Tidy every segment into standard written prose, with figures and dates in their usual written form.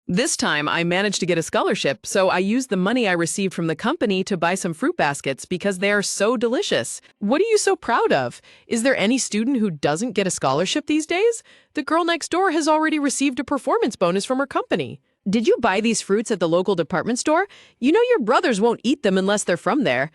This time, I managed to get a scholarship, so I used the money I received from the company to buy some fruit baskets because they are so delicious. What are you so proud of? Is there any student who doesn't get a scholarship these days? The girl next door has already received a performance bonus from her company. Did you buy these fruits at the local department store? You know your brothers won't eat them unless they're from there.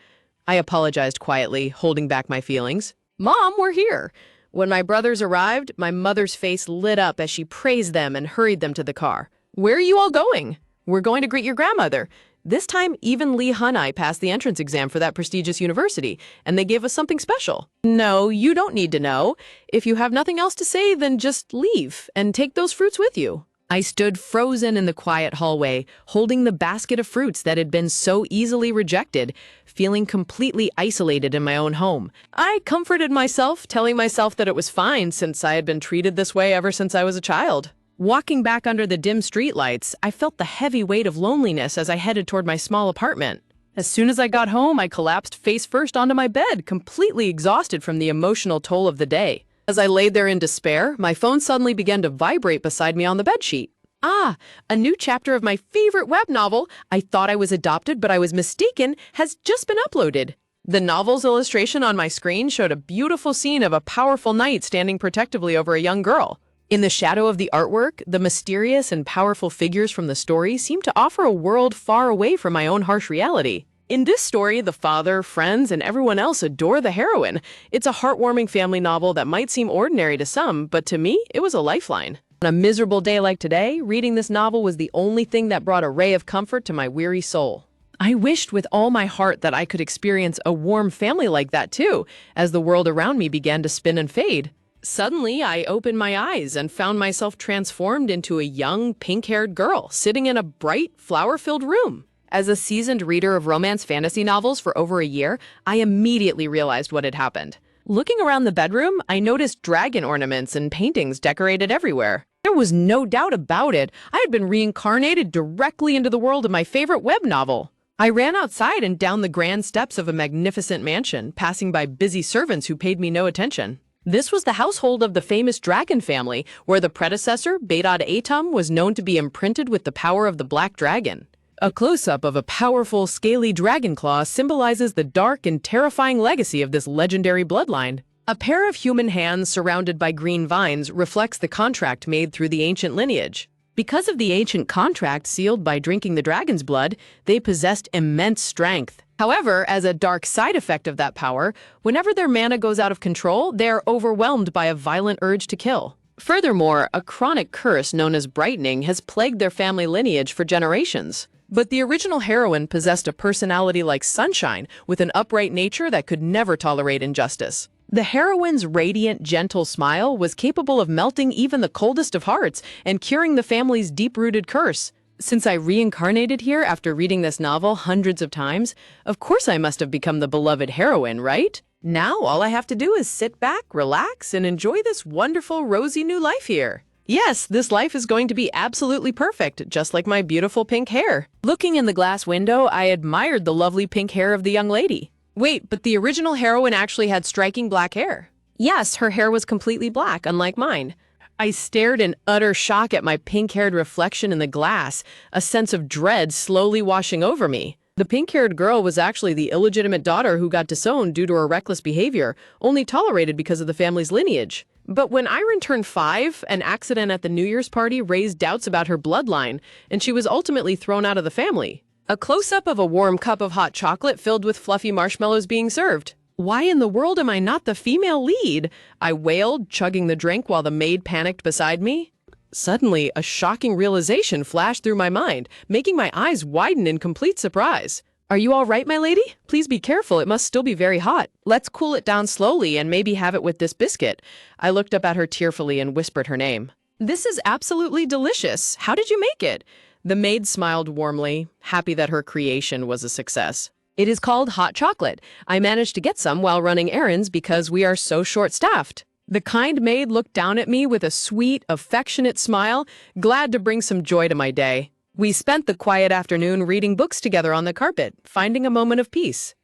I apologized quietly, holding back my feelings. Mom, we're here. When my brothers arrived, my mother's face lit up as she praised them and hurried them to the car. Where are you all going? We're going to greet your grandmother. This time, even Lee Hunai passed the entrance exam for that prestigious university, and they gave us something special. No, you don't need to know. If you have nothing else to say, then just leave and take those fruits with you. I stood frozen in the quiet hallway, holding the basket of fruits that had been so easily rejected, feeling completely isolated in my own home. I comforted myself, telling myself that it was fine since I had been treated this way ever since I was a child. Walking back under the dim streetlights, I felt the heavy weight of loneliness as I headed toward my small apartment. As soon as I got home, I collapsed face first onto my bed, completely exhausted from the emotional toll of the day. As I laid there in despair, my phone suddenly began to vibrate beside me on the bedsheet. Ah, a new chapter of my favorite web novel, I thought I was adopted but I was mistaken, has just been uploaded. The novel's illustration on my screen showed a beautiful scene of a powerful knight standing protectively over a young girl. In the shadow of the artwork, the mysterious and powerful figures from the story seemed to offer a world far away from my own harsh reality. In this story, the father, friends, and everyone else adore the heroine. It's a heartwarming family novel that might seem ordinary to some, but to me, it was a lifeline. On a miserable day like today, reading this novel was the only thing that brought a ray of comfort to my weary soul. I wished with all my heart that I could experience a warm family like that too, as the world around me began to spin and fade. Suddenly, I opened my eyes and found myself transformed into a young, pink-haired girl sitting in a bright, flower-filled room. As a seasoned reader of romance fantasy novels for over a year, I immediately realized what had happened. Looking around the bedroom, I noticed dragon ornaments and paintings decorated everywhere. There was no doubt about it. I had been reincarnated directly into the world of my favorite web novel. I ran outside and down the grand steps of a magnificent mansion, passing by busy servants who paid me no attention. This was the household of the famous dragon family, where the predecessor, Bedad Atum, was known to be imprinted with the power of the black dragon. A close-up of a powerful, scaly dragon claw symbolizes the dark and terrifying legacy of this legendary bloodline. A pair of human hands surrounded by green vines reflects the contract made through the ancient lineage. Because of the ancient contract sealed by drinking the dragon's blood, they possessed immense strength. However, as a dark side effect of that power, whenever their mana goes out of control, they are overwhelmed by a violent urge to kill. Furthermore, a chronic curse known as brightening has plagued their family lineage for generations. But the original heroine possessed a personality like sunshine, with an upright nature that could never tolerate injustice. The heroine's radiant, gentle smile was capable of melting even the coldest of hearts and curing the family's deep-rooted curse. Since I reincarnated here after reading this novel hundreds of times, of course I must have become the beloved heroine, right? Now all I have to do is sit back, relax, and enjoy this wonderful, rosy new life here. Yes, this life is going to be absolutely perfect, just like my beautiful pink hair. Looking in the glass window, I admired the lovely pink hair of the young lady. Wait, but the original heroine actually had striking black hair. Yes, her hair was completely black, unlike mine. I stared in utter shock at my pink-haired reflection in the glass, a sense of dread slowly washing over me. The pink-haired girl was actually the illegitimate daughter who got disowned due to her reckless behavior, only tolerated because of the family's lineage. But when Irene turned 5, an accident at the New Year's party raised doubts about her bloodline, and she was ultimately thrown out of the family. A close-up of a warm cup of hot chocolate filled with fluffy marshmallows being served. Why in the world am I not the female lead? I wailed, chugging the drink while the maid panicked beside me. Suddenly, a shocking realization flashed through my mind, making my eyes widen in complete surprise. Are you all right, my lady? Please be careful, it must still be very hot. Let's cool it down slowly and maybe have it with this biscuit. I looked up at her tearfully and whispered her name. This is absolutely delicious. How did you make it? The maid smiled warmly, happy that her creation was a success. It is called hot chocolate. I managed to get some while running errands because we are so short-staffed. The kind maid looked down at me with a sweet, affectionate smile, glad to bring some joy to my day. We spent the quiet afternoon reading books together on the carpet, finding a moment of peace.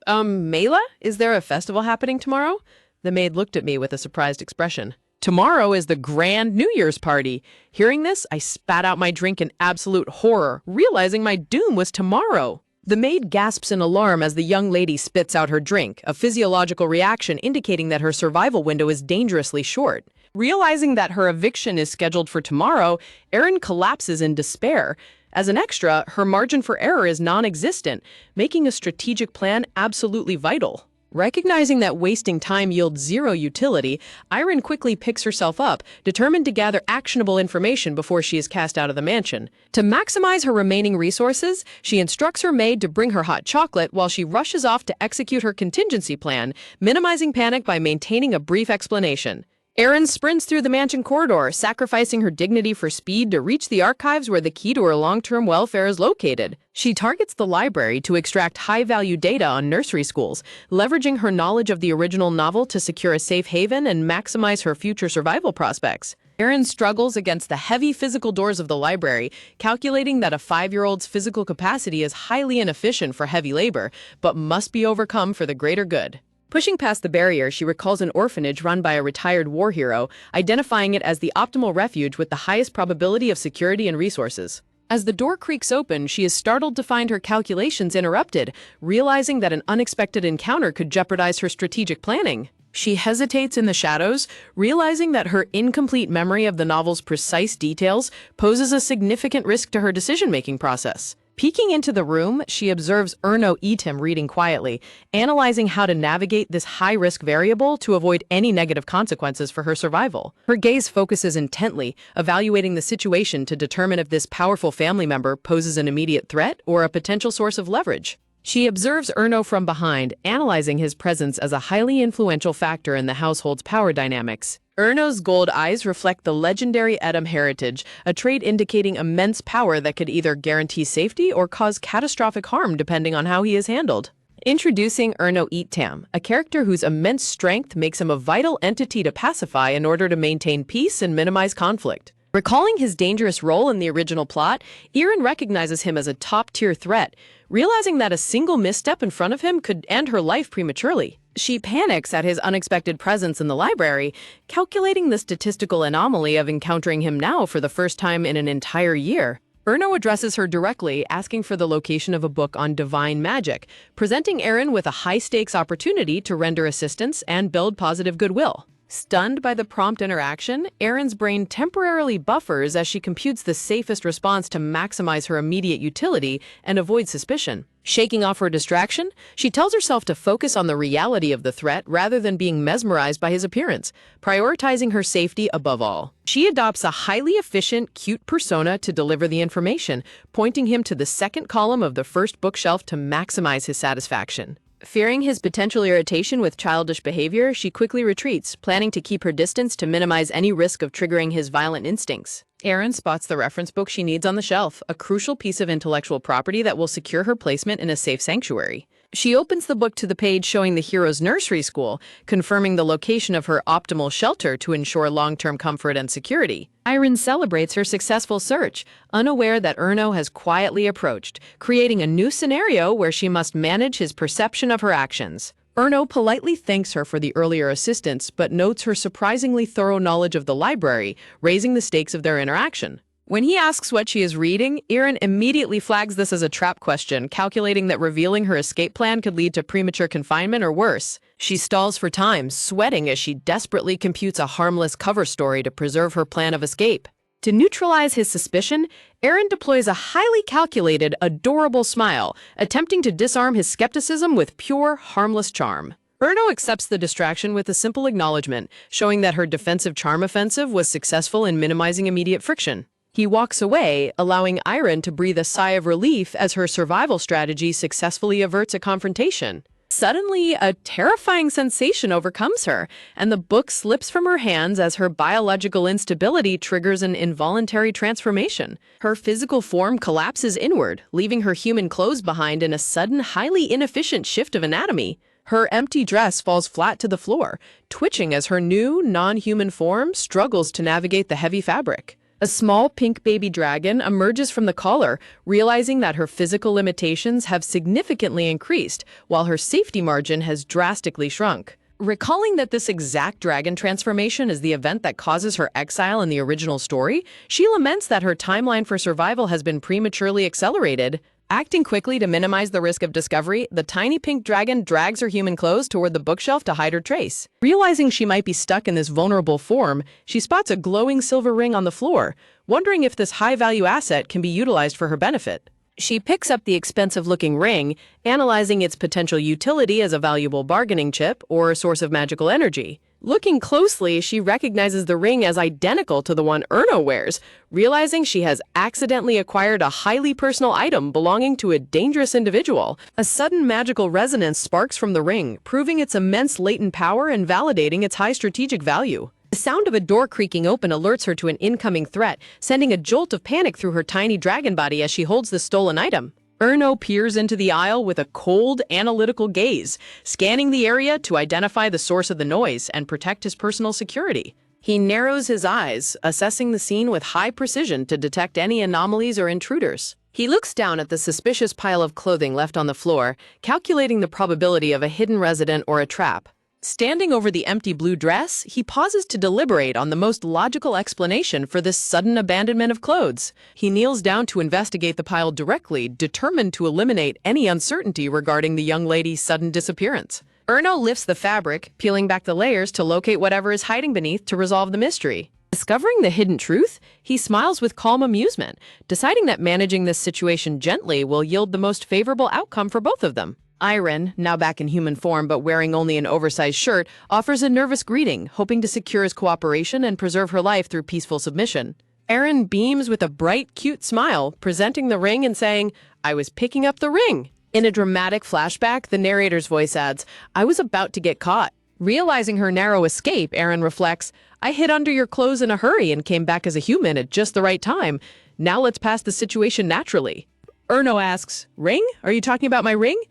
Mela, is there a festival happening tomorrow? The maid looked at me with a surprised expression. Tomorrow is the grand New Year's party. Hearing this, I spat out my drink in absolute horror, realizing my doom was tomorrow. The maid gasps in alarm as the young lady spits out her drink, a physiological reaction indicating that her survival window is dangerously short. Realizing that her eviction is scheduled for tomorrow, Erin collapses in despair. As an extra, her margin for error is non-existent, making a strategic plan absolutely vital. Recognizing that wasting time yields zero utility, Erin quickly picks herself up, determined to gather actionable information before she is cast out of the mansion. To maximize her remaining resources, she instructs her maid to bring her hot chocolate while she rushes off to execute her contingency plan, minimizing panic by maintaining a brief explanation. Erin sprints through the mansion corridor, sacrificing her dignity for speed to reach the archives where the key to her long-term welfare is located. She targets the library to extract high-value data on nursery schools, leveraging her knowledge of the original novel to secure a safe haven and maximize her future survival prospects. Erin struggles against the heavy physical doors of the library, calculating that a 5-year-old's physical capacity is highly inefficient for heavy labor, but must be overcome for the greater good. Pushing past the barrier, she recalls an orphanage run by a retired war hero, identifying it as the optimal refuge with the highest probability of security and resources. As the door creaks open, she is startled to find her calculations interrupted, realizing that an unexpected encounter could jeopardize her strategic planning. She hesitates in the shadows, realizing that her incomplete memory of the novel's precise details poses a significant risk to her decision-making process. Peeking into the room, she observes Erno Eatim reading quietly, analyzing how to navigate this high-risk variable to avoid any negative consequences for her survival. Her gaze focuses intently, evaluating the situation to determine if this powerful family member poses an immediate threat or a potential source of leverage. She observes Erno from behind, analyzing his presence as a highly influential factor in the household's power dynamics. Erno's gold eyes reflect the legendary Edom heritage, a trait indicating immense power that could either guarantee safety or cause catastrophic harm depending on how he is handled. Introducing Erno Eatam, a character whose immense strength makes him a vital entity to pacify in order to maintain peace and minimize conflict. Recalling his dangerous role in the original plot, Erin recognizes him as a top-tier threat, realizing that a single misstep in front of him could end her life prematurely. She panics at his unexpected presence in the library, calculating the statistical anomaly of encountering him now for the first time in an entire year. Erno addresses her directly, asking for the location of a book on divine magic, presenting Erin with a high-stakes opportunity to render assistance and build positive goodwill. Stunned by the prompt interaction, Erin's brain temporarily buffers as she computes the safest response to maximize her immediate utility and avoid suspicion. Shaking off her distraction, she tells herself to focus on the reality of the threat rather than being mesmerized by his appearance, prioritizing her safety above all. She adopts a highly efficient, cute persona to deliver the information, pointing him to the second column of the first bookshelf to maximize his satisfaction. Fearing his potential irritation with childish behavior, she quickly retreats, planning to keep her distance to minimize any risk of triggering his violent instincts. Erin spots the reference book she needs on the shelf, a crucial piece of intellectual property that will secure her placement in a safe sanctuary. She opens the book to the page showing the hero's nursery school, confirming the location of her optimal shelter to ensure long-term comfort and security. Erin celebrates her successful search, unaware that Erno has quietly approached, creating a new scenario where she must manage his perception of her actions. Erno politely thanks her for the earlier assistance, but notes her surprisingly thorough knowledge of the library, raising the stakes of their interaction. When he asks what she is reading, Erin immediately flags this as a trap question, calculating that revealing her escape plan could lead to premature confinement or worse. She stalls for time, sweating as she desperately computes a harmless cover story to preserve her plan of escape. To neutralize his suspicion, Erin deploys a highly calculated, adorable smile, attempting to disarm his skepticism with pure, harmless charm. Erno accepts the distraction with a simple acknowledgement, showing that her defensive charm offensive was successful in minimizing immediate friction. He walks away, allowing Erin to breathe a sigh of relief as her survival strategy successfully averts a confrontation. Suddenly, a terrifying sensation overcomes her, and the book slips from her hands as her biological instability triggers an involuntary transformation. Her physical form collapses inward, leaving her human clothes behind in a sudden, highly inefficient shift of anatomy. Her empty dress falls flat to the floor, twitching as her new, non-human form struggles to navigate the heavy fabric. A small pink baby dragon emerges from the collar, realizing that her physical limitations have significantly increased, while her safety margin has drastically shrunk. Recalling that this exact dragon transformation is the event that causes her exile in the original story, she laments that her timeline for survival has been prematurely accelerated. Acting quickly to minimize the risk of discovery, the tiny pink dragon drags her human clothes toward the bookshelf to hide her trace. Realizing she might be stuck in this vulnerable form, she spots a glowing silver ring on the floor, wondering if this high-value asset can be utilized for her benefit. She picks up the expensive-looking ring, analyzing its potential utility as a valuable bargaining chip or a source of magical energy. Looking closely, she recognizes the ring as identical to the one Erno wears, realizing she has accidentally acquired a highly personal item belonging to a dangerous individual. A sudden magical resonance sparks from the ring, proving its immense latent power and validating its high strategic value. The sound of a door creaking open alerts her to an incoming threat, sending a jolt of panic through her tiny dragon body as she holds the stolen item. Erno peers into the aisle with a cold, analytical gaze, scanning the area to identify the source of the noise and protect his personal security. He narrows his eyes, assessing the scene with high precision to detect any anomalies or intruders. He looks down at the suspicious pile of clothing left on the floor, calculating the probability of a hidden resident or a trap. Standing over the empty blue dress, he pauses to deliberate on the most logical explanation for this sudden abandonment of clothes. He kneels down to investigate the pile directly, determined to eliminate any uncertainty regarding the young lady's sudden disappearance. Erno lifts the fabric, peeling back the layers to locate whatever is hiding beneath to resolve the mystery. Discovering the hidden truth, he smiles with calm amusement, deciding that managing this situation gently will yield the most favorable outcome for both of them. Iron, now back in human form but wearing only an oversized shirt, offers a nervous greeting, hoping to secure his cooperation and preserve her life through peaceful submission. Aaron beams with a bright, cute smile, presenting the ring and saying, "I was picking up the ring." In a dramatic flashback, the narrator's voice adds, "I was about to get caught." Realizing her narrow escape, Aaron reflects, "I hid under your clothes in a hurry and came back as a human at just the right time. Now let's pass the situation naturally." Erno asks, "Ring? Are you talking about my ring?"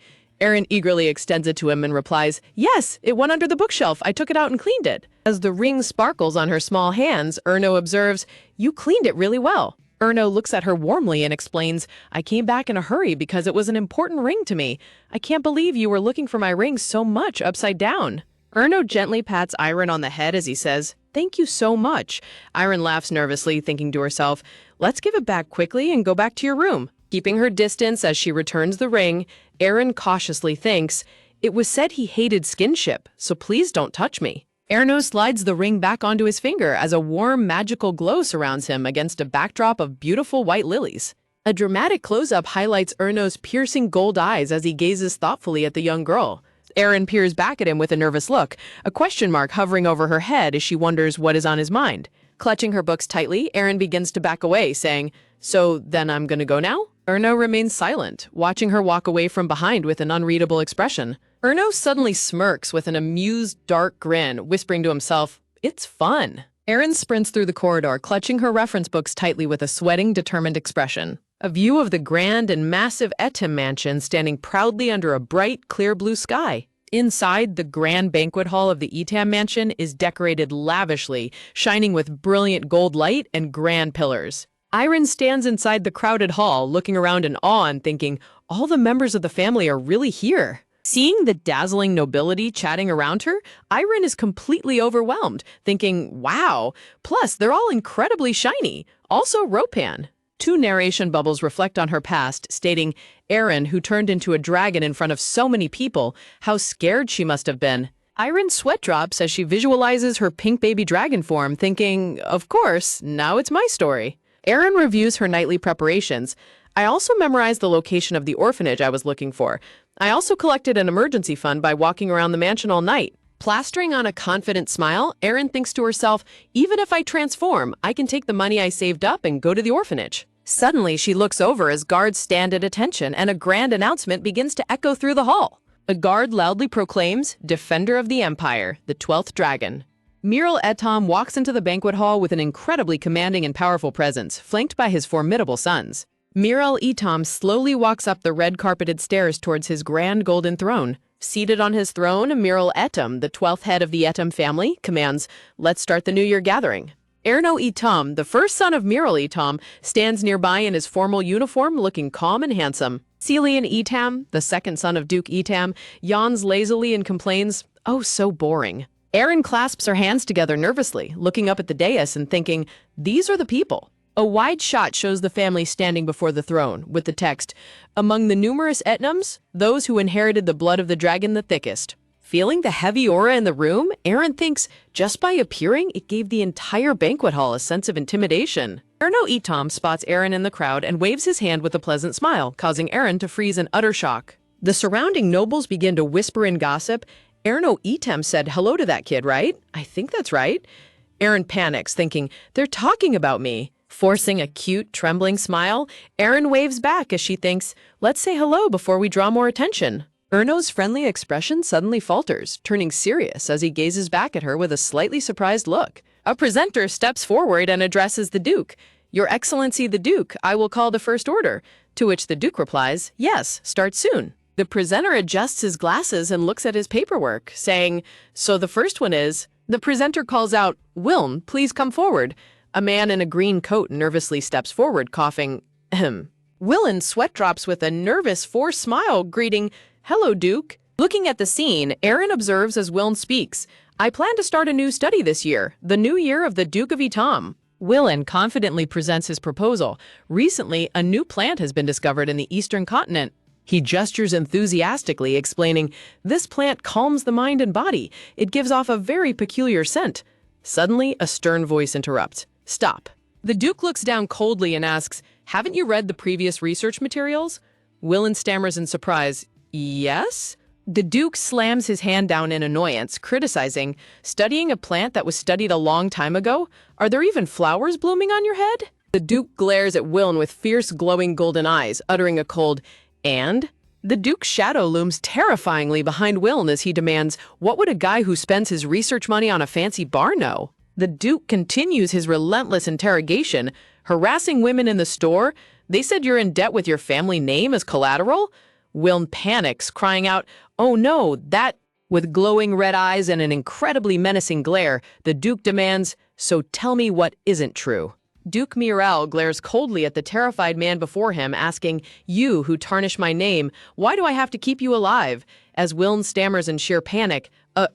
Aaron eagerly extends it to him and replies, "Yes, it went under the bookshelf. I took it out and cleaned it." As the ring sparkles on her small hands, Erno observes, "You cleaned it really well." Erno looks at her warmly and explains, "I came back in a hurry because it was an important ring to me. I can't believe you were looking for my ring so much upside down." Erno gently pats Iron on the head as he says, "Thank you so much." Iron laughs nervously, thinking to herself, "Let's give it back quickly and go back to your room." Keeping her distance as she returns the ring, Aaron cautiously thinks, "It was said he hated skinship, so please don't touch me." Erno slides the ring back onto his finger as a warm, magical glow surrounds him against a backdrop of beautiful white lilies. A dramatic close-up highlights Erno's piercing gold eyes as he gazes thoughtfully at the young girl. Aaron peers back at him with a nervous look, a question mark hovering over her head as she wonders what is on his mind. Clutching her books tightly, Aaron begins to back away, saying, "So then I'm gonna go now?" Erno remains silent, watching her walk away from behind with an unreadable expression. Erno suddenly smirks with an amused, dark grin, whispering to himself, "It's fun." Aaron sprints through the corridor, clutching her reference books tightly with a sweating, determined expression. A view of the grand and massive Etem mansion standing proudly under a bright, clear blue sky. Inside, the grand banquet hall of the Etam mansion is decorated lavishly, shining with brilliant gold light and grand pillars. Iron stands inside the crowded hall, looking around in awe and thinking, all the members of the family are really here. Seeing the dazzling nobility chatting around her, Iron is completely overwhelmed, thinking, wow, plus they're all incredibly shiny. Also Ropan. Two narration bubbles reflect on her past, stating, Aaron, who turned into a dragon in front of so many people, how scared she must have been. Iron's sweat drops as she visualizes her pink baby dragon form, thinking, of course, now it's my story. Aaron reviews her nightly preparations. I also memorized the location of the orphanage I was looking for. I also collected an emergency fund by walking around the mansion all night. Plastering on a confident smile, Aaron thinks to herself, even if I transform, I can take the money I saved up and go to the orphanage. Suddenly, she looks over as guards stand at attention and a grand announcement begins to echo through the hall. A guard loudly proclaims, Defender of the Empire, the 12th Dragon. Miral Etam walks into the banquet hall with an incredibly commanding and powerful presence, flanked by his formidable sons. Miral Etam slowly walks up the red-carpeted stairs towards his grand golden throne. Seated on his throne, Miral Etam, the 12th head of the Etam family, commands, let's start the New Year gathering. Erno Etam, the first son of Miral Etam, stands nearby in his formal uniform looking calm and handsome. Celian Etam, the second son of Duke Etam, yawns lazily and complains, "Oh, so boring." Erin clasps her hands together nervously, looking up at the dais and thinking, "These are the people." A wide shot shows the family standing before the throne, with the text, "Among the numerous Etnams, those who inherited the blood of the dragon the thickest." Feeling the heavy aura in the room, Erin thinks, just by appearing, it gave the entire banquet hall a sense of intimidation. Erno Etam spots Erin in the crowd and waves his hand with a pleasant smile, causing Erin to freeze in utter shock. The surrounding nobles begin to whisper in gossip. Erno Etam said hello to that kid, right? I think that's right. Erin panics, thinking, they're talking about me. Forcing a cute, trembling smile, Erin waves back as she thinks, let's say hello before we draw more attention. Erno's friendly expression suddenly falters, turning serious as he gazes back at her with a slightly surprised look. A presenter steps forward and addresses the Duke. "Your Excellency the Duke, I will call the first order." To which the Duke replies, "Yes, start soon." The presenter adjusts his glasses and looks at his paperwork, saying, "So the first one is..." The presenter calls out, "Wilm, please come forward." A man in a green coat nervously steps forward, coughing, "Ahem." Willen sweat drops with a nervous, forced smile, greeting, "Hello, Duke." Looking at the scene, Erin observes as Willen speaks, "I plan to start a new study this year, the new year of the Duke of Etam." Willen confidently presents his proposal. Recently, a new plant has been discovered in the eastern continent. He gestures enthusiastically, explaining, "This plant calms the mind and body. It gives off a very peculiar scent." Suddenly, a stern voice interrupts. "Stop." The Duke looks down coldly and asks, "Haven't you read the previous research materials?" Willen stammers in surprise, "Yes?" The Duke slams his hand down in annoyance, criticizing, "Studying a plant that was studied a long time ago? Are there even flowers blooming on your head?" The Duke glares at Willen with fierce, glowing golden eyes, uttering a cold, "And?" The Duke's shadow looms terrifyingly behind Willen as he demands, "What would a guy who spends his research money on a fancy bar know?" The Duke continues his relentless interrogation, harassing women in the store. "They said you're in debt with your family name as collateral?" Willen panics, crying out, "Oh no, that..." With glowing red eyes and an incredibly menacing glare, the Duke demands, "So tell me what isn't true." Duke Mirel glares coldly at the terrified man before him, asking, "You who tarnish my name, why do I have to keep you alive?" As Willen stammers in sheer panic,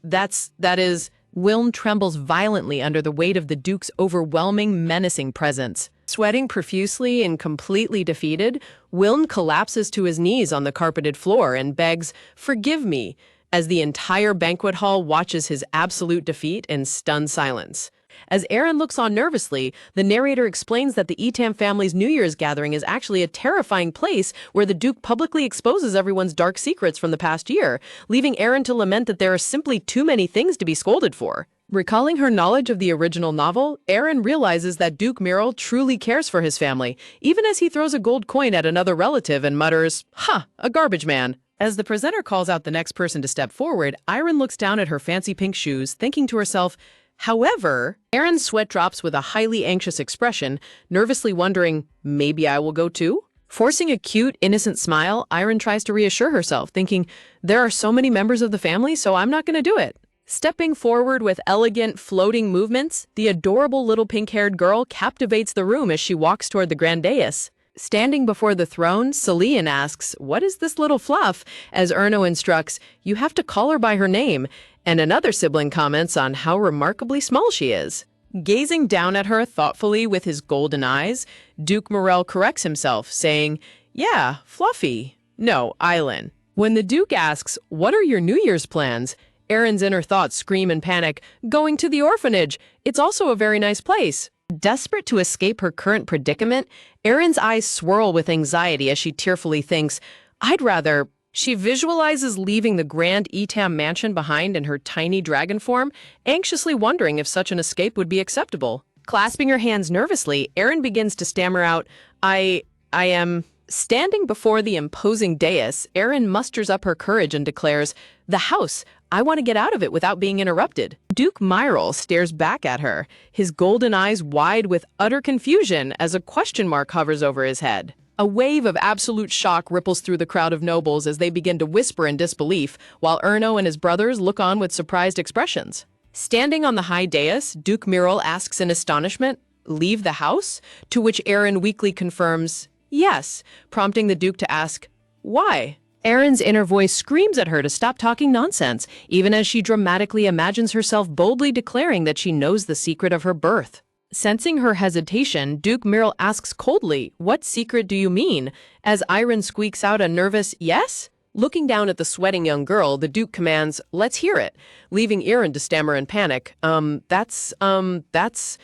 that is... Willen trembles violently under the weight of the Duke's overwhelming, menacing presence. Sweating profusely and completely defeated, Willen collapses to his knees on the carpeted floor and begs, "Forgive me," as the entire banquet hall watches his absolute defeat in stunned silence. As Erin looks on nervously, the narrator explains that the Etam family's New Year's gathering is actually a terrifying place where the Duke publicly exposes everyone's dark secrets from the past year, leaving Erin to lament that there are simply too many things to be scolded for. Recalling her knowledge of the original novel, Erin realizes that Duke Mirel truly cares for his family, even as he throws a gold coin at another relative and mutters, "Ha, a garbage man." As the presenter calls out the next person to step forward, Erin looks down at her fancy pink shoes, thinking to herself, however, Erin's sweat drops with a highly anxious expression, nervously wondering, maybe I will go too? Forcing a cute, innocent smile, Erin tries to reassure herself, thinking, there are so many members of the family, so I'm not going to do it. Stepping forward with elegant, floating movements, the adorable little pink-haired girl captivates the room as she walks toward the grand dais. Standing before the throne, Celian asks, "What is this little fluff?" As Erno instructs, "You have to call her by her name," and another sibling comments on how remarkably small she is. Gazing down at her thoughtfully with his golden eyes, Duke Mirel corrects himself, saying, "Yeah, Fluffy. No, Island." When the Duke asks, "What are your New Year's plans?" Erin's inner thoughts scream in panic, "Going to the orphanage. It's also a very nice place." Desperate to escape her current predicament, Erin's eyes swirl with anxiety as she tearfully thinks, "I'd rather..." She visualizes leaving the grand Etam mansion behind in her tiny dragon form, anxiously wondering if such an escape would be acceptable. Clasping her hands nervously, Erin begins to stammer out, I am..." Standing before the imposing dais, Erin musters up her courage and declares, "The house. I want to get out of it without being interrupted." Duke Mirel stares back at her, his golden eyes wide with utter confusion as a question mark hovers over his head. A wave of absolute shock ripples through the crowd of nobles as they begin to whisper in disbelief, while Erno and his brothers look on with surprised expressions. Standing on the high dais, Duke Mirel asks in astonishment, "Leave the house?" To which Erin weakly confirms, "Yes," prompting the Duke to ask, Why? Erin's inner voice screams at her to stop talking nonsense, even as she dramatically imagines herself boldly declaring that she knows the secret of her birth. Sensing her hesitation, Duke Myril asks coldly, "What secret do you mean?" as Iron squeaks out a nervous yes. Looking down at the sweating young girl, the Duke commands, "Let's hear it," leaving Erin to stammer in panic. That's...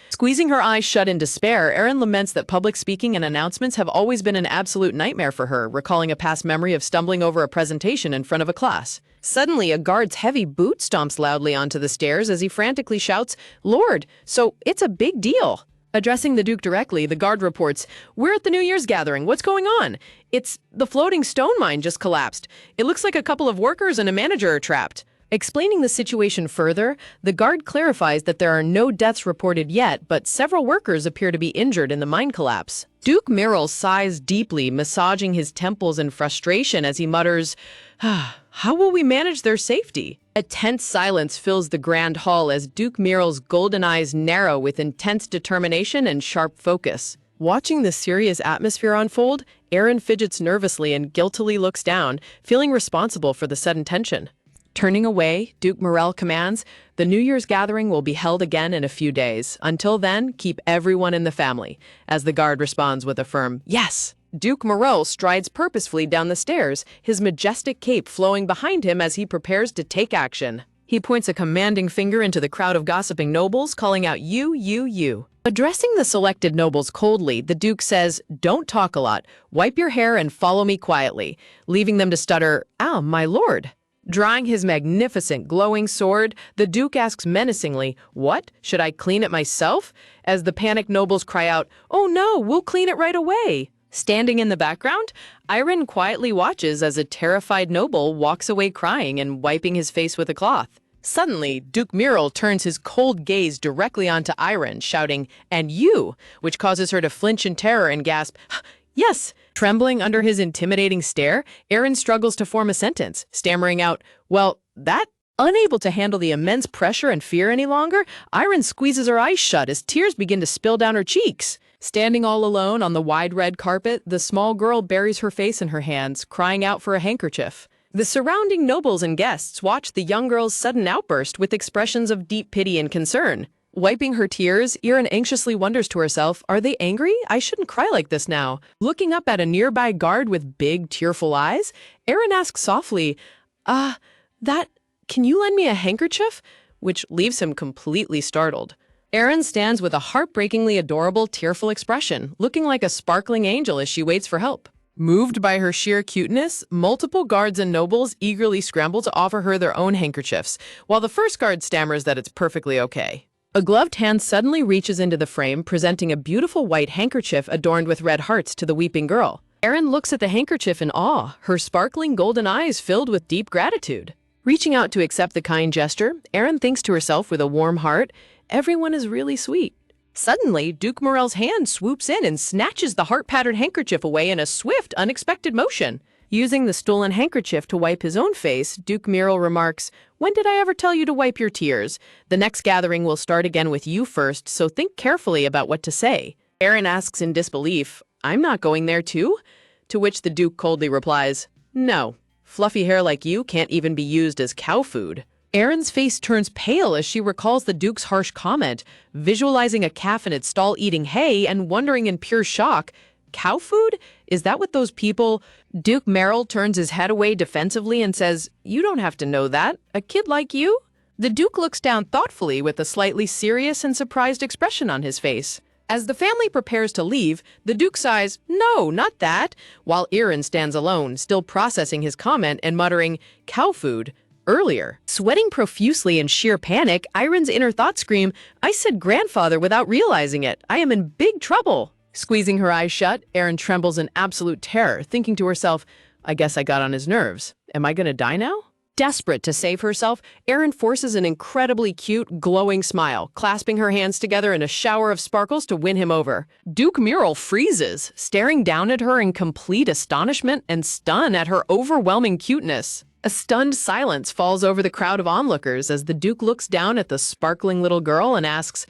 Squeezing her eyes shut in despair, Erin laments that public speaking and announcements have always been an absolute nightmare for her, recalling a past memory of stumbling over a presentation in front of a class. Suddenly, a guard's heavy boot stomps loudly onto the stairs as he frantically shouts, "Lord, so it's a big deal." Addressing the Duke directly, the guard reports, "We're at the New Year's gathering. What's going on?" "It's the floating stone mine just collapsed. It looks like a couple of workers and a manager are trapped." Explaining the situation further, the guard clarifies that there are no deaths reported yet, but several workers appear to be injured in the mine collapse. Duke Myril sighs deeply, massaging his temples in frustration as he mutters, "How will we manage their safety?" A tense silence fills the grand hall as Duke Myril's golden eyes narrow with intense determination and sharp focus. Watching the serious atmosphere unfold, Erin fidgets nervously and guiltily looks down, feeling responsible for the sudden tension. Turning away, Duke Myril commands, "The New Year's gathering will be held again in a few days. Until then, keep everyone in the family," as the guard responds with a firm yes. Duke Myril strides purposefully down the stairs, his majestic cape flowing behind him as he prepares to take action. He points a commanding finger into the crowd of gossiping nobles, calling out, You. Addressing the selected nobles coldly, the Duke says, "Don't talk a lot. Wipe your hair and follow me quietly," leaving them to stutter, "Ah, my lord." Drawing his magnificent glowing sword, the Duke asks menacingly, "What? Should I clean it myself?" as the panicked nobles cry out, "Oh no, we'll clean it right away." Standing in the background, Iron quietly watches as a terrified noble walks away crying and wiping his face with a cloth. Suddenly, Duke Myril turns his cold gaze directly onto Iron, shouting, "And you," which causes her to flinch in terror and gasp, "Yes." Trembling under his intimidating stare, Erin struggles to form a sentence, stammering out, "Well, that..." Unable to handle the immense pressure and fear any longer, Iron squeezes her eyes shut as tears begin to spill down her cheeks. Standing all alone on the wide red carpet, the small girl buries her face in her hands, crying out for a handkerchief. The surrounding nobles and guests watch the young girl's sudden outburst with expressions of deep pity and concern. Wiping her tears, Erin anxiously wonders to herself, "Are they angry? I shouldn't cry like this now." Looking up at a nearby guard with big, tearful eyes, Erin asks softly, can you lend me a handkerchief?" which leaves him completely startled. Erin stands with a heartbreakingly adorable, tearful expression, looking like a sparkling angel as she waits for help. Moved by her sheer cuteness, multiple guards and nobles eagerly scramble to offer her their own handkerchiefs, while the first guard stammers that it's perfectly okay. A gloved hand suddenly reaches into the frame, presenting a beautiful white handkerchief adorned with red hearts to the weeping girl. Erin looks at the handkerchief in awe, her sparkling golden eyes filled with deep gratitude. Reaching out to accept the kind gesture, Erin thinks to herself with a warm heart, "Everyone is really sweet." Suddenly, Duke Myril's hand swoops in and snatches the heart-patterned handkerchief away in a swift, unexpected motion. Using the stolen handkerchief to wipe his own face, Duke Myril remarks, "When did I ever tell you to wipe your tears? The next gathering will start again with you first, so think carefully about what to say." Erin asks in disbelief, "I'm not going there too?" To which the Duke coldly replies, "No. Fluffy hair like you can't even be used as cow food." Erin's face turns pale as she recalls the Duke's harsh comment, visualizing a calf in its stall eating hay and wondering in pure shock, "Cow food? Is that what those people—" Duke Myril turns his head away defensively and says, "You don't have to know that. A kid like you?" The Duke looks down thoughtfully with a slightly serious and surprised expression on his face. As the family prepares to leave, the Duke sighs, "No, not that," while Erin stands alone, still processing his comment and muttering, "Cow food. Earlier." Sweating profusely in sheer panic, Iron's inner thoughts scream, "I said grandfather without realizing it. I am in big trouble." Squeezing her eyes shut, Erin trembles in absolute terror, thinking to herself, "I guess I got on his nerves. Am I gonna die now?" Desperate to save herself, Erin forces an incredibly cute, glowing smile, clasping her hands together in a shower of sparkles to win him over. Duke Myril freezes, staring down at her in complete astonishment and stun at her overwhelming cuteness. A stunned silence falls over the crowd of onlookers as the Duke looks down at the sparkling little girl and asks,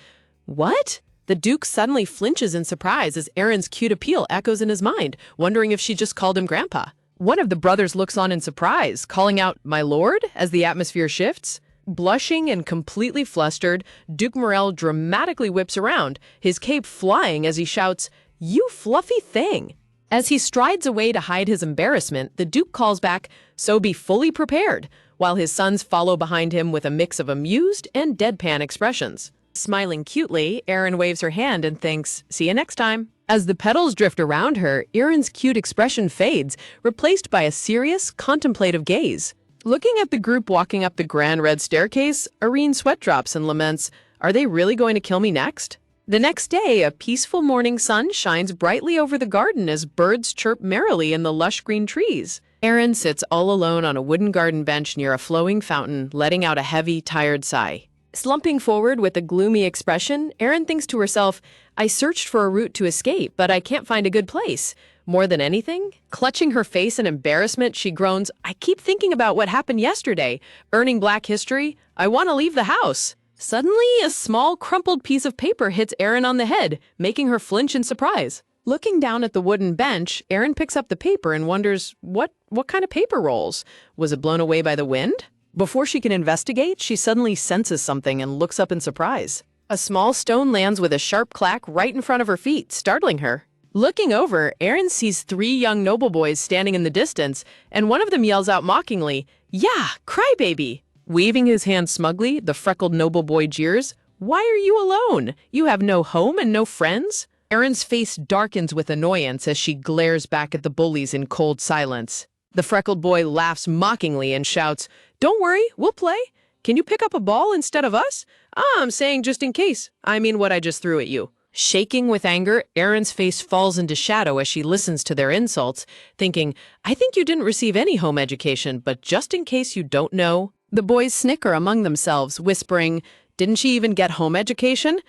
"What?" The Duke suddenly flinches in surprise as Erin's cute appeal echoes in his mind, wondering if she just called him Grandpa. One of the brothers looks on in surprise, calling out, "My lord," as the atmosphere shifts. Blushing and completely flustered, Duke Morel dramatically whips around, his cape flying as he shouts, "You fluffy thing!" As he strides away to hide his embarrassment, the Duke calls back, "So be fully prepared," while his sons follow behind him with a mix of amused and deadpan expressions. Smiling cutely, Erin waves her hand and thinks, "See you next time." As the petals drift around her, Erin's cute expression fades, replaced by a serious, contemplative gaze. Looking at the group walking up the grand red staircase, Irene sweat drops and laments, "Are they really going to kill me next?" The next day, a peaceful morning sun shines brightly over the garden as birds chirp merrily in the lush green trees. Erin sits all alone on a wooden garden bench near a flowing fountain, letting out a heavy, tired sigh. Slumping forward with a gloomy expression, Erin thinks to herself, "I searched for a route to escape, but I can't find a good place." More than anything, clutching her face in embarrassment, she groans, "I keep thinking about what happened yesterday. Earning Black history. I want to leave the house." Suddenly, a small, crumpled piece of paper hits Erin on the head, making her flinch in surprise. Looking down at the wooden bench, Erin picks up the paper and wonders, what kind of paper rolls? Was it blown away by the wind? Before she can investigate, she suddenly senses something and looks up in surprise. A small stone lands with a sharp clack right in front of her feet, startling her. Looking over, Erin sees 3 young noble boys standing in the distance, and one of them yells out mockingly, "Yeah, crybaby!" Waving his hand smugly, the freckled noble boy jeers, "Why are you alone? You have no home and no friends?" Erin's face darkens with annoyance as she glares back at the bullies in cold silence. The freckled boy laughs mockingly and shouts, "Don't worry, we'll play. Can you pick up a ball instead of us?" "I'm saying just in case. I mean what I just threw at you." Shaking with anger, Erin's face falls into shadow as she listens to their insults, thinking, "I think you didn't receive any home education, but just in case you don't know." The boys snicker among themselves, whispering, "Didn't she even get home education?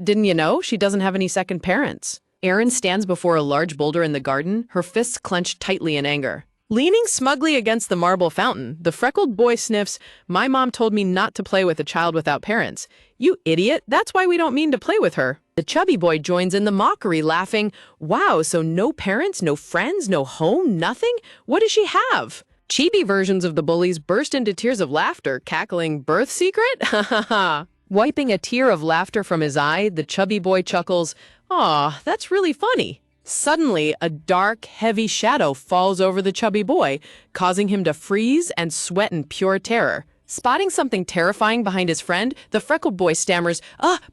Didn't you know? She doesn't have any second parents." Erin stands before a large boulder in the garden, her fists clenched tightly in anger. Leaning smugly against the marble fountain, the freckled boy sniffs, "My mom told me not to play with a child without parents." "You idiot, that's why we don't mean to play with her." The chubby boy joins in the mockery, laughing, "Wow, so no parents, no friends, no home, nothing? What does she have?" Chibi versions of the bullies burst into tears of laughter, cackling, "Birth secret? Ha ha ha." Wiping a tear of laughter from his eye, the chubby boy chuckles, "Aw, that's really funny." Suddenly, a dark, heavy shadow falls over the chubby boy, causing him to freeze and sweat in pure terror. Spotting something terrifying behind his friend, the freckled boy stammers,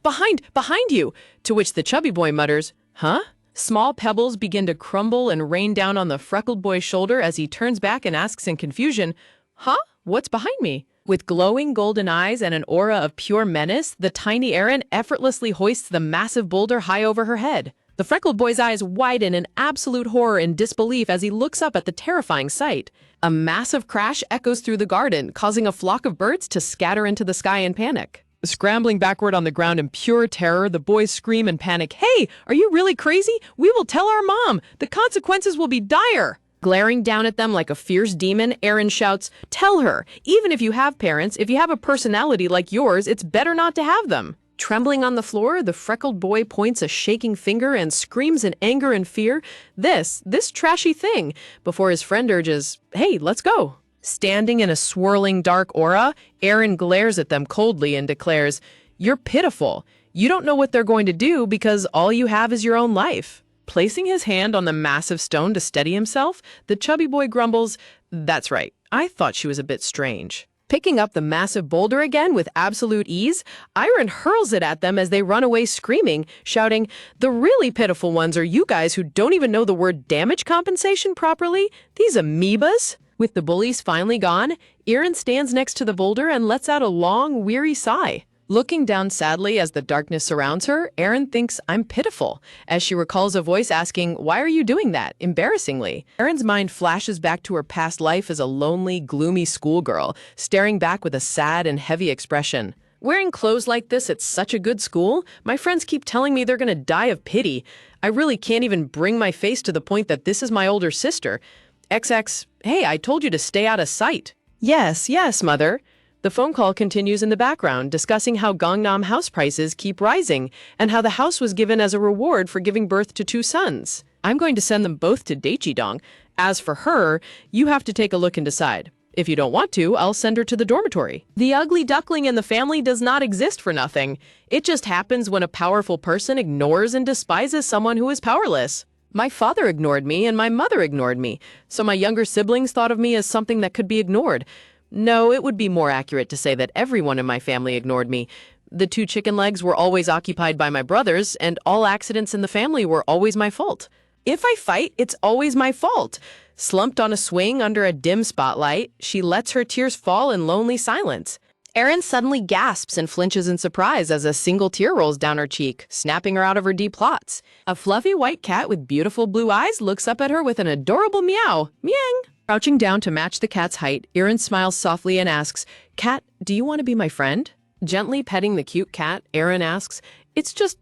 behind you," to which the chubby boy mutters, "Huh?" Small pebbles begin to crumble and rain down on the freckled boy's shoulder as he turns back and asks in confusion, "Huh? What's behind me?" With glowing golden eyes and an aura of pure menace, the tiny Erin effortlessly hoists the massive boulder high over her head. The freckled boy's eyes widen in absolute horror and disbelief as he looks up at the terrifying sight. A massive crash echoes through the garden, causing a flock of birds to scatter into the sky in panic. Scrambling backward on the ground in pure terror, the boys scream in panic, "Hey, are you really crazy? We will tell our mom! The consequences will be dire!" Glaring down at them like a fierce demon, Erin shouts, "Tell her! Even if you have parents, if you have a personality like yours, it's better not to have them." Trembling on the floor, the freckled boy points a shaking finger and screams in anger and fear, this trashy thing, before his friend urges, "Hey, let's go." Standing in a swirling dark aura, Erin glares at them coldly and declares, "You're pitiful. You don't know what they're going to do because all you have is your own life." Placing his hand on the massive stone to steady himself, the chubby boy grumbles, "That's right. I thought she was a bit strange." Picking up the massive boulder again with absolute ease, Erin hurls it at them as they run away screaming, shouting, "The really pitiful ones are you guys who don't even know the word damage compensation properly? These amoebas?" With the bullies finally gone, Erin stands next to the boulder and lets out a long, weary sigh. Looking down sadly as the darkness surrounds her, Erin thinks, "I'm pitiful," as she recalls a voice asking, "Why are you doing that?" embarrassingly. Erin's mind flashes back to her past life as a lonely, gloomy schoolgirl, staring back with a sad and heavy expression. "Wearing clothes like this at such a good school? My friends keep telling me they're gonna die of pity. I really can't even bring my face to the point that this is my older sister. XX, hey, I told you to stay out of sight." Yes, mother." The phone call continues in the background, discussing how Gangnam house prices keep rising and how the house was given as a reward for giving birth to 2 sons. I'm going to send them both to Daechidong. As for her, you have to take a look and decide. If you don't want to, I'll send her to the dormitory. The ugly duckling in the family does not exist for nothing. It just happens when a powerful person ignores and despises someone who is powerless. My father ignored me and my mother ignored me, so my younger siblings thought of me as something that could be ignored. No, it would be more accurate to say that everyone in my family ignored me. The 2 chicken legs were always occupied by my brothers, and all accidents in the family were always my fault. If I fight, it's always my fault. Slumped on a swing under a dim spotlight, she lets her tears fall in lonely silence. Erin suddenly gasps and flinches in surprise as a single tear rolls down her cheek, snapping her out of her deep thoughts. A fluffy white cat with beautiful blue eyes looks up at her with an adorable meow. Meow. Crouching down to match the cat's height, Erin smiles softly and asks, "Cat, do you want to be my friend?" Gently petting the cute cat, Erin asks,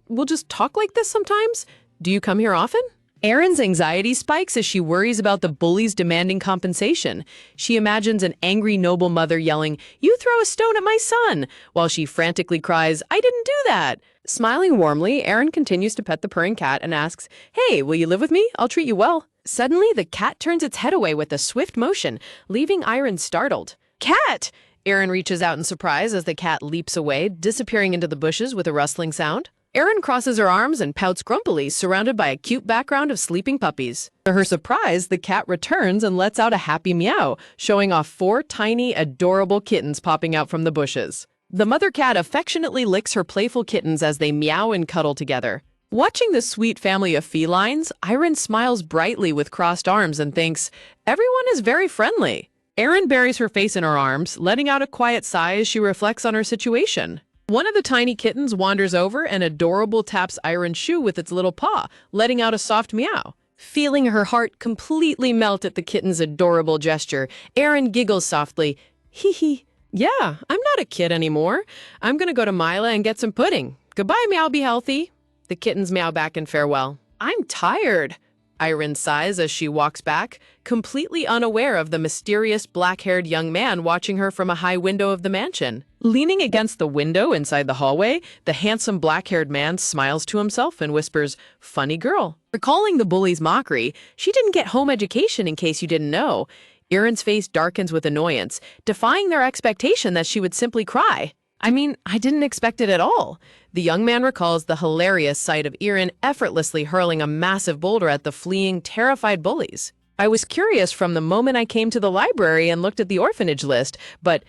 we'll just talk like this sometimes? Do you come here often?" Erin's anxiety spikes as she worries about the bullies demanding compensation. She imagines an angry noble mother yelling, "You throw a stone at my son," while she frantically cries, "I didn't do that." Smiling warmly, Erin continues to pet the purring cat and asks, "Hey, will you live with me? I'll treat you well." Suddenly, the cat turns its head away with a swift motion, leaving Erin startled. "Cat!" Erin reaches out in surprise as the cat leaps away, disappearing into the bushes with a rustling sound. Erin crosses her arms and pouts grumpily, surrounded by a cute background of sleeping puppies. To her surprise, the cat returns and lets out a happy meow, showing off 4 tiny, adorable kittens popping out from the bushes. The mother cat affectionately licks her playful kittens as they meow and cuddle together. Watching this sweet family of felines, Erin smiles brightly with crossed arms and thinks, "Everyone is very friendly." Erin buries her face in her arms, letting out a quiet sigh as she reflects on her situation. One of the tiny kittens wanders over and adorable taps Erin's shoe with its little paw, letting out a soft meow. Feeling her heart completely melt at the kitten's adorable gesture, Erin giggles softly, "Hee hee. Yeah, I'm not a kid anymore. I'm gonna go to Mila and get some pudding. Goodbye, meow, be healthy." The kittens meow back in farewell. "I'm tired," Erin sighs as she walks back, completely unaware of the mysterious black-haired young man watching her from a high window of the mansion. Leaning against the window inside the hallway, the handsome black-haired man smiles to himself and whispers, "Funny girl." Recalling the bully's mockery, "She didn't get home education in case you didn't know." Erin's face darkens with annoyance, defying their expectation that she would simply cry. I didn't expect it at all." The young man recalls the hilarious sight of Erin effortlessly hurling a massive boulder at the fleeing, terrified bullies. "I was curious from the moment I came to the library and looked at the orphanage list, but..."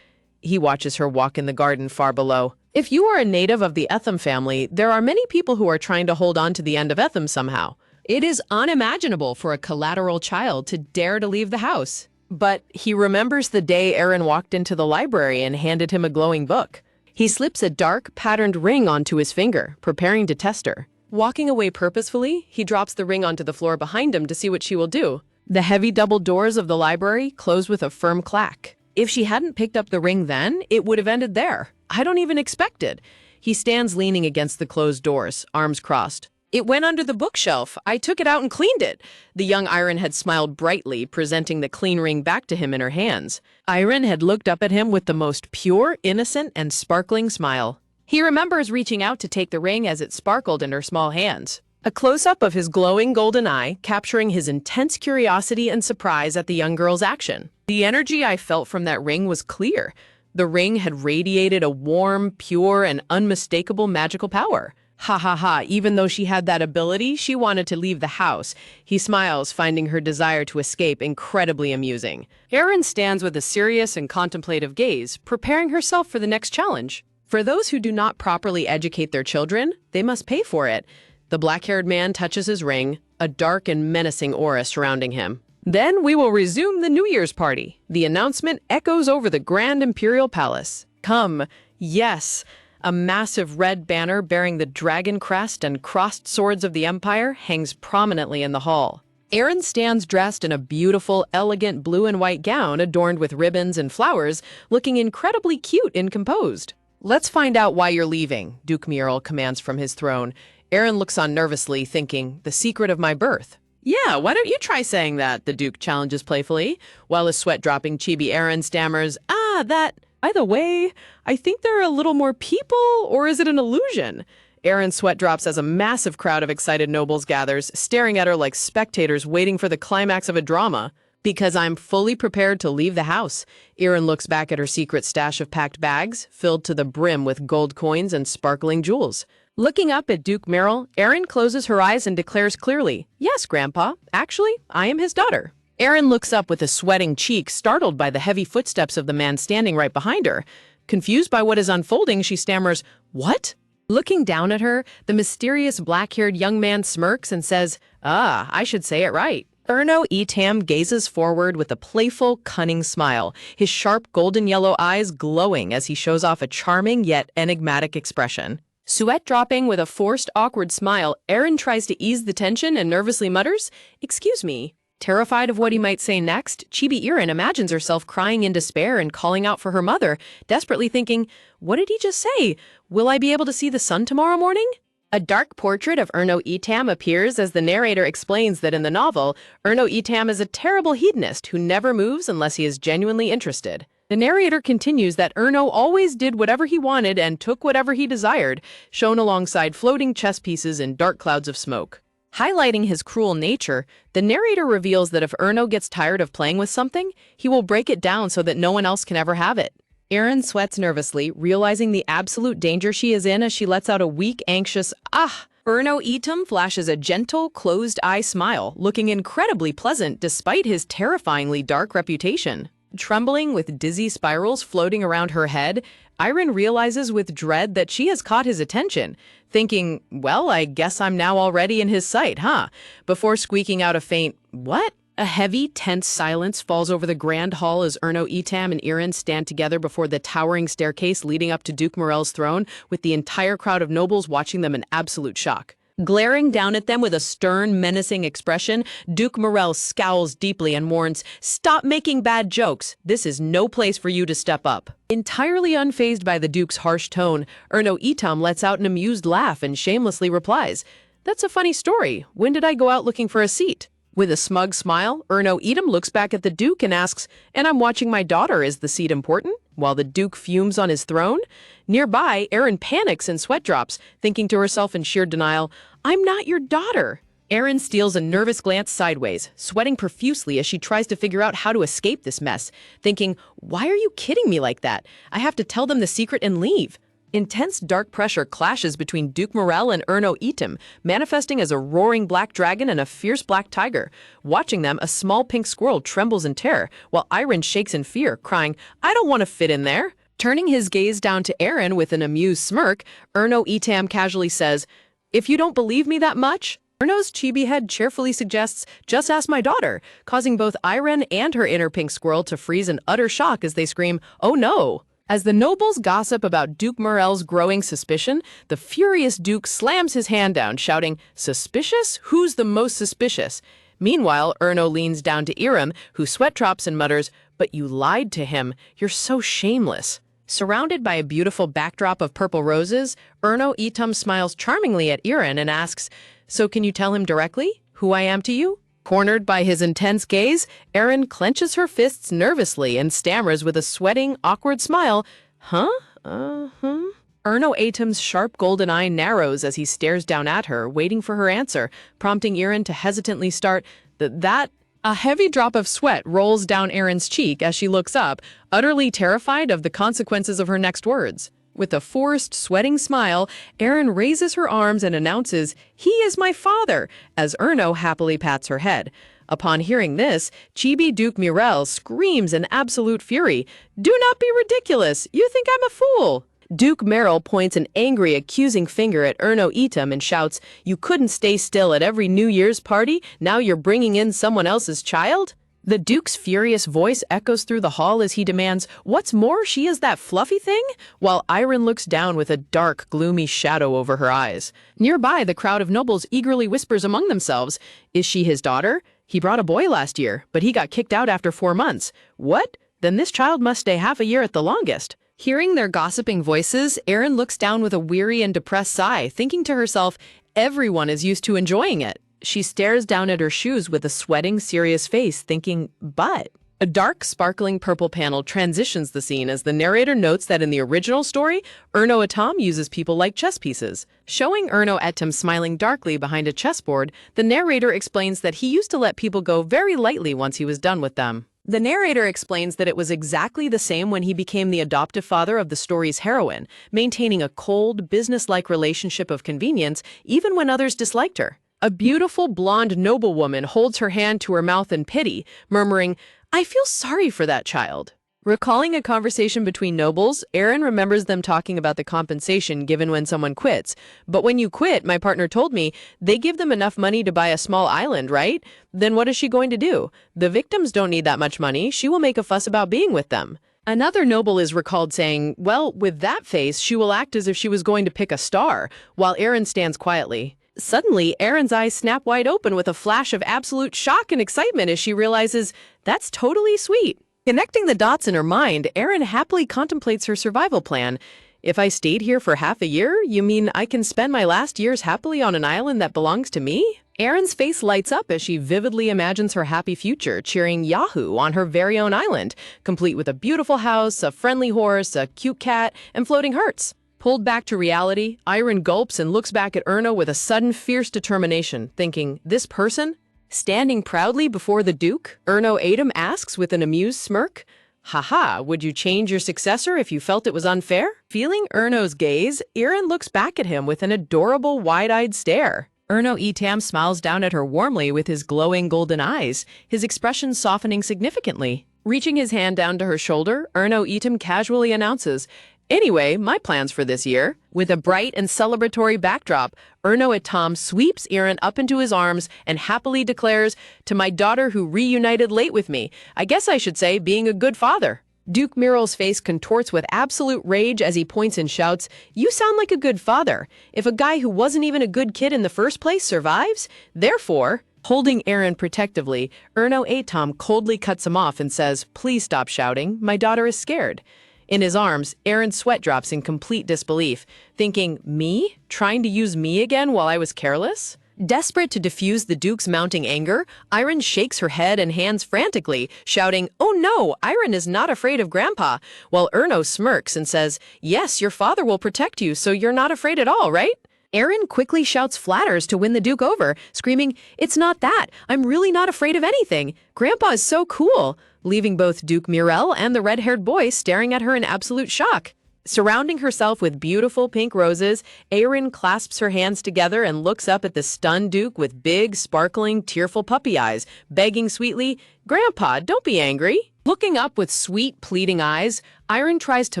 He watches her walk in the garden far below. "If you are a native of the Etham family, there are many people who are trying to hold on to the end of Etham somehow. It is unimaginable for a collateral child to dare to leave the house." But he remembers the day Erin walked into the library and handed him a glowing book. He slips a dark, patterned ring onto his finger, preparing to test her. Walking away purposefully, he drops the ring onto the floor behind him to see what she will do. The heavy double doors of the library close with a firm clack. If she hadn't picked up the ring then, it would have ended there. "I don't even expect it." He stands leaning against the closed doors, arms crossed. "It went under the bookshelf. I took it out and cleaned it." The young Erin had smiled brightly, presenting the clean ring back to him in her hands. Erin had looked up at him with the most pure, innocent, and sparkling smile. He remembers reaching out to take the ring as it sparkled in her small hands. A close-up of his glowing golden eye, capturing his intense curiosity and surprise at the young girl's action. "The energy I felt from that ring was clear. The ring had radiated a warm, pure, and unmistakable magical power." Ha ha ha, even though she had that ability, she wanted to leave the house. He smiles, finding her desire to escape incredibly amusing. Erin stands with a serious and contemplative gaze, preparing herself for the next challenge. For those who do not properly educate their children, they must pay for it. The black-haired man touches his ring, a dark and menacing aura surrounding him. "Then we will resume the New Year's party." The announcement echoes over the Grand Imperial Palace. "Come, yes." A massive red banner bearing the dragon crest and crossed swords of the Empire hangs prominently in the hall. Erin stands dressed in a beautiful, elegant blue and white gown adorned with ribbons and flowers, looking incredibly cute and composed. "Let's find out why you're leaving," Duke Muriel commands from his throne. Erin looks on nervously, thinking, "The secret of my birth." "Yeah, why don't you try saying that?" the Duke challenges playfully, while his sweat-dropping chibi Erin stammers, "That..." By the way, I think there are a little more people, or is it an illusion? Erin's sweat drops as a massive crowd of excited nobles gathers, staring at her like spectators waiting for the climax of a drama. Because I'm fully prepared to leave the house. Erin looks back at her secret stash of packed bags, filled to the brim with gold coins and sparkling jewels. Looking up at Duke Merrill, Erin closes her eyes and declares clearly, "Yes, Grandpa. Actually, I am his daughter." Erin looks up with a sweating cheek, startled by the heavy footsteps of the man standing right behind her. Confused by what is unfolding, she stammers, "What?" Looking down at her, the mysterious black-haired young man smirks and says, "Ah, I should say it right." Erno Etam gazes forward with a playful, cunning smile, his sharp golden yellow eyes glowing as he shows off a charming yet enigmatic expression. Sweat dropping with a forced, awkward smile, Erin tries to ease the tension and nervously mutters, "Excuse me." Terrified of what he might say next, Chibi Erin imagines herself crying in despair and calling out for her mother, desperately thinking, "What did he just say? Will I be able to see the sun tomorrow morning?" A dark portrait of Erno Etam appears as the narrator explains that in the novel, Erno Etam is a terrible hedonist who never moves unless he is genuinely interested. The narrator continues that Erno always did whatever he wanted and took whatever he desired, shown alongside floating chess pieces in dark clouds of smoke. Highlighting his cruel nature, the narrator reveals that if Erno gets tired of playing with something, he will break it down so that no one else can ever have it. Erin sweats nervously, realizing the absolute danger she is in as she lets out a weak, anxious, "Ah!" Erno Etam flashes a gentle, closed-eye smile, looking incredibly pleasant despite his terrifyingly dark reputation. Trembling with dizzy spirals floating around her head, Erin realizes with dread that she has caught his attention, thinking, "Well, I guess I'm now already in his sight, huh?" Before squeaking out a faint, "What?" A heavy, tense silence falls over the grand hall as Erno Etam and Erin stand together before the towering staircase leading up to Duke Morel's throne, with the entire crowd of nobles watching them in absolute shock. Glaring down at them with a stern, menacing expression, Duke Morel scowls deeply and warns, "Stop making bad jokes. This is no place for you to step up." Entirely unfazed by the Duke's harsh tone, Erno Etam lets out an amused laugh and shamelessly replies, "That's a funny story. When did I go out looking for a seat?" With a smug smile, Erno Etam looks back at the Duke and asks, "And I'm watching my daughter. Is the seat important?" While the Duke fumes on his throne. Nearby, Erin panics and sweat drops, thinking to herself in sheer denial, "I'm not your daughter." Erin steals a nervous glance sideways, sweating profusely as she tries to figure out how to escape this mess, thinking, "Why are you kidding me like that? I have to tell them the secret and leave." Intense dark pressure clashes between Duke Morel and Erno Etam, manifesting as a roaring black dragon and a fierce black tiger. Watching them, a small pink squirrel trembles in terror, while Erin shakes in fear, crying, "I don't want to fit in there." Turning his gaze down to Erin with an amused smirk, Erno Etam casually says, "If you don't believe me that much?" Erno's chibi head cheerfully suggests, "Just ask my daughter," causing both Erin and her inner pink squirrel to freeze in utter shock as they scream, "Oh no!" As the nobles gossip about Duke Morel's growing suspicion, the furious Duke slams his hand down, shouting, "Suspicious? Who's the most suspicious?" Meanwhile, Erno leans down to Erin, who sweat drops and mutters, "But you lied to him. You're so shameless." Surrounded by a beautiful backdrop of purple roses, Erno Etam smiles charmingly at Erin and asks, "So can you tell him directly who I am to you?" Cornered by his intense gaze, Erin clenches her fists nervously and stammers with a sweating, awkward smile, "Huh? Erno Etam's sharp golden eye narrows as he stares down at her, waiting for her answer, prompting Erin to hesitantly start, that... A heavy drop of sweat rolls down Erin's cheek as she looks up, utterly terrified of the consequences of her next words. With a forced, sweating smile, Erin raises her arms and announces, "He is my father," as Erno happily pats her head. Upon hearing this, Chibi Duke Morel screams in absolute fury, "Do not be ridiculous! You think I'm a fool!" Duke Merrill points an angry, accusing finger at Erno Etam and shouts, "You couldn't stay still at every New Year's party, now you're bringing in someone else's child?" The Duke's furious voice echoes through the hall as he demands, "What's more, she is that fluffy thing?" While Erin looks down with a dark, gloomy shadow over her eyes. Nearby, the crowd of nobles eagerly whispers among themselves, "Is she his daughter? He brought a boy last year, but he got kicked out after 4 months. What? Then this child must stay half a year at the longest." Hearing their gossiping voices, Erin looks down with a weary and depressed sigh, thinking to herself, everyone is used to enjoying it. She stares down at her shoes with a sweating, serious face, thinking, but A dark, sparkling purple panel transitions the scene as the narrator notes that in the original story, Erno Atam uses people like chess pieces. Showing Erno Atam smiling darkly behind a chessboard, the narrator explains that he used to let people go very lightly once he was done with them. The narrator explains that it was exactly the same when he became the adoptive father of the story's heroine, maintaining a cold, business-like relationship of convenience even when others disliked her. A beautiful, blonde noblewoman holds her hand to her mouth in pity, murmuring, "I feel sorry for that child." Recalling a conversation between nobles, Aaron remembers them talking about the compensation given when someone quits. "But when you quit, my partner told me, they give them enough money to buy a small island, right? Then what is she going to do? The victims don't need that much money. She will make a fuss about being with them." Another noble is recalled saying, "Well, with that face, she will act as if she was going to pick a star," while Aaron stands quietly. Suddenly, Erin's eyes snap wide open with a flash of absolute shock and excitement as she realizes that's totally sweet. Connecting the dots in her mind, Erin happily contemplates her survival plan. "If I stayed here for half a year, you mean I can spend my last years happily on an island that belongs to me?" Erin's face lights up as she vividly imagines her happy future, cheering Yahoo on her very own island, complete with a beautiful house, a friendly horse, a cute cat, and floating hearts. Pulled back to reality, Iron gulps and looks back at Erno with a sudden fierce determination, thinking, "This person?" Standing proudly before the Duke, Erno Adam asks with an amused smirk, "Haha, would you change your successor if you felt it was unfair?" Feeling Erno's gaze, Erin looks back at him with an adorable wide-eyed stare. Erno Etam smiles down at her warmly with his glowing golden eyes, his expression softening significantly. Reaching his hand down to her shoulder, Erno Etam casually announces, "Anyway, my plans for this year." With a bright and celebratory backdrop, Erno Etam sweeps Erin up into his arms and happily declares, "To my daughter who reunited late with me, I guess I should say being a good father." Duke Miral's face contorts with absolute rage as he points and shouts, "You sound like a good father. If a guy who wasn't even a good kid in the first place survives, therefore..." Holding Erin protectively, Erno Etam coldly cuts him off and says, "Please stop shouting. My daughter is scared." In his arms, Erin's sweat drops in complete disbelief, thinking, "Me? Trying to use me again while I was careless?" Desperate to diffuse the Duke's mounting anger, Iron shakes her head and hands frantically, shouting, "Oh no, Iron is not afraid of Grandpa," while Erno smirks and says, "Yes, your father will protect you, so you're not afraid at all, right?" Erin quickly shouts flatters to win the Duke over, screaming, "It's not that. I'm really not afraid of anything. Grandpa is so cool," leaving both Duke Mirel and the red-haired boy staring at her in absolute shock. Surrounding herself with beautiful pink roses, Erin clasps her hands together and looks up at the stunned Duke with big, sparkling, tearful puppy eyes, begging sweetly, "Grandpa, don't be angry." Looking up with sweet, pleading eyes, Erin tries to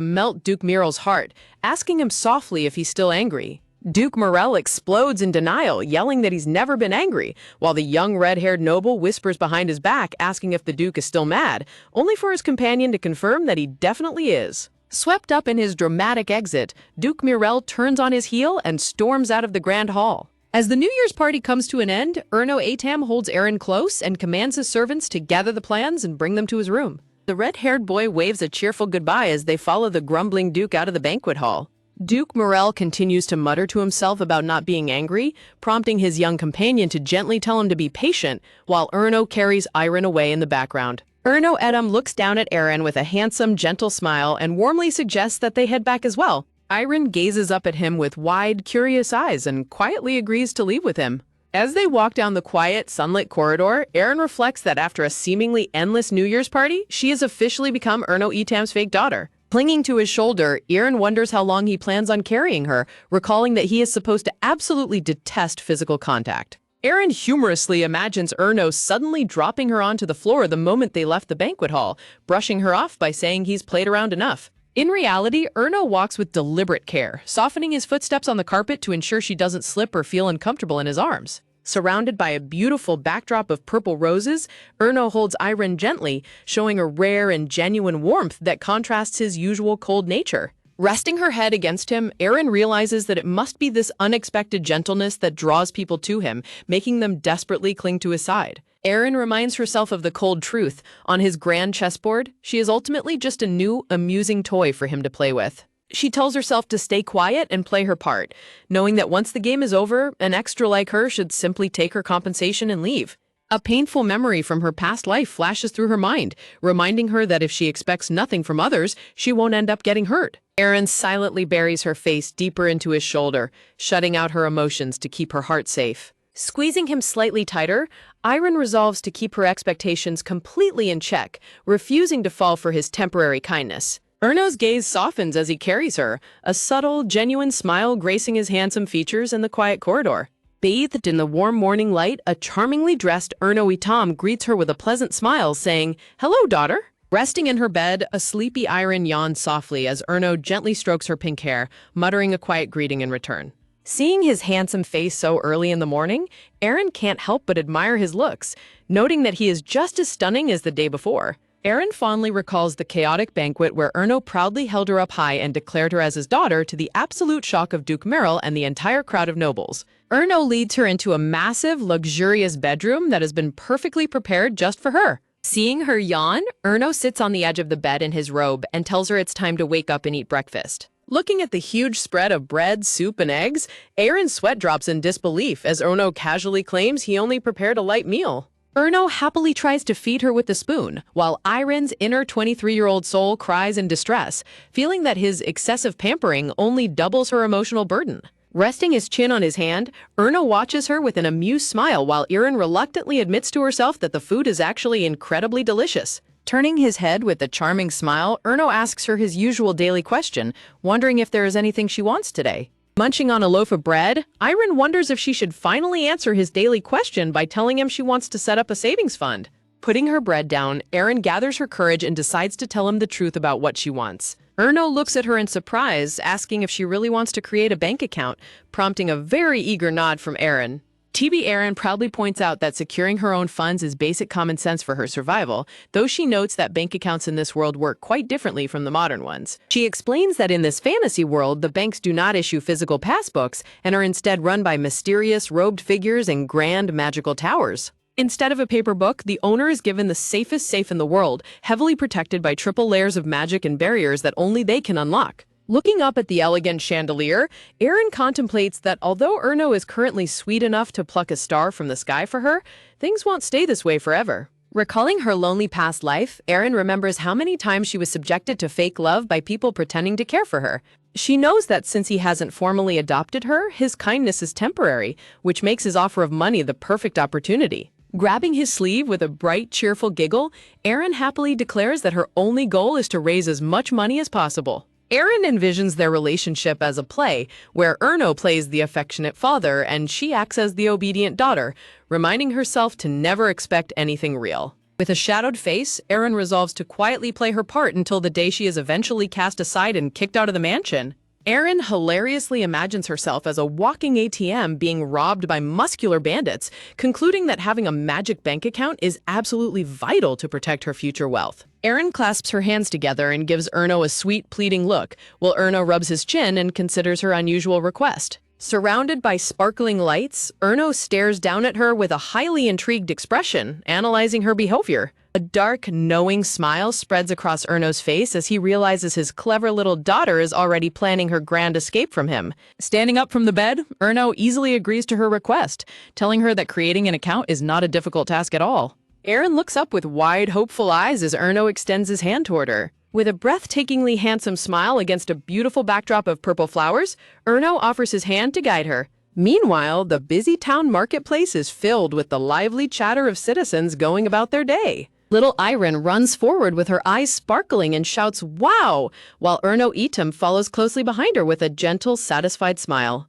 melt Duke Mirel's heart, asking him softly if he's still angry. Duke Morel explodes in denial, yelling that he's never been angry, while the young red-haired noble whispers behind his back, asking if the Duke is still mad, only for his companion to confirm that he definitely is. Swept up in his dramatic exit, Duke Mirel turns on his heel and storms out of the Grand Hall. As the New Year's party comes to an end, Erno Etam holds Erin close and commands his servants to gather the plans and bring them to his room. The red-haired boy waves a cheerful goodbye as they follow the grumbling Duke out of the banquet hall. Duke Morel continues to mutter to himself about not being angry, prompting his young companion to gently tell him to be patient, while Erno carries Iron away in the background. Erno Edam looks down at Erin with a handsome, gentle smile and warmly suggests that they head back as well. Iron gazes up at him with wide, curious eyes and quietly agrees to leave with him. As they walk down the quiet, sunlit corridor, Erin reflects that after a seemingly endless New Year's party, she has officially become Erno Etam's fake daughter. Clinging to his shoulder, Erin wonders how long he plans on carrying her, recalling that he is supposed to absolutely detest physical contact. Erin humorously imagines Erno suddenly dropping her onto the floor the moment they left the banquet hall, brushing her off by saying he's played around enough. In reality, Erno walks with deliberate care, softening his footsteps on the carpet to ensure she doesn't slip or feel uncomfortable in his arms. Surrounded by a beautiful backdrop of purple roses, Erno holds Iron gently, showing a rare and genuine warmth that contrasts his usual cold nature. Resting her head against him, Erin realizes that it must be this unexpected gentleness that draws people to him, making them desperately cling to his side. Erin reminds herself of the cold truth. On his grand chessboard, she is ultimately just a new, amusing toy for him to play with. She tells herself to stay quiet and play her part, knowing that once the game is over, an extra like her should simply take her compensation and leave. A painful memory from her past life flashes through her mind, reminding her that if she expects nothing from others, she won't end up getting hurt. Aaron silently buries her face deeper into his shoulder, shutting out her emotions to keep her heart safe. Squeezing him slightly tighter, Iron resolves to keep her expectations completely in check, refusing to fall for his temporary kindness. Erno's gaze softens as he carries her, a subtle, genuine smile gracing his handsome features in the quiet corridor. Bathed in the warm morning light, a charmingly dressed Erno Itam greets her with a pleasant smile, saying, "Hello, daughter." Resting in her bed, a sleepy Iron yawns softly as Erno gently strokes her pink hair, muttering a quiet greeting in return. Seeing his handsome face so early in the morning, Aaron can't help but admire his looks, noting that he is just as stunning as the day before. Aaron fondly recalls the chaotic banquet where Erno proudly held her up high and declared her as his daughter, to the absolute shock of Duke Merrill and the entire crowd of nobles. Erno leads her into a massive, luxurious bedroom that has been perfectly prepared just for her. Seeing her yawn, Erno sits on the edge of the bed in his robe and tells her it's time to wake up and eat breakfast. Looking at the huge spread of bread, soup, and eggs, Aaron's sweat drops in disbelief as Erno casually claims he only prepared a light meal. Erno happily tries to feed her with the spoon, while Iron's inner 23-year-old soul cries in distress, feeling that his excessive pampering only doubles her emotional burden. Resting his chin on his hand, Erno watches her with an amused smile while Aaron reluctantly admits to herself that the food is actually incredibly delicious. Turning his head with a charming smile, Erno asks her his usual daily question, wondering if there is anything she wants today. Munching on a loaf of bread, Iron wonders if she should finally answer his daily question by telling him she wants to set up a savings fund. Putting her bread down, Aaron gathers her courage and decides to tell him the truth about what she wants. Erno looks at her in surprise, asking if she really wants to create a bank account, prompting a very eager nod from Aaron. TB Aaron proudly points out that securing her own funds is basic common sense for her survival, though she notes that bank accounts in this world work quite differently from the modern ones. She explains that in this fantasy world, the banks do not issue physical passbooks and are instead run by mysterious, robed figures and grand magical towers. Instead of a paper book, the owner is given the safest safe in the world, heavily protected by triple layers of magic and barriers that only they can unlock. Looking up at the elegant chandelier, Aaron contemplates that although Erno is currently sweet enough to pluck a star from the sky for her, things won't stay this way forever. Recalling her lonely past life, Aaron remembers how many times she was subjected to fake love by people pretending to care for her. She knows that since he hasn't formally adopted her, his kindness is temporary, which makes his offer of money the perfect opportunity. Grabbing his sleeve with a bright, cheerful giggle, Aaron happily declares that her only goal is to raise as much money as possible. Aaron envisions their relationship as a play, where Erno plays the affectionate father and she acts as the obedient daughter, reminding herself to never expect anything real. With a shadowed face, Aaron resolves to quietly play her part until the day she is eventually cast aside and kicked out of the mansion. Aaron hilariously imagines herself as a walking ATM being robbed by muscular bandits, concluding that having a magic bank account is absolutely vital to protect her future wealth. Aaron clasps her hands together and gives Erno a sweet, pleading look, while Erno rubs his chin and considers her unusual request. Surrounded by sparkling lights, Erno stares down at her with a highly intrigued expression, analyzing her behavior. A dark, knowing smile spreads across Erno's face as he realizes his clever little daughter is already planning her grand escape from him. Standing up from the bed, Erno easily agrees to her request, telling her that creating an account is not a difficult task at all. Aaron looks up with wide, hopeful eyes as Erno extends his hand toward her. With a breathtakingly handsome smile against a beautiful backdrop of purple flowers, Erno offers his hand to guide her. Meanwhile, the busy town marketplace is filled with the lively chatter of citizens going about their day. Little Iron runs forward with her eyes sparkling and shouts, "Wow!" while Erno Itam follows closely behind her with a gentle, satisfied smile.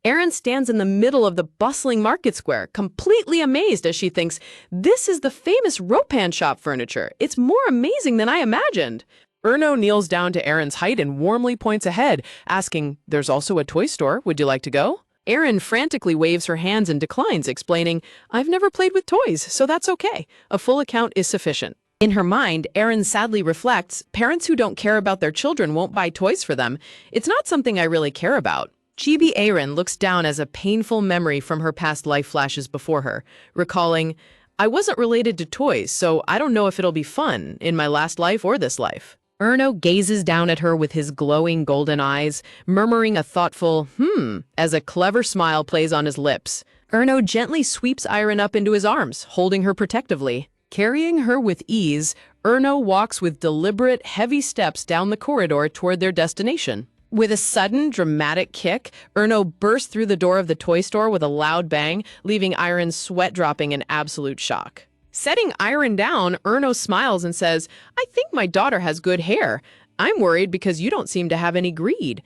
Aaron stands in the middle of the bustling market square, completely amazed as she thinks, "This is the famous Ropan shop furniture. It's more amazing than I imagined." Erno kneels down to Aaron's height and warmly points ahead, asking, "There's also a toy store. Would you like to go?" Aaron frantically waves her hands and declines, explaining, "I've never played with toys, so that's okay. A full account is sufficient." In her mind, Aaron sadly reflects, parents who don't care about their children won't buy toys for them. It's not something I really care about. Chibi Aaron looks down as a painful memory from her past life flashes before her, recalling, "I wasn't related to toys, so I don't know if it'll be fun in my last life or this life." Erno gazes down at her with his glowing golden eyes, murmuring a thoughtful, as a clever smile plays on his lips. Erno gently sweeps Iron up into his arms, holding her protectively. Carrying her with ease, Erno walks with deliberate, heavy steps down the corridor toward their destination. With a sudden, dramatic kick, Erno bursts through the door of the toy store with a loud bang, leaving Iron sweat dropping in absolute shock. Setting Iron down, Erno smiles and says, "I think my daughter has good hair. I'm worried because you don't seem to have any greed."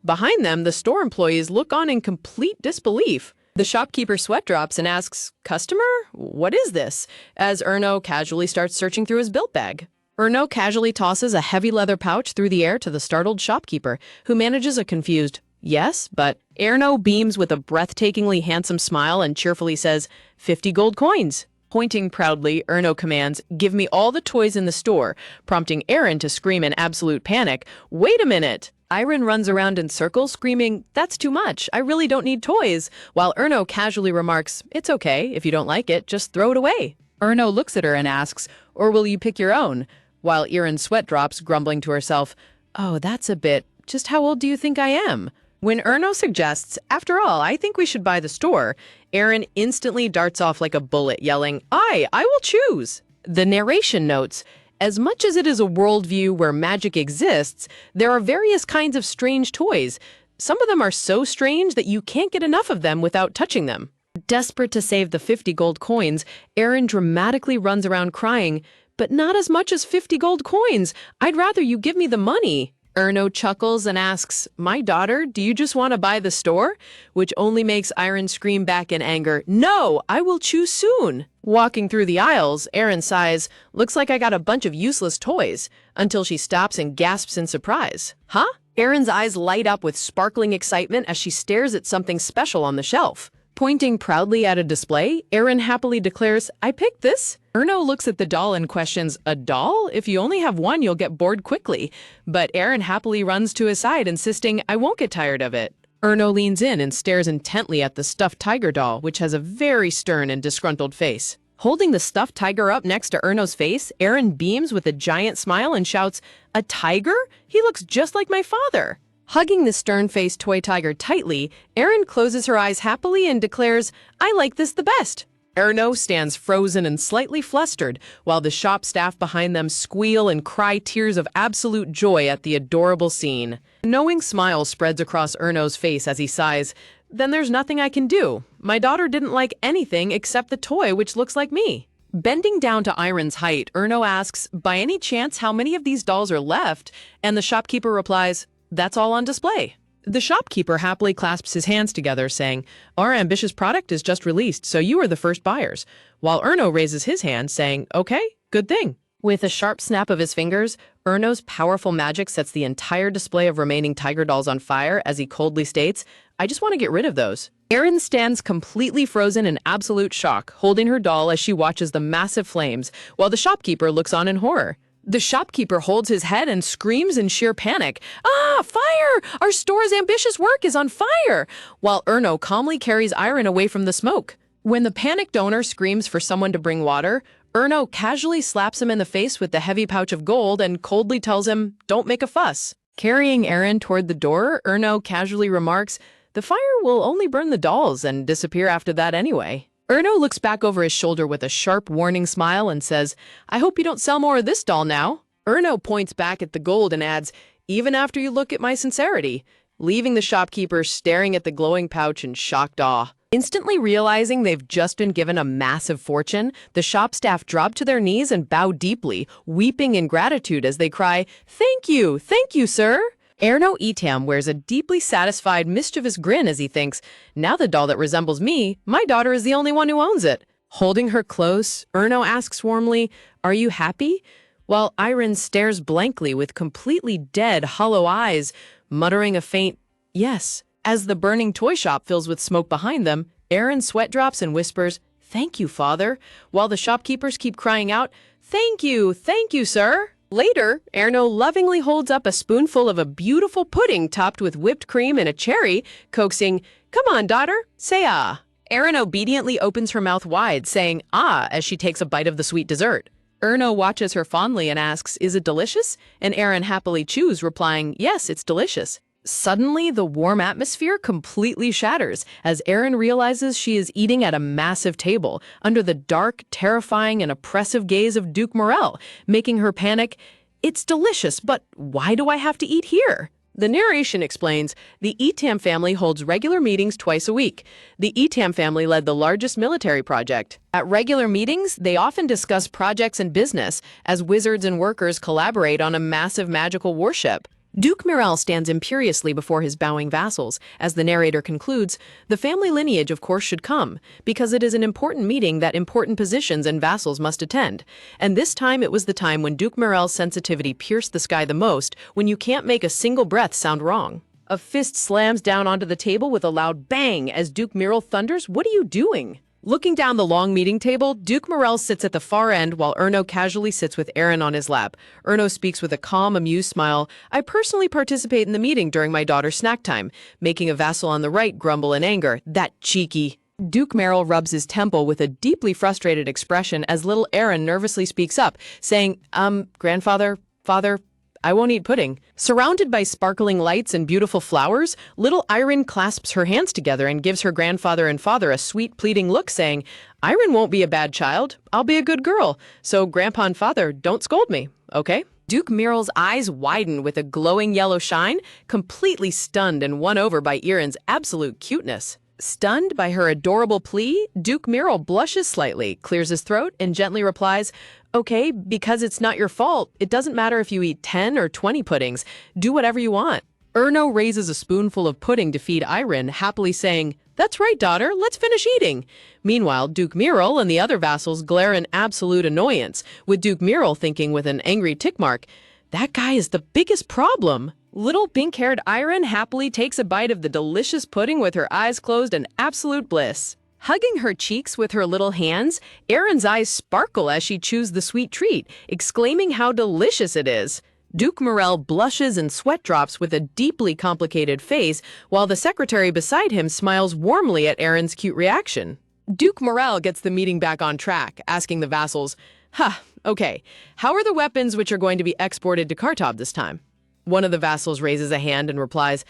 Behind them, the store employees look on in complete disbelief. The shopkeeper sweat drops and asks, "Customer? What is this?" as Erno casually starts searching through his built bag. Erno casually tosses a heavy leather pouch through the air to the startled shopkeeper, who manages a confused, "Yes, but..." Erno beams with a breathtakingly handsome smile and cheerfully says, "50 gold coins." Pointing proudly, Erno commands, "Give me all the toys in the store," prompting Aaron to scream in absolute panic, "Wait a minute!" Iron runs around in circles, screaming, "That's too much, I really don't need toys," while Erno casually remarks, "It's okay, if you don't like it, just throw it away." Erno looks at her and asks, "Or will you pick your own?" While Aaron sweat drops, grumbling to herself, "Oh, that's a bit, just how old do you think I am?" When Erno suggests, "After all, I think we should buy the store," Aaron instantly darts off like a bullet, yelling, I will choose." The narration notes, "As much as it is a worldview where magic exists, there are various kinds of strange toys. Some of them are so strange that you can't get enough of them without touching them." Desperate to save the 50 gold coins, Aaron dramatically runs around crying, "But not as much as 50 gold coins. I'd rather you give me the money." Erno chuckles and asks, "My daughter, do you just want to buy the store?" Which only makes Iron scream back in anger, "No, I will choose soon." Walking through the aisles, Aaron sighs, "Looks like I got a bunch of useless toys," until she stops and gasps in surprise. "Huh?" Aaron's eyes light up with sparkling excitement as she stares at something special on the shelf. Pointing proudly at a display, Aaron happily declares, "I picked this." Erno looks at the doll and questions, "A doll? If you only have one, you'll get bored quickly." But Aaron happily runs to his side, insisting, "I won't get tired of it." Erno leans in and stares intently at the stuffed tiger doll, which has a very stern and disgruntled face. Holding the stuffed tiger up next to Erno's face, Aaron beams with a giant smile and shouts, "A tiger? He looks just like my father." Hugging the stern-faced toy tiger tightly, Aaron closes her eyes happily and declares, "I like this the best." Erno stands frozen and slightly flustered, while the shop staff behind them squeal and cry tears of absolute joy at the adorable scene. A knowing smile spreads across Erno's face as he sighs, "Then there's nothing I can do. My daughter didn't like anything except the toy which looks like me." Bending down to Iron's height, Erno asks, "By any chance how many of these dolls are left?" And the shopkeeper replies, "That's all on display." The shopkeeper happily clasps his hands together, saying, "Our ambitious product is just released, so you are the first buyers," while Erno raises his hand, saying, "Okay, good thing." With a sharp snap of his fingers, Erno's powerful magic sets the entire display of remaining tiger dolls on fire as he coldly states, "I just want to get rid of those." Erin stands completely frozen in absolute shock, holding her doll as she watches the massive flames, while the shopkeeper looks on in horror. The shopkeeper holds his head and screams in sheer panic, "Ah, fire! Our store's ambitious work is on fire!" While Erno calmly carries Iron away from the smoke. When the panicked owner screams for someone to bring water, Erno casually slaps him in the face with the heavy pouch of gold and coldly tells him, "Don't make a fuss." Carrying Aaron toward the door, Erno casually remarks, "The fire will only burn the dolls and disappear after that anyway." Erno looks back over his shoulder with a sharp, warning smile and says, "I hope you don't sell more of this doll now." Erno points back at the gold and adds, "Even after you look at my sincerity," leaving the shopkeeper staring at the glowing pouch in shocked awe. Instantly realizing they've just been given a massive fortune, the shop staff drop to their knees and bow deeply, weeping in gratitude as they cry, thank you, sir." Erno Etam wears a deeply satisfied, mischievous grin as he thinks, "Now the doll that resembles me, my daughter is the only one who owns it." Holding her close, Erno asks warmly, "Are you happy?" While Iron stares blankly with completely dead, hollow eyes, muttering a faint, "Yes." As the burning toy shop fills with smoke behind them, Aaron sweat drops and whispers, "Thank you, father," while the shopkeepers keep crying out, thank you, sir." Later, Erno lovingly holds up a spoonful of a beautiful pudding topped with whipped cream and a cherry, coaxing, "Come on, daughter, say ah." Erin obediently opens her mouth wide, saying ah as she takes a bite of the sweet dessert. Erno watches her fondly and asks, "Is it delicious?" And Erin happily chews, replying, "Yes, it's delicious." Suddenly, the warm atmosphere completely shatters as Erin realizes she is eating at a massive table under the dark, terrifying, and oppressive gaze of Duke Morel, making her panic. It's delicious, but why do I have to eat here? The narration explains, the Etam family holds regular meetings twice a week. The Etam family led the largest military project. At regular meetings, they often discuss projects and business as wizards and workers collaborate on a massive magical warship. Duke Morel stands imperiously before his bowing vassals. As the narrator concludes, the family lineage of course should come, because it is an important meeting that important positions and vassals must attend. And this time it was the time when Duke Morel's sensitivity pierced the sky the most, when you can't make a single breath sound wrong. A fist slams down onto the table with a loud bang as Duke Morel thunders, "What are you doing?" Looking down the long meeting table, Duke Morel sits at the far end while Erno casually sits with Erin on his lap. Erno speaks with a calm, amused smile. "I personally participate in the meeting during my daughter's snack time," making a vassal on the right grumble in anger. "That cheeky." Duke Morel rubs his temple with a deeply frustrated expression as little Erin nervously speaks up, saying, grandfather, father, I won't eat pudding." Surrounded by sparkling lights and beautiful flowers, little Irene clasps her hands together and gives her grandfather and father a sweet, pleading look, saying, "Irene won't be a bad child. I'll be a good girl. So, grandpa and father, don't scold me, okay?" Duke Morel's eyes widen with a glowing yellow shine, completely stunned and won over by Erin's absolute cuteness. Stunned by her adorable plea, Duke Morel blushes slightly, clears his throat, and gently replies, "Okay, because it's not your fault. It doesn't matter if you eat 10 or 20 puddings. Do whatever you want." Erno raises a spoonful of pudding to feed Irene, happily saying, "That's right, daughter, let's finish eating." Meanwhile, Duke Morel and the other vassals glare in absolute annoyance, with Duke Morel thinking with an angry tick mark, "That guy is the biggest problem." Little pink-haired Irene happily takes a bite of the delicious pudding with her eyes closed in absolute bliss. Hugging her cheeks with her little hands, Erin's eyes sparkle as she chews the sweet treat, exclaiming how delicious it is. Duke Morel blushes and sweat drops with a deeply complicated face, while the secretary beside him smiles warmly at Erin's cute reaction. Duke Morel gets the meeting back on track, asking the vassals, okay, how are the weapons which are going to be exported to Kartab this time?" One of the vassals raises a hand and replies,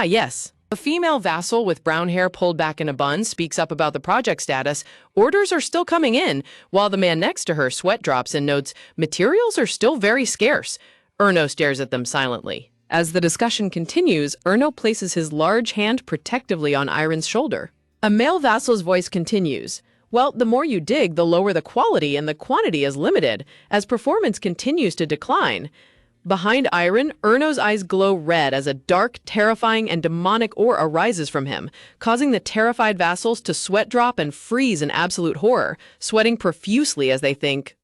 yes. A female vassal with brown hair pulled back in a bun speaks up about the project status. Orders are still coming in, while the man next to her sweat drops and notes, "Materials are still very scarce." Erno stares at them silently. As the discussion continues, Erno places his large hand protectively on Irene's shoulder. A male vassal's voice continues, "Well, the more you dig, the lower the quality, and the quantity is limited, as performance continues to decline." Behind Irene, Erno's eyes glow red as a dark, terrifying, and demonic aura arises from him, causing the terrified vassals to sweat drop and freeze in absolute horror, sweating profusely as they think.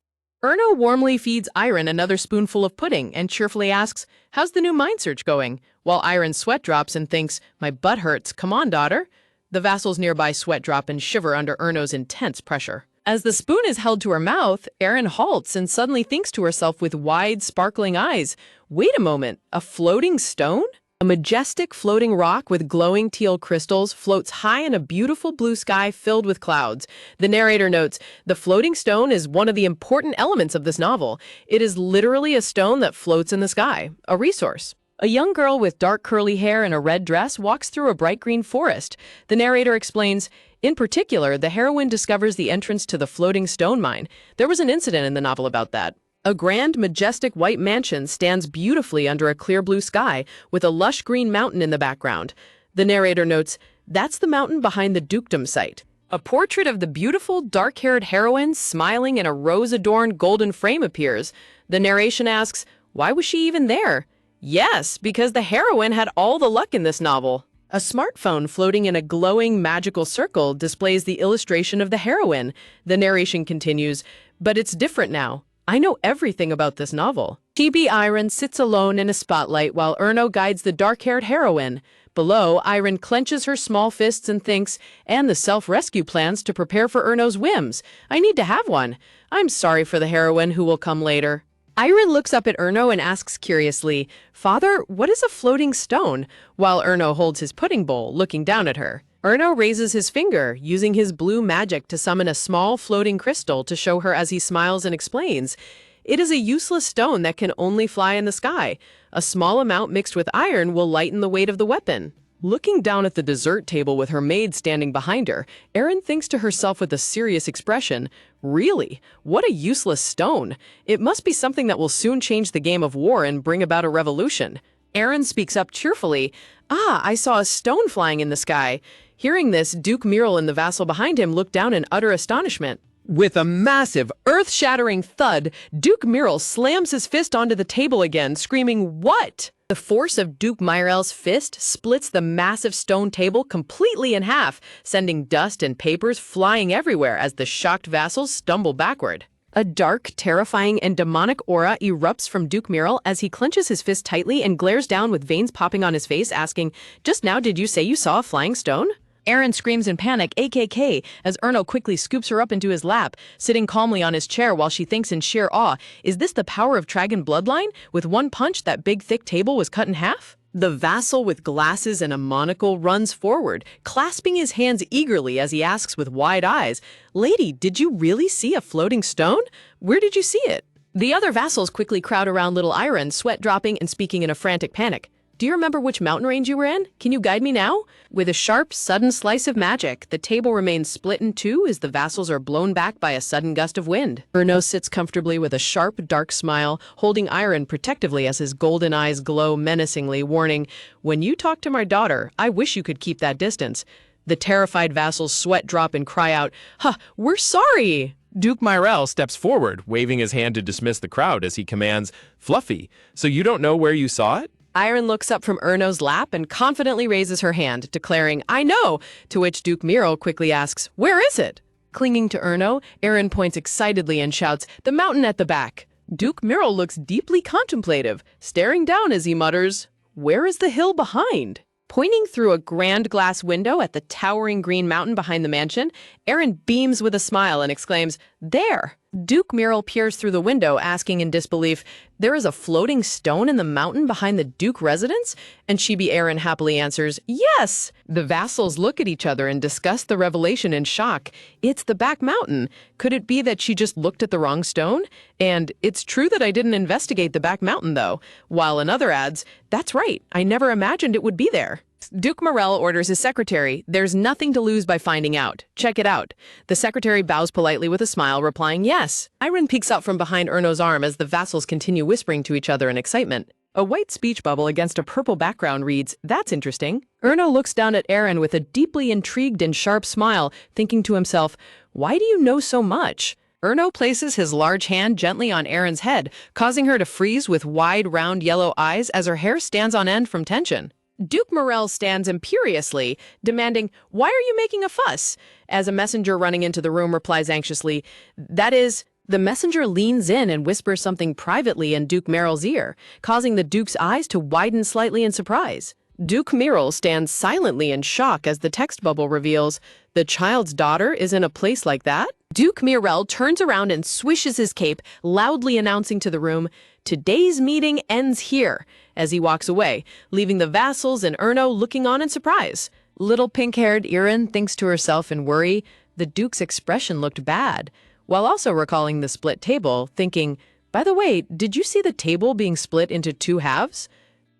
Erno warmly feeds Irene another spoonful of pudding and cheerfully asks, "How's the new mind search going?" While Irene sweat drops and thinks, "My butt hurts, come on, daughter." The vassals nearby sweat drop and shiver under Erno's intense pressure. As the spoon is held to her mouth, Erin halts and suddenly thinks to herself with wide, sparkling eyes, "Wait a moment, a floating stone?" A majestic floating rock with glowing teal crystals floats high in a beautiful blue sky filled with clouds. The narrator notes, "The floating stone is one of the important elements of this novel. It is literally a stone that floats in the sky, a resource." A young girl with dark curly hair and a red dress walks through a bright green forest. The narrator explains, "In particular, the heroine discovers the entrance to the floating stone mine. There was an incident in the novel about that." A grand, majestic white mansion stands beautifully under a clear blue sky, with a lush green mountain in the background. The narrator notes, "That's the mountain behind the dukedom site." A portrait of the beautiful, dark-haired heroine smiling in a rose-adorned golden frame appears. The narration asks, "Why was she even there?" Yes, because the heroine had all the luck in this novel. A smartphone floating in a glowing, magical circle displays the illustration of the heroine. The narration continues, "But it's different now. I know everything about this novel." Chibi Irene sits alone in a spotlight while Erno guides the dark-haired heroine. Below, Irene clenches her small fists and thinks, "And the self-rescue plans to prepare for Erno's whims. I need to have one. I'm sorry for the heroine who will come later." Irene looks up at Erno and asks curiously, "Father, what is a floating stone?" while Erno holds his pudding bowl, looking down at her. Erno raises his finger, using his blue magic to summon a small floating crystal to show her as he smiles and explains, It is a useless stone that can only fly in the sky. A small amount mixed with iron will lighten the weight of the weapon. Looking down at the dessert table with her maid standing behind her, Erin thinks to herself with a serious expression, "Really? What a useless stone. It must be something that will soon change the game of war and bring about a revolution." Erin speaks up cheerfully, "Ah, I saw a stone flying in the sky." Hearing this, Duke Muriel and the vassal behind him look down in utter astonishment. With a massive, earth-shattering thud, Duke Muriel slams his fist onto the table again, screaming, "What?" The force of Duke Muriel's fist splits the massive stone table completely in half, sending dust and papers flying everywhere as the shocked vassals stumble backward. A dark, terrifying, and demonic aura erupts from Duke Muriel as he clenches his fist tightly and glares down with veins popping on his face, asking, "Just now did you say you saw a flying stone?" Erin screams in panic, AKK, as Erno quickly scoops her up into his lap, sitting calmly on his chair while she thinks in sheer awe, is this the power of dragon bloodline? With one punch, that big thick table was cut in half? The vassal with glasses and a monocle runs forward, clasping his hands eagerly as he asks with wide eyes, "Lady, did you really see a floating stone? Where did you see it?" The other vassals quickly crowd around little Iron, sweat dropping and speaking in a frantic panic. "Do you remember which mountain range you were in? Can you guide me now?" With a sharp, sudden slice of magic, the table remains split in two as the vassals are blown back by a sudden gust of wind. Erno sits comfortably with a sharp, dark smile, holding Iron protectively as his golden eyes glow menacingly, warning, "When you talk to my daughter, I wish you could keep that distance." The terrified vassals sweat drop and cry out, "Ha, we're sorry!" Duke Muriel steps forward, waving his hand to dismiss the crowd as he commands, "Fluffy, so you don't know where you saw it?" Iron looks up from Erno's lap and confidently raises her hand, declaring, "I know," to which Duke Muriel quickly asks, "Where is it?" Clinging to Erno, Erin points excitedly and shouts, "The mountain at the back." Duke Muriel looks deeply contemplative, staring down as he mutters, "Where is the hill behind?" Pointing through a grand glass window at the towering green mountain behind the mansion, Erin beams with a smile and exclaims, "There!" Duke Muriel peers through the window, asking in disbelief, "There is a floating stone in the mountain behind the Duke residence?" And Chibi Erin happily answers, "Yes!" The vassals look at each other and discuss the revelation in shock. It's the back mountain. Could it be that she just looked at the wrong stone? And it's true that I didn't investigate the back mountain, though. While another adds, "That's right, I never imagined it would be there." Duke Muriel orders his secretary, "There's nothing to lose by finding out. Check it out." The secretary bows politely with a smile, replying, "Yes." Iron peeks out from behind Erno's arm as the vassals continue whispering to each other in excitement. A white speech bubble against a purple background reads, "That's interesting." Erno looks down at Erin with a deeply intrigued and sharp smile, thinking to himself, "Why do you know so much?" Erno places his large hand gently on Erin's head, causing her to freeze with wide, round yellow eyes as her hair stands on end from tension. Duke Muriel stands imperiously, demanding, "Why are you making a fuss?" As a messenger running into the room replies anxiously, "That is..." The messenger leans in and whispers something privately in Duke Muriel's ear, causing the Duke's eyes to widen slightly in surprise. Duke Muriel stands silently in shock as the text bubble reveals, "The child's daughter is in a place like that?" Duke Muriel turns around and swishes his cape, loudly announcing to the room, "Today's meeting ends here," as he walks away, leaving the vassals and Erno looking on in surprise. Little pink-haired Erin thinks to herself in worry, the Duke's expression looked bad, while also recalling the split table, thinking, "By the way, did you see the table being split into two halves?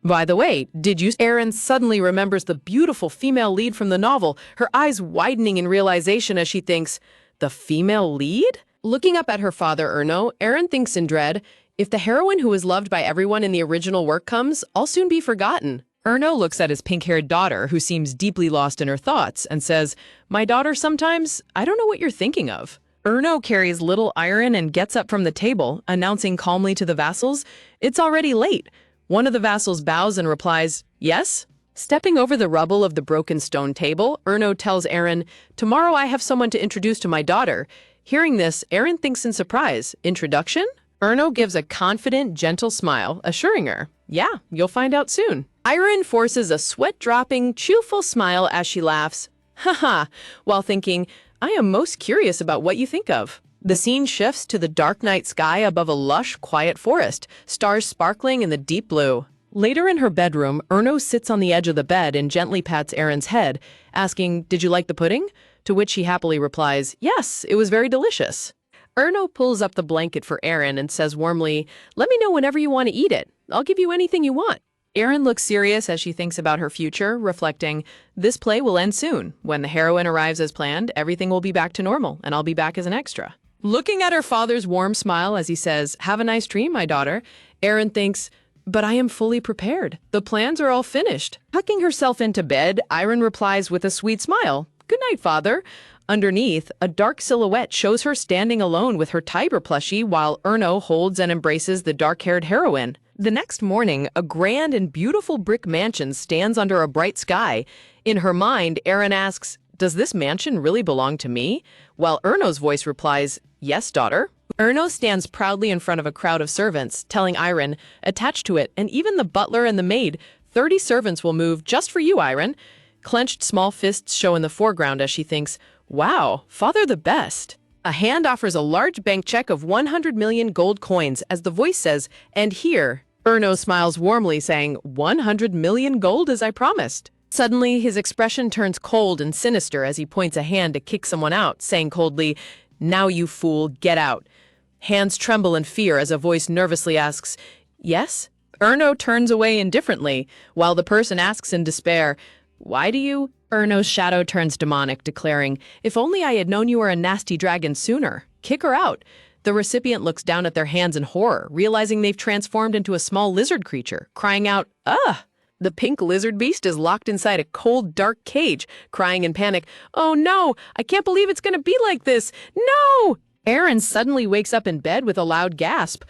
By the way, did you..." Erin suddenly remembers the beautiful female lead from the novel, her eyes widening in realization as she thinks, "The female lead?" Looking up at her father, Erno, Erin thinks in dread, "If the heroine who was loved by everyone in the original work comes, I'll soon be forgotten." Erno looks at his pink-haired daughter, who seems deeply lost in her thoughts, and says, "My daughter, sometimes, I don't know what you're thinking of." Erno carries little Iron and gets up from the table, announcing calmly to the vassals, "It's already late." One of the vassals bows and replies, "Yes?" Stepping over the rubble of the broken stone table, Erno tells Erin, "Tomorrow I have someone to introduce to my daughter." Hearing this, Erin thinks in surprise, "Introduction?" Erno gives a confident, gentle smile, assuring her, "Yeah, you'll find out soon." Iron forces a sweat-dropping, cheerful smile as she laughs, "Haha," while thinking, "I am most curious about what you think of." The scene shifts to the dark night sky above a lush, quiet forest, stars sparkling in the deep blue. Later in her bedroom, Erno sits on the edge of the bed and gently pats Erin's head, asking, "Did you like the pudding?" To which she happily replies, "Yes, it was very delicious." Erno pulls up the blanket for Aaron and says warmly, "Let me know whenever you want to eat it. I'll give you anything you want." Aaron looks serious as she thinks about her future, reflecting, "This play will end soon. When the heroine arrives as planned, everything will be back to normal, and I'll be back as an extra." Looking at her father's warm smile as he says, "Have a nice dream, my daughter," Aaron thinks, "But I am fully prepared. The plans are all finished." Tucking herself into bed, Aaron replies with a sweet smile, "Good night, father." Underneath, a dark silhouette shows her standing alone with her tiger plushie while Erno holds and embraces the dark-haired heroine. The next morning, a grand and beautiful brick mansion stands under a bright sky. In her mind, Aaron asks, "Does this mansion really belong to me?" While Erno's voice replies, "Yes, daughter." Erno stands proudly in front of a crowd of servants, telling Aaron, attached to it, and even the butler and the maid, 30 servants will move just for you, Aaron. Clenched small fists show in the foreground as she thinks, "Wow, father the best." A hand offers a large bank check of 100 million gold coins as the voice says, "And here." Erno smiles warmly, saying, 100 million gold as I promised." Suddenly, his expression turns cold and sinister as he points a hand to kick someone out, saying coldly, "Now you fool, get out." Hands tremble in fear as a voice nervously asks, "Yes?" Erno turns away indifferently, while the person asks in despair, "Why do you?" Erno's shadow turns demonic, declaring, "If only I had known you were a nasty dragon sooner. Kick her out." The recipient looks down at their hands in horror, realizing they've transformed into a small lizard creature, crying out, "Ugh!" The pink lizard beast is locked inside a cold, dark cage, crying in panic, "Oh no, I can't believe it's going to be like this. No!" Aaron suddenly wakes up in bed with a loud gasp,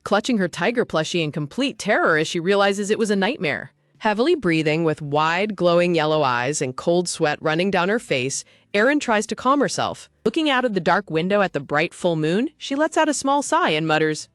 clutching her tiger plushie in complete terror as she realizes it was a nightmare. Heavily breathing with wide, glowing yellow eyes and cold sweat running down her face, Aaron tries to calm herself. Looking out of the dark window at the bright full moon, she lets out a small sigh and mutters,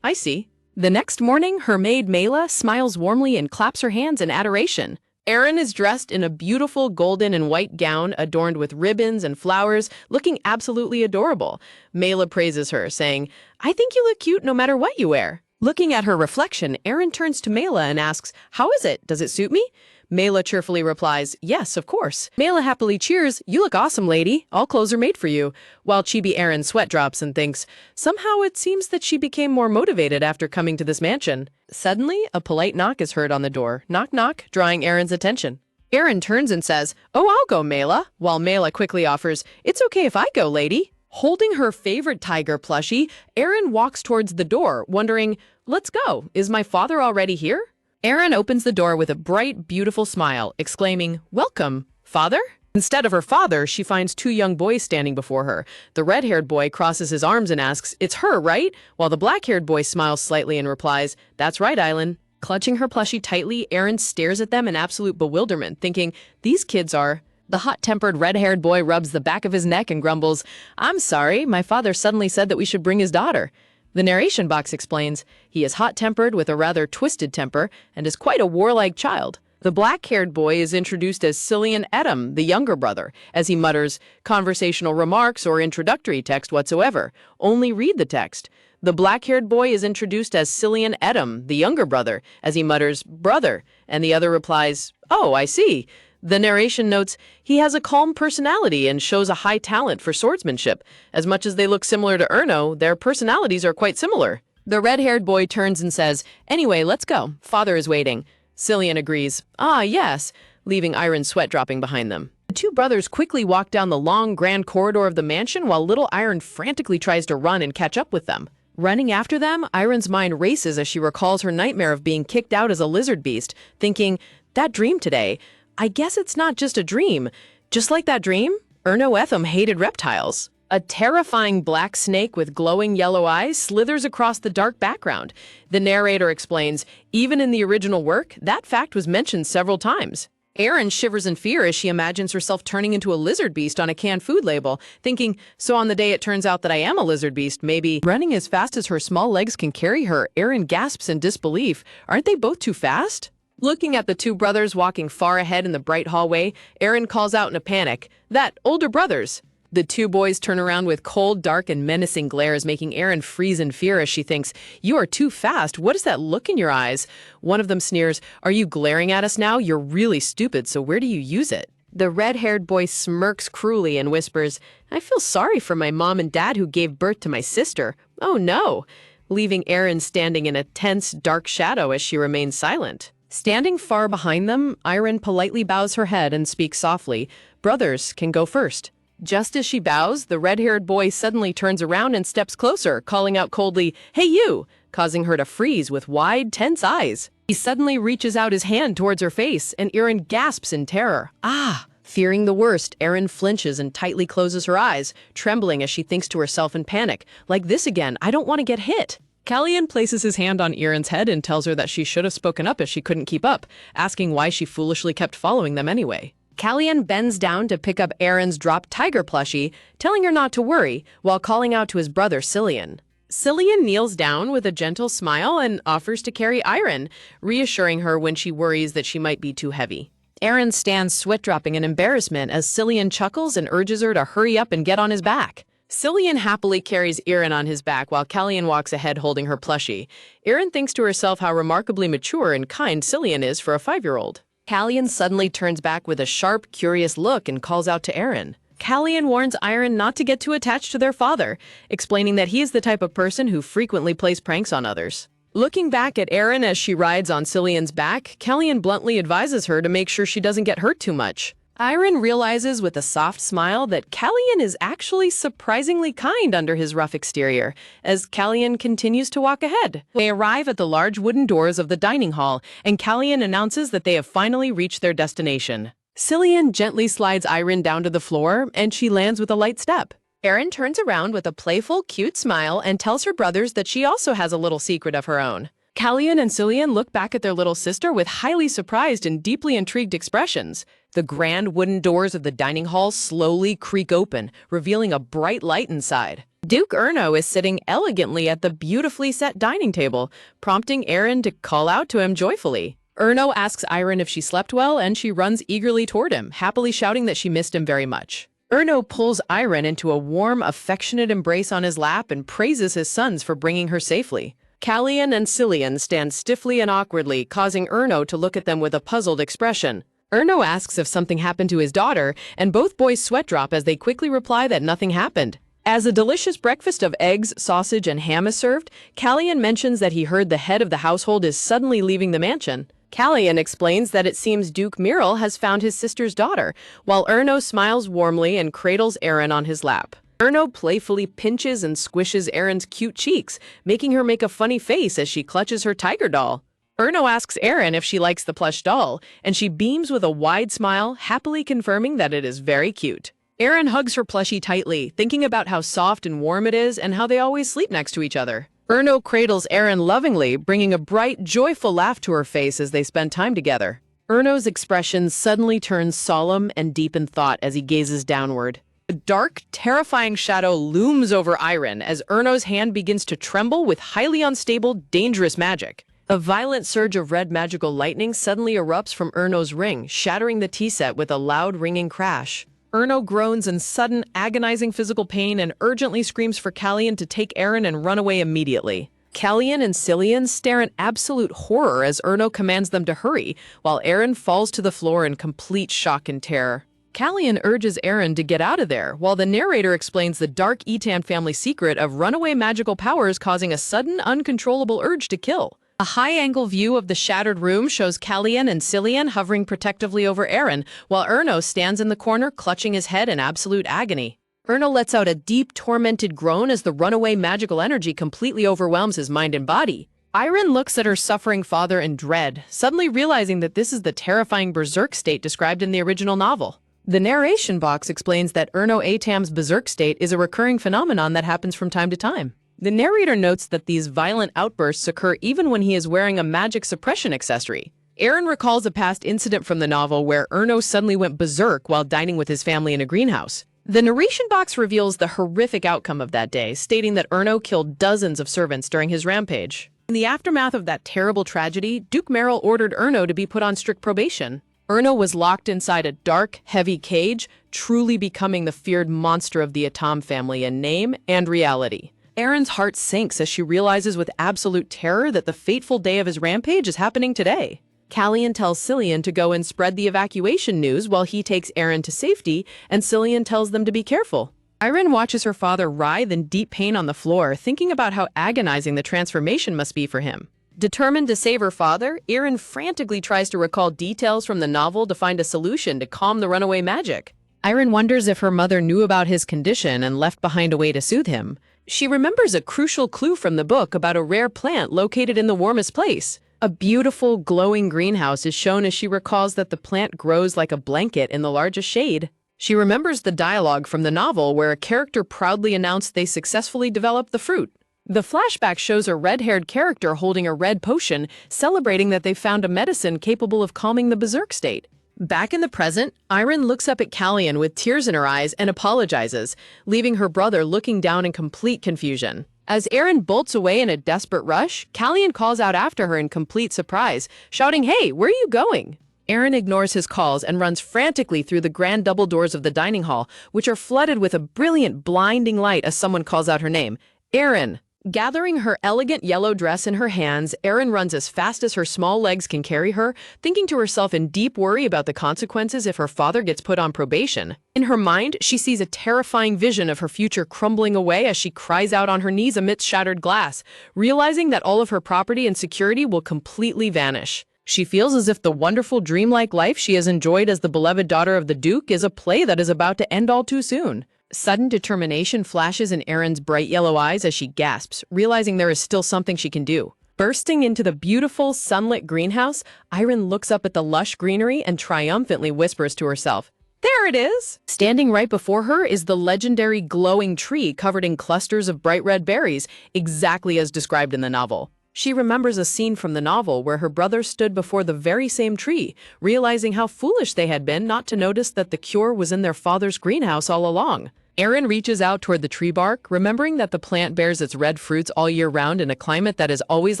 I see." The next morning, her maid Mela smiles warmly and claps her hands in adoration. Aaron is dressed in a beautiful golden and white gown adorned with ribbons and flowers, looking absolutely adorable. Mela praises her, saying, "I think you look cute no matter what you wear." Looking at her reflection, Aaron turns to Mela and asks, "How is it? Does it suit me?" Mela cheerfully replies, "Yes, of course." Mela happily cheers, "You look awesome, lady. All clothes are made for you." While Chibi Aaron sweat drops and thinks, somehow it seems that she became more motivated after coming to this mansion. Suddenly, a polite knock is heard on the door. Knock, knock, drawing Aaron's attention. Aaron turns and says, "Oh, I'll go, Mela," while Mela quickly offers, "It's okay if I go, lady." Holding her favorite tiger plushie, Aaron walks towards the door, wondering, "Let's go. Is my father already here?" Aaron opens the door with a bright, beautiful smile, exclaiming, "Welcome, father?" Instead of her father, she finds 2 young boys standing before her. The red-haired boy crosses his arms and asks, "It's her, right?" While the black-haired boy smiles slightly and replies, "That's right, Island." Clutching her plushie tightly, Aaron stares at them in absolute bewilderment, thinking, these kids are... The hot-tempered red-haired boy rubs the back of his neck and grumbles, "I'm sorry, my father suddenly said that we should bring his daughter." The narration box explains, he is hot-tempered with a rather twisted temper and is quite a warlike child. The black-haired boy is introduced as Cillian Edom, the younger brother, as he mutters, "Conversational remarks or introductory text whatsoever. Only read the text." The black-haired boy is introduced as Cillian Edom, the younger brother, as he mutters, "Brother," and the other replies, "Oh, I see." The narration notes, he has a calm personality and shows a high talent for swordsmanship. As much as they look similar to Erno, their personalities are quite similar. The red-haired boy turns and says, "Anyway, let's go. Father is waiting." Cillian agrees, "Ah, yes," leaving Iron's sweat dropping behind them. The 2 brothers quickly walk down the long, grand corridor of the mansion while little Iron frantically tries to run and catch up with them. Running after them, Iron's mind races as she recalls her nightmare of being kicked out as a lizard beast, thinking, that dream today, I guess it's not just a dream. Just like that dream, Erno Etham hated reptiles. A terrifying black snake with glowing yellow eyes slithers across the dark background. The narrator explains, even in the original work, that fact was mentioned several times. Erin shivers in fear as she imagines herself turning into a lizard beast on a canned food label, thinking, so on the day it turns out that I am a lizard beast, maybe running as fast as her small legs can carry her, Erin gasps in disbelief. Aren't they both too fast? Looking at the 2 brothers walking far ahead in the bright hallway, Erin calls out in a panic, "That, older brothers!" The 2 boys turn around with cold, dark, and menacing glares, making Erin freeze in fear as she thinks, "You are too fast. What is that look in your eyes?" One of them sneers, "Are you glaring at us now? You're really stupid, so where do you use it?" The red-haired boy smirks cruelly and whispers, "I feel sorry for my mom and dad who gave birth to my sister. Oh no," leaving Aaron standing in a tense, dark shadow as she remains silent. Standing far behind them, Aaron politely bows her head and speaks softly, "Brothers can go first." Just as she bows, the red-haired boy suddenly turns around and steps closer, calling out coldly, "Hey you!" causing her to freeze with wide, tense eyes. He suddenly reaches out his hand towards her face, and Aaron gasps in terror. Ah! Fearing the worst, Aaron flinches and tightly closes her eyes, trembling as she thinks to herself in panic, "Like this again, I don't want to get hit." Callian places his hand on Aaron's head and tells her that she should have spoken up as she couldn't keep up, asking why she foolishly kept following them anyway. Callian bends down to pick up Aaron's dropped tiger plushie, telling her not to worry, while calling out to his brother Cillian. Cillian kneels down with a gentle smile and offers to carry Aaron, reassuring her when she worries that she might be too heavy. Aaron stands sweat-dropping in embarrassment as Cillian chuckles and urges her to hurry up and get on his back. Cillian happily carries Aaron on his back while Callian walks ahead holding her plushie. Aaron thinks to herself how remarkably mature and kind Cillian is for a 5-year-old. Callian suddenly turns back with a sharp, curious look and calls out to Aaron. Callian warns Aaron not to get too attached to their father, explaining that he is the type of person who frequently plays pranks on others. Looking back at Aaron as she rides on Cillian's back, Callian bluntly advises her to make sure she doesn't get hurt too much. Aaron realizes with a soft smile that Callian is actually surprisingly kind under his rough exterior, as Callian continues to walk ahead. They arrive at the large wooden doors of the dining hall, and Callian announces that they have finally reached their destination. Cillian gently slides Aaron down to the floor, and she lands with a light step. Aaron turns around with a playful, cute smile and tells her brothers that she also has a little secret of her own. Callian and Cillian look back at their little sister with highly surprised and deeply intrigued expressions. The grand wooden doors of the dining hall slowly creak open, revealing a bright light inside. Duke Erno is sitting elegantly at the beautifully set dining table, prompting Aaron to call out to him joyfully. Erno asks Aaron if she slept well, and she runs eagerly toward him, happily shouting that she missed him very much. Erno pulls Aaron into a warm, affectionate embrace on his lap and praises his sons for bringing her safely. Callian and Cillian stand stiffly and awkwardly, causing Erno to look at them with a puzzled expression. Erno asks if something happened to his daughter, and both boys sweat drop as they quickly reply that nothing happened. As a delicious breakfast of eggs, sausage, and ham is served, Callian mentions that he heard the head of the household is suddenly leaving the mansion. Callian explains that it seems Duke Miral has found his sister's daughter, while Erno smiles warmly and cradles Aaron on his lap. Erno playfully pinches and squishes Aaron's cute cheeks, making her make a funny face as she clutches her tiger doll. Erno asks Aaron if she likes the plush doll, and she beams with a wide smile, happily confirming that it is very cute. Aaron hugs her plushie tightly, thinking about how soft and warm it is and how they always sleep next to each other. Erno cradles Aaron lovingly, bringing a bright, joyful laugh to her face as they spend time together. Erno's expression suddenly turns solemn and deep in thought as he gazes downward. A dark, terrifying shadow looms over Aaron as Erno's hand begins to tremble with highly unstable, dangerous magic. A violent surge of red magical lightning suddenly erupts from Erno's ring, shattering the tea set with a loud, ringing crash. Erno groans in sudden, agonizing physical pain and urgently screams for Callian to take Aaron and run away immediately. Callian and Cillian stare in absolute horror as Erno commands them to hurry, while Aaron falls to the floor in complete shock and terror. Callian urges Aaron to get out of there, while the narrator explains the dark Etan family secret of runaway magical powers causing a sudden, uncontrollable urge to kill. A high-angle view of the shattered room shows Callian and Cillian hovering protectively over Aaron, while Erno stands in the corner clutching his head in absolute agony. Erno lets out a deep, tormented groan as the runaway magical energy completely overwhelms his mind and body. Aaron looks at her suffering father in dread, suddenly realizing that this is the terrifying berserk state described in the original novel. The narration box explains that Erno Atam's berserk state is a recurring phenomenon that happens from time to time. The narrator notes that these violent outbursts occur even when he is wearing a magic suppression accessory. Aaron recalls a past incident from the novel where Erno suddenly went berserk while dining with his family in a greenhouse. The narration box reveals the horrific outcome of that day, stating that Erno killed dozens of servants during his rampage. In the aftermath of that terrible tragedy, Duke Miral ordered Erno to be put on strict probation. Erno was locked inside a dark, heavy cage, truly becoming the feared monster of the Atom family in name and reality. Aaron's heart sinks as she realizes with absolute terror that the fateful day of his rampage is happening today. Callian tells Cillian to go and spread the evacuation news while he takes Aaron to safety, and Cillian tells them to be careful. Irene watches her father writhe in deep pain on the floor, thinking about how agonizing the transformation must be for him. Determined to save her father, Irene frantically tries to recall details from the novel to find a solution to calm the runaway magic. Irene wonders if her mother knew about his condition and left behind a way to soothe him. She remembers a crucial clue from the book about a rare plant located in the warmest place. A beautiful, glowing greenhouse is shown as she recalls that the plant grows like a blanket in the largest shade. She remembers the dialogue from the novel where a character proudly announced they successfully developed the fruit. The flashback shows a red-haired character holding a red potion, celebrating that they found a medicine capable of calming the berserk state. Back in the present, Irene looks up at Callian with tears in her eyes and apologizes, leaving her brother looking down in complete confusion. As Aaron bolts away in a desperate rush, Callian calls out after her in complete surprise, shouting, "Hey, where are you going?" Aaron ignores his calls and runs frantically through the grand double doors of the dining hall, which are flooded with a brilliant, blinding light as someone calls out her name. Aaron! Gathering her elegant yellow dress in her hands, Erin runs as fast as her small legs can carry her, thinking to herself in deep worry about the consequences if her father gets put on probation. In her mind, she sees a terrifying vision of her future crumbling away as she cries out on her knees amidst shattered glass, realizing that all of her property and security will completely vanish. She feels as if the wonderful dreamlike life she has enjoyed as the beloved daughter of the Duke is a play that is about to end all too soon. Sudden determination flashes in Erin's bright yellow eyes as she gasps, realizing there is still something she can do. Bursting into the beautiful, sunlit greenhouse, Irene looks up at the lush greenery and triumphantly whispers to herself, "There it is!" Standing right before her is the legendary glowing tree covered in clusters of bright red berries, exactly as described in the novel. She remembers a scene from the novel where her brothers stood before the very same tree, realizing how foolish they had been not to notice that the cure was in their father's greenhouse all along. Erin reaches out toward the tree bark, remembering that the plant bears its red fruits all year round in a climate that is always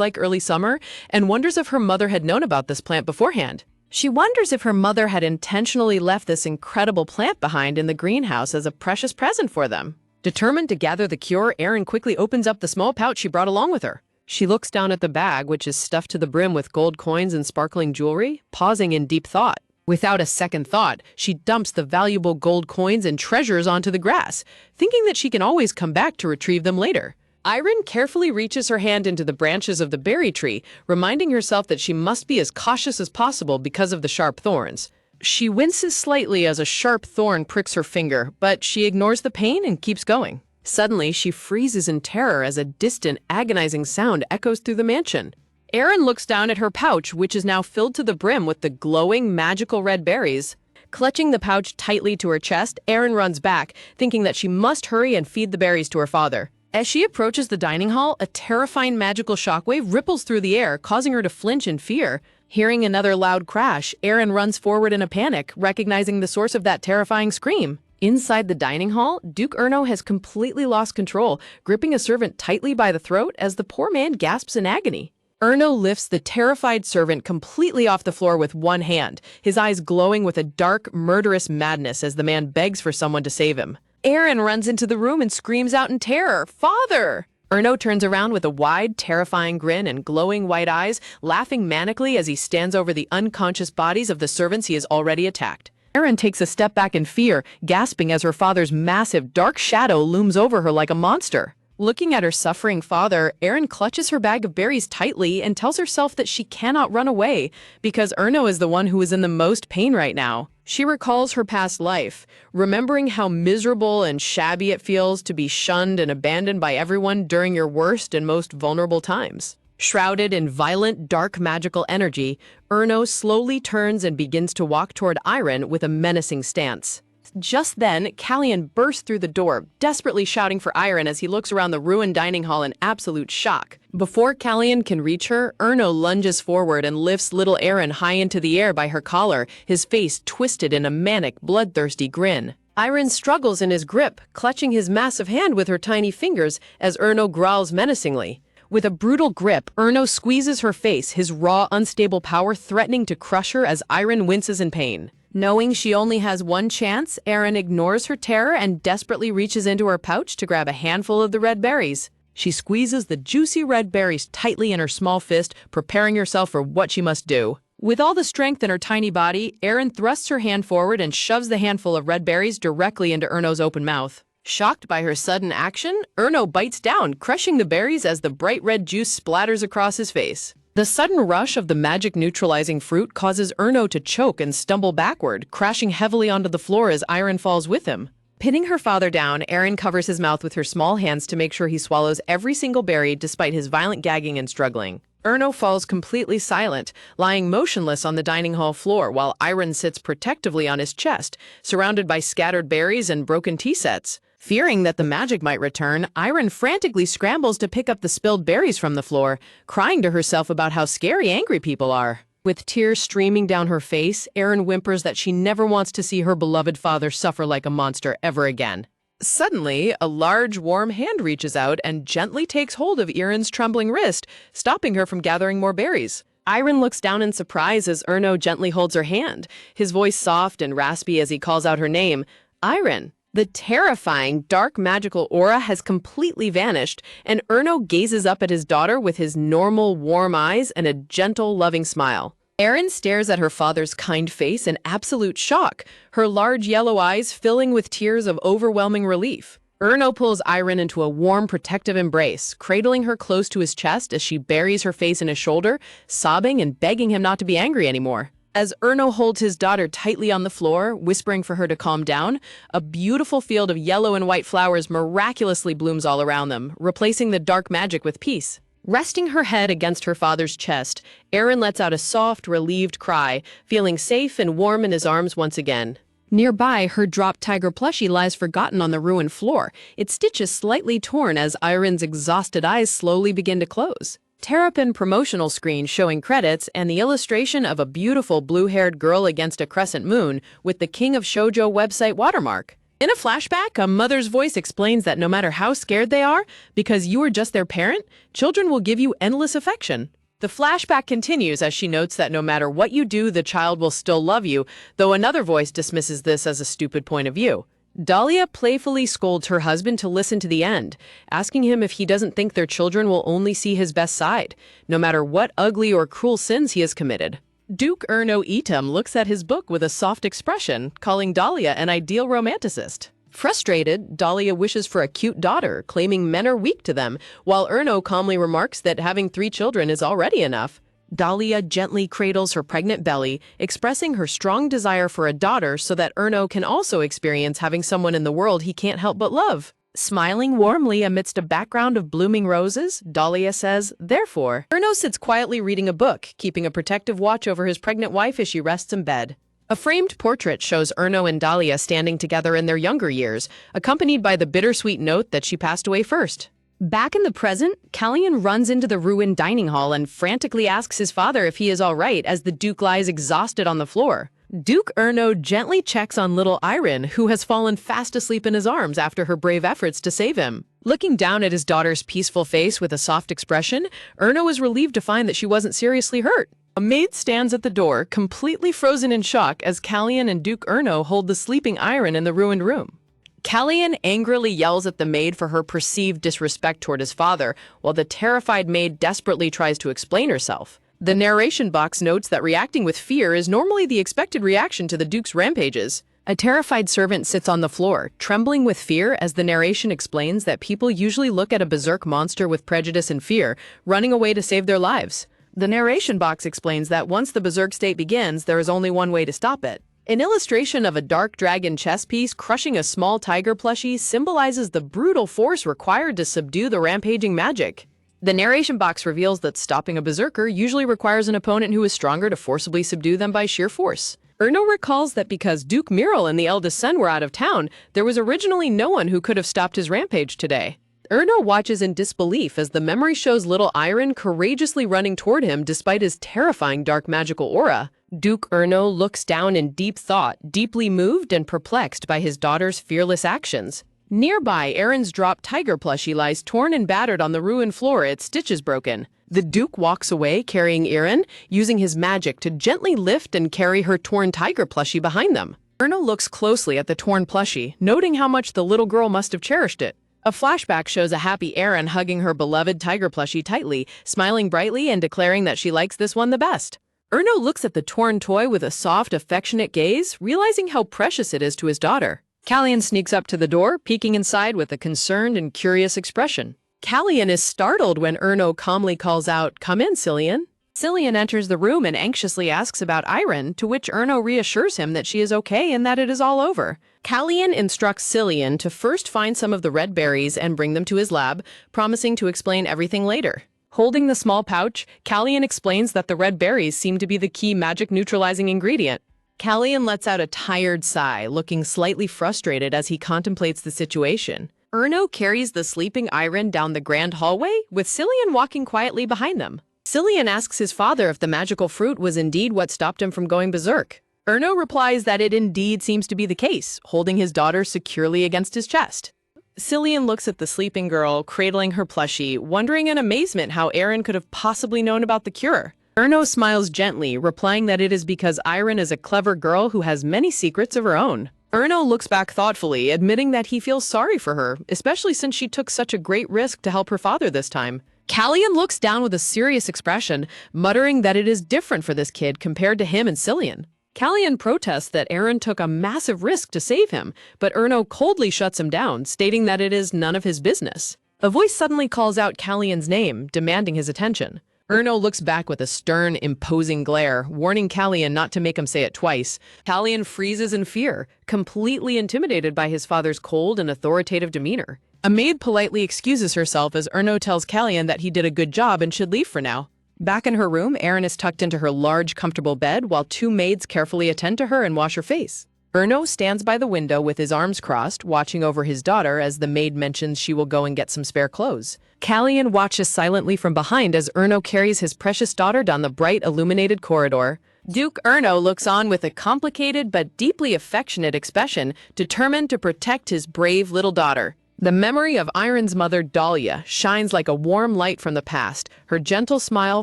like early summer, and wonders if her mother had known about this plant beforehand. She wonders if her mother had intentionally left this incredible plant behind in the greenhouse as a precious present for them. Determined to gather the cure, Erin quickly opens up the small pouch she brought along with her. She looks down at the bag, which is stuffed to the brim with gold coins and sparkling jewelry, pausing in deep thought. Without a second thought, she dumps the valuable gold coins and treasures onto the grass, thinking that she can always come back to retrieve them later. Irene carefully reaches her hand into the branches of the berry tree, reminding herself that she must be as cautious as possible because of the sharp thorns. She winces slightly as a sharp thorn pricks her finger, but she ignores the pain and keeps going. Suddenly, she freezes in terror as a distant, agonizing sound echoes through the mansion. Erin looks down at her pouch, which is now filled to the brim with the glowing, magical red berries. Clutching the pouch tightly to her chest, Erin runs back, thinking that she must hurry and feed the berries to her father. As she approaches the dining hall, a terrifying magical shockwave ripples through the air, causing her to flinch in fear. Hearing another loud crash, Erin runs forward in a panic, recognizing the source of that terrifying scream. Inside the dining hall, Duke Erno has completely lost control, gripping a servant tightly by the throat as the poor man gasps in agony. Erno lifts the terrified servant completely off the floor with one hand, his eyes glowing with a dark, murderous madness as the man begs for someone to save him. Erin runs into the room and screams out in terror, "Father!" Erno turns around with a wide, terrifying grin and glowing white eyes, laughing manically as he stands over the unconscious bodies of the servants he has already attacked. Erin takes a step back in fear, gasping as her father's massive, dark shadow looms over her like a monster. Looking at her suffering father, Erin clutches her bag of berries tightly and tells herself that she cannot run away because Erno is the one who is in the most pain right now. She recalls her past life, remembering how miserable and shabby it feels to be shunned and abandoned by everyone during your worst and most vulnerable times. Shrouded in violent, dark magical energy, Erno slowly turns and begins to walk toward Irene with a menacing stance. Just then, Callian bursts through the door, desperately shouting for Irene as he looks around the ruined dining hall in absolute shock. Before Callian can reach her, Erno lunges forward and lifts little Erin high into the air by her collar, his face twisted in a manic, bloodthirsty grin. Irene struggles in his grip, clutching his massive hand with her tiny fingers as Erno growls menacingly. With a brutal grip, Erno squeezes her face, his raw, unstable power threatening to crush her as Irene winces in pain. Knowing she only has one chance, Erin ignores her terror and desperately reaches into her pouch to grab a handful of the red berries. She squeezes the juicy red berries tightly in her small fist, preparing herself for what she must do. With all the strength in her tiny body, Erin thrusts her hand forward and shoves the handful of red berries directly into Erno's open mouth. Shocked by her sudden action, Erno bites down, crushing the berries as the bright red juice splatters across his face. The sudden rush of the magic-neutralizing fruit causes Erno to choke and stumble backward, crashing heavily onto the floor as Erin falls with him. Pinning her father down, Erin covers his mouth with her small hands to make sure he swallows every single berry despite his violent gagging and struggling. Erno falls completely silent, lying motionless on the dining hall floor while Erin sits protectively on his chest, surrounded by scattered berries and broken tea sets. Fearing that the magic might return, Erin frantically scrambles to pick up the spilled berries from the floor, crying to herself about how scary angry people are. With tears streaming down her face, Erin whimpers that she never wants to see her beloved father suffer like a monster ever again. Suddenly, a large, warm hand reaches out and gently takes hold of Erin's trembling wrist, stopping her from gathering more berries. Erin looks down in surprise as Erno gently holds her hand, his voice soft and raspy as he calls out her name, Erin. The terrifying, dark magical aura has completely vanished, and Erno gazes up at his daughter with his normal, warm eyes and a gentle, loving smile. Erin stares at her father's kind face in absolute shock, her large yellow eyes filling with tears of overwhelming relief. Erno pulls Erin into a warm, protective embrace, cradling her close to his chest as she buries her face in his shoulder, sobbing and begging him not to be angry anymore. As Erno holds his daughter tightly on the floor, whispering for her to calm down, a beautiful field of yellow and white flowers miraculously blooms all around them, replacing the dark magic with peace. Resting her head against her father's chest, Erin lets out a soft, relieved cry, feeling safe and warm in his arms once again. Nearby, her dropped tiger plushie lies forgotten on the ruined floor, its stitches slightly torn as Erin's exhausted eyes slowly begin to close. Terrapin promotional screen showing credits and the illustration of a beautiful blue-haired girl against a crescent moon with the King of Shoujo website watermark. In a flashback, a mother's voice explains that no matter how scared they are, because you are just their parent, children will give you endless affection. The flashback continues as she notes that no matter what you do, the child will still love you, though another voice dismisses this as a stupid point of view. Dahlia playfully scolds her husband to listen to the end, asking him if he doesn't think their children will only see his best side, no matter what ugly or cruel sins he has committed. Duke Erno Itam looks at his book with a soft expression, calling Dahlia an ideal romanticist. Frustrated, Dahlia wishes for a cute daughter, claiming men are weak to them, while Erno calmly remarks that having 3 children is already enough. Dahlia gently cradles her pregnant belly, expressing her strong desire for a daughter so that Erno can also experience having someone in the world he can't help but love. Smiling warmly amidst a background of blooming roses, Dahlia says, therefore, Erno sits quietly reading a book, keeping a protective watch over his pregnant wife as she rests in bed. A framed portrait shows Erno and Dahlia standing together in their younger years, accompanied by the bittersweet note that she passed away first. Back in the present, Callian runs into the ruined dining hall and frantically asks his father if he is all right as the Duke lies exhausted on the floor. Duke Erno gently checks on little Erin, who has fallen fast asleep in his arms after her brave efforts to save him. Looking down at his daughter's peaceful face with a soft expression, Erno is relieved to find that she wasn't seriously hurt. A maid stands at the door, completely frozen in shock as Callian and Duke Erno hold the sleeping Erin in the ruined room. Callian angrily yells at the maid for her perceived disrespect toward his father, while the terrified maid desperately tries to explain herself. The narration box notes that reacting with fear is normally the expected reaction to the Duke's rampages. A terrified servant sits on the floor, trembling with fear as the narration explains that people usually look at a berserk monster with prejudice and fear, running away to save their lives. The narration box explains that once the berserk state begins, there is only one way to stop it. An illustration of a dark dragon chess piece crushing a small tiger plushie symbolizes the brutal force required to subdue the rampaging magic. The narration box reveals that stopping a berserker usually requires an opponent who is stronger to forcibly subdue them by sheer force. Erno recalls that because Duke Miral and the eldest son were out of town, there was originally no one who could have stopped his rampage today. Erno watches in disbelief as the memory shows little Erin courageously running toward him despite his terrifying dark magical aura. Duke Erno looks down in deep thought, deeply moved and perplexed by his daughter's fearless actions. Nearby, Erin's dropped tiger plushie lies torn and battered on the ruined floor, its stitches broken. The Duke walks away, carrying Erin, using his magic to gently lift and carry her torn tiger plushie behind them. Erno looks closely at the torn plushie, noting how much the little girl must have cherished it. A flashback shows a happy Erin hugging her beloved tiger plushie tightly, smiling brightly and declaring that she likes this one the best. Erno looks at the torn toy with a soft, affectionate gaze, realizing how precious it is to his daughter. Callian sneaks up to the door, peeking inside with a concerned and curious expression. Callian is startled when Erno calmly calls out, "Come in, Cillian." Cillian enters the room and anxiously asks about Iron, to which Erno reassures him that she is okay and that it is all over. Callian instructs Cillian to first find some of the red berries and bring them to his lab, promising to explain everything later. Holding the small pouch, Callian explains that the red berries seem to be the key magic neutralizing ingredient. Callian lets out a tired sigh, looking slightly frustrated as he contemplates the situation. Erno carries the sleeping Iron down the grand hallway, with Cillian walking quietly behind them. Cillian asks his father if the magical fruit was indeed what stopped him from going berserk. Erno replies that it indeed seems to be the case, holding his daughter securely against his chest. Cillian looks at the sleeping girl, cradling her plushie, wondering in amazement how Aaron could have possibly known about the cure. Erno smiles gently, replying that it is because Iron is a clever girl who has many secrets of her own. Erno looks back thoughtfully, admitting that he feels sorry for her, especially since she took such a great risk to help her father this time. Callian looks down with a serious expression, muttering that it is different for this kid compared to him and Cillian. Callian protests that Aaron took a massive risk to save him, but Erno coldly shuts him down, stating that it is none of his business. A voice suddenly calls out Callian's name, demanding his attention. Erno looks back with a stern, imposing glare, warning Callian not to make him say it twice. Callian freezes in fear, completely intimidated by his father's cold and authoritative demeanor. A maid politely excuses herself as Erno tells Callian that he did a good job and should leave for now. Back in her room, Erin is tucked into her large, comfortable bed while two maids carefully attend to her and wash her face. Erno stands by the window with his arms crossed, watching over his daughter as the maid mentions she will go and get some spare clothes. Callian watches silently from behind as Erno carries his precious daughter down the bright, illuminated corridor. Duke Erno looks on with a complicated but deeply affectionate expression, determined to protect his brave little daughter. The memory of Iron's mother, Dahlia, shines like a warm light from the past, her gentle smile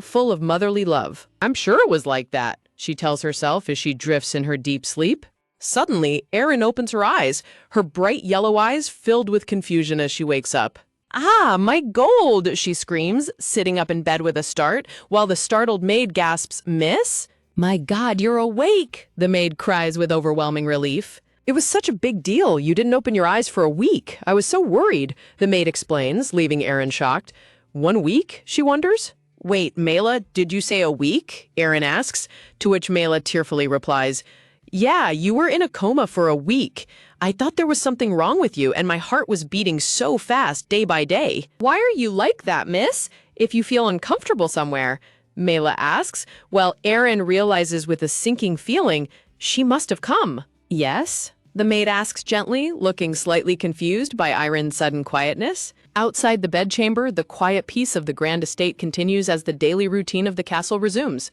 full of motherly love. "I'm sure it was like that," she tells herself as she drifts in her deep sleep. Suddenly, Erin opens her eyes, her bright yellow eyes filled with confusion as she wakes up. "Ah, my gold!" she screams, sitting up in bed with a start, while the startled maid gasps, "Miss?" "My God, you're awake!" the maid cries with overwhelming relief. "It was such a big deal. You didn't open your eyes for a week. I was so worried," the maid explains, leaving Erin shocked. "1 week?" she wonders. "Wait, Mela, did you say a week?" Erin asks, to which Mela tearfully replies, "Yeah, you were in a coma for a week. I thought there was something wrong with you, and my heart was beating so fast day by day." "Why are you like that, miss? If you feel uncomfortable somewhere," Mela asks, while Erin realizes with a sinking feeling she must have come. "Yes?" the maid asks gently, looking slightly confused by Iron's sudden quietness. Outside the bedchamber, the quiet peace of the grand estate continues as the daily routine of the castle resumes.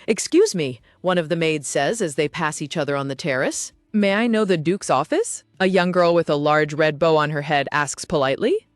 Excuse me," one of the maids says as they pass each other on the terrace. "May I know the Duke's office?" a young girl with a large red bow on her head asks politely.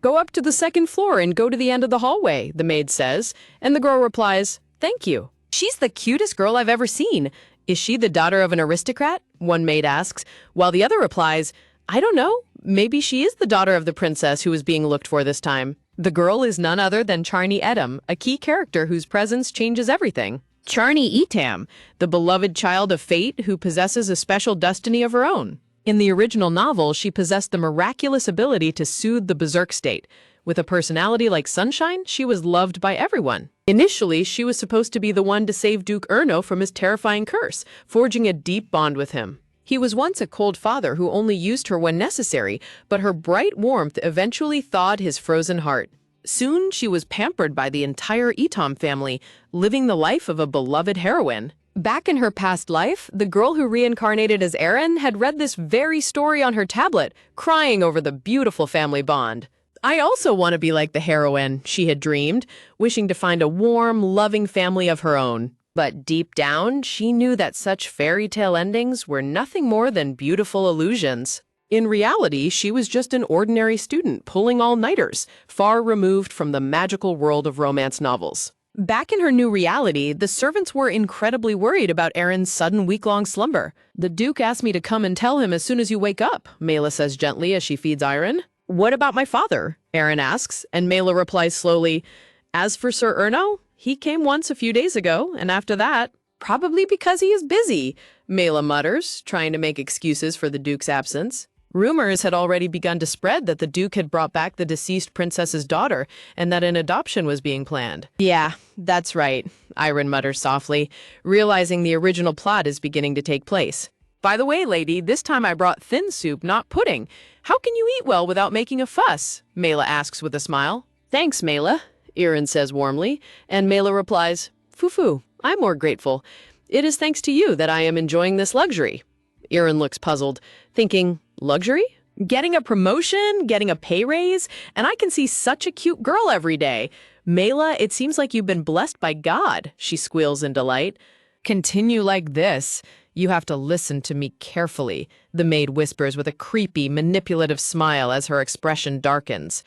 Go up to the 2nd floor and go to the end of the hallway," the maid says, and the girl replies, "Thank you." "She's the cutest girl I've ever seen. Is she the daughter of an aristocrat?" one maid asks, while the other replies, "I don't know. Maybe she is the daughter of the princess who is being looked for this time." The girl is none other than Charni Edam, a key character whose presence changes everything. Charni Etam, the beloved child of fate who possesses a special destiny of her own. In the original novel, she possessed the miraculous ability to soothe the berserk state. With a personality like sunshine, she was loved by everyone. Initially, she was supposed to be the one to save Duke Erno from his terrifying curse, forging a deep bond with him. He was once a cold father who only used her when necessary, but her bright warmth eventually thawed his frozen heart. Soon, she was pampered by the entire Etam family, living the life of a beloved heroine. Back in her past life, the girl who reincarnated as Erin had read this very story on her tablet, crying over the beautiful family bond. "I also want to be like the heroine," she had dreamed, wishing to find a warm, loving family of her own. But deep down, she knew that such fairy tale endings were nothing more than beautiful illusions. In reality, she was just an ordinary student pulling all-nighters, far removed from the magical world of romance novels. Back in her new reality, the servants were incredibly worried about Erin's sudden week-long slumber. "The Duke asked me to come and tell him as soon as you wake up," Mela says gently as she feeds Iron. "What about my father?" Erin asks, and Mela replies slowly, "As for Sir Erno, He came once a few days ago, and after that, probably because he is busy, Mela mutters, trying to make excuses for the Duke's absence. Rumors had already begun to spread that the Duke had brought back the deceased princess's daughter and that an adoption was being planned. Yeah, that's right, Iron mutters softly, realizing the original plot is beginning to take place. By the way, lady, this time I brought thin soup, not pudding. How can you eat well without making a fuss? Mela asks with a smile. Thanks, Mela, Iron says warmly, and Mela replies, Foo-foo, I'm more grateful. It is thanks to you that I am enjoying this luxury. Iron looks puzzled, thinking, luxury? Getting a promotion, getting a pay raise, and I can see such a cute girl every day. Mela, it seems like you've been blessed by God, she squeals in delight. Continue like this. You have to listen to me carefully, the maid whispers with a creepy, manipulative smile as her expression darkens.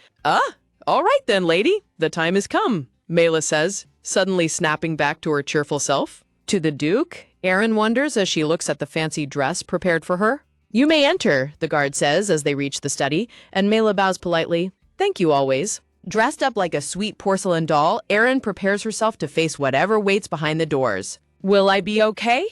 All right then, lady. The time has come, Mela says, suddenly snapping back to her cheerful self. To the Duke, Erin wonders as she looks at the fancy dress prepared for her. You may enter, the guard says as they reach the study, and Mela bows politely. Thank you always. Dressed up like a sweet porcelain doll, Erin prepares herself to face whatever waits behind the doors. Will I be okay?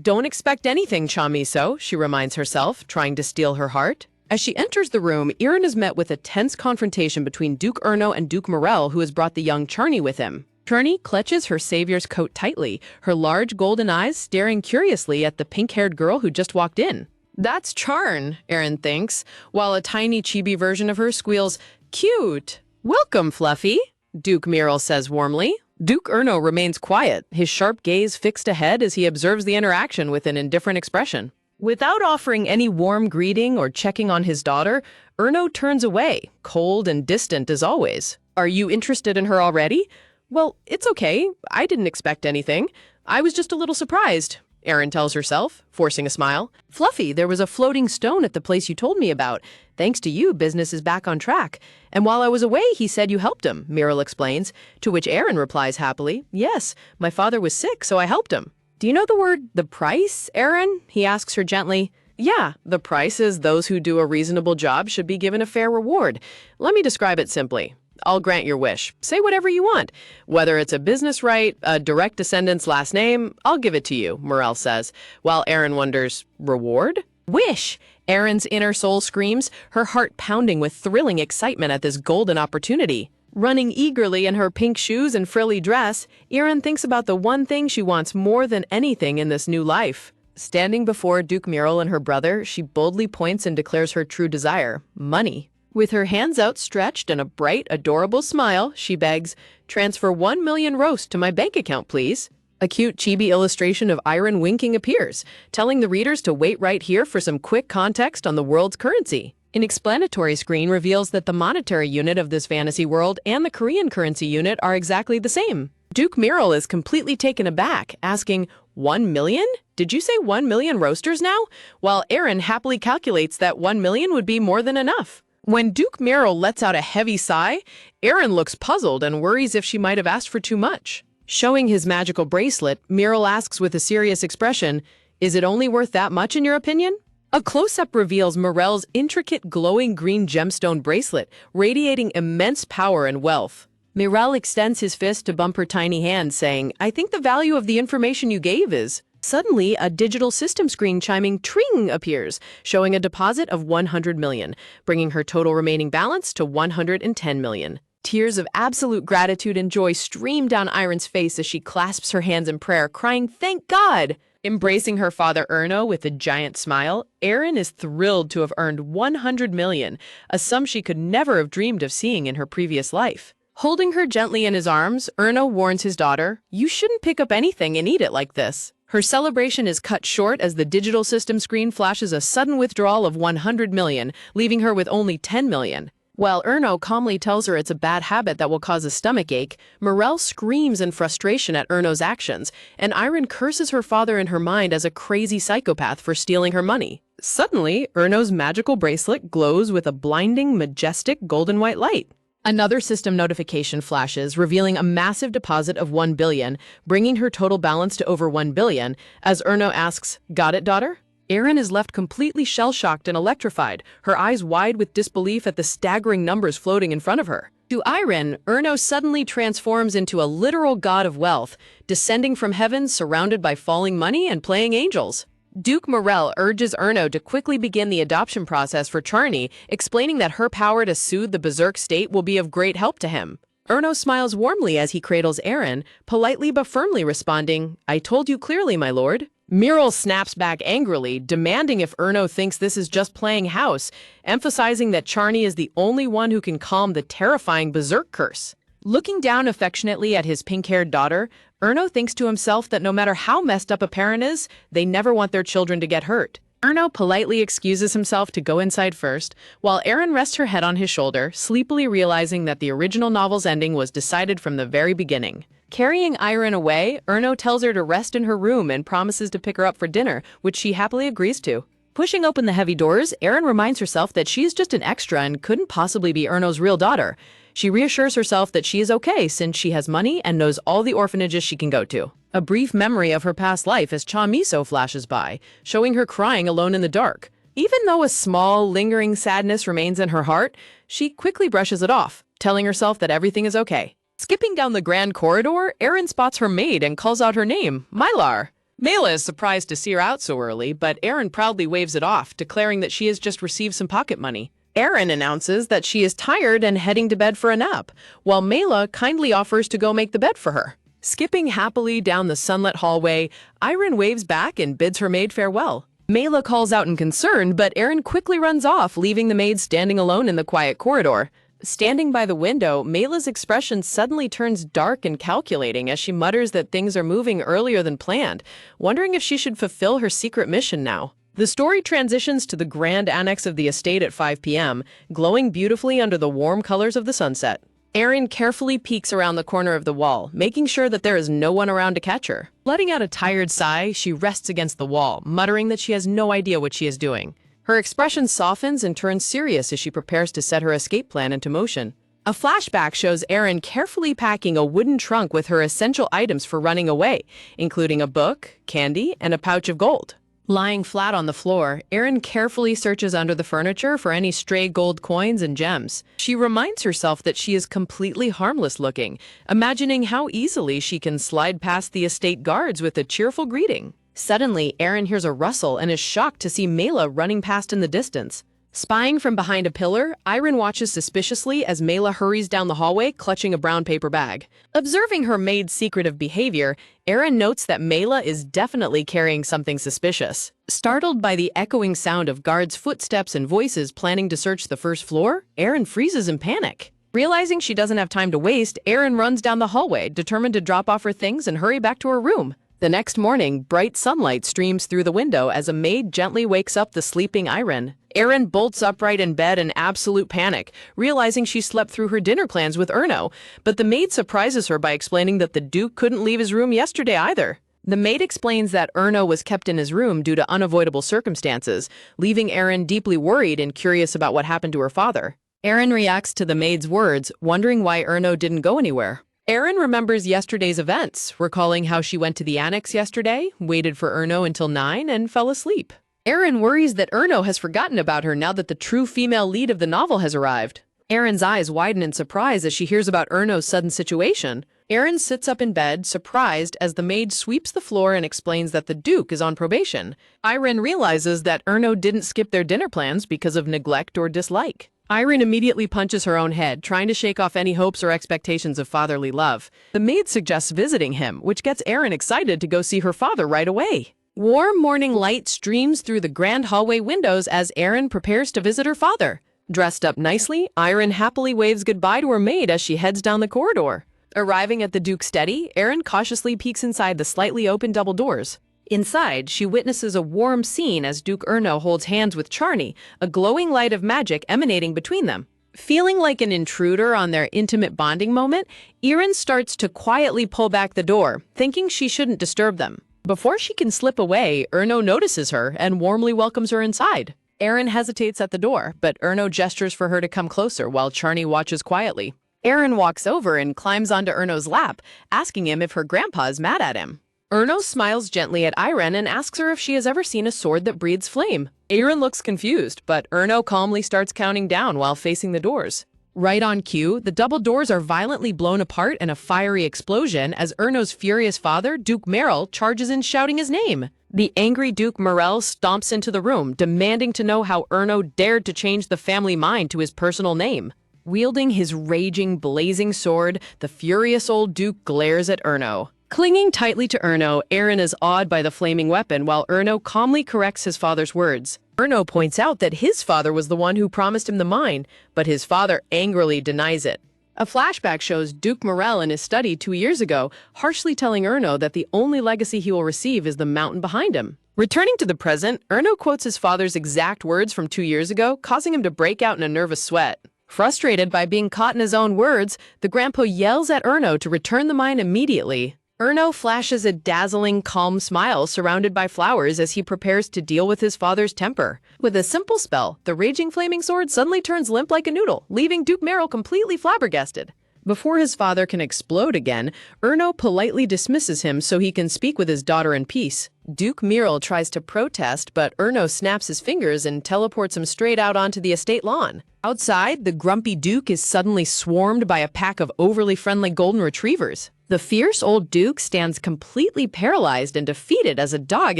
Don't expect anything, Chamiso, she reminds herself, trying to steal her heart. As she enters the room, Erin is met with a tense confrontation between Duke Erno and Duke Morel, who has brought the young Charney with him. Charney clutches her savior's coat tightly, her large golden eyes staring curiously at the pink-haired girl who just walked in. That's Charn, Erin thinks, while a tiny chibi version of her squeals, cute. Welcome, Fluffy, Duke Mirel says warmly. Duke Erno remains quiet, his sharp gaze fixed ahead as he observes the interaction with an indifferent expression. Without offering any warm greeting or checking on his daughter, Erno turns away, cold and distant as always. Are you interested in her already? Well, it's okay. I didn't expect anything. I was just a little surprised, Erin tells herself, forcing a smile. Fluffy, there was a floating stone at the place you told me about. Thanks to you, business is back on track. And while I was away, he said you helped him, Mirel explains, to which Erin replies happily, yes, my father was sick, so I helped him. Do you know the word, the price, Erin? He asks her gently. Yeah, the price is those who do a reasonable job should be given a fair reward. Let me describe it simply. I'll grant your wish. Say whatever you want. Whether it's a business right, a direct descendant's last name, I'll give it to you, Morel says, while Erin wonders, reward? Wish! Erin's inner soul screams, her heart pounding with thrilling excitement at this golden opportunity. Running eagerly in her pink shoes and frilly dress, Erin thinks about the one thing she wants more than anything in this new life. Standing before Duke Mirel and her brother, she boldly points and declares her true desire, money. With her hands outstretched and a bright, adorable smile, she begs, transfer 1 million roast to my bank account, please. A cute chibi illustration of Iron winking appears, telling the readers to wait right here for some quick context on the world's currency. An explanatory screen reveals that the monetary unit of this fantasy world and the Korean currency unit are exactly the same. Duke Mirel is completely taken aback, asking, 1 million? Did you say 1 million roasters now? While Erin happily calculates that 1 million would be more than enough. When Duke Mirel lets out a heavy sigh, Erin looks puzzled and worries if she might have asked for too much. Showing his magical bracelet, Mirel asks with a serious expression, is it only worth that much in your opinion? A close-up reveals Morel's intricate glowing green gemstone bracelet, radiating immense power and wealth. Mirel extends his fist to bump her tiny hand, saying, I think the value of the information you gave is... Suddenly, a digital system screen chiming tring appears, showing a deposit of 100 million, bringing her total remaining balance to 110 million. Tears of absolute gratitude and joy stream down Iron's face as she clasps her hands in prayer, crying, thank God! Embracing her father Erno with a giant smile, Erin is thrilled to have earned 100 million, a sum she could never have dreamed of seeing in her previous life. Holding her gently in his arms, Erno warns his daughter, you shouldn't pick up anything and eat it like this. Her celebration is cut short as the digital system screen flashes a sudden withdrawal of 100 million, leaving her with only 10 million. While Erno calmly tells her it's a bad habit that will cause a stomachache, Morel screams in frustration at Erno's actions, and Iron curses her father in her mind as a crazy psychopath for stealing her money. Suddenly, Erno's magical bracelet glows with a blinding, majestic golden white light. Another system notification flashes, revealing a massive deposit of 1 billion, bringing her total balance to over 1 billion, as Erno asks, got it, daughter? Erin is left completely shell-shocked and electrified, her eyes wide with disbelief at the staggering numbers floating in front of her. To Iron, Erno suddenly transforms into a literal god of wealth, descending from heaven surrounded by falling money and playing angels. Duke Morel urges Erno to quickly begin the adoption process for Charny, explaining that her power to soothe the berserk state will be of great help to him. Erno smiles warmly as he cradles Aaron, politely but firmly responding, "I told you clearly, my lord." Muriel snaps back angrily, demanding if Erno thinks this is just playing house, emphasizing that Charny is the only one who can calm the terrifying berserk curse. Looking down affectionately at his pink-haired daughter, Erno thinks to himself that no matter how messed up a parent is, they never want their children to get hurt. Erno politely excuses himself to go inside first, while Erin rests her head on his shoulder, sleepily realizing that the original novel's ending was decided from the very beginning. Carrying Iron away, Erno tells her to rest in her room and promises to pick her up for dinner, which she happily agrees to. Pushing open the heavy doors, Erin reminds herself that she is just an extra and couldn't possibly be Erno's real daughter. She reassures herself that she is okay since she has money and knows all the orphanages she can go to. A brief memory of her past life as Cha Miso flashes by, showing her crying alone in the dark. Even though a small, lingering sadness remains in her heart, she quickly brushes it off, telling herself that everything is okay. Skipping down the grand corridor, Erin spots her maid and calls out her name, Mylar. Mela is surprised to see her out so early, but Erin proudly waves it off, declaring that she has just received some pocket money. Erin announces that she is tired and heading to bed for a nap, while Mela kindly offers to go make the bed for her. Skipping happily down the sunlit hallway, Iron waves back and bids her maid farewell. Mela calls out in concern, but Erin quickly runs off, leaving the maid standing alone in the quiet corridor. Standing by the window, Mela's expression suddenly turns dark and calculating as she mutters that things are moving earlier than planned, wondering if she should fulfill her secret mission now. The story transitions to the grand annex of the estate at 5 p.m., glowing beautifully under the warm colors of the sunset. Erin carefully peeks around the corner of the wall, making sure that there is no one around to catch her. Letting out a tired sigh, she rests against the wall, muttering that she has no idea what she is doing. Her expression softens and turns serious as she prepares to set her escape plan into motion. A flashback shows Erin carefully packing a wooden trunk with her essential items for running away, including a book, candy, and a pouch of gold. Lying flat on the floor, Erin carefully searches under the furniture for any stray gold coins and gems. She reminds herself that she is completely harmless looking, imagining how easily she can slide past the estate guards with a cheerful greeting. Suddenly, Erin hears a rustle and is shocked to see Mela running past in the distance. Spying from behind a pillar, Iron watches suspiciously as Mela hurries down the hallway, clutching a brown paper bag. Observing her maid's secretive behavior, Erin notes that Mela is definitely carrying something suspicious. Startled by the echoing sound of guards' footsteps and voices planning to search the first floor, Erin freezes in panic. Realizing she doesn't have time to waste, Erin runs down the hallway, determined to drop off her things and hurry back to her room. The next morning, bright sunlight streams through the window as a maid gently wakes up the sleeping Iron. Erin bolts upright in bed in absolute panic, realizing she slept through her dinner plans with Erno, but the maid surprises her by explaining that the Duke couldn't leave his room yesterday either. The maid explains that Erno was kept in his room due to unavoidable circumstances, leaving Erin deeply worried and curious about what happened to her father. Erin reacts to the maid's words, wondering why Erno didn't go anywhere. Erin remembers yesterday's events, recalling how she went to the annex yesterday, waited for Erno until 9, and fell asleep. Erin worries that Erno has forgotten about her now that the true female lead of the novel has arrived. Erin's eyes widen in surprise as she hears about Erno's sudden situation. Erin sits up in bed, surprised, as the maid sweeps the floor and explains that the Duke is on probation. Iron realizes that Erno didn't skip their dinner plans because of neglect or dislike. Iron immediately punches her own head, trying to shake off any hopes or expectations of fatherly love. The maid suggests visiting him, which gets Erin excited to go see her father right away. Warm morning light streams through the grand hallway windows as Erin prepares to visit her father. Dressed up nicely, Iron happily waves goodbye to her maid as she heads down the corridor. Arriving at the Duke's study, Erin cautiously peeks inside the slightly open double doors. Inside, she witnesses a warm scene as Duke Erno holds hands with Charny, a glowing light of magic emanating between them. Feeling like an intruder on their intimate bonding moment, Erin starts to quietly pull back the door, thinking she shouldn't disturb them. Before she can slip away, Erno notices her and warmly welcomes her inside. Erin hesitates at the door, but Erno gestures for her to come closer while Charny watches quietly. Erin walks over and climbs onto Erno's lap, asking him if her grandpa is mad at him. Erno smiles gently at Iron and asks her if she has ever seen a sword that breathes flame. Erin looks confused, but Erno calmly starts counting down while facing the doors. Right on cue, the double doors are violently blown apart in a fiery explosion as Erno's furious father, Duke Merrill, charges in shouting his name. The angry Duke Morel stomps into the room, demanding to know how Erno dared to change the family mind to his personal name. Wielding his raging, blazing sword, the furious old Duke glares at Erno. Clinging tightly to Erno, Eren is awed by the flaming weapon while Erno calmly corrects his father's words. Erno points out that his father was the one who promised him the mine, but his father angrily denies it. A flashback shows Duke Morel in his study 2 years ago, harshly telling Erno that the only legacy he will receive is the mountain behind him. Returning to the present, Erno quotes his father's exact words from 2 years ago, causing him to break out in a nervous sweat. Frustrated by being caught in his own words, the grandpa yells at Erno to return the mine immediately. Erno flashes a dazzling, calm smile surrounded by flowers as he prepares to deal with his father's temper. With a simple spell, the raging flaming sword suddenly turns limp like a noodle, leaving Duke Merrill completely flabbergasted. Before his father can explode again, Erno politely dismisses him so he can speak with his daughter in peace. Duke Merrill tries to protest, but Erno snaps his fingers and teleports him straight out onto the estate lawn. Outside, the grumpy Duke is suddenly swarmed by a pack of overly friendly golden retrievers. The fierce old Duke stands completely paralyzed and defeated as a dog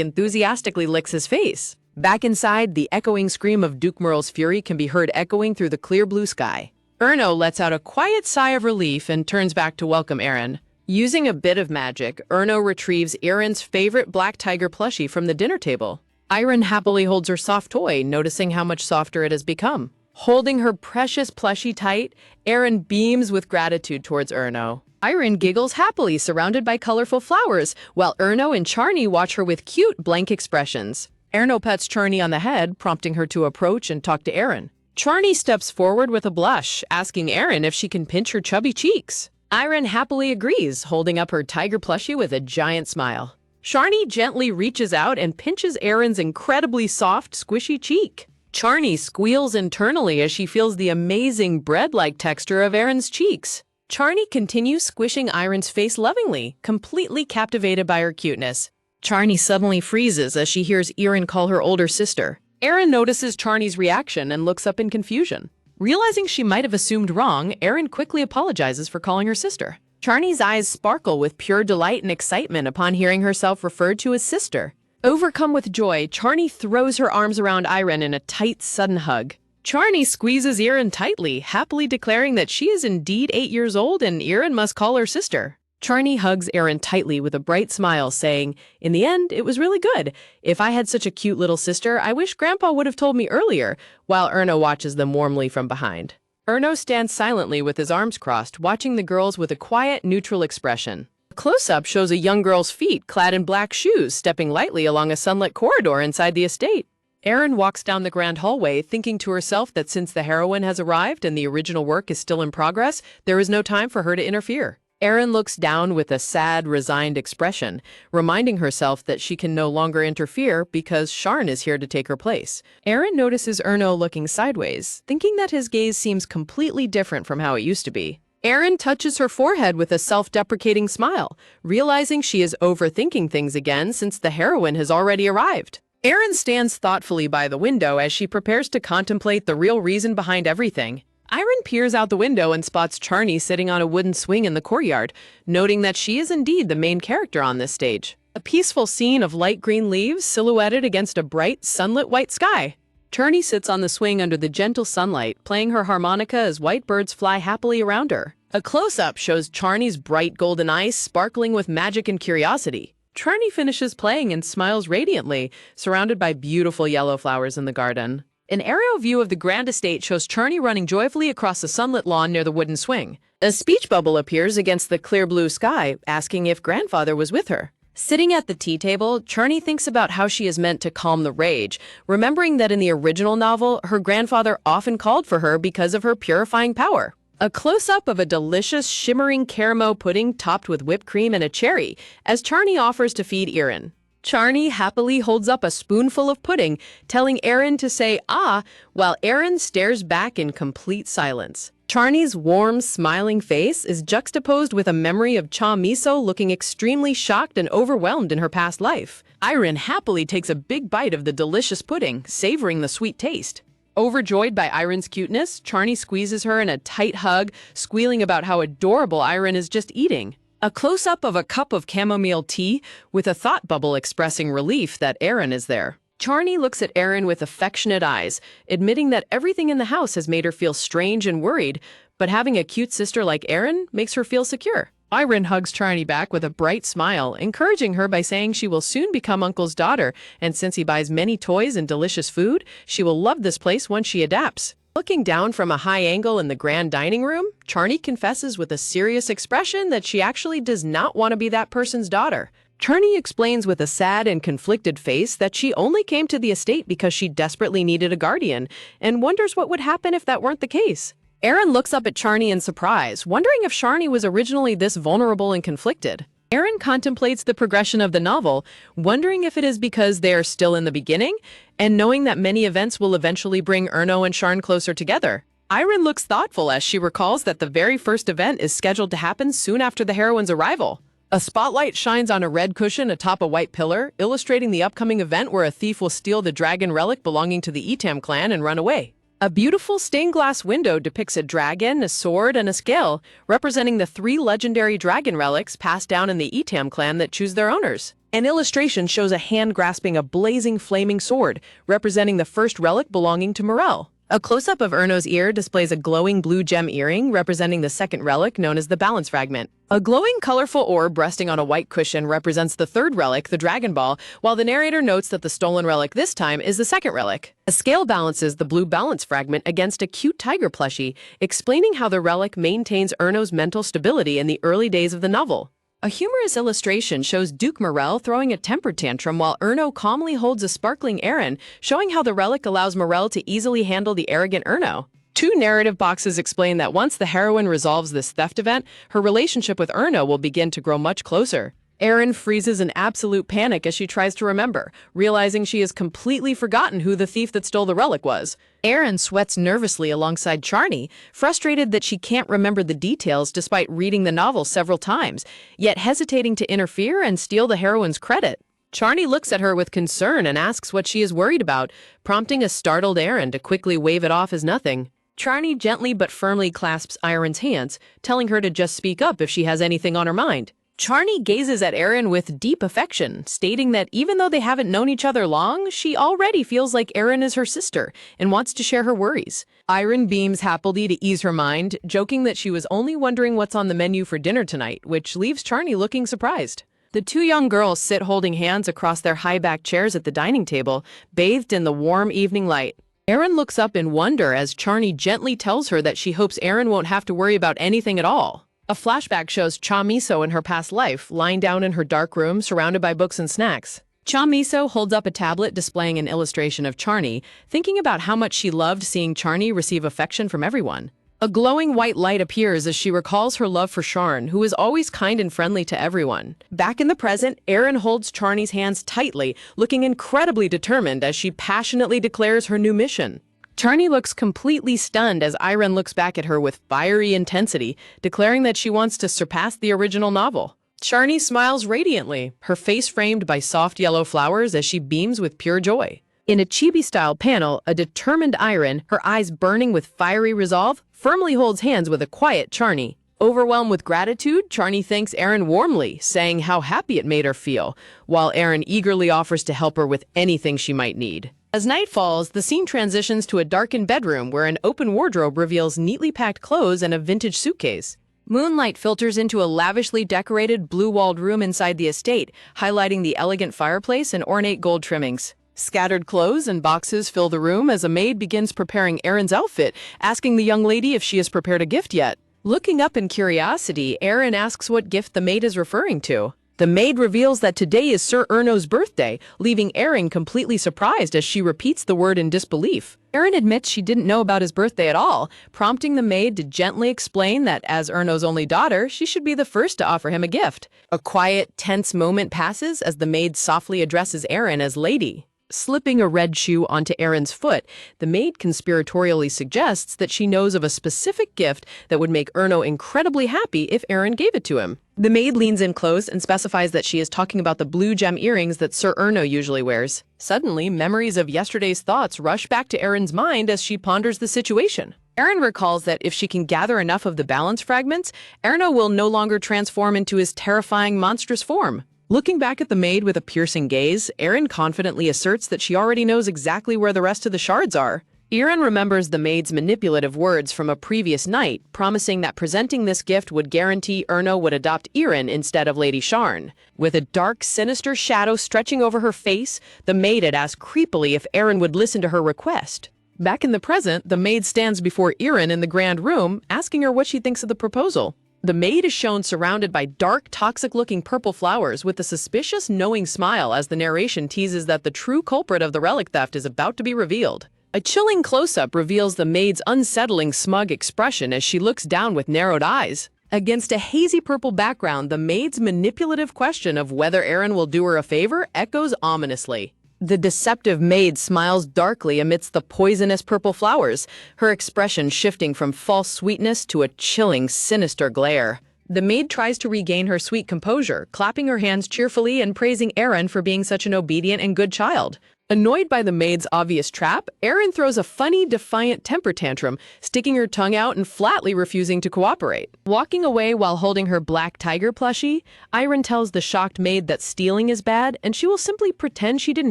enthusiastically licks his face. Back inside, the echoing scream of Duke Merle's fury can be heard echoing through the clear blue sky. Erno lets out a quiet sigh of relief and turns back to welcome Eren. Using a bit of magic, Erno retrieves Eren's favorite black tiger plushie from the dinner table. Eren happily holds her soft toy, noticing how much softer it has become. Holding her precious plushie tight, Eren beams with gratitude towards Erno. Eren giggles happily, surrounded by colorful flowers, while Erno and Charny watch her with cute, blank expressions. Erno pets Charny on the head, prompting her to approach and talk to Eren. Charny steps forward with a blush, asking Eren if she can pinch her chubby cheeks. Eren happily agrees, holding up her tiger plushie with a giant smile. Charny gently reaches out and pinches Eren's incredibly soft, squishy cheek. Charny squeals internally as she feels the amazing bread-like texture of Eren's cheeks. Charny continues squishing Eren's face lovingly, completely captivated by her cuteness. Charny suddenly freezes as she hears Eren call her older sister. Eren notices Charny's reaction and looks up in confusion. Realizing she might have assumed wrong, Eren quickly apologizes for calling her sister. Charny's eyes sparkle with pure delight and excitement upon hearing herself referred to as sister. Overcome with joy, Charny throws her arms around Eren in a tight, sudden hug. Charny squeezes Eren tightly, happily declaring that she is indeed 8 years old and Eren must call her sister. Charny hugs Eren tightly with a bright smile, saying, "In the end, it was really good. If I had such a cute little sister, I wish Grandpa would have told me earlier," while Erno watches them warmly from behind. Erno stands silently with his arms crossed, watching the girls with a quiet, neutral expression. A close-up shows a young girl's feet clad in black shoes stepping lightly along a sunlit corridor inside the estate. Eren walks down the grand hallway, thinking to herself that since the heroine has arrived and the original work is still in progress, there is no time for her to interfere. Eren looks down with a sad, resigned expression, reminding herself that she can no longer interfere because Sharn is here to take her place. Eren notices Erno looking sideways, thinking that his gaze seems completely different from how it used to be. Eren touches her forehead with a self-deprecating smile, realizing she is overthinking things again since the heroine has already arrived. Eren stands thoughtfully by the window as she prepares to contemplate the real reason behind everything. Eren peers out the window and spots Charny sitting on a wooden swing in the courtyard, noting that she is indeed the main character on this stage. A peaceful scene of light green leaves silhouetted against a bright, sunlit white sky. Charny sits on the swing under the gentle sunlight, playing her harmonica as white birds fly happily around her. A close-up shows Charny's bright golden eyes sparkling with magic and curiosity. Charny finishes playing and smiles radiantly, surrounded by beautiful yellow flowers in the garden. An aerial view of the grand estate shows Charny running joyfully across the sunlit lawn near the wooden swing. A speech bubble appears against the clear blue sky, asking if grandfather was with her. Sitting at the tea table, Charny thinks about how she is meant to calm the rage, remembering that in the original novel, her grandfather often called for her because of her purifying power. A close-up of a delicious, shimmering caramel pudding topped with whipped cream and a cherry, as Charny offers to feed Eren. Charny happily holds up a spoonful of pudding, telling Eren to say "ah," while Eren stares back in complete silence. Charny's warm, smiling face is juxtaposed with a memory of Cha Miso looking extremely shocked and overwhelmed in her past life. Eren happily takes a big bite of the delicious pudding, savoring the sweet taste. Overjoyed by Iron's cuteness, Charney squeezes her in a tight hug, squealing about how adorable Iron is just eating. A close-up of a cup of chamomile tea with a thought bubble expressing relief that Aaron is there. Charney looks at Aaron with affectionate eyes, admitting that everything in the house has made her feel strange and worried, but having a cute sister like Aaron makes her feel secure. Iron hugs Charney back with a bright smile, encouraging her by saying she will soon become Uncle's daughter, and since he buys many toys and delicious food, she will love this place once she adapts. Looking down from a high angle in the grand dining room, Charney confesses with a serious expression that she actually does not want to be that person's daughter. Charney explains with a sad and conflicted face that she only came to the estate because she desperately needed a guardian, and wonders what would happen if that weren't the case. Aaron looks up at Charney in surprise, wondering if Charney was originally this vulnerable and conflicted. Aaron contemplates the progression of the novel, wondering if it is because they are still in the beginning, and knowing that many events will eventually bring Erno and Sharn closer together. Iron looks thoughtful as she recalls that the very first event is scheduled to happen soon after the heroine's arrival. A spotlight shines on a red cushion atop a white pillar, illustrating the upcoming event where a thief will steal the dragon relic belonging to the Etam clan and run away. A beautiful stained glass window depicts a dragon, a sword, and a scale, representing the 3 legendary dragon relics passed down in the Etam clan that choose their owners. An illustration shows a hand grasping a blazing flaming sword, representing the first relic belonging to Morel. A close-up of Erno's ear displays a glowing blue gem earring, representing the second relic known as the balance fragment. A glowing, colorful orb resting on a white cushion represents the third relic, the Dragon Ball, while the narrator notes that the stolen relic this time is the second relic. A scale balances the blue balance fragment against a cute tiger plushie, explaining how the relic maintains Erno's mental stability in the early days of the novel. A humorous illustration shows Duke Morel throwing a temper tantrum while Erno calmly holds a sparkling Aaron, showing how the relic allows Morel to easily handle the arrogant Erno. 2 narrative boxes explain that once the heroine resolves this theft event, her relationship with Erno will begin to grow much closer. Aaron freezes in absolute panic as she tries to remember, realizing she has completely forgotten who the thief that stole the relic was. Aaron sweats nervously alongside Charney, frustrated that she can't remember the details despite reading the novel several times, yet hesitating to interfere and steal the heroine's credit. Charney looks at her with concern and asks what she is worried about, prompting a startled Aaron to quickly wave it off as nothing. Charney gently but firmly clasps Aaron's hands, telling her to just speak up if she has anything on her mind. Charney gazes at Aaron with deep affection, stating that even though they haven't known each other long, she already feels like Aaron is her sister and wants to share her worries. Aaron beams happily to ease her mind, joking that she was only wondering what's on the menu for dinner tonight, which leaves Charney looking surprised. The 2 young girls sit holding hands across their high-backed chairs at the dining table, bathed in the warm evening light. Aaron looks up in wonder as Charney gently tells her that she hopes Aaron won't have to worry about anything at all. A flashback shows Cha Miso in her past life, lying down in her dark room surrounded by books and snacks. Cha Miso holds up a tablet displaying an illustration of Charney, thinking about how much she loved seeing Charney receive affection from everyone. A glowing white light appears as she recalls her love for Sharn, who is always kind and friendly to everyone. Back in the present, Aaron holds Charney's hands tightly, looking incredibly determined as she passionately declares her new mission. Charney looks completely stunned as Aaron looks back at her with fiery intensity, declaring that she wants to surpass the original novel. Charney smiles radiantly, her face framed by soft yellow flowers as she beams with pure joy. In a chibi-style panel, a determined Aaron, her eyes burning with fiery resolve, firmly holds hands with a quiet Charney. Overwhelmed with gratitude, Charney thanks Aaron warmly, saying how happy it made her feel, while Aaron eagerly offers to help her with anything she might need. As night falls, the scene transitions to a darkened bedroom where an open wardrobe reveals neatly packed clothes and a vintage suitcase. Moonlight filters into a lavishly decorated blue-walled room inside the estate, highlighting the elegant fireplace and ornate gold trimmings. Scattered clothes and boxes fill the room as a maid begins preparing Aaron's outfit, asking the young lady if she has prepared a gift yet. Looking up in curiosity, Aaron asks what gift the maid is referring to. The maid reveals that today is Sir Erno's birthday, leaving Aaron completely surprised as she repeats the word in disbelief. Aaron admits she didn't know about his birthday at all, prompting the maid to gently explain that as Erno's only daughter, she should be the first to offer him a gift. A quiet, tense moment passes as the maid softly addresses Aaron as Lady. Slipping a red shoe onto Erin's foot, the maid conspiratorially suggests that she knows of a specific gift that would make Erno incredibly happy if Erin gave it to him. The maid leans in close and specifies that she is talking about the blue gem earrings that Sir Erno usually wears. Suddenly, memories of yesterday's thoughts rush back to Erin's mind as she ponders the situation. Erin recalls that if she can gather enough of the balance fragments, Erno will no longer transform into his terrifying monstrous form. Looking back at the maid with a piercing gaze, Erin confidently asserts that she already knows exactly where the rest of the shards are. Erin remembers the maid's manipulative words from a previous night, promising that presenting this gift would guarantee Erno would adopt Erin instead of Lady Sharn. With a dark, sinister shadow stretching over her face, the maid had asked creepily if Erin would listen to her request. Back in the present, the maid stands before Erin in the grand room, asking her what she thinks of the proposal. The maid is shown surrounded by dark, toxic-looking purple flowers with a suspicious, knowing smile as the narration teases that the true culprit of the relic theft is about to be revealed. A chilling close-up reveals the maid's unsettling, smug expression as she looks down with narrowed eyes. Against a hazy purple background, the maid's manipulative question of whether Erin will do her a favor echoes ominously. The deceptive maid smiles darkly amidst the poisonous purple flowers, her expression shifting from false sweetness to a chilling, sinister glare. The maid tries to regain her sweet composure, clapping her hands cheerfully and praising Erin for being such an obedient and good child. Annoyed by the maid's obvious trap, Erin throws a funny, defiant temper tantrum, sticking her tongue out and flatly refusing to cooperate. Walking away while holding her black tiger plushie, Erin tells the shocked maid that stealing is bad and she will simply pretend she didn't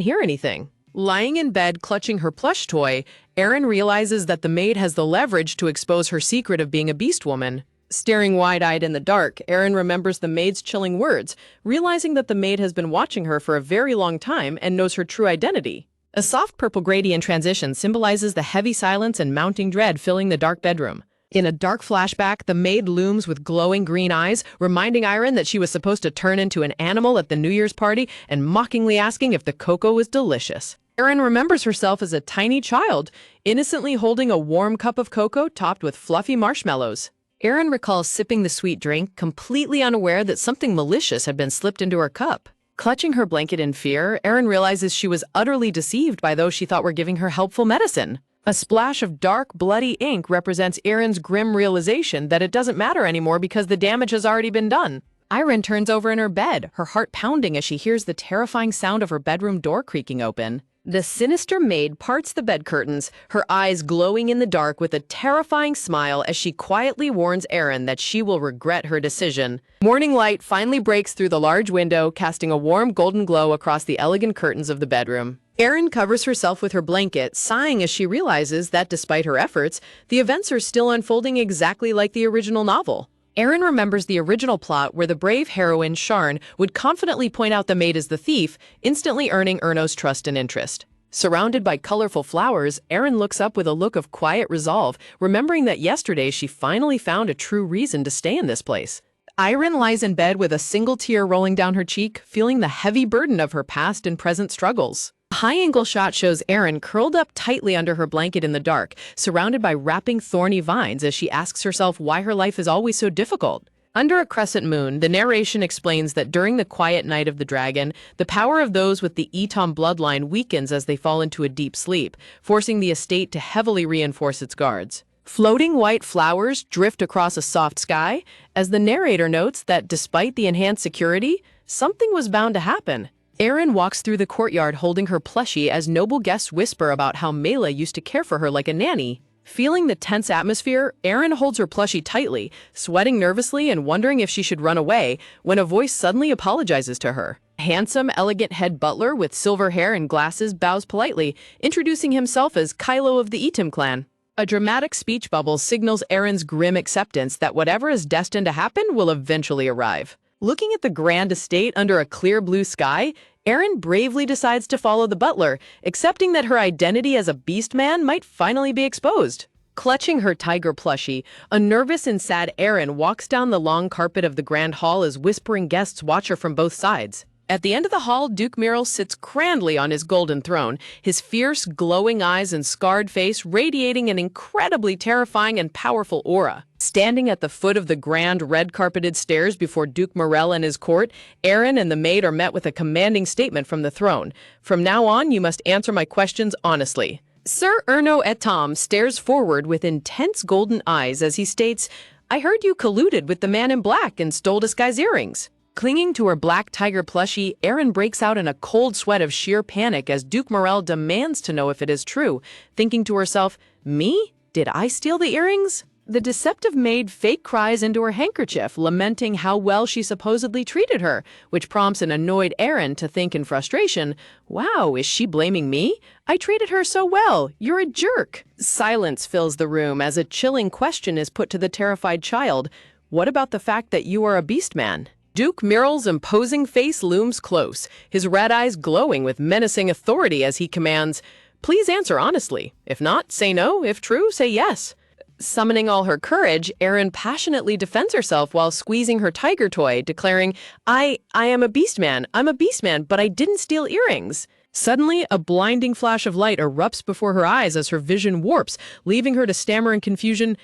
hear anything. Lying in bed, clutching her plush toy, Erin realizes that the maid has the leverage to expose her secret of being a beast woman. Staring wide-eyed in the dark, Erin remembers the maid's chilling words, realizing that the maid has been watching her for a very long time and knows her true identity. A soft purple gradient transition symbolizes the heavy silence and mounting dread filling the dark bedroom. In a dark flashback, the maid looms with glowing green eyes, reminding Erin that she was supposed to turn into an animal at the New Year's party and mockingly asking if the cocoa was delicious. Erin remembers herself as a tiny child, innocently holding a warm cup of cocoa topped with fluffy marshmallows. Erin recalls sipping the sweet drink, completely unaware that something malicious had been slipped into her cup. Clutching her blanket in fear, Erin realizes she was utterly deceived by those she thought were giving her helpful medicine. A splash of dark, bloody ink represents Erin's grim realization that it doesn't matter anymore because the damage has already been done. Erin turns over in her bed, her heart pounding as she hears the terrifying sound of her bedroom door creaking open. The sinister maid parts the bed curtains, her eyes glowing in the dark with a terrifying smile as she quietly warns Erin that she will regret her decision. Morning light finally breaks through the large window, casting a warm golden glow across the elegant curtains of the bedroom. Erin covers herself with her blanket, sighing as she realizes that despite her efforts, the events are still unfolding exactly like the original novel. Erin remembers the original plot where the brave heroine, Sharn, would confidently point out the maid as the thief, instantly earning Erno's trust and interest. Surrounded by colorful flowers, Erin looks up with a look of quiet resolve, remembering that yesterday she finally found a true reason to stay in this place. Erin lies in bed with a single tear rolling down her cheek, feeling the heavy burden of her past and present struggles. A high-angle shot shows Erin curled up tightly under her blanket in the dark, surrounded by wrapping thorny vines as she asks herself why her life is always so difficult. Under a crescent moon, the narration explains that during the quiet night of the dragon, the power of those with the Eton bloodline weakens as they fall into a deep sleep, forcing the estate to heavily reinforce its guards. Floating white flowers drift across a soft sky, as the narrator notes that despite the enhanced security, something was bound to happen. Erin walks through the courtyard holding her plushie as noble guests whisper about how Mela used to care for her like a nanny. Feeling the tense atmosphere, Erin holds her plushie tightly, sweating nervously and wondering if she should run away, when a voice suddenly apologizes to her. A handsome, elegant head butler with silver hair and glasses bows politely, introducing himself as Kylo of the Etim clan. A dramatic speech bubble signals Erin's grim acceptance that whatever is destined to happen will eventually arrive. Looking at the grand estate under a clear blue sky, Erin bravely decides to follow the butler, accepting that her identity as a beast man might finally be exposed. Clutching her tiger plushie, a nervous and sad Erin walks down the long carpet of the grand hall as whispering guests watch her from both sides. At the end of the hall, Duke Muriel sits grandly on his golden throne, his fierce, glowing eyes and scarred face radiating an incredibly terrifying and powerful aura. Standing at the foot of the grand red-carpeted stairs before Duke Muriel and his court, Aaron and the maid are met with a commanding statement from the throne. "From now on, you must answer my questions honestly." Sir Erno Etam stares forward with intense golden eyes as he states, "I heard you colluded with the man in black and stole Disguise earrings." Clinging to her black tiger plushie, Erin breaks out in a cold sweat of sheer panic as Duke Muriel demands to know if it is true, thinking to herself, "Me? Did I steal the earrings?" The deceptive maid fake cries into her handkerchief, lamenting how well she supposedly treated her, which prompts an annoyed Erin to think in frustration, "Wow, is she blaming me? I treated her so well. You're a jerk." Silence fills the room as a chilling question is put to the terrified child. "What about the fact that you are a beast man?" Duke Muriel's imposing face looms close, his red eyes glowing with menacing authority as he commands, "Please answer honestly. If not, say no. If true, say yes." Summoning all her courage, Erin passionately defends herself while squeezing her tiger toy, declaring, I am a beast man. I'm a beast man, but I didn't steal earrings." Suddenly, a blinding flash of light erupts before her eyes as her vision warps, leaving her to stammer in confusion,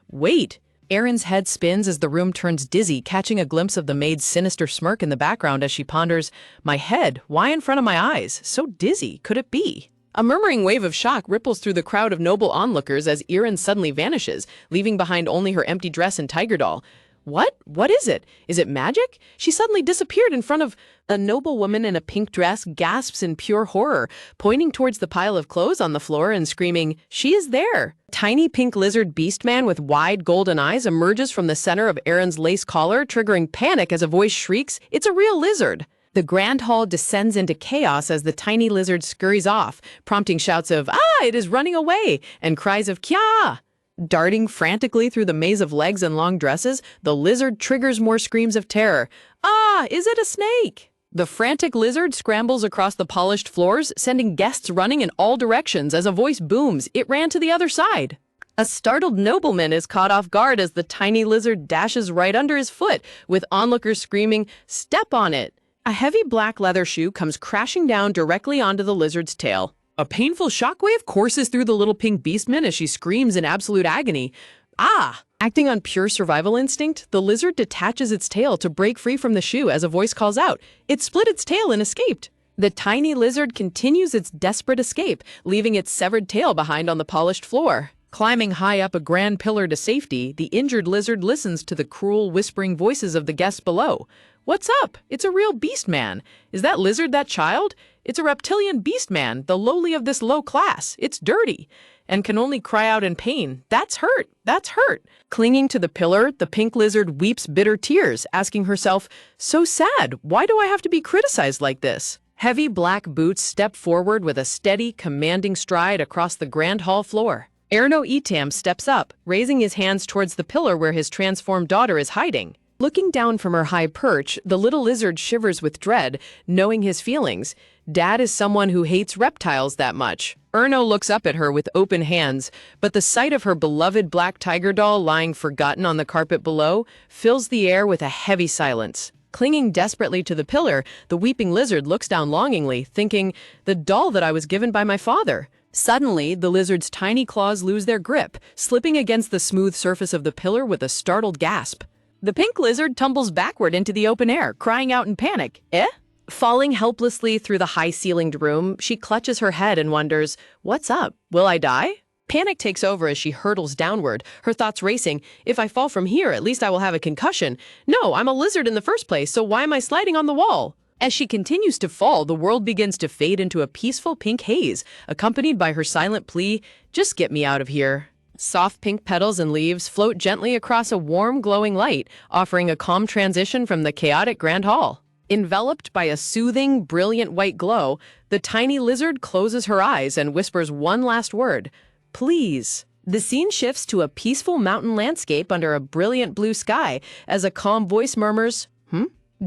wait." Erin's head spins as the room turns dizzy, catching a glimpse of the maid's sinister smirk in the background as she ponders, "My head, why in front of my eyes? So dizzy, could it be?" A murmuring wave of shock ripples through the crowd of noble onlookers as Erin suddenly vanishes, leaving behind only her empty dress and tiger doll. What? What is it? Is it magic? She suddenly disappeared in front of... A noble woman in a pink dress gasps in pure horror, pointing towards the pile of clothes on the floor and screaming, "She is there!" Tiny pink lizard beast man with wide golden eyes emerges from the center of Erin's lace collar, triggering panic as a voice shrieks, "It's a real lizard!" The grand hall descends into chaos as the tiny lizard scurries off, prompting shouts of, "Ah, it is running away!" and cries of, "Kya!" Darting frantically through the maze of legs and long dresses, the lizard triggers more screams of terror. "Ah, is it a snake?" The frantic lizard scrambles across the polished floors, sending guests running in all directions as a voice booms, "It ran to the other side." A startled nobleman is caught off guard as the tiny lizard dashes right under his foot, with onlookers screaming, "Step on it!" A heavy black leather shoe comes crashing down directly onto the lizard's tail. A painful shockwave courses through the little pink beastman as she screams in absolute agony. "Ah!" Acting on pure survival instinct, the lizard detaches its tail to break free from the shoe as a voice calls out. It split its tail and escaped. The tiny lizard continues its desperate escape, leaving its severed tail behind on the polished floor. Climbing high up a grand pillar to safety, the injured lizard listens to the cruel, whispering voices of the guests below. "What's up? It's a real beast man. Is that lizard that child? It's a reptilian beast man, the lowly of this low class. It's dirty, and can only cry out in pain. That's hurt. That's hurt." Clinging to the pillar, the pink lizard weeps bitter tears, asking herself, "So sad. Why do I have to be criticized like this?" Heavy black boots step forward with a steady, commanding stride across the grand hall floor. Erno Etam steps up, raising his hands towards the pillar where his transformed daughter is hiding. Looking down from her high perch, the little lizard shivers with dread, knowing his feelings. Dad is someone who hates reptiles that much. Erno looks up at her with open hands, but the sight of her beloved black tiger doll lying forgotten on the carpet below fills the air with a heavy silence. Clinging desperately to the pillar, the weeping lizard looks down longingly, thinking, "The doll that I was given by my father." Suddenly, the lizard's tiny claws lose their grip, slipping against the smooth surface of the pillar with a startled gasp. The pink lizard tumbles backward into the open air, crying out in panic, "Eh?" Falling helplessly through the high-ceilinged room, she clutches her head and wonders, "What's up? Will I die?" Panic takes over as she hurtles downward, her thoughts racing. "If I fall from here, at least I will have a concussion. No, I'm a lizard in the first place, so why am I sliding on the wall?" As she continues to fall, the world begins to fade into a peaceful pink haze, accompanied by her silent plea, "Just get me out of here." Soft pink petals and leaves float gently across a warm, glowing light, offering a calm transition from the chaotic grand hall. Enveloped by a soothing, brilliant white glow, the tiny lizard closes her eyes and whispers one last word, "Please." The scene shifts to a peaceful mountain landscape under a brilliant blue sky as a calm voice murmurs,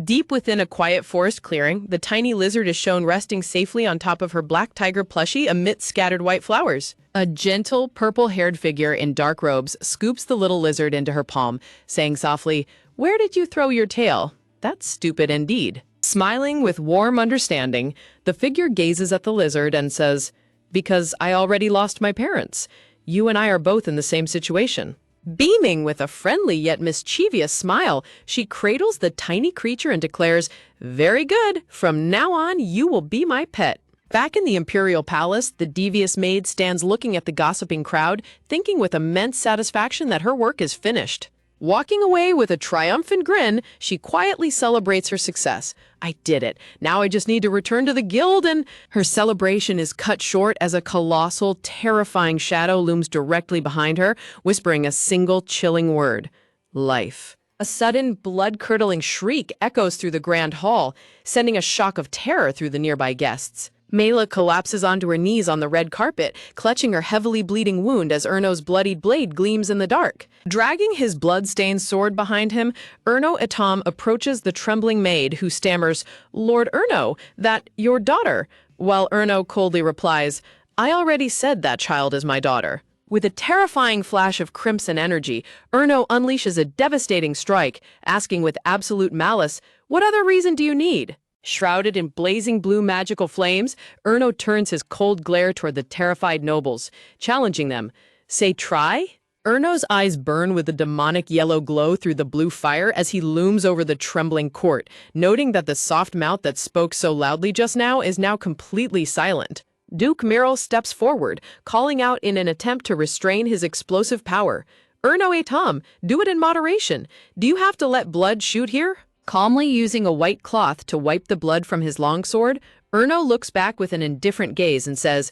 Deep within a quiet forest clearing, the tiny lizard is shown resting safely on top of her black tiger plushie amidst scattered white flowers. A gentle, purple-haired figure in dark robes scoops the little lizard into her palm, saying softly, "Where did you throw your tail?" "That's stupid indeed." Smiling with warm understanding, the figure gazes at the lizard and says, "Because I already lost my parents. You and I are both in the same situation." Beaming with a friendly yet mischievous smile, she cradles the tiny creature and declares, "Very good. From now on, you will be my pet." Back in the imperial palace, the devious maid stands looking at the gossiping crowd, thinking with immense satisfaction that her work is finished. Walking away with a triumphant grin, she quietly celebrates her success. "I did it. Now I just need to return to the guild," and her celebration is cut short as a colossal, terrifying shadow looms directly behind her, whispering a single chilling word: life. A sudden, blood-curdling shriek echoes through the grand hall, sending a shock of terror through the nearby guests. Mela collapses onto her knees on the red carpet, clutching her heavily bleeding wound as Erno's bloodied blade gleams in the dark. Dragging his blood-stained sword behind him, Erno Etam approaches the trembling maid, who stammers, "Lord Erno, that your daughter," while Erno coldly replies, "I already said that child is my daughter." With a terrifying flash of crimson energy, Erno unleashes a devastating strike, asking with absolute malice, "What other reason do you need?" Shrouded in blazing blue magical flames, Erno turns his cold glare toward the terrified nobles, challenging them. "Say try?" Erno's eyes burn with a demonic yellow glow through the blue fire as he looms over the trembling court, noting that the soft mouth that spoke so loudly just now is now completely silent. Duke Miral steps forward, calling out in an attempt to restrain his explosive power. "Erno Etam, do it in moderation. Do you have to let blood shoot here?" Calmly using a white cloth to wipe the blood from his longsword, Erno looks back with an indifferent gaze and says,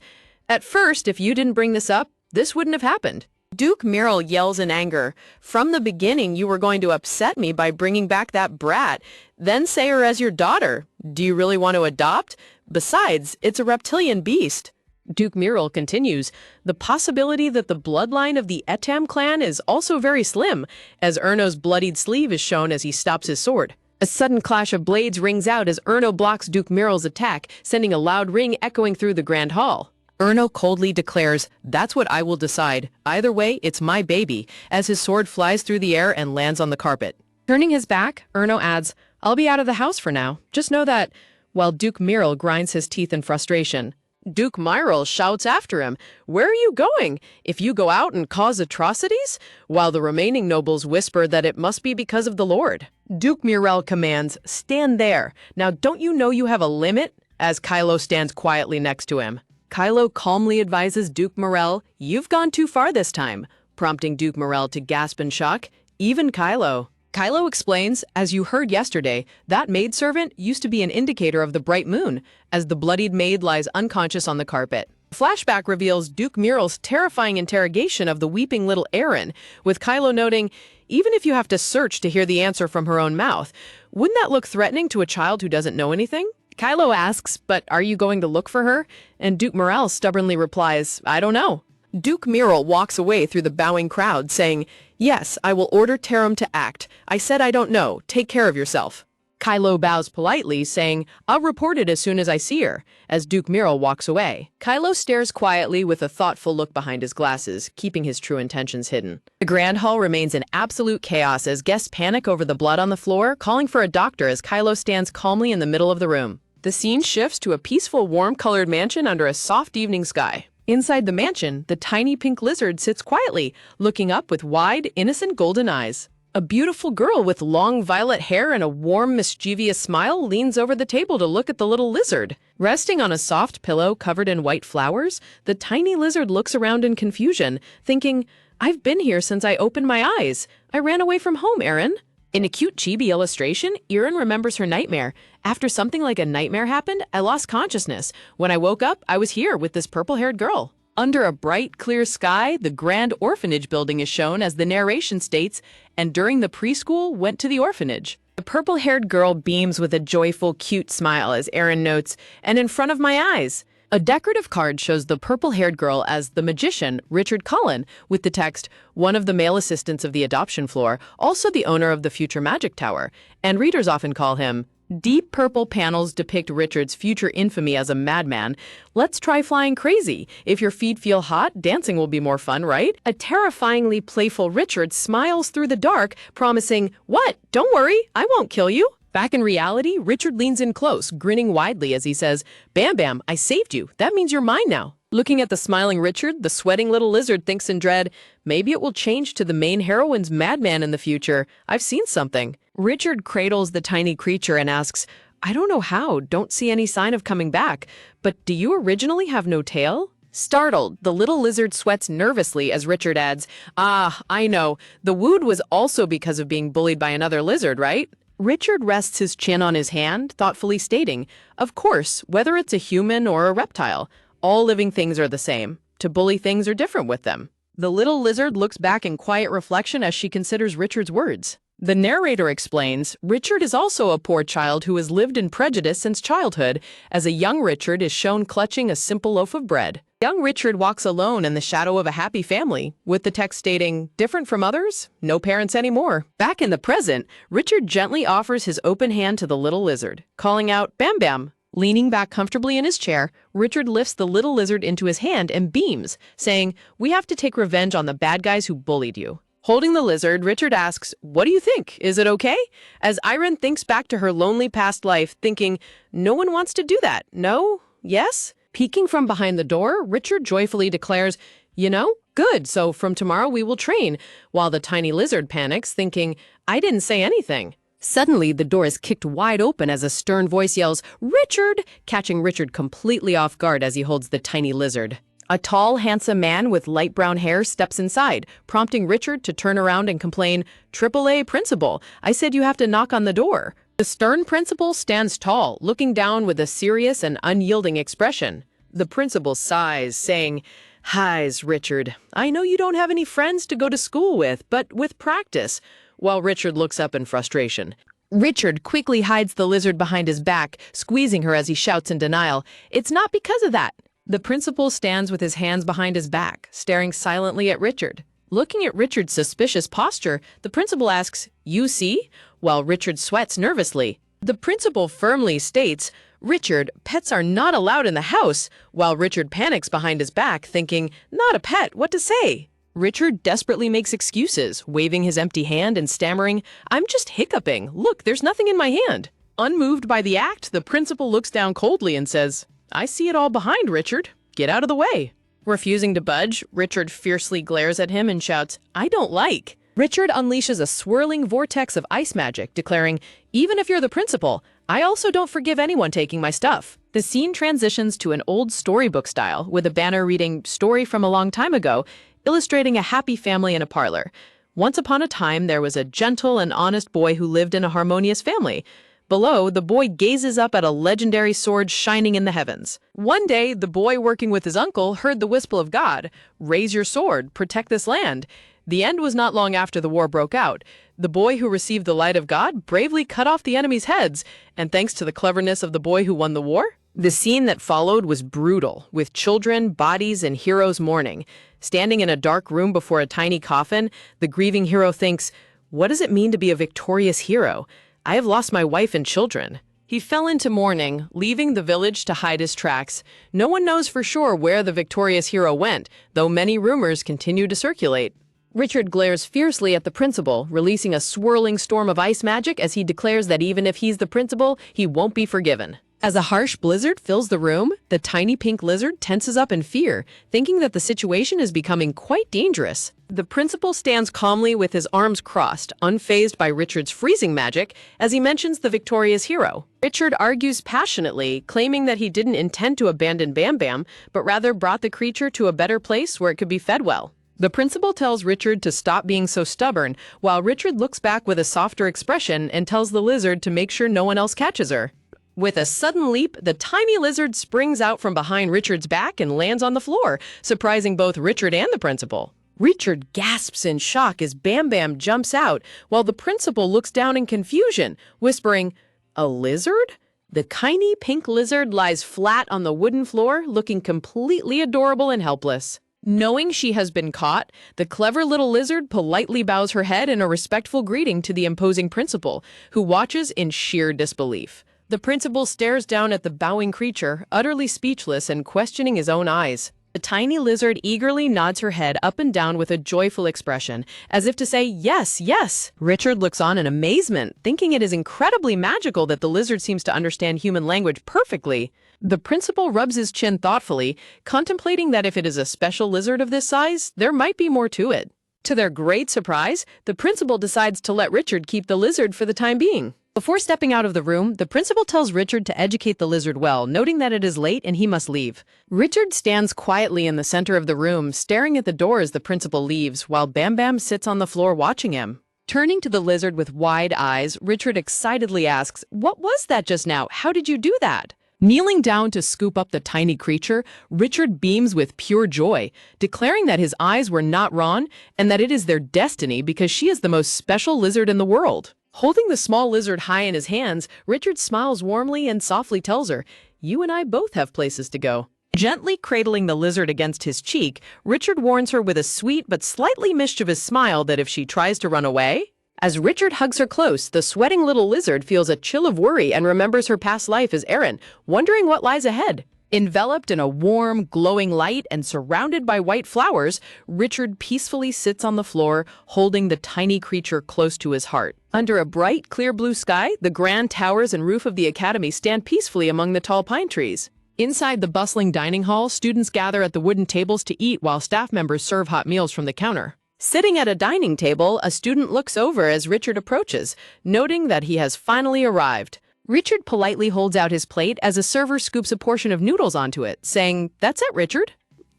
"At first, if you didn't bring this up, this wouldn't have happened." Duke Miral yells in anger, "From the beginning, you were going to upset me by bringing back that brat, then say her as your daughter. Do you really want to adopt? Besides, it's a reptilian beast." Duke Miral continues, "The possibility that the bloodline of the Etam clan is also very slim, as Erno's bloodied sleeve is shown as he stops his sword." A sudden clash of blades rings out as Erno blocks Duke Miral's attack, sending a loud ring echoing through the grand hall. Erno coldly declares, "That's what I will decide. Either way, it's my baby," as his sword flies through the air and lands on the carpet. Turning his back, Erno adds, "I'll be out of the house for now. Just know that," while Duke Miral grinds his teeth in frustration. Duke Miral shouts after him, "Where are you going? If you go out and cause atrocities?" While the remaining nobles whisper that it must be because of the Lord. Duke Miral commands, "Stand there. Now don't you know you have a limit?" as Kylo stands quietly next to him. Kylo calmly advises Duke Miral, "You've gone too far this time," prompting Duke Miral to gasp in shock. Even Kylo. Kylo explains, "As you heard yesterday, that maidservant used to be an indicator of the bright moon," as the bloodied maid lies unconscious on the carpet. Flashback reveals Duke Miral's terrifying interrogation of the weeping little Aaron, with Kylo noting, "Even if you have to search to hear the answer from her own mouth, wouldn't that look threatening to a child who doesn't know anything?" Kylo asks, "But are you going to look for her?" And Duke Miral stubbornly replies, "I don't know." Duke Miral walks away through the bowing crowd, saying, "Yes, I will order Tarum to act. I said I don't know. Take care of yourself." Kylo bows politely, saying, "I'll report it as soon as I see her," as Duke Miral walks away. Kylo stares quietly with a thoughtful look behind his glasses, keeping his true intentions hidden. The Grand Hall remains in absolute chaos as guests panic over the blood on the floor, calling for a doctor as Kylo stands calmly in the middle of the room. The scene shifts to a peaceful, warm-colored mansion under a soft evening sky. Inside the mansion, the tiny pink lizard sits quietly, looking up with wide, innocent golden eyes. A beautiful girl with long violet hair and a warm, mischievous smile leans over the table to look at the little lizard. Resting on a soft pillow covered in white flowers, the tiny lizard looks around in confusion, thinking, "I've been here since I opened my eyes. I ran away from home, Aaron." In a cute chibi illustration, Erin remembers her nightmare. "After something like a nightmare happened, I lost consciousness. When I woke up, I was here with this purple-haired girl." Under a bright, clear sky, the grand orphanage building is shown as the narration states, "And during the preschool, went to the orphanage." The purple-haired girl beams with a joyful, cute smile as Erin notes, "And in front of my eyes." A decorative card shows the purple-haired girl as the magician, Richard Cullen, with the text, "One of the male assistants of the adoption floor, also the owner of the future magic tower," and readers often call him. Deep purple panels depict Richard's future infamy as a madman. "Let's try flying crazy. If your feet feel hot, dancing will be more fun, right?" A terrifyingly playful Richard smiles through the dark, promising, "What? Don't worry, I won't kill you." Back in reality, Richard leans in close, grinning widely as he says, "Bam Bam, I saved you. That means you're mine now." Looking at the smiling Richard, the sweating little lizard thinks in dread, maybe it will change to the main heroine's madman in the future. I've seen something. Richard cradles the tiny creature and asks, "I don't know how, don't see any sign of coming back, but do you originally have no tail?" Startled, the little lizard sweats nervously as Richard adds, "Ah, I know. The wound was also because of being bullied by another lizard, right?" Richard rests his chin on his hand, thoughtfully stating, "Of course, whether it's a human or a reptile, all living things are the same. To bully things are different with them." The little lizard looks back in quiet reflection as she considers Richard's words. The narrator explains, Richard is also a poor child who has lived in prejudice since childhood, as a young Richard is shown clutching a simple loaf of bread. Young Richard walks alone in the shadow of a happy family, with the text stating, "Different from others? No parents anymore." Back in the present, Richard gently offers his open hand to the little lizard, calling out, "Bam Bam." Leaning back comfortably in his chair, Richard lifts the little lizard into his hand and beams, saying, "We have to take revenge on the bad guys who bullied you." Holding the lizard, Richard asks, "What do you think? Is it okay?" As Irene thinks back to her lonely past life, thinking, "No one wants to do that. No? Yes?" Peeking from behind the door, Richard joyfully declares, "You know, good, so from tomorrow we will train," while the tiny lizard panics, thinking, "I didn't say anything." Suddenly, the door is kicked wide open as a stern voice yells, "Richard!" catching Richard completely off guard as he holds the tiny lizard. A tall, handsome man with light brown hair steps inside, prompting Richard to turn around and complain, "AAA principal, I said you have to knock on the door." The stern principal stands tall, looking down with a serious and unyielding expression. The principal sighs, saying, "Highs, Richard. I know you don't have any friends to go to school with, but with practice," while Richard looks up in frustration. Richard quickly hides the lizard behind his back, squeezing her as he shouts in denial, "It's not because of that." The principal stands with his hands behind his back, staring silently at Richard. Looking at Richard's suspicious posture, the principal asks, "You see?" while Richard sweats nervously. The principal firmly states, "Richard, pets are not allowed in the house," while Richard panics behind his back, thinking, "Not a pet, what to say?" Richard desperately makes excuses, waving his empty hand and stammering, "I'm just hiccuping. Look, there's nothing in my hand." Unmoved by the act, the principal looks down coldly and says, "I see it all behind, Richard. Get out of the way." Refusing to budge, Richard fiercely glares at him and shouts, "I don't like." Richard unleashes a swirling vortex of ice magic, declaring, "Even if you're the principal, I also don't forgive anyone taking my stuff." The scene transitions to an old storybook style, with a banner reading, "Story from a long time ago," illustrating a happy family in a parlor. Once upon a time, there was a gentle and honest boy who lived in a harmonious family. Below, the boy gazes up at a legendary sword shining in the heavens. One day, the boy working with his uncle heard the whisper of God, "Raise your sword, protect this land." The end was not long after the war broke out. The boy who received the light of God bravely cut off the enemy's heads, and thanks to the cleverness of the boy who won the war, the scene that followed was brutal, with children, bodies, and heroes mourning. Standing in a dark room before a tiny coffin, the grieving hero thinks, "What does it mean to be a victorious hero? I have lost my wife and children." He fell into mourning, leaving the village to hide his tracks. No one knows for sure where the victorious hero went, though many rumors continue to circulate. Richard glares fiercely at the principal, releasing a swirling storm of ice magic as he declares that even if he's the principal, he won't be forgiven. As a harsh blizzard fills the room, the tiny pink lizard tenses up in fear, thinking that the situation is becoming quite dangerous. The principal stands calmly with his arms crossed, unfazed by Richard's freezing magic, as he mentions the victorious hero. Richard argues passionately, claiming that he didn't intend to abandon Bam Bam, but rather brought the creature to a better place where it could be fed well. The principal tells Richard to stop being so stubborn, while Richard looks back with a softer expression and tells the lizard to make sure no one else catches her. With a sudden leap, the tiny lizard springs out from behind Richard's back and lands on the floor, surprising both Richard and the principal. Richard gasps in shock as Bam Bam jumps out, while the principal looks down in confusion, whispering, "A lizard?" The tiny pink lizard lies flat on the wooden floor, looking completely adorable and helpless. Knowing she has been caught, the clever little lizard politely bows her head in a respectful greeting to the imposing principal, who watches in sheer disbelief. The principal stares down at the bowing creature, utterly speechless and questioning his own eyes. The tiny lizard eagerly nods her head up and down with a joyful expression, as if to say, yes, yes. Richard looks on in amazement, thinking it is incredibly magical that the lizard seems to understand human language perfectly. The principal rubs his chin thoughtfully, contemplating that if it is a special lizard of this size, there might be more to it. To their great surprise, the principal decides to let Richard keep the lizard for the time being. Before stepping out of the room, the principal tells Richard to educate the lizard well, noting that it is late and he must leave. Richard stands quietly in the center of the room, staring at the door as the principal leaves, while Bam Bam sits on the floor watching him. Turning to the lizard with wide eyes, Richard excitedly asks, "What was that just now? How did you do that?" Kneeling down to scoop up the tiny creature, Richard beams with pure joy, declaring that his eyes were not wrong and that it is their destiny because she is the most special lizard in the world. Holding the small lizard high in his hands, Richard smiles warmly and softly tells her, "You and I both have places to go." Gently cradling the lizard against his cheek, Richard warns her with a sweet but slightly mischievous smile that if she tries to run away. As Richard hugs her close, the sweating little lizard feels a chill of worry and remembers her past life as Erin, wondering what lies ahead. Enveloped in a warm, glowing light and surrounded by white flowers, Richard peacefully sits on the floor, holding the tiny creature close to his heart. Under a bright, clear blue sky, the grand towers and roof of the academy stand peacefully among the tall pine trees. Inside the bustling dining hall, students gather at the wooden tables to eat while staff members serve hot meals from the counter. Sitting at a dining table, a student looks over as Richard approaches, noting that he has finally arrived. Richard politely holds out his plate as a server scoops a portion of noodles onto it, saying, "That's it, Richard."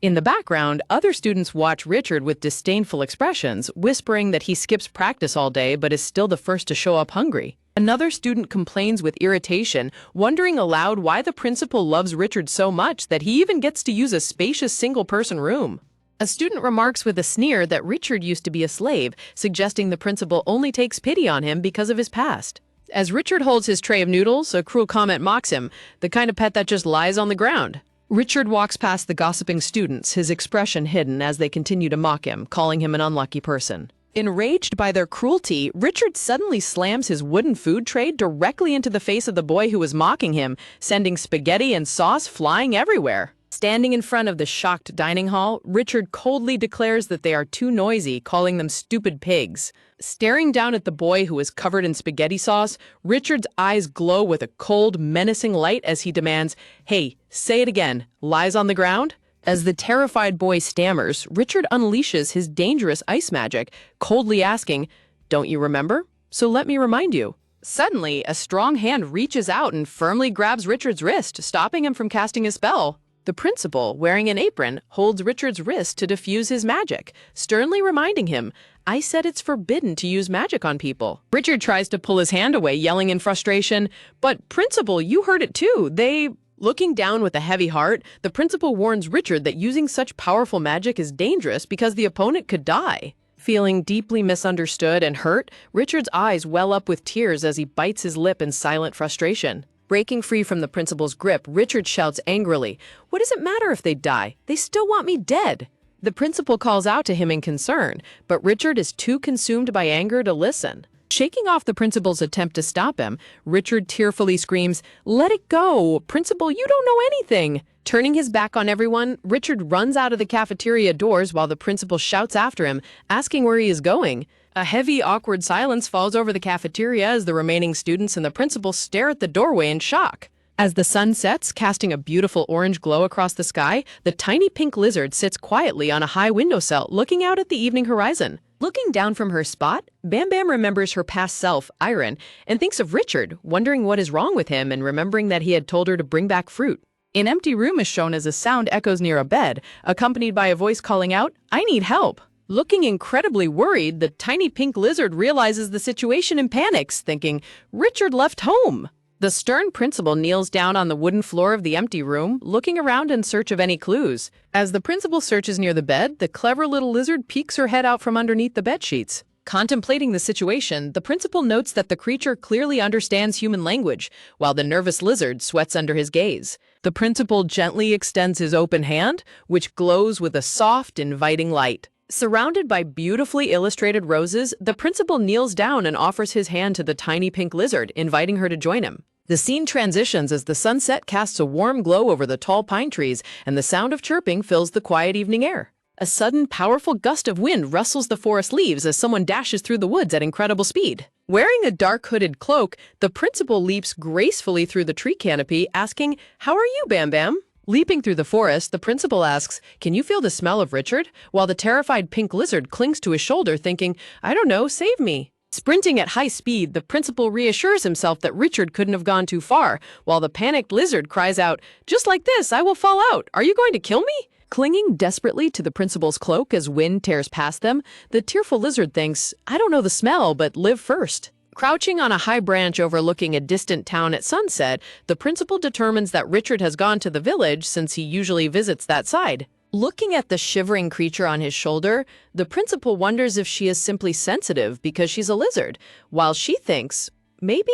In the background, other students watch Richard with disdainful expressions, whispering that he skips practice all day but is still the first to show up hungry. Another student complains with irritation, wondering aloud why the principal loves Richard so much that he even gets to use a spacious single-person room. A student remarks with a sneer that Richard used to be a slave, suggesting the principal only takes pity on him because of his past. As Richard holds his tray of noodles, a cruel comment mocks him, the kind of pet that just lies on the ground. Richard walks past the gossiping students, his expression hidden as they continue to mock him, calling him an unlucky person. Enraged by their cruelty, Richard suddenly slams his wooden food tray directly into the face of the boy who was mocking him, sending spaghetti and sauce flying everywhere. Standing in front of the shocked dining hall, Richard coldly declares that they are too noisy, calling them stupid pigs. Staring down at the boy who is covered in spaghetti sauce, Richard's eyes glow with a cold, menacing light as he demands, "Hey, say it again, lies on the ground?" As the terrified boy stammers, Richard unleashes his dangerous ice magic, coldly asking, "Don't you remember? So let me remind you." Suddenly, a strong hand reaches out and firmly grabs Richard's wrist, stopping him from casting his spell. The principal, wearing an apron, holds Richard's wrist to diffuse his magic, sternly reminding him, "I said it's forbidden to use magic on people." Richard tries to pull his hand away, yelling in frustration, "But principal, you heard it too. They..." Looking down with a heavy heart, the principal warns Richard that using such powerful magic is dangerous because the opponent could die. Feeling deeply misunderstood and hurt, Richard's eyes well up with tears as he bites his lip in silent frustration. Breaking free from the principal's grip, Richard shouts angrily, "What does it matter if they die? They still want me dead." The principal calls out to him in concern, but Richard is too consumed by anger to listen. Shaking off the principal's attempt to stop him, Richard tearfully screams, "Let it go! Principal, you don't know anything!" Turning his back on everyone, Richard runs out of the cafeteria doors while the principal shouts after him, asking where he is going. A heavy, awkward silence falls over the cafeteria as the remaining students and the principal stare at the doorway in shock. As the sun sets, casting a beautiful orange glow across the sky, the tiny pink lizard sits quietly on a high windowsill, looking out at the evening horizon. Looking down from her spot, Bam Bam remembers her past self, Iron, and thinks of Richard, wondering what is wrong with him and remembering that he had told her to bring back fruit. An empty room is shown as a sound echoes near a bed, accompanied by a voice calling out, "I need help." Looking incredibly worried, the tiny pink lizard realizes the situation and panics, thinking, "Richard left home." The stern principal kneels down on the wooden floor of the empty room, looking around in search of any clues. As the principal searches near the bed, the clever little lizard peeks her head out from underneath the bedsheets. Contemplating the situation, the principal notes that the creature clearly understands human language, while the nervous lizard sweats under his gaze. The principal gently extends his open hand, which glows with a soft, inviting light. Surrounded by beautifully illustrated roses, the principal kneels down and offers his hand to the tiny pink lizard, inviting her to join him. The scene transitions as the sunset casts a warm glow over the tall pine trees, and the sound of chirping fills the quiet evening air. A sudden, powerful gust of wind rustles the forest leaves as someone dashes through the woods at incredible speed. Wearing a dark hooded cloak, the principal leaps gracefully through the tree canopy, asking, "How are you, Bam Bam?" Leaping through the forest, the principal asks, "Can you feel the smell of Richard?" While the terrified pink lizard clings to his shoulder, thinking, "I don't know, save me." Sprinting at high speed, the principal reassures himself that Richard couldn't have gone too far, while the panicked lizard cries out, "Just like this, I will fall out. Are you going to kill me?" Clinging desperately to the principal's cloak as wind tears past them, the tearful lizard thinks, "I don't know the smell, but live first." Crouching on a high branch overlooking a distant town at sunset, the principal determines that Richard has gone to the village since he usually visits that side. Looking at the shivering creature on his shoulder, the principal wonders if she is simply sensitive because she's a lizard, while she thinks, maybe.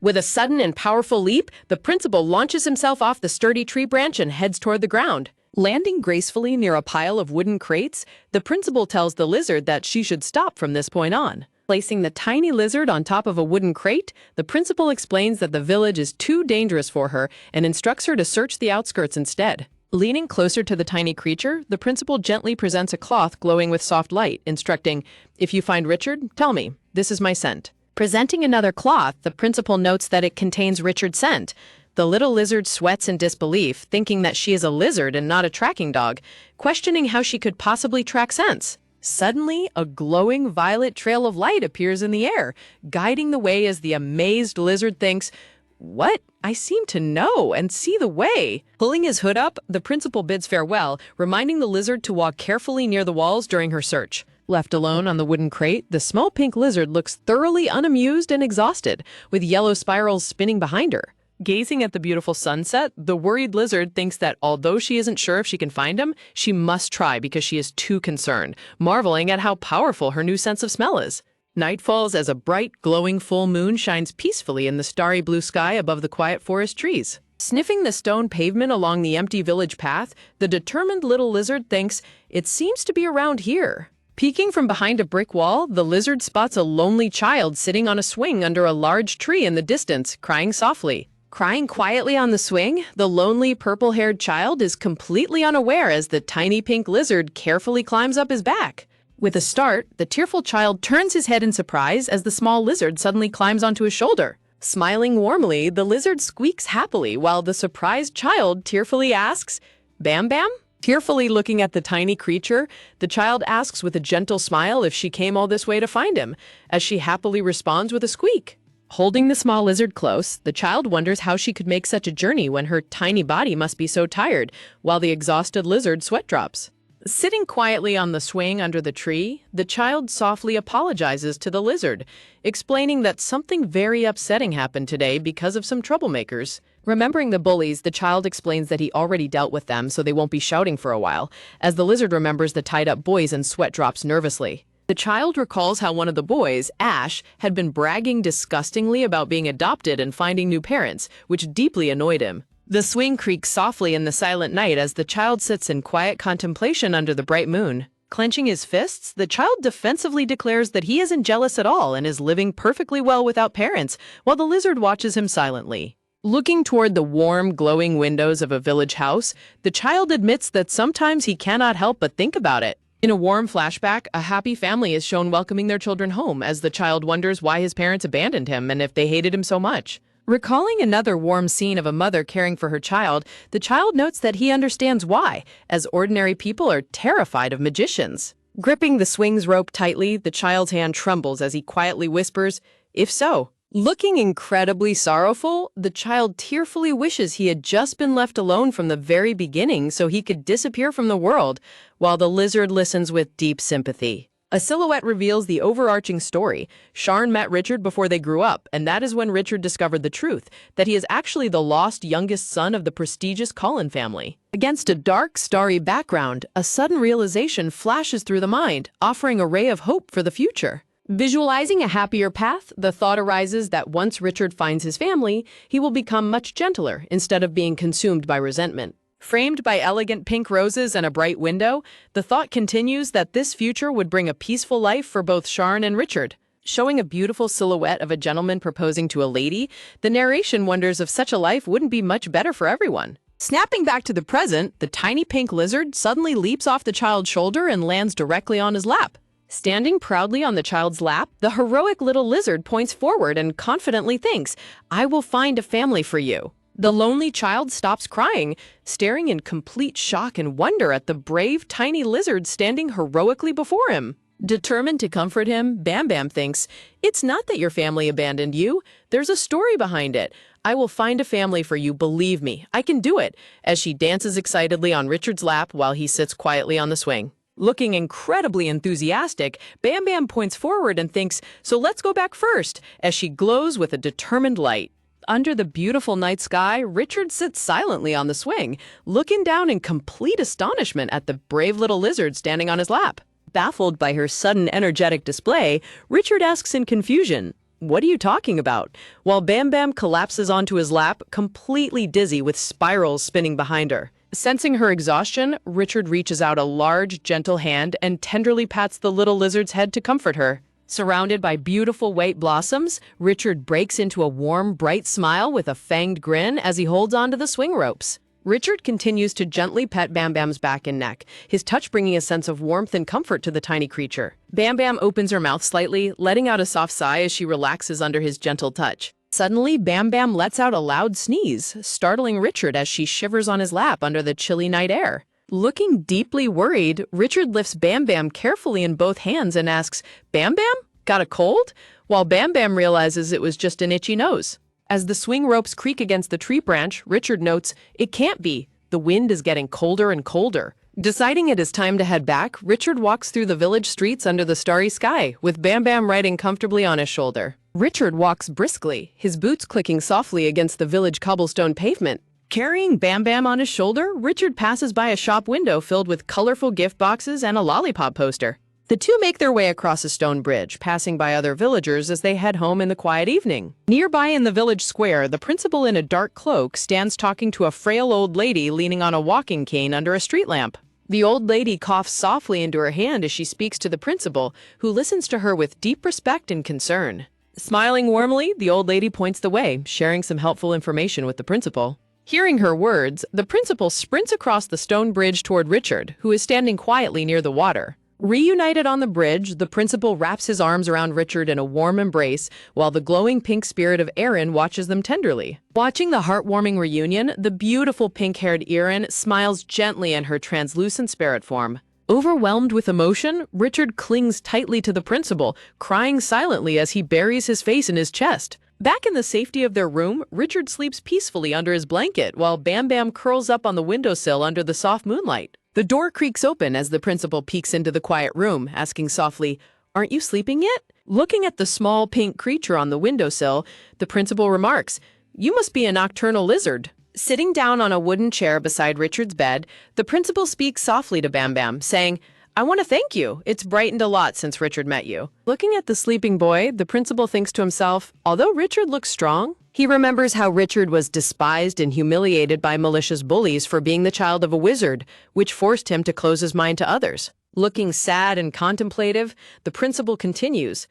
With a sudden and powerful leap, the principal launches himself off the sturdy tree branch and heads toward the ground. Landing gracefully near a pile of wooden crates, the principal tells the lizard that she should stop from this point on. Placing the tiny lizard on top of a wooden crate, the principal explains that the village is too dangerous for her and instructs her to search the outskirts instead. Leaning closer to the tiny creature, the principal gently presents a cloth glowing with soft light, instructing, "If you find Richard, tell me. This is my scent." Presenting another cloth, the principal notes that it contains Richard's scent. The little lizard sweats in disbelief, thinking that she is a lizard and not a tracking dog, questioning how she could possibly track scents. Suddenly, a glowing violet trail of light appears in the air, guiding the way as the amazed lizard thinks, "What? I seem to know and see the way." Pulling his hood up, the principal bids farewell, reminding the lizard to walk carefully near the walls during her search. Left alone on the wooden crate, the small pink lizard looks thoroughly unamused and exhausted, with yellow spirals spinning behind her. Gazing at the beautiful sunset, the worried lizard thinks that although she isn't sure if she can find him, she must try because she is too concerned, marveling at how powerful her new sense of smell is. Night falls as a bright, glowing full moon shines peacefully in the starry blue sky above the quiet forest trees. Sniffing the stone pavement along the empty village path, the determined little lizard thinks, "It seems to be around here." Peeking from behind a brick wall, the lizard spots a lonely child sitting on a swing under a large tree in the distance, crying softly. Crying quietly on the swing, the lonely purple-haired child is completely unaware as the tiny pink lizard carefully climbs up his back. With a start, the tearful child turns his head in surprise as the small lizard suddenly climbs onto his shoulder. Smiling warmly, the lizard squeaks happily while the surprised child tearfully asks, "Bam Bam?" Tearfully looking at the tiny creature, the child asks with a gentle smile if she came all this way to find him, as she happily responds with a squeak. Holding the small lizard close, the child wonders how she could make such a journey when her tiny body must be so tired, while the exhausted lizard sweat drops. Sitting quietly on the swing under the tree, the child softly apologizes to the lizard, explaining that something very upsetting happened today because of some troublemakers. Remembering the bullies, the child explains that he already dealt with them so they won't be shouting for a while, as the lizard remembers the tied-up boys and sweat drops nervously. The child recalls how one of the boys, Ash, had been bragging disgustingly about being adopted and finding new parents, which deeply annoyed him. The swing creaks softly in the silent night as the child sits in quiet contemplation under the bright moon. Clenching his fists, the child defensively declares that he isn't jealous at all and is living perfectly well without parents, while the lizard watches him silently. Looking toward the warm, glowing windows of a village house, the child admits that sometimes he cannot help but think about it. In a warm flashback, a happy family is shown welcoming their children home as the child wonders why his parents abandoned him and if they hated him so much. Recalling another warm scene of a mother caring for her child, the child notes that he understands why, as ordinary people are terrified of magicians. Gripping the swing's rope tightly, the child's hand trembles as he quietly whispers, "If so." Looking incredibly sorrowful, the child tearfully wishes he had just been left alone from the very beginning so he could disappear from the world, while the lizard listens with deep sympathy. A silhouette reveals the overarching story. Sharn met Richard before they grew up, and that is when Richard discovered the truth, that he is actually the lost youngest son of the prestigious Cullen family. Against a dark, starry background, a sudden realization flashes through the mind, offering a ray of hope for the future. Visualizing a happier path, the thought arises that once Richard finds his family, he will become much gentler instead of being consumed by resentment. Framed by elegant pink roses and a bright window, the thought continues that this future would bring a peaceful life for both Sharn and Richard. showing a beautiful silhouette of a gentleman proposing to a lady. The narration wonders if such a life wouldn't be much better for everyone. Snapping back to the present, the tiny pink lizard suddenly leaps off the child's shoulder and lands directly on his lap. Standing proudly on the child's lap, the heroic little lizard points forward and confidently thinks, "I will find a family for you." The lonely child stops crying, staring in complete shock and wonder at the brave tiny lizard standing heroically before him. Determined to comfort him, Bam Bam thinks, "It's not that your family abandoned you. There's a story behind it. I will find a family for you, believe me. I can do it," as she dances excitedly on Richard's lap while he sits quietly on the swing. Looking incredibly enthusiastic, Bam Bam points forward and thinks, "So let's go back first," as she glows with a determined light. Under the beautiful night sky, Richard sits silently on the swing, looking down in complete astonishment at the brave little lizard standing on his lap. Baffled by her sudden energetic display, Richard asks in confusion, "What are you talking about?" While Bam Bam collapses onto his lap, completely dizzy with spirals spinning behind her. Sensing her exhaustion, Richard reaches out a large, gentle hand and tenderly pats the little lizard's head to comfort her. Surrounded by beautiful white blossoms, Richard breaks into a warm, bright smile with a fanged grin as he holds onto the swing ropes. Richard continues to gently pet Bam Bam's back and neck, his touch bringing a sense of warmth and comfort to the tiny creature. Bam Bam opens her mouth slightly, letting out a soft sigh as she relaxes under his gentle touch. Suddenly, Bam Bam lets out a loud sneeze, startling Richard as she shivers on his lap under the chilly night air. Looking deeply worried, Richard lifts Bam Bam carefully in both hands and asks, "Bam Bam, got a cold?" While Bam Bam realizes it was just an itchy nose. As the swing ropes creak against the tree branch, Richard notes, "It can't be. The wind is getting colder and colder." Deciding it is time to head back, Richard walks through the village streets under the starry sky, with Bam Bam riding comfortably on his shoulder. Richard walks briskly, his boots clicking softly against the village cobblestone pavement. Carrying Bam Bam on his shoulder, Richard passes by a shop window filled with colorful gift boxes and a lollipop poster. The two make their way across a stone bridge, passing by other villagers as they head home in the quiet evening. Nearby in the village square, the principal in a dark cloak stands talking to a frail old lady leaning on a walking cane under a street lamp. The old lady coughs softly into her hand as she speaks to the principal, who listens to her with deep respect and concern. Smiling warmly, the old lady points the way, sharing some helpful information with the principal. Hearing her words, the principal sprints across the stone bridge toward Richard, who is standing quietly near the water. Reunited on the bridge, the principal wraps his arms around Richard in a warm embrace, while the glowing pink spirit of Erin watches them tenderly. Watching the heartwarming reunion, the beautiful pink-haired Erin smiles gently in her translucent spirit form. Overwhelmed with emotion, Richard clings tightly to the principal, crying silently as he buries his face in his chest. Back in the safety of their room, Richard sleeps peacefully under his blanket while Bam Bam curls up on the windowsill under the soft moonlight. The door creaks open as the principal peeks into the quiet room, asking softly, "Aren't you sleeping yet?" Looking at the small pink creature on the windowsill, the principal remarks, "You must be a nocturnal lizard." Sitting down on a wooden chair beside Richard's bed, the principal speaks softly to Bam Bam, saying, "I want to thank you. It's brightened a lot since Richard met you." Looking at the sleeping boy, the principal thinks to himself, although Richard looks strong, he remembers how Richard was despised and humiliated by malicious bullies for being the child of a wizard, which forced him to close his mind to others. Looking sad and contemplative, the principal continues,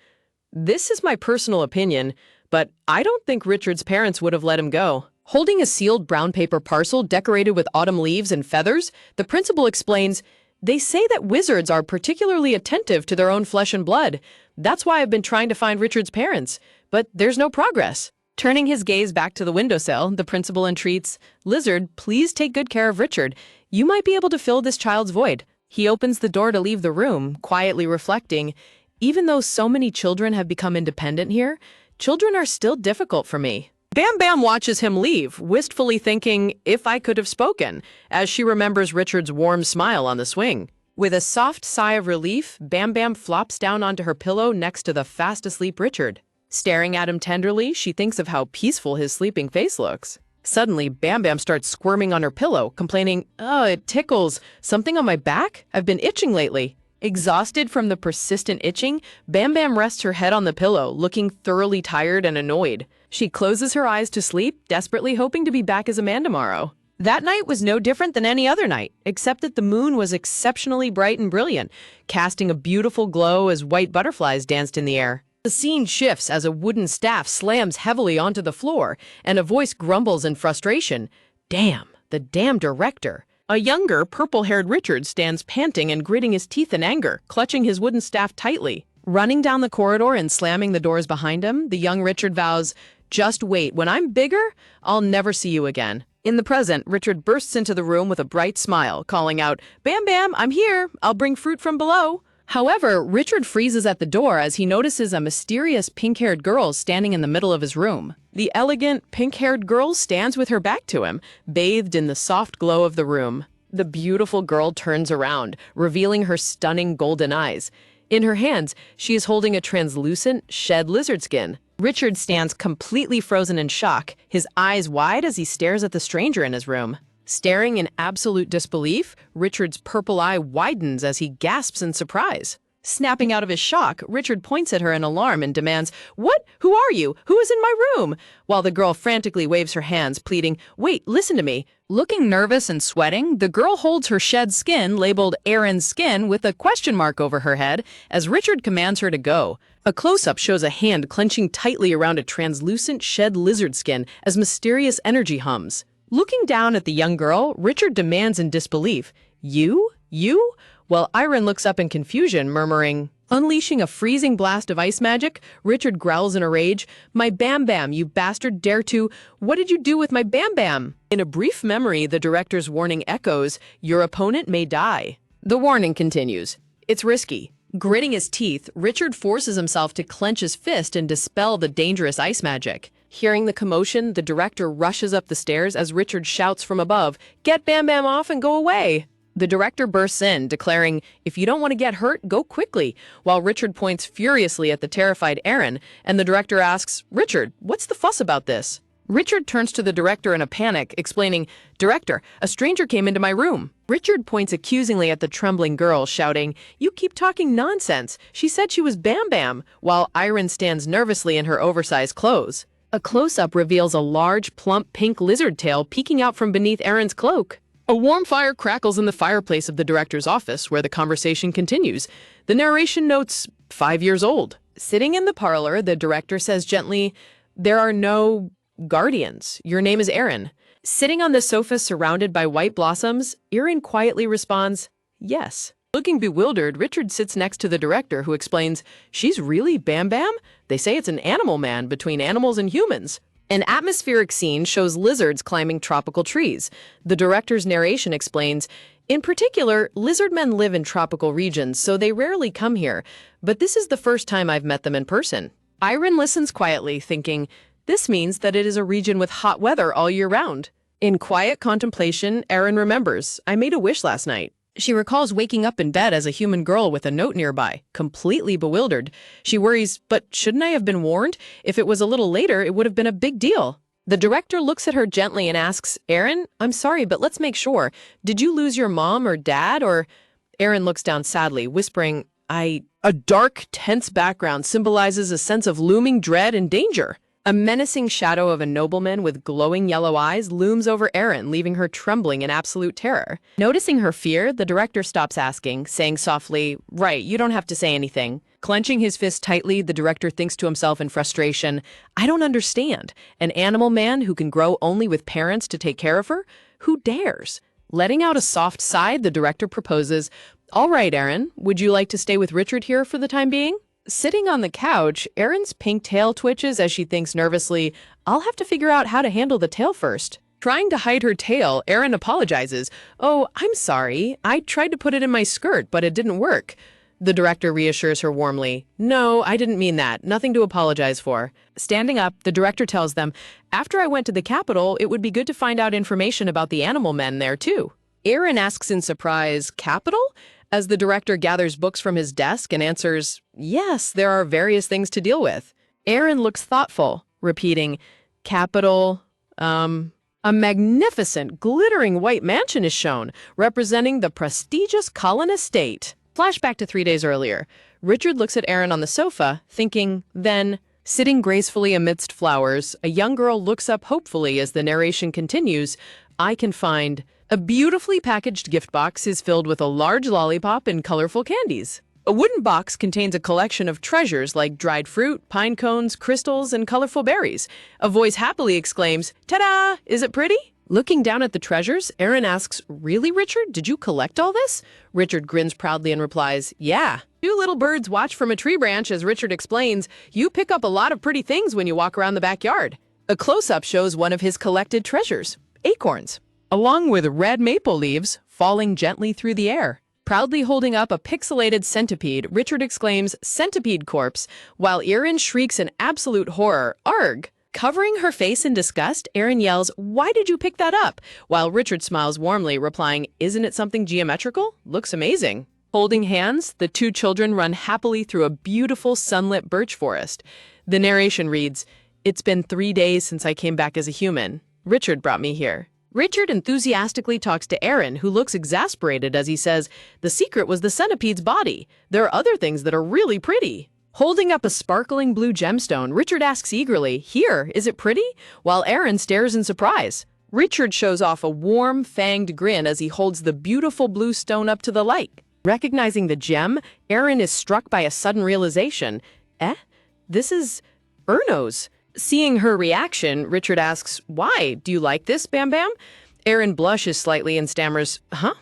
"This is my personal opinion, but I don't think Richard's parents would have let him go." Holding a sealed brown paper parcel decorated with autumn leaves and feathers, the principal explains, "They say that wizards are particularly attentive to their own flesh and blood. That's why I've been trying to find Richard's parents, but there's no progress." Turning his gaze back to the windowsill, the principal entreats, "Lizard, please take good care of Richard. You might be able to fill this child's void." He opens the door to leave the room, quietly reflecting, "Even though so many children have become independent here, children are still difficult for me." Bam Bam watches him leave, wistfully thinking, "If I could have spoken," as she remembers Richard's warm smile on the swing. With a soft sigh of relief, Bam Bam flops down onto her pillow next to the fast-asleep Richard. Staring at him tenderly, she thinks of how peaceful his sleeping face looks. Suddenly, Bam Bam starts squirming on her pillow, complaining, "Oh, it tickles. Something on my back? I've been itching lately." Exhausted from the persistent itching, Bam Bam rests her head on the pillow, looking thoroughly tired and annoyed. She closes her eyes to sleep, desperately hoping to be back as a man tomorrow. That night was no different than any other night, except that the moon was exceptionally bright and brilliant, casting a beautiful glow as white butterflies danced in the air. The scene shifts as a wooden staff slams heavily onto the floor, and a voice grumbles in frustration. Damn, the damn director. A younger, purple-haired Richard stands panting and gritting his teeth in anger, clutching his wooden staff tightly. Running down the corridor and slamming the doors behind him, the young Richard vows, "Just wait, when I'm bigger, I'll never see you again." In the present, Richard bursts into the room with a bright smile, calling out, "Bam Bam, I'm here. I'll bring fruit from below." However, Richard freezes at the door as he notices a mysterious pink-haired girl standing in the middle of his room. The elegant, pink-haired girl stands with her back to him, bathed in the soft glow of the room. The beautiful girl turns around, revealing her stunning golden eyes. In her hands, she is holding a translucent, shed lizard skin. Richard stands completely frozen in shock, his eyes wide as he stares at the stranger in his room. Staring in absolute disbelief, Richard's purple eye widens as he gasps in surprise. Snapping out of his shock, Richard points at her in alarm and demands, "What? Who are you? Who is in my room?" While the girl frantically waves her hands, pleading, "Wait, listen to me." Looking nervous and sweating, the girl holds her shed skin, labeled Aaron's skin, with a question mark over her head, as Richard commands her to go. A close-up shows a hand clenching tightly around a translucent shed lizard skin as mysterious energy hums. Looking down at the young girl, Richard demands in disbelief, "You? You?" While Iron looks up in confusion, murmuring, unleashing a freezing blast of ice magic, Richard growls in a rage, "My Bam Bam, you bastard dare to... What did you do with my Bam Bam?" In a brief memory, the director's warning echoes, "Your opponent may die." The warning continues, "It's risky." Gritting his teeth, Richard forces himself to clench his fist and dispel the dangerous ice magic. Hearing the commotion, the director rushes up the stairs as Richard shouts from above, "Get Bam Bam off and go away." The director bursts in, declaring, "If you don't want to get hurt, go quickly," while Richard points furiously at the terrified Aaron, and the director asks, "Richard, what's the fuss about this?" Richard turns to the director in a panic, explaining, "Director, a stranger came into my room." Richard points accusingly at the trembling girl, shouting, "You keep talking nonsense. She said she was Bam Bam," while Iron stands nervously in her oversized clothes. A close-up reveals a large, plump pink lizard tail peeking out from beneath Aaron's cloak. A warm fire crackles in the fireplace of the director's office, where the conversation continues. The narration notes, 5 years old. Sitting in the parlor, the director says gently, "There are no guardians. Your name is Aaron." Sitting on the sofa surrounded by white blossoms, Aaron quietly responds, "Yes." Looking bewildered, Richard sits next to the director, who explains, "She's really Bam Bam? They say it's an animal man between animals and humans." An atmospheric scene shows lizards climbing tropical trees. The director's narration explains, "In particular, lizard men live in tropical regions, so they rarely come here, but this is the first time I've met them in person." Iron listens quietly, thinking, "This means that it is a region with hot weather all year round." In quiet contemplation, Aaron remembers, "I made a wish last night." She recalls waking up in bed as a human girl with a note nearby, completely bewildered. She worries, "But shouldn't I have been warned? If it was a little later, it would have been a big deal." The director looks at her gently and asks, "Aaron, I'm sorry, but let's make sure. Did you lose your mom or dad, or..." Aaron looks down sadly, whispering, "I..." A dark, tense background symbolizes a sense of looming dread and danger. A menacing shadow of a nobleman with glowing yellow eyes looms over Aaron, leaving her trembling in absolute terror. Noticing her fear, the director stops asking, saying softly, "Right, you don't have to say anything." Clenching his fist tightly, the director thinks to himself in frustration, "I don't understand. An animal man who can grow only with parents to take care of her? Who dares?" Letting out a soft sigh, the director proposes, "All right, Aaron, would you like to stay with Richard here for the time being?" Sitting on the couch, Aaron's pink tail twitches as she thinks nervously, "I'll have to figure out how to handle the tail first." Trying to hide her tail, Aaron apologizes. "Oh, I'm sorry. I tried to put it in my skirt, but it didn't work." The director reassures her warmly, "No, I didn't mean that. Nothing to apologize for." Standing up, the director tells them, "After I went to the capital, it would be good to find out information about the animal men there, too." Aaron asks in surprise, "Capital?" As the director gathers books from his desk and answers, "Yes, there are various things to deal with." Aaron looks thoughtful, repeating, "Capital, A magnificent, glittering white mansion is shown, representing the prestigious Cullen estate. Flashback to 3 days earlier. Richard looks at Aaron on the sofa, thinking, then, sitting gracefully amidst flowers, a young girl looks up hopefully as the narration continues, "I can find..." A beautifully packaged gift box is filled with a large lollipop and colorful candies. A wooden box contains a collection of treasures like dried fruit, pine cones, crystals, and colorful berries. A voice happily exclaims, "Ta-da! Is it pretty?" Looking down at the treasures, Aaron asks, "Really, Richard? Did you collect all this?" Richard grins proudly and replies, "Yeah." Two little birds watch from a tree branch as Richard explains, "You pick up a lot of pretty things when you walk around the backyard." A close-up shows one of his collected treasures, acorns, along with red maple leaves falling gently through the air. Proudly holding up a pixelated centipede, Richard exclaims, "Centipede corpse," while Aaron shrieks in absolute horror, "Arg!" Covering her face in disgust, Aaron yells, "Why did you pick that up?" While Richard smiles warmly, replying, "Isn't it something geometrical? Looks amazing." Holding hands, the two children run happily through a beautiful sunlit birch forest. The narration reads, "It's been 3 days since I came back as a human. Richard brought me here." Richard enthusiastically talks to Aaron, who looks exasperated as he says, "The secret was the centipede's body. There are other things that are really pretty." Holding up a sparkling blue gemstone, Richard asks eagerly, "Here, is it pretty?" While Aaron stares in surprise. Richard shows off a warm, fanged grin as he holds the beautiful blue stone up to the light. Recognizing the gem, Aaron is struck by a sudden realization. This is Erno's. Seeing her reaction, Richard asks, "Why? Do you like this, Bam Bam?" Aaron blushes slightly and stammers, "Huh?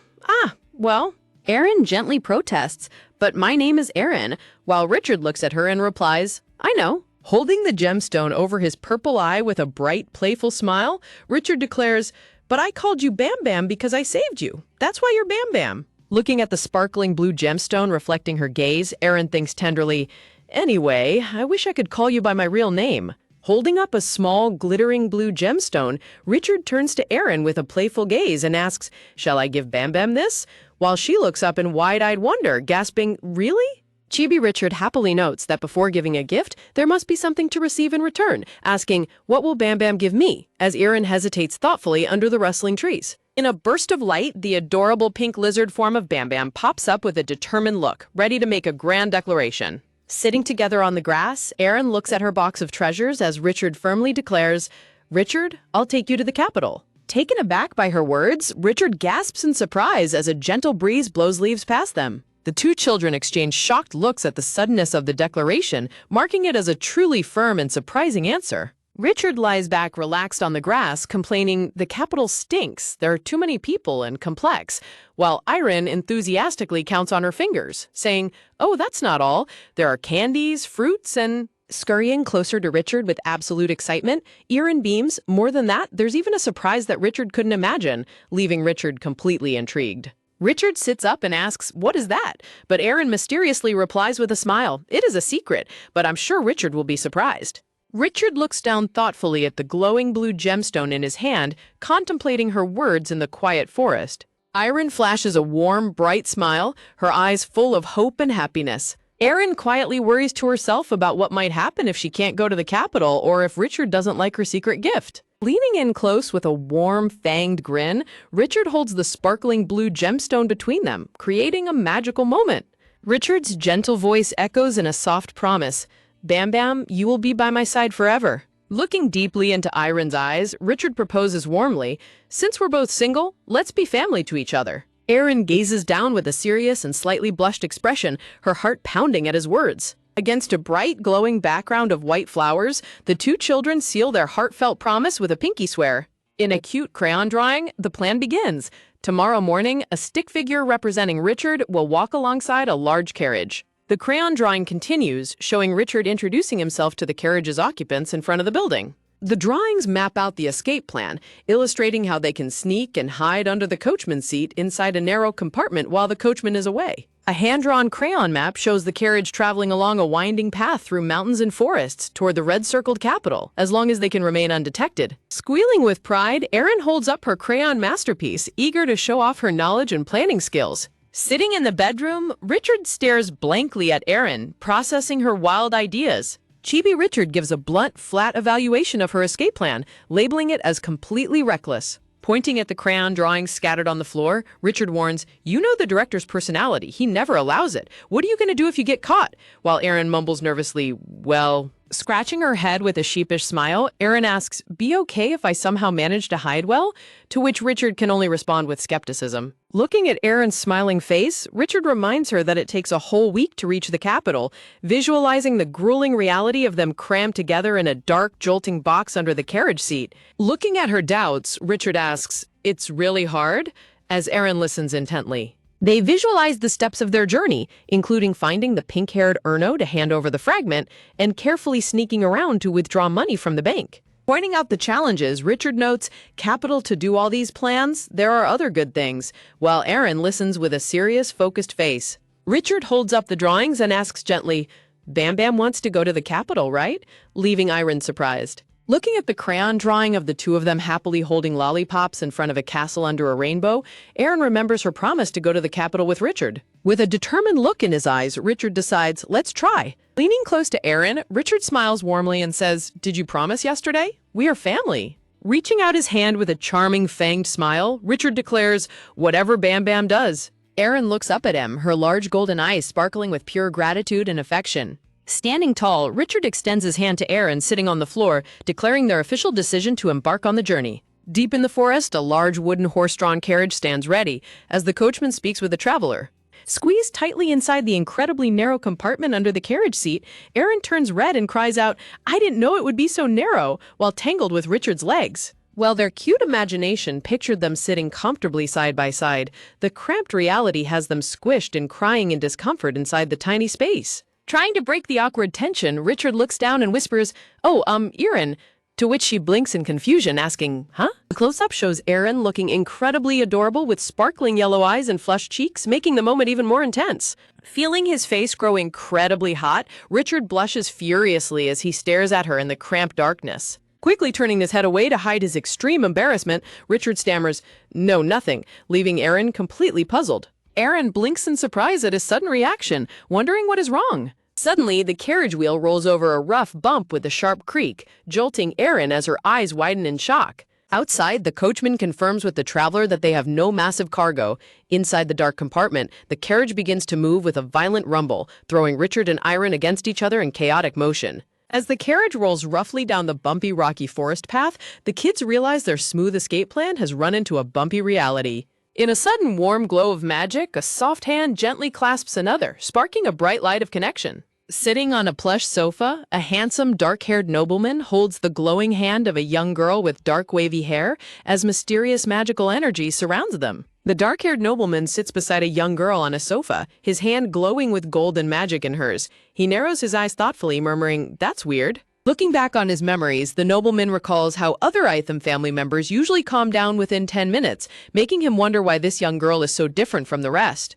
Well." Aaron gently protests, "But my name is Aaron," while Richard looks at her and replies, "I know." Holding the gemstone over his purple eye with a bright, playful smile, Richard declares, "But I called you Bam Bam because I saved you. That's why you're Bam Bam." Looking at the sparkling blue gemstone reflecting her gaze, Aaron thinks tenderly, "Anyway, I wish I could call you by my real name." Holding up a small, glittering blue gemstone, Richard turns to Aaron with a playful gaze and asks, "Shall I give Bam Bam this?" While she looks up in wide-eyed wonder, gasping, "Really?" Chibi Richard happily notes that before giving a gift, there must be something to receive in return, asking, "What will Bam Bam give me?" as Aaron hesitates thoughtfully under the rustling trees. In a burst of light, the adorable pink lizard form of Bam Bam pops up with a determined look, ready to make a grand declaration. Sitting together on the grass, Aaron looks at her box of treasures as Richard firmly declares, "Richard, I'll take you to the capital." Taken aback by her words, Richard gasps in surprise as a gentle breeze blows leaves past them. The two children exchange shocked looks at the suddenness of the declaration, marking it as a truly firm and surprising answer. Richard lies back relaxed on the grass, complaining, "The capital stinks, there are too many people and complex," while Aaron enthusiastically counts on her fingers, saying, "Oh, that's not all. There are candies, fruits, and..." Scurrying closer to Richard with absolute excitement, Aaron beams, "More than that, there's even a surprise that Richard couldn't imagine," leaving Richard completely intrigued. Richard sits up and asks, "What is that?" But Aaron mysteriously replies with a smile, "It is a secret, but I'm sure Richard will be surprised." Richard looks down thoughtfully at the glowing blue gemstone in his hand, contemplating her words in the quiet forest. Aaron flashes a warm, bright smile, her eyes full of hope and happiness. Aaron quietly worries to herself about what might happen if she can't go to the capital or if Richard doesn't like her secret gift. Leaning in close with a warm, fanged grin, Richard holds the sparkling blue gemstone between them, creating a magical moment. Richard's gentle voice echoes in a soft promise, "Bam Bam, you will be by my side forever." Looking deeply into Aaron's eyes, Richard proposes warmly, "Since we're both single, let's be family to each other." Aaron gazes down with a serious and slightly blushed expression, her heart pounding at his words. Against a bright, glowing background of white flowers, the two children seal their heartfelt promise with a pinky swear. In a cute crayon drawing, the plan begins. Tomorrow morning, a stick figure representing Richard will walk alongside a large carriage. The crayon drawing continues, showing Richard introducing himself to the carriage's occupants in front of the building. The drawings map out the escape plan, illustrating how they can sneak and hide under the coachman's seat inside a narrow compartment while the coachman is away. A hand-drawn crayon map shows the carriage traveling along a winding path through mountains and forests toward the red-circled capital, as long as they can remain undetected. Squealing with pride, Aaron holds up her crayon masterpiece, eager to show off her knowledge and planning skills. Sitting in the bedroom, Richard stares blankly at Aaron, processing her wild ideas. Chibi Richard gives a blunt, flat evaluation of her escape plan, labeling it as completely reckless. Pointing at the crayon drawings scattered on the floor, Richard warns, "You know the director's personality. He never allows it. What are you going to do if you get caught?" While Aaron mumbles nervously, "Well, Scratching her head with a sheepish smile, Erin asks, "Be okay if I somehow manage to hide well?" To which Richard can only respond with skepticism. Looking at Erin's smiling face, Richard reminds her that it takes a whole week to reach the capital, visualizing the grueling reality of them crammed together in a dark, jolting box under the carriage seat. Looking at her doubts, Richard asks, "It's really hard?" as Erin listens intently. They visualize the steps of their journey, including finding the pink-haired Erno to hand over the fragment and carefully sneaking around to withdraw money from the bank. Pointing out the challenges, Richard notes, "Capital to do all these plans? There are other good things," while Erin listens with a serious, focused face. Richard holds up the drawings and asks gently, "Bam Bam wants to go to the capital, right?" leaving Erin surprised. Looking at the crayon drawing of the two of them happily holding lollipops in front of a castle under a rainbow, Erin remembers her promise to go to the capital with Richard. With a determined look in his eyes, Richard decides, "Let's try." Leaning close to Erin, Richard smiles warmly and says, "Did you promise yesterday? We are family." Reaching out his hand with a charming fanged smile, Richard declares, "Whatever Bam Bam does." Erin looks up at him, her large golden eyes sparkling with pure gratitude and affection. Standing tall, Richard extends his hand to Erin sitting on the floor, declaring their official decision to embark on the journey. Deep in the forest, a large wooden horse-drawn carriage stands ready as the coachman speaks with the traveler. Squeezed tightly inside the incredibly narrow compartment under the carriage seat, Erin turns red and cries out, "I didn't know it would be so narrow," while tangled with Richard's legs. While their cute imagination pictured them sitting comfortably side by side, the cramped reality has them squished and crying in discomfort inside the tiny space. Trying to break the awkward tension, Richard looks down and whispers, "Oh, Erin," to which she blinks in confusion, asking, "Huh?" The close-up shows Erin looking incredibly adorable with sparkling yellow eyes and flushed cheeks, making the moment even more intense. Feeling his face grow incredibly hot, Richard blushes furiously as he stares at her in the cramped darkness. Quickly turning his head away to hide his extreme embarrassment, Richard stammers, "No, nothing," leaving Erin completely puzzled. Erin blinks in surprise at his sudden reaction, wondering what is wrong. Suddenly, the carriage wheel rolls over a rough bump with a sharp creak, jolting Erin as her eyes widen in shock. Outside, the coachman confirms with the traveler that they have no massive cargo. Inside the dark compartment, the carriage begins to move with a violent rumble, throwing Richard and Erin against each other in chaotic motion. As the carriage rolls roughly down the bumpy, rocky forest path, the kids realize their smooth escape plan has run into a bumpy reality. In a sudden warm glow of magic, a soft hand gently clasps another, sparking a bright light of connection. Sitting on a plush sofa, a handsome, dark-haired nobleman holds the glowing hand of a young girl with dark, wavy hair as mysterious magical energy surrounds them. The dark-haired nobleman sits beside a young girl on a sofa, his hand glowing with golden magic in hers. He narrows his eyes thoughtfully, murmuring, "That's weird." Looking back on his memories, the nobleman recalls how other Itham family members usually calm down within 10 minutes, making him wonder why this young girl is so different from the rest.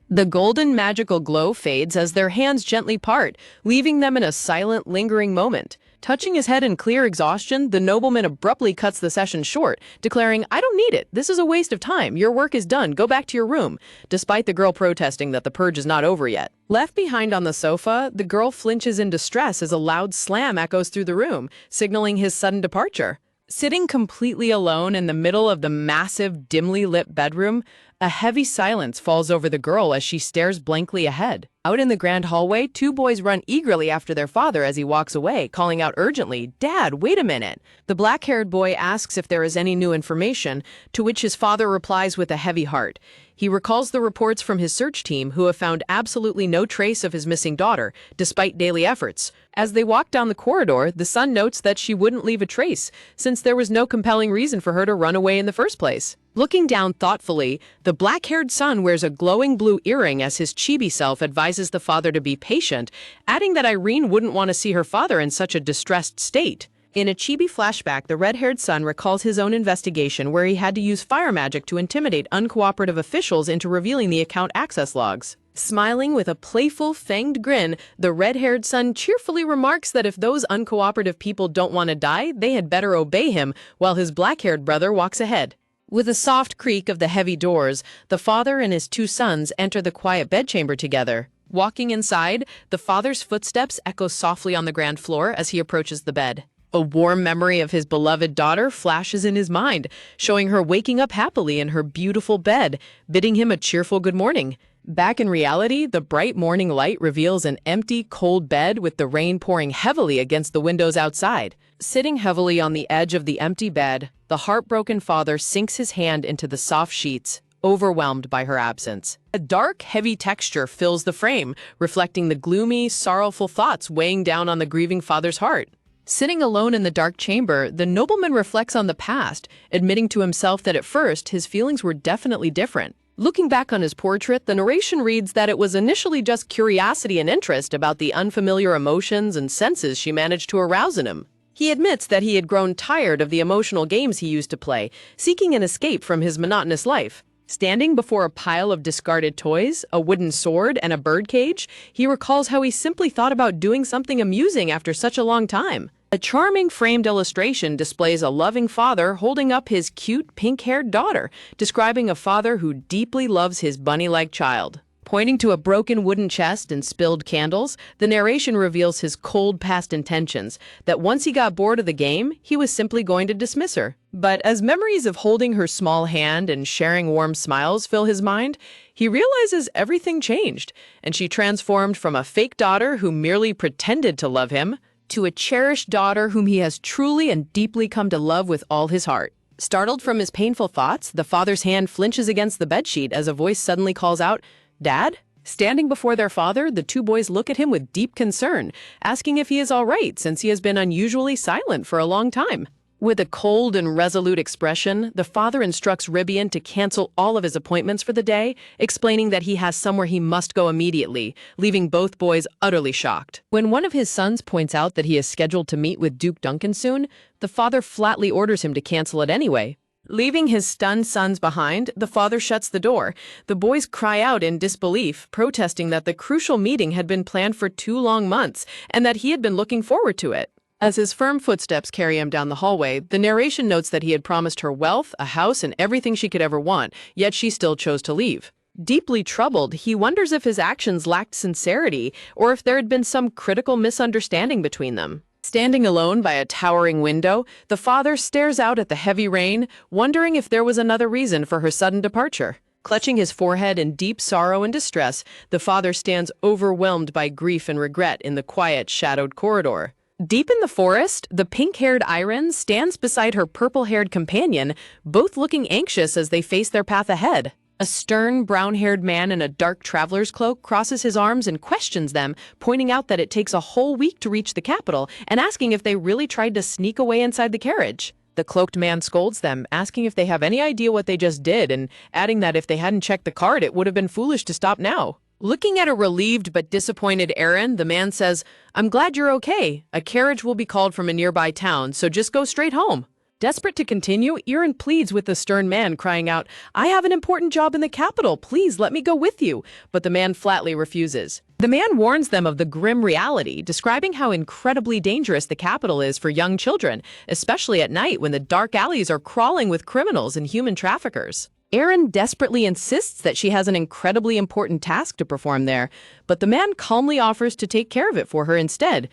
The golden magical glow fades as their hands gently part, leaving them in a silent, lingering moment. Touching his head in clear exhaustion, the nobleman abruptly cuts the session short, declaring, "I don't need it. This is a waste of time. Your work is done. Go back to your room," despite the girl protesting that the purge is not over yet. Left behind on the sofa, the girl flinches in distress as a loud slam echoes through the room, signaling his sudden departure. Sitting completely alone in the middle of the massive, dimly lit bedroom, a heavy silence falls over the girl as she stares blankly ahead. Out in the grand hallway, two boys run eagerly after their father as he walks away, calling out urgently, "Dad, wait a minute." The black-haired boy asks if there is any new information, to which his father replies with a heavy heart. He recalls the reports from his search team, who have found absolutely no trace of his missing daughter, despite daily efforts. As they walk down the corridor, the son notes that she wouldn't leave a trace, since there was no compelling reason for her to run away in the first place. Looking down thoughtfully, the black-haired son wears a glowing blue earring as his chibi self advises the father to be patient, adding that Irene wouldn't want to see her father in such a distressed state. In a chibi flashback, the red-haired son recalls his own investigation where he had to use fire magic to intimidate uncooperative officials into revealing the account access logs. Smiling with a playful, fanged grin, the red-haired son cheerfully remarks that if those uncooperative people don't want to die, they had better obey him, while his black-haired brother walks ahead. With a soft creak of the heavy doors, the father and his two sons enter the quiet bedchamber together. Walking inside, the father's footsteps echo softly on the grand floor as he approaches the bed. A warm memory of his beloved daughter flashes in his mind, showing her waking up happily in her beautiful bed, bidding him a cheerful good morning. Back in reality, the bright morning light reveals an empty, cold bed with the rain pouring heavily against the windows outside. Sitting heavily on the edge of the empty bed, the heartbroken father sinks his hand into the soft sheets, overwhelmed by her absence. A dark, heavy texture fills the frame, reflecting the gloomy, sorrowful thoughts weighing down on the grieving father's heart. Sitting alone in the dark chamber, the nobleman reflects on the past, admitting to himself that at first his feelings were definitely different. Looking back on his portrait, the narration reads that it was initially just curiosity and interest about the unfamiliar emotions and senses she managed to arouse in him. He admits that he had grown tired of the emotional games he used to play, seeking an escape from his monotonous life. Standing before a pile of discarded toys, a wooden sword, and a birdcage, he recalls how he simply thought about doing something amusing after such a long time. A charming framed illustration displays a loving father holding up his cute pink-haired daughter, describing a father who deeply loves his bunny-like child. Pointing to a broken wooden chest and spilled candles, the narration reveals his cold past intentions, that once he got bored of the game, he was simply going to dismiss her. But as memories of holding her small hand and sharing warm smiles fill his mind, he realizes everything changed, and she transformed from a fake daughter who merely pretended to love him to a cherished daughter whom he has truly and deeply come to love with all his heart. Startled from his painful thoughts, the father's hand flinches against the bedsheet as a voice suddenly calls out, "Dad?" Standing before their father, the two boys look at him with deep concern, asking if he is all right since he has been unusually silent for a long time. With a cold and resolute expression, the father instructs Ribian to cancel all of his appointments for the day, explaining that he has somewhere he must go immediately, leaving both boys utterly shocked. When one of his sons points out that he is scheduled to meet with Duke Duncan soon, the father flatly orders him to cancel it anyway. Leaving his stunned sons behind, the father shuts the door. The boys cry out in disbelief, protesting that the crucial meeting had been planned for 2 long months and that he had been looking forward to it. As his firm footsteps carry him down the hallway, the narration notes that he had promised her wealth, a house, and everything she could ever want, yet she still chose to leave. Deeply troubled, he wonders if his actions lacked sincerity or if there had been some critical misunderstanding between them. Standing alone by a towering window, the father stares out at the heavy rain, wondering if there was another reason for her sudden departure. Clutching his forehead in deep sorrow and distress, the father stands overwhelmed by grief and regret in the quiet, shadowed corridor. Deep in the forest, the pink-haired Iron stands beside her purple-haired companion, both looking anxious as they face their path ahead. A stern, brown-haired man in a dark traveler's cloak crosses his arms and questions them, pointing out that it takes a whole week to reach the capital and asking if they really tried to sneak away inside the carriage. The cloaked man scolds them, asking if they have any idea what they just did and adding that if they hadn't checked the card, it would have been foolish to stop now. Looking at a relieved but disappointed Aaron, the man says, "I'm glad you're okay. A carriage will be called from a nearby town, so just go straight home." Desperate to continue, Aaron pleads with the stern man, crying out, "I have an important job in the capital. Please let me go with you." But the man flatly refuses. The man warns them of the grim reality, describing how incredibly dangerous the capital is for young children, especially at night when the dark alleys are crawling with criminals and human traffickers. Aaron desperately insists that she has an incredibly important task to perform there, but the man calmly offers to take care of it for her instead.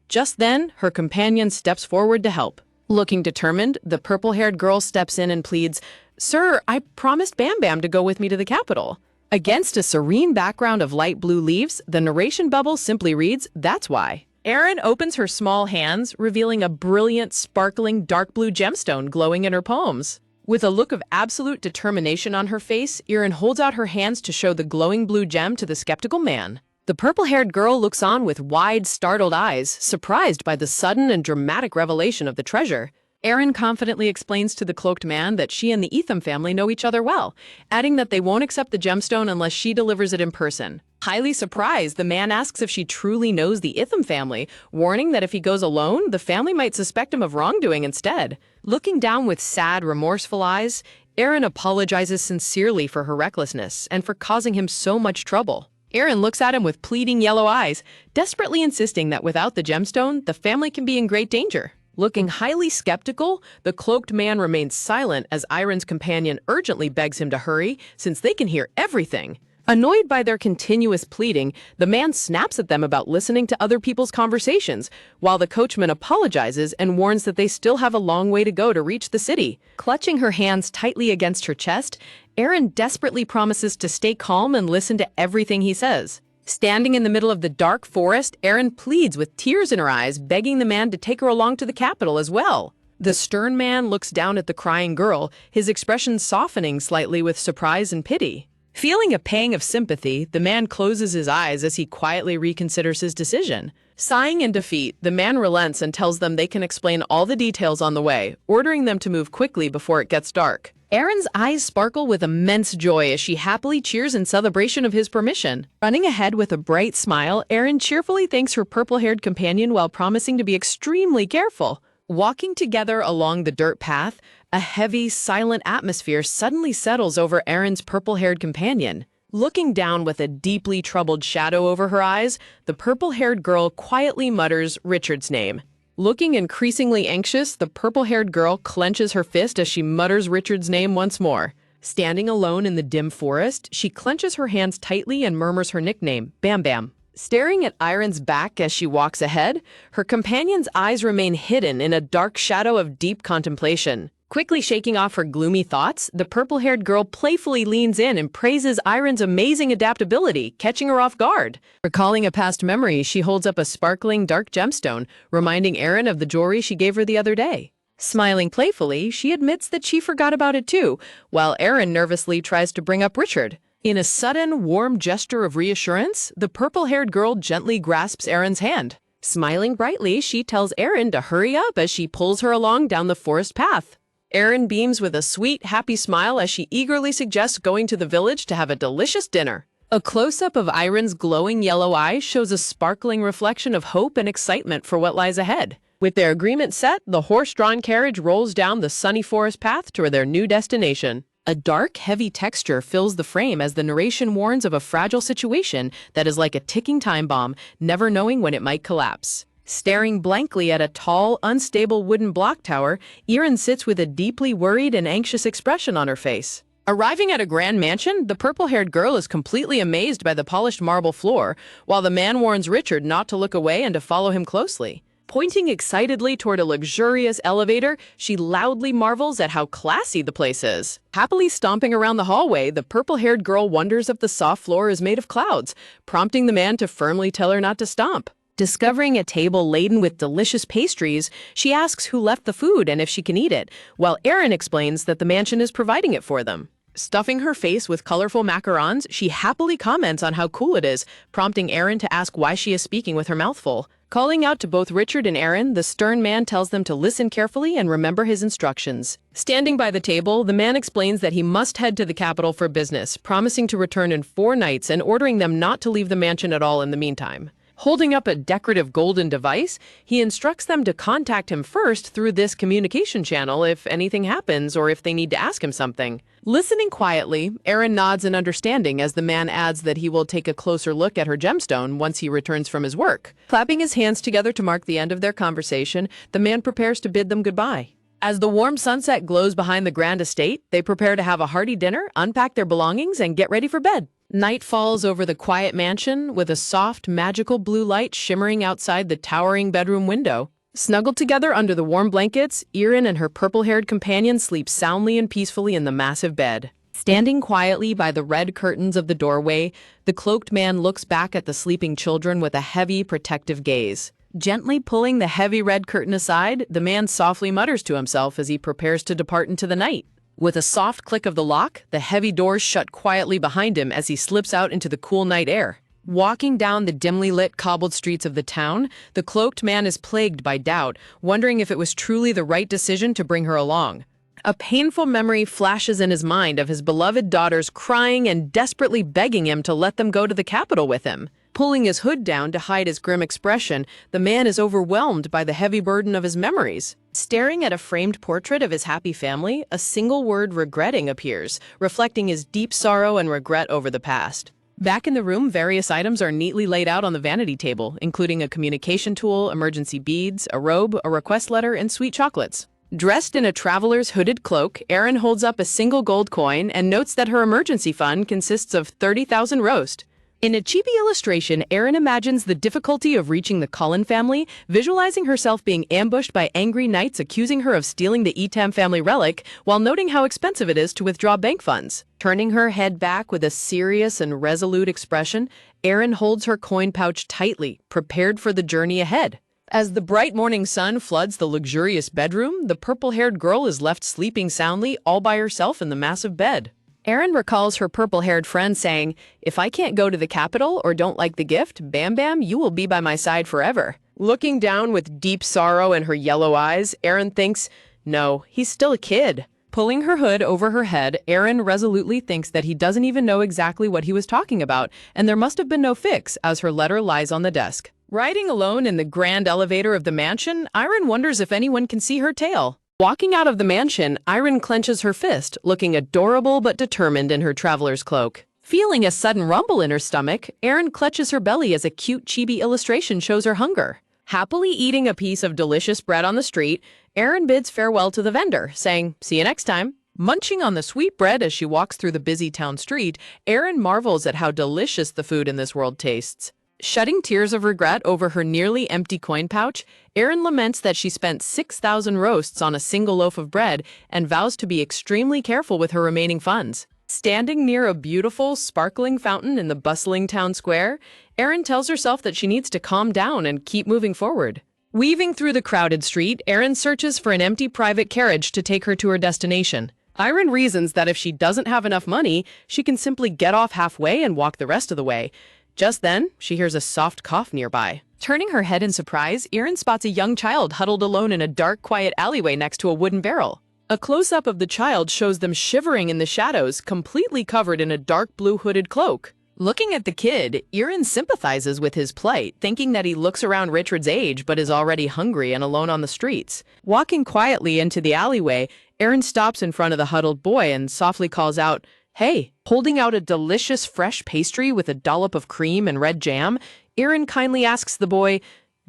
Just then, her companion steps forward to help. Looking determined, the purple-haired girl steps in and pleads, "Sir, I promised Bam Bam to go with me to the capital." Against a serene background of light blue leaves, the narration bubble simply reads, "That's why." Aaron opens her small hands, revealing a brilliant, sparkling dark blue gemstone glowing in her palms. With a look of absolute determination on her face, Aaron holds out her hands to show the glowing blue gem to the skeptical man. The purple-haired girl looks on with wide, startled eyes, surprised by the sudden and dramatic revelation of the treasure. Aaron confidently explains to the cloaked man that she and the Etham family know each other well, adding that they won't accept the gemstone unless she delivers it in person. Highly surprised, the man asks if she truly knows the Etham family, warning that if he goes alone, the family might suspect him of wrongdoing instead. Looking down with sad, remorseful eyes, Aaron apologizes sincerely for her recklessness and for causing him so much trouble. Aaron looks at him with pleading yellow eyes, desperately insisting that without the gemstone, the family can be in great danger. Looking highly skeptical, the cloaked man remains silent as Aaron's companion urgently begs him to hurry, since they can hear everything. Annoyed by their continuous pleading, the man snaps at them about listening to other people's conversations, while the coachman apologizes and warns that they still have a long way to go to reach the city. Clutching her hands tightly against her chest, Erin desperately promises to stay calm and listen to everything he says. Standing in the middle of the dark forest, Erin pleads with tears in her eyes, begging the man to take her along to the capital as well. The stern man looks down at the crying girl, his expression softening slightly with surprise and pity. Feeling a pang of sympathy, the man closes his eyes as he quietly reconsiders his decision. Sighing in defeat, the man relents and tells them they can explain all the details on the way, ordering them to move quickly before it gets dark. Erin's eyes sparkle with immense joy as she happily cheers in celebration of his permission. Running ahead with a bright smile, Erin cheerfully thanks her purple-haired companion while promising to be extremely careful. Walking together along the dirt path, a heavy, silent atmosphere suddenly settles over Erin's purple-haired companion. Looking down with a deeply troubled shadow over her eyes, the purple-haired girl quietly mutters Richard's name. Looking increasingly anxious, the purple-haired girl clenches her fist as she mutters Richard's name once more. Standing alone in the dim forest, she clenches her hands tightly and murmurs her nickname, Bam Bam. Staring at Erin's back as she walks ahead, her companion's eyes remain hidden in a dark shadow of deep contemplation. Quickly shaking off her gloomy thoughts, the purple-haired girl playfully leans in and praises Erin's amazing adaptability, catching her off guard. Recalling a past memory, she holds up a sparkling dark gemstone, reminding Erin of the jewelry she gave her the other day. Smiling playfully, she admits that she forgot about it too, while Erin nervously tries to bring up Richard. In a sudden, warm gesture of reassurance, the purple-haired girl gently grasps Erin's hand. Smiling brightly, she tells Erin to hurry up as she pulls her along down the forest path. Erin beams with a sweet, happy smile as she eagerly suggests going to the village to have a delicious dinner. A close-up of Erin's glowing yellow eyes shows a sparkling reflection of hope and excitement for what lies ahead. With their agreement set, the horse-drawn carriage rolls down the sunny forest path toward their new destination. A dark, heavy texture fills the frame as the narration warns of a fragile situation that is like a ticking time bomb, never knowing when it might collapse. Staring blankly at a tall, unstable wooden block tower, Erin sits with a deeply worried and anxious expression on her face. Arriving at a grand mansion, the purple-haired girl is completely amazed by the polished marble floor, while the man warns Richard not to look away and to follow him closely. Pointing excitedly toward a luxurious elevator, she loudly marvels at how classy the place is. Happily stomping around the hallway, the purple-haired girl wonders if the soft floor is made of clouds, prompting the man to firmly tell her not to stomp. Discovering a table laden with delicious pastries, she asks who left the food and if she can eat it, while Erin explains that the mansion is providing it for them. Stuffing her face with colorful macarons, she happily comments on how cool it is, prompting Erin to ask why she is speaking with her mouth full. Calling out to both Richard and Erin, the stern man tells them to listen carefully and remember his instructions. Standing by the table, the man explains that he must head to the capital for business, promising to return in 4 nights and ordering them not to leave the mansion at all in the meantime. Holding up a decorative golden device, he instructs them to contact him first through this communication channel if anything happens or if they need to ask him something. Listening quietly, Erin nods in understanding as the man adds that he will take a closer look at her gemstone once he returns from his work. Clapping his hands together to mark the end of their conversation, the man prepares to bid them goodbye. As the warm sunset glows behind the grand estate, they prepare to have a hearty dinner, unpack their belongings, and get ready for bed. Night falls over the quiet mansion with a soft, magical blue light shimmering outside the towering bedroom window. Snuggled together under the warm blankets, Erin and her purple-haired companion sleep soundly and peacefully in the massive bed. Standing quietly by the red curtains of the doorway, the cloaked man looks back at the sleeping children with a heavy, protective gaze. Gently pulling the heavy red curtain aside, the man softly mutters to himself as he prepares to depart into the night. With a soft click of the lock, the heavy doors shut quietly behind him as he slips out into the cool night air. Walking down the dimly lit cobbled streets of the town, the cloaked man is plagued by doubt, wondering if it was truly the right decision to bring her along. A painful memory flashes in his mind of his beloved daughters crying and desperately begging him to let them go to the capital with him. Pulling his hood down to hide his grim expression, the man is overwhelmed by the heavy burden of his memories. Staring at a framed portrait of his happy family, a single word regretting appears, reflecting his deep sorrow and regret over the past. Back in the room, various items are neatly laid out on the vanity table, including a communication tool, emergency beads, a robe, a request letter, and sweet chocolates. Dressed in a traveler's hooded cloak, Erin holds up a single gold coin and notes that her emergency fund consists of 30,000 roast. In a chibi illustration, Erin imagines the difficulty of reaching the Cullen family, visualizing herself being ambushed by angry knights accusing her of stealing the Etam family relic, while noting how expensive it is to withdraw bank funds. Turning her head back with a serious and resolute expression, Erin holds her coin pouch tightly, prepared for the journey ahead. As the bright morning sun floods the luxurious bedroom, the purple-haired girl is left sleeping soundly all by herself in the massive bed. Erin recalls her purple-haired friend saying, "If I can't go to the capital or don't like the gift, Bam Bam, you will be by my side forever." Looking down with deep sorrow in her yellow eyes, Erin thinks, "No, he's still a kid." Pulling her hood over her head, Erin resolutely thinks that he doesn't even know exactly what he was talking about, and there must have been no fix, as her letter lies on the desk. Riding alone in the grand elevator of the mansion, Erin wonders if anyone can see her tail. Walking out of the mansion, Erin clenches her fist, looking adorable but determined in her traveler's cloak. Feeling a sudden rumble in her stomach, Erin clutches her belly as a cute chibi illustration shows her hunger. Happily eating a piece of delicious bread on the street, Erin bids farewell to the vendor, saying, "See you next time." Munching on the sweet bread as she walks through the busy town street, Erin marvels at how delicious the food in this world tastes. Shedding tears of regret over her nearly empty coin pouch, Erin laments that she spent 6,000 roasts on a single loaf of bread and vows to be extremely careful with her remaining funds. Standing near a beautiful, sparkling fountain in the bustling town square, Erin tells herself that she needs to calm down and keep moving forward. Weaving through the crowded street, Erin searches for an empty private carriage to take her to her destination. Erin reasons that if she doesn't have enough money, she can simply get off halfway and walk the rest of the way. Just then, she hears a soft cough nearby. Turning her head in surprise, Erin spots a young child huddled alone in a dark, quiet alleyway next to a wooden barrel. A close-up of the child shows them shivering in the shadows, completely covered in a dark blue hooded cloak. Looking at the kid, Erin sympathizes with his plight, thinking that he looks around Richard's age but is already hungry and alone on the streets. Walking quietly into the alleyway, Erin stops in front of the huddled boy and softly calls out, "Hey." Holding out a delicious fresh pastry with a dollop of cream and red jam, Erin kindly asks the boy,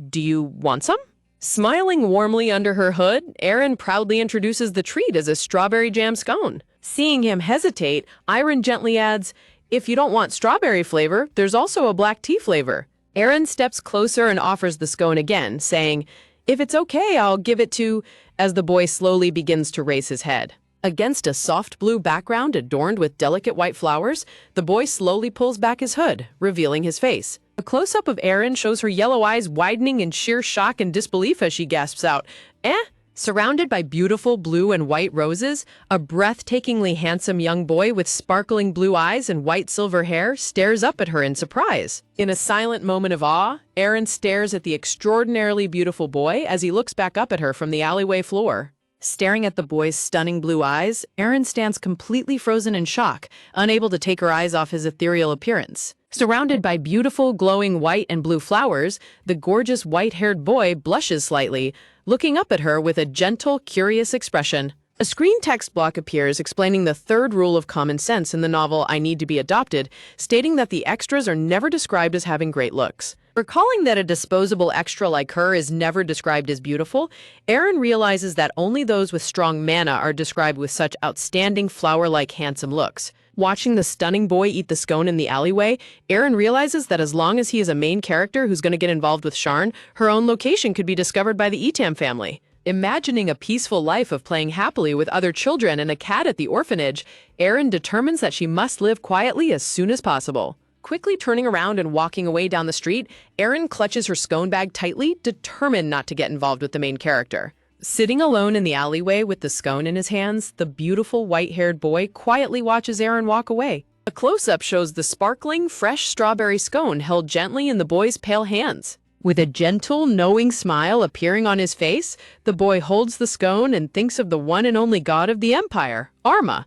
"Do you want some?" Smiling warmly under her hood, Erin proudly introduces the treat as a strawberry jam scone. Seeing him hesitate, Erin gently adds, "If you don't want strawberry flavor, there's also a black tea flavor." Erin steps closer and offers the scone again, saying, "If it's okay, I'll give it to," as the boy slowly begins to raise his head. Against a soft blue background adorned with delicate white flowers, the boy slowly pulls back his hood, revealing his face. A close-up of Erin shows her yellow eyes widening in sheer shock and disbelief as she gasps out, "Eh?" Surrounded by beautiful blue and white roses, a breathtakingly handsome young boy with sparkling blue eyes and white silver hair stares up at her in surprise. In a silent moment of awe, Erin stares at the extraordinarily beautiful boy as he looks back up at her from the alleyway floor. Staring at the boy's stunning blue eyes, Erin stands completely frozen in shock, unable to take her eyes off his ethereal appearance. Surrounded by beautiful, glowing white and blue flowers, the gorgeous white-haired boy blushes slightly, looking up at her with a gentle, curious expression. A screen text block appears explaining the third rule of common sense in the novel I Need to Be Adopted, stating that the extras are never described as having great looks. Recalling that a disposable extra like her is never described as beautiful, Erin realizes that only those with strong mana are described with such outstanding flower-like handsome looks. Watching the stunning boy eat the scone in the alleyway, Erin realizes that as long as he is a main character who's going to get involved with Sharn, her own location could be discovered by the Etam family. Imagining a peaceful life of playing happily with other children and a cat at the orphanage, Erin determines that she must live quietly as soon as possible. Quickly turning around and walking away down the street, Erin clutches her scone bag tightly, determined not to get involved with the main character. Sitting alone in the alleyway with the scone in his hands, the beautiful white-haired boy quietly watches Erin walk away. A close-up shows the sparkling, fresh strawberry scone held gently in the boy's pale hands. With a gentle, knowing smile appearing on his face, the boy holds the scone and thinks of the one and only god of the Empire, Arma.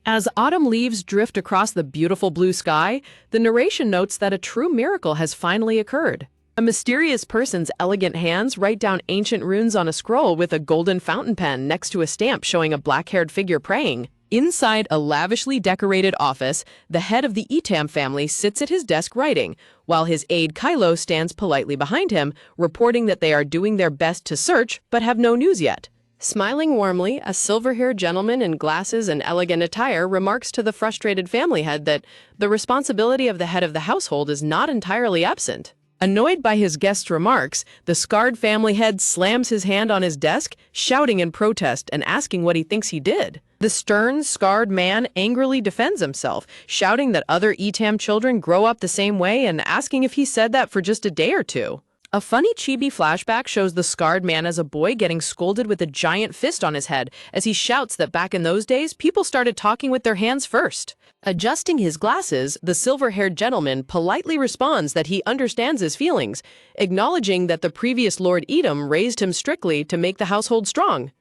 As autumn leaves drift across the beautiful blue sky, the narration notes that a true miracle has finally occurred. A mysterious person's elegant hands write down ancient runes on a scroll with a golden fountain pen next to a stamp showing a black-haired figure praying. Inside a lavishly decorated office, the head of the Etam family sits at his desk writing, while his aide Kylo stands politely behind him, reporting that they are doing their best to search but have no news yet. Smiling warmly, a silver-haired gentleman in glasses and elegant attire remarks to the frustrated family head that the responsibility of the head of the household is not entirely absent. Annoyed by his guest's remarks, the scarred family head slams his hand on his desk, shouting in protest and asking what he thinks he did. The stern, scarred man angrily defends himself, shouting that other Etam children grow up the same way and asking if he said that for just a day or two. A funny chibi flashback shows the scarred man as a boy getting scolded with a giant fist on his head as he shouts that back in those days, people started talking with their hands first. Adjusting his glasses, the silver-haired gentleman politely responds that he understands his feelings, acknowledging that the previous Lord Edom raised him strictly to make the household strong.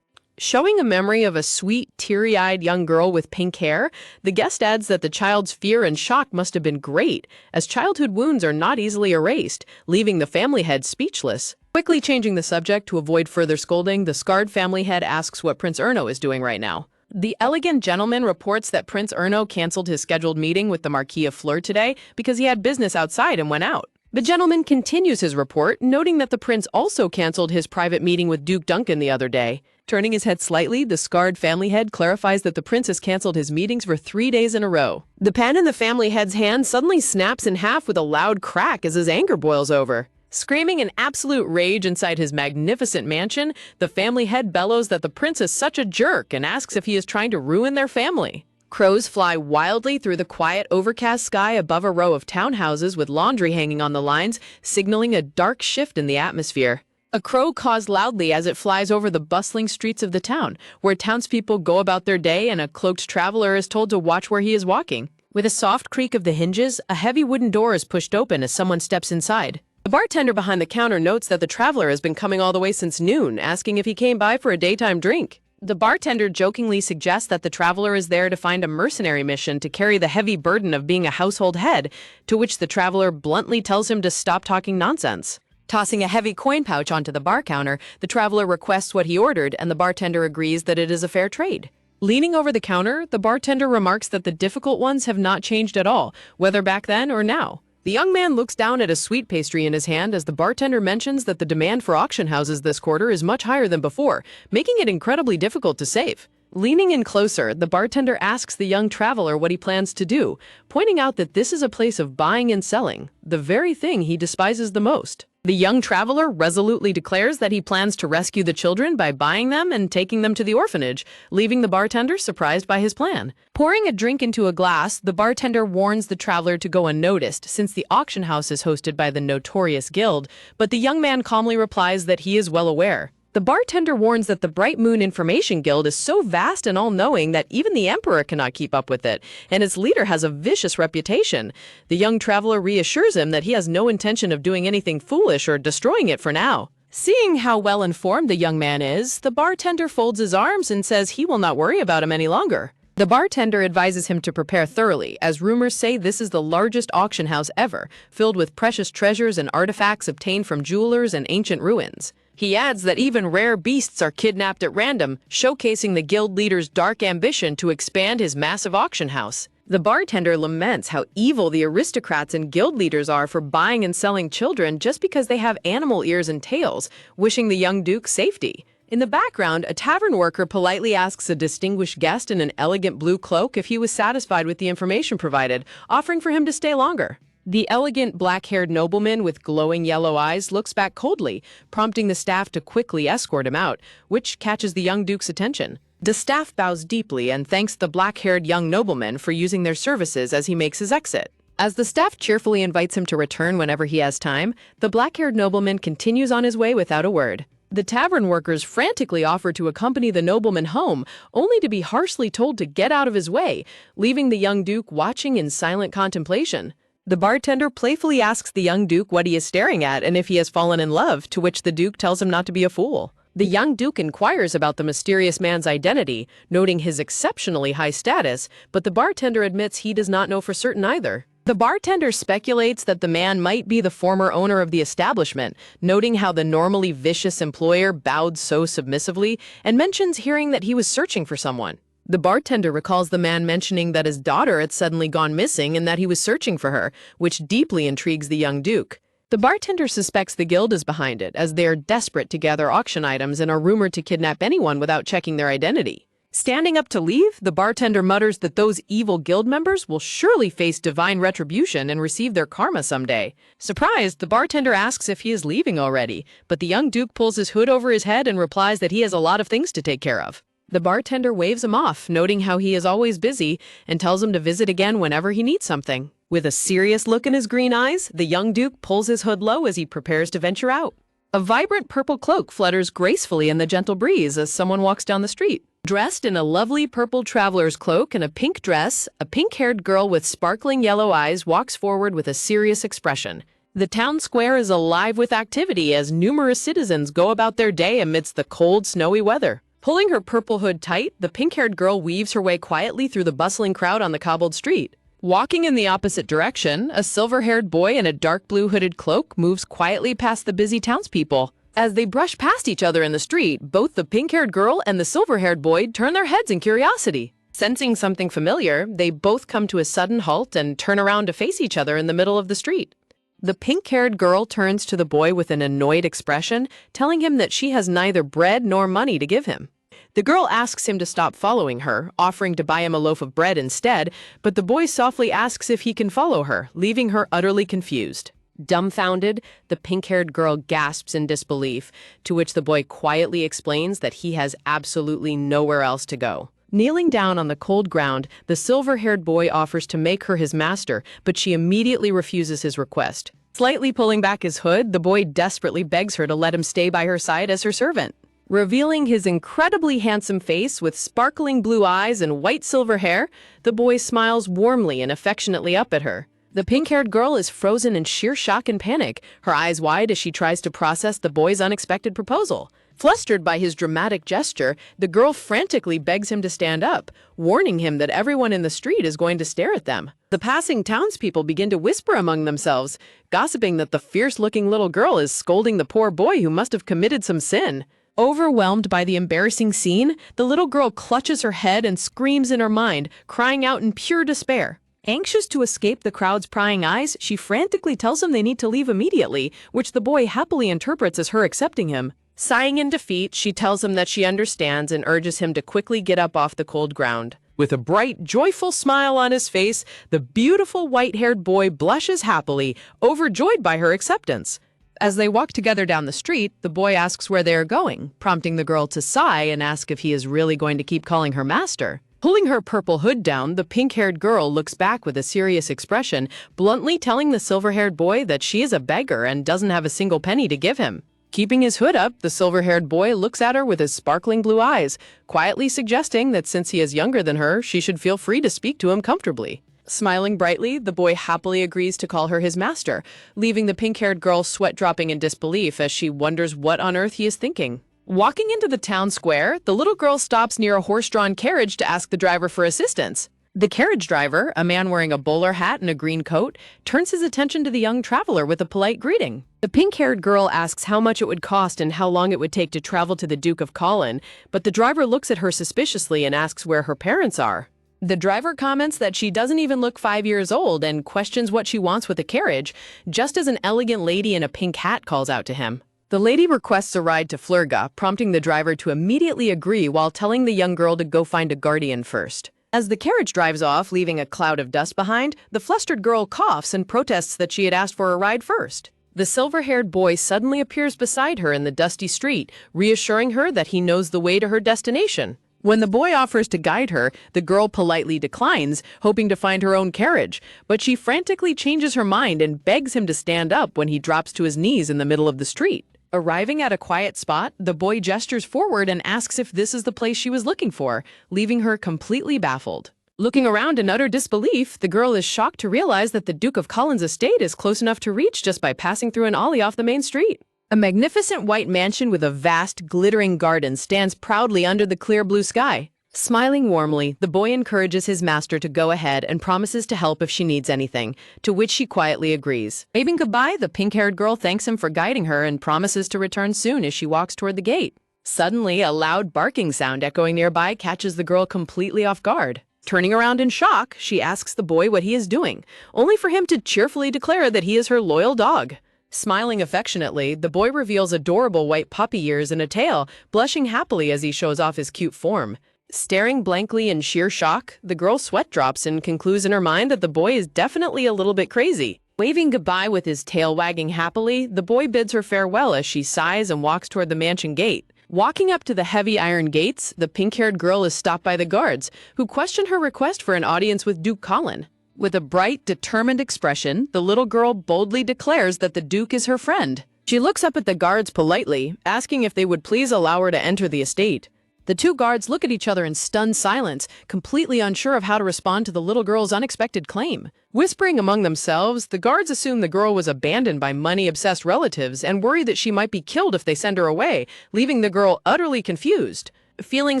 Showing a memory of a sweet, teary-eyed young girl with pink hair, the guest adds that the child's fear and shock must have been great, as childhood wounds are not easily erased, leaving the family head speechless. Quickly changing the subject to avoid further scolding, the scarred family head asks what Prince Erno is doing right now. The elegant gentleman reports that Prince Erno canceled his scheduled meeting with the Marquis of Fleur today because he had business outside and went out. The gentleman continues his report, noting that the prince also canceled his private meeting with Duke Duncan the other day. Turning his head slightly, the scarred family head clarifies that the prince has canceled his meetings for 3 days in a row. The pen in the family head's hand suddenly snaps in half with a loud crack as his anger boils over. Screaming in absolute rage inside his magnificent mansion, the family head bellows that the prince is such a jerk and asks if he is trying to ruin their family. Crows fly wildly through the quiet, overcast sky above a row of townhouses with laundry hanging on the lines, signaling a dark shift in the atmosphere. A crow caws loudly as it flies over the bustling streets of the town, where townspeople go about their day and a cloaked traveler is told to watch where he is walking. With a soft creak of the hinges, a heavy wooden door is pushed open as someone steps inside. The bartender behind the counter notes that the traveler has been coming all the way since noon, asking if he came by for a daytime drink. The bartender jokingly suggests that the traveler is there to find a mercenary mission to carry the heavy burden of being a household head, to which the traveler bluntly tells him to stop talking nonsense. Tossing a heavy coin pouch onto the bar counter, the traveler requests what he ordered, and the bartender agrees that it is a fair trade. Leaning over the counter, the bartender remarks that the difficult ones have not changed at all, whether back then or now. The young man looks down at a sweet pastry in his hand as the bartender mentions that the demand for auction houses this quarter is much higher than before, making it incredibly difficult to save. Leaning in closer, the bartender asks the young traveler what he plans to do, pointing out that this is a place of buying and selling, the very thing he despises the most. The young traveler resolutely declares that he plans to rescue the children by buying them and taking them to the orphanage, leaving the bartender surprised by his plan. Pouring a drink into a glass, the bartender warns the traveler to go unnoticed since the auction house is hosted by the notorious guild, but the young man calmly replies that he is well aware. The bartender warns that the Bright Moon Information Guild is so vast and all-knowing that even the emperor cannot keep up with it, and its leader has a vicious reputation. The young traveler reassures him that he has no intention of doing anything foolish or destroying it for now. Seeing how well-informed the young man is, the bartender folds his arms and says he will not worry about him any longer. The bartender advises him to prepare thoroughly, as rumors say this is the largest auction house ever, filled with precious treasures and artifacts obtained from jewelers and ancient ruins. He adds that even rare beasts are kidnapped at random, showcasing the guild leader's dark ambition to expand his massive auction house. The bartender laments how evil the aristocrats and guild leaders are for buying and selling children just because they have animal ears and tails, wishing the young duke safety. In the background, a tavern worker politely asks a distinguished guest in an elegant blue cloak if he was satisfied with the information provided, offering for him to stay longer. The elegant black-haired nobleman with glowing yellow eyes looks back coldly, prompting the staff to quickly escort him out, which catches the young duke's attention. The staff bows deeply and thanks the black-haired young nobleman for using their services as he makes his exit. As the staff cheerfully invites him to return whenever he has time, the black-haired nobleman continues on his way without a word. The tavern workers frantically offer to accompany the nobleman home, only to be harshly told to get out of his way, leaving the young duke watching in silent contemplation. The bartender playfully asks the young duke what he is staring at and if he has fallen in love, to which the duke tells him not to be a fool. The young duke inquires about the mysterious man's identity, noting his exceptionally high status, but the bartender admits he does not know for certain either. The bartender speculates that the man might be the former owner of the establishment, noting how the normally vicious employer bowed so submissively, and mentions hearing that he was searching for someone. The bartender recalls the man mentioning that his daughter had suddenly gone missing and that he was searching for her, which deeply intrigues the young duke. The bartender suspects the guild is behind it, as they are desperate to gather auction items and are rumored to kidnap anyone without checking their identity. Standing up to leave, the bartender mutters that those evil guild members will surely face divine retribution and receive their karma someday. Surprised, the bartender asks if he is leaving already, but the young duke pulls his hood over his head and replies that he has a lot of things to take care of. The bartender waves him off, noting how he is always busy, and tells him to visit again whenever he needs something. With a serious look in his green eyes, the young duke pulls his hood low as he prepares to venture out. A vibrant purple cloak flutters gracefully in the gentle breeze as someone walks down the street. Dressed in a lovely purple traveler's cloak and a pink dress, a pink-haired girl with sparkling yellow eyes walks forward with a serious expression. The town square is alive with activity as numerous citizens go about their day amidst the cold, snowy weather. Pulling her purple hood tight, the pink-haired girl weaves her way quietly through the bustling crowd on the cobbled street. Walking in the opposite direction, a silver-haired boy in a dark blue hooded cloak moves quietly past the busy townspeople. As they brush past each other in the street, both the pink-haired girl and the silver-haired boy turn their heads in curiosity. Sensing something familiar, they both come to a sudden halt and turn around to face each other in the middle of the street. The pink-haired girl turns to the boy with an annoyed expression, telling him that she has neither bread nor money to give him. The girl asks him to stop following her, offering to buy him a loaf of bread instead, but the boy softly asks if he can follow her, leaving her utterly confused. Dumbfounded, the pink-haired girl gasps in disbelief, to which the boy quietly explains that he has absolutely nowhere else to go. Kneeling down on the cold ground, the silver-haired boy offers to make her his master, but she immediately refuses his request. Slightly pulling back his hood, the boy desperately begs her to let him stay by her side as her servant. Revealing his incredibly handsome face with sparkling blue eyes and white silver hair, the boy smiles warmly and affectionately up at her. The pink-haired girl is frozen in sheer shock and panic, her eyes wide as she tries to process the boy's unexpected proposal. Flustered by his dramatic gesture, the girl frantically begs him to stand up, warning him that everyone in the street is going to stare at them. The passing townspeople begin to whisper among themselves, gossiping that the fierce-looking little girl is scolding the poor boy who must have committed some sin. Overwhelmed by the embarrassing scene, the little girl clutches her head and screams in her mind, crying out in pure despair. Anxious to escape the crowd's prying eyes, she frantically tells him they need to leave immediately, which the boy happily interprets as her accepting him. Sighing in defeat, she tells him that she understands and urges him to quickly get up off the cold ground. With a bright, joyful smile on his face, the beautiful white-haired boy blushes happily, overjoyed by her acceptance. As they walk together down the street, the boy asks where they are going, prompting the girl to sigh and ask if he is really going to keep calling her master. Pulling her purple hood down, the pink-haired girl looks back with a serious expression, bluntly telling the silver-haired boy that she is a beggar and doesn't have a single penny to give him. Keeping his hood up, the silver-haired boy looks at her with his sparkling blue eyes, quietly suggesting that since he is younger than her, she should feel free to speak to him comfortably. Smiling brightly, the boy happily agrees to call her his master, leaving the pink-haired girl sweat-dropping in disbelief as she wonders what on earth he is thinking. Walking into the town square, the little girl stops near a horse-drawn carriage to ask the driver for assistance. The carriage driver, a man wearing a bowler hat and a green coat, turns his attention to the young traveler with a polite greeting. The pink-haired girl asks how much it would cost and how long it would take to travel to the Duke of Colin, but the driver looks at her suspiciously and asks where her parents are. The driver comments that she doesn't even look 5 years old and questions what she wants with a carriage, just as an elegant lady in a pink hat calls out to him. The lady requests a ride to Flurga, prompting the driver to immediately agree while telling the young girl to go find a guardian first. As the carriage drives off, leaving a cloud of dust behind, the flustered girl coughs and protests that she had asked for a ride first. The silver-haired boy suddenly appears beside her in the dusty street, reassuring her that he knows the way to her destination. When the boy offers to guide her, the girl politely declines, hoping to find her own carriage, but she frantically changes her mind and begs him to stand up when he drops to his knees in the middle of the street. Arriving at a quiet spot, the boy gestures forward and asks if this is the place she was looking for, leaving her completely baffled. Looking around in utter disbelief, the girl is shocked to realize that the Duke of Cullen's estate is close enough to reach just by passing through an alley off the main street. A magnificent white mansion with a vast, glittering garden stands proudly under the clear blue sky. Smiling warmly, the boy encourages his master to go ahead and promises to help if she needs anything, to which she quietly agrees. Waving goodbye, the pink-haired girl thanks him for guiding her and promises to return soon as she walks toward the gate. Suddenly, a loud barking sound echoing nearby catches the girl completely off guard. Turning around in shock, she asks the boy what he is doing, only for him to cheerfully declare that he is her loyal dog. Smiling affectionately, the boy reveals adorable white puppy ears and a tail, blushing happily as he shows off his cute form. Staring blankly in sheer shock, the girl's sweat drops and concludes in her mind that the boy is definitely a little bit crazy. Waving goodbye with his tail wagging happily, the boy bids her farewell as she sighs and walks toward the mansion gate. Walking up to the heavy iron gates, the pink-haired girl is stopped by the guards, who question her request for an audience with Duke Colin. With a bright, determined expression, the little girl boldly declares that the Duke is her friend. She looks up at the guards politely, asking if they would please allow her to enter the estate. The two guards look at each other in stunned silence, completely unsure of how to respond to the little girl's unexpected claim. Whispering among themselves, the guards assume the girl was abandoned by money-obsessed relatives and worry that she might be killed if they send her away, leaving the girl utterly confused. Feeling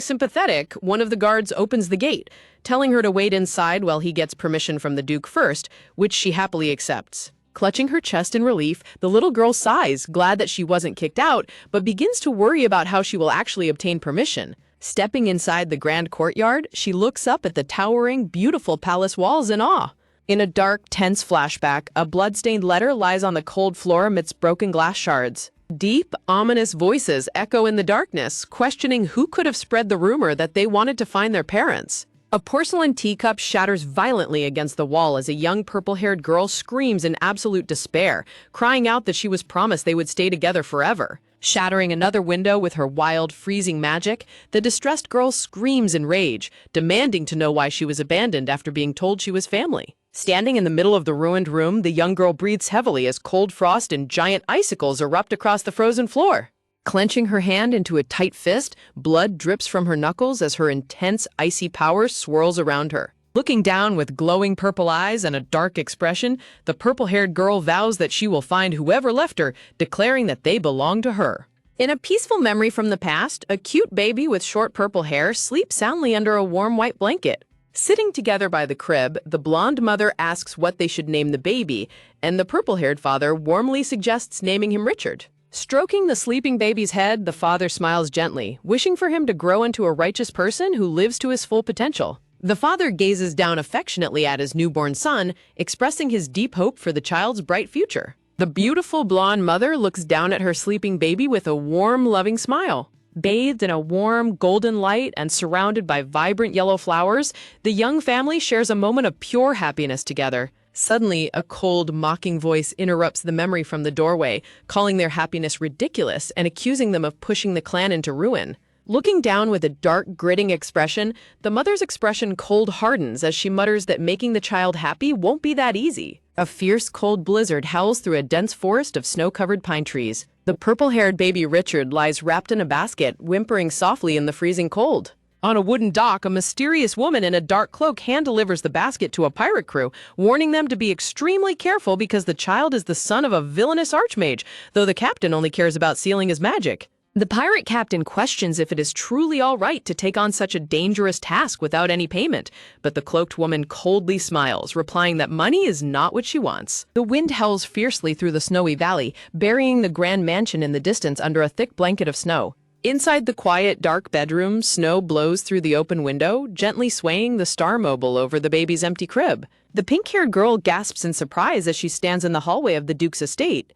sympathetic, one of the guards opens the gate, telling her to wait inside while he gets permission from the Duke first, which she happily accepts. Clutching her chest in relief, the little girl sighs, glad that she wasn't kicked out, but begins to worry about how she will actually obtain permission. Stepping inside the grand courtyard, she looks up at the towering, beautiful palace walls in awe. In a dark, tense flashback, a blood-stained letter lies on the cold floor amidst broken glass shards. Deep, ominous voices echo in the darkness, questioning who could have spread the rumor that they wanted to find their parents. A porcelain teacup shatters violently against the wall as a young purple-haired girl screams in absolute despair, crying out that she was promised they would stay together forever. Shattering another window with her wild, freezing magic, the distressed girl screams in rage, demanding to know why she was abandoned after being told she was family. Standing in the middle of the ruined room, the young girl breathes heavily as cold frost and giant icicles erupt across the frozen floor. Clenching her hand into a tight fist, blood drips from her knuckles as her intense, icy power swirls around her. Looking down with glowing purple eyes and a dark expression, the purple-haired girl vows that she will find whoever left her, declaring that they belong to her. In a peaceful memory from the past, a cute baby with short purple hair sleeps soundly under a warm white blanket. Sitting together by the crib, the blonde mother asks what they should name the baby, and the purple-haired father warmly suggests naming him Richard. Stroking the sleeping baby's head, the father smiles gently, wishing for him to grow into a righteous person who lives to his full potential. The father gazes down affectionately at his newborn son, expressing his deep hope for the child's bright future. The beautiful blonde mother looks down at her sleeping baby with a warm, loving smile. Bathed in a warm, golden light and surrounded by vibrant yellow flowers, the young family shares a moment of pure happiness together. Suddenly, a cold, mocking voice interrupts the memory from the doorway, calling their happiness ridiculous and accusing them of pushing the clan into ruin. Looking down with a dark, gritting expression, the mother's expression cold hardens as she mutters that making the child happy won't be that easy. A fierce, cold blizzard howls through a dense forest of snow-covered pine trees. The purple-haired baby Richard lies wrapped in a basket, whimpering softly in the freezing cold. On a wooden dock, a mysterious woman in a dark cloak hand-delivers the basket to a pirate crew, warning them to be extremely careful because the child is the son of a villainous archmage, though the captain only cares about sealing his magic. The pirate captain questions if it is truly all right to take on such a dangerous task without any payment, but the cloaked woman coldly smiles, replying that money is not what she wants. The wind howls fiercely through the snowy valley, burying the grand mansion in the distance under a thick blanket of snow. Inside the quiet, dark bedroom, snow blows through the open window, gently swaying the star mobile over the baby's empty crib. The pink-haired girl gasps in surprise as she stands in the hallway of the Duke's estate.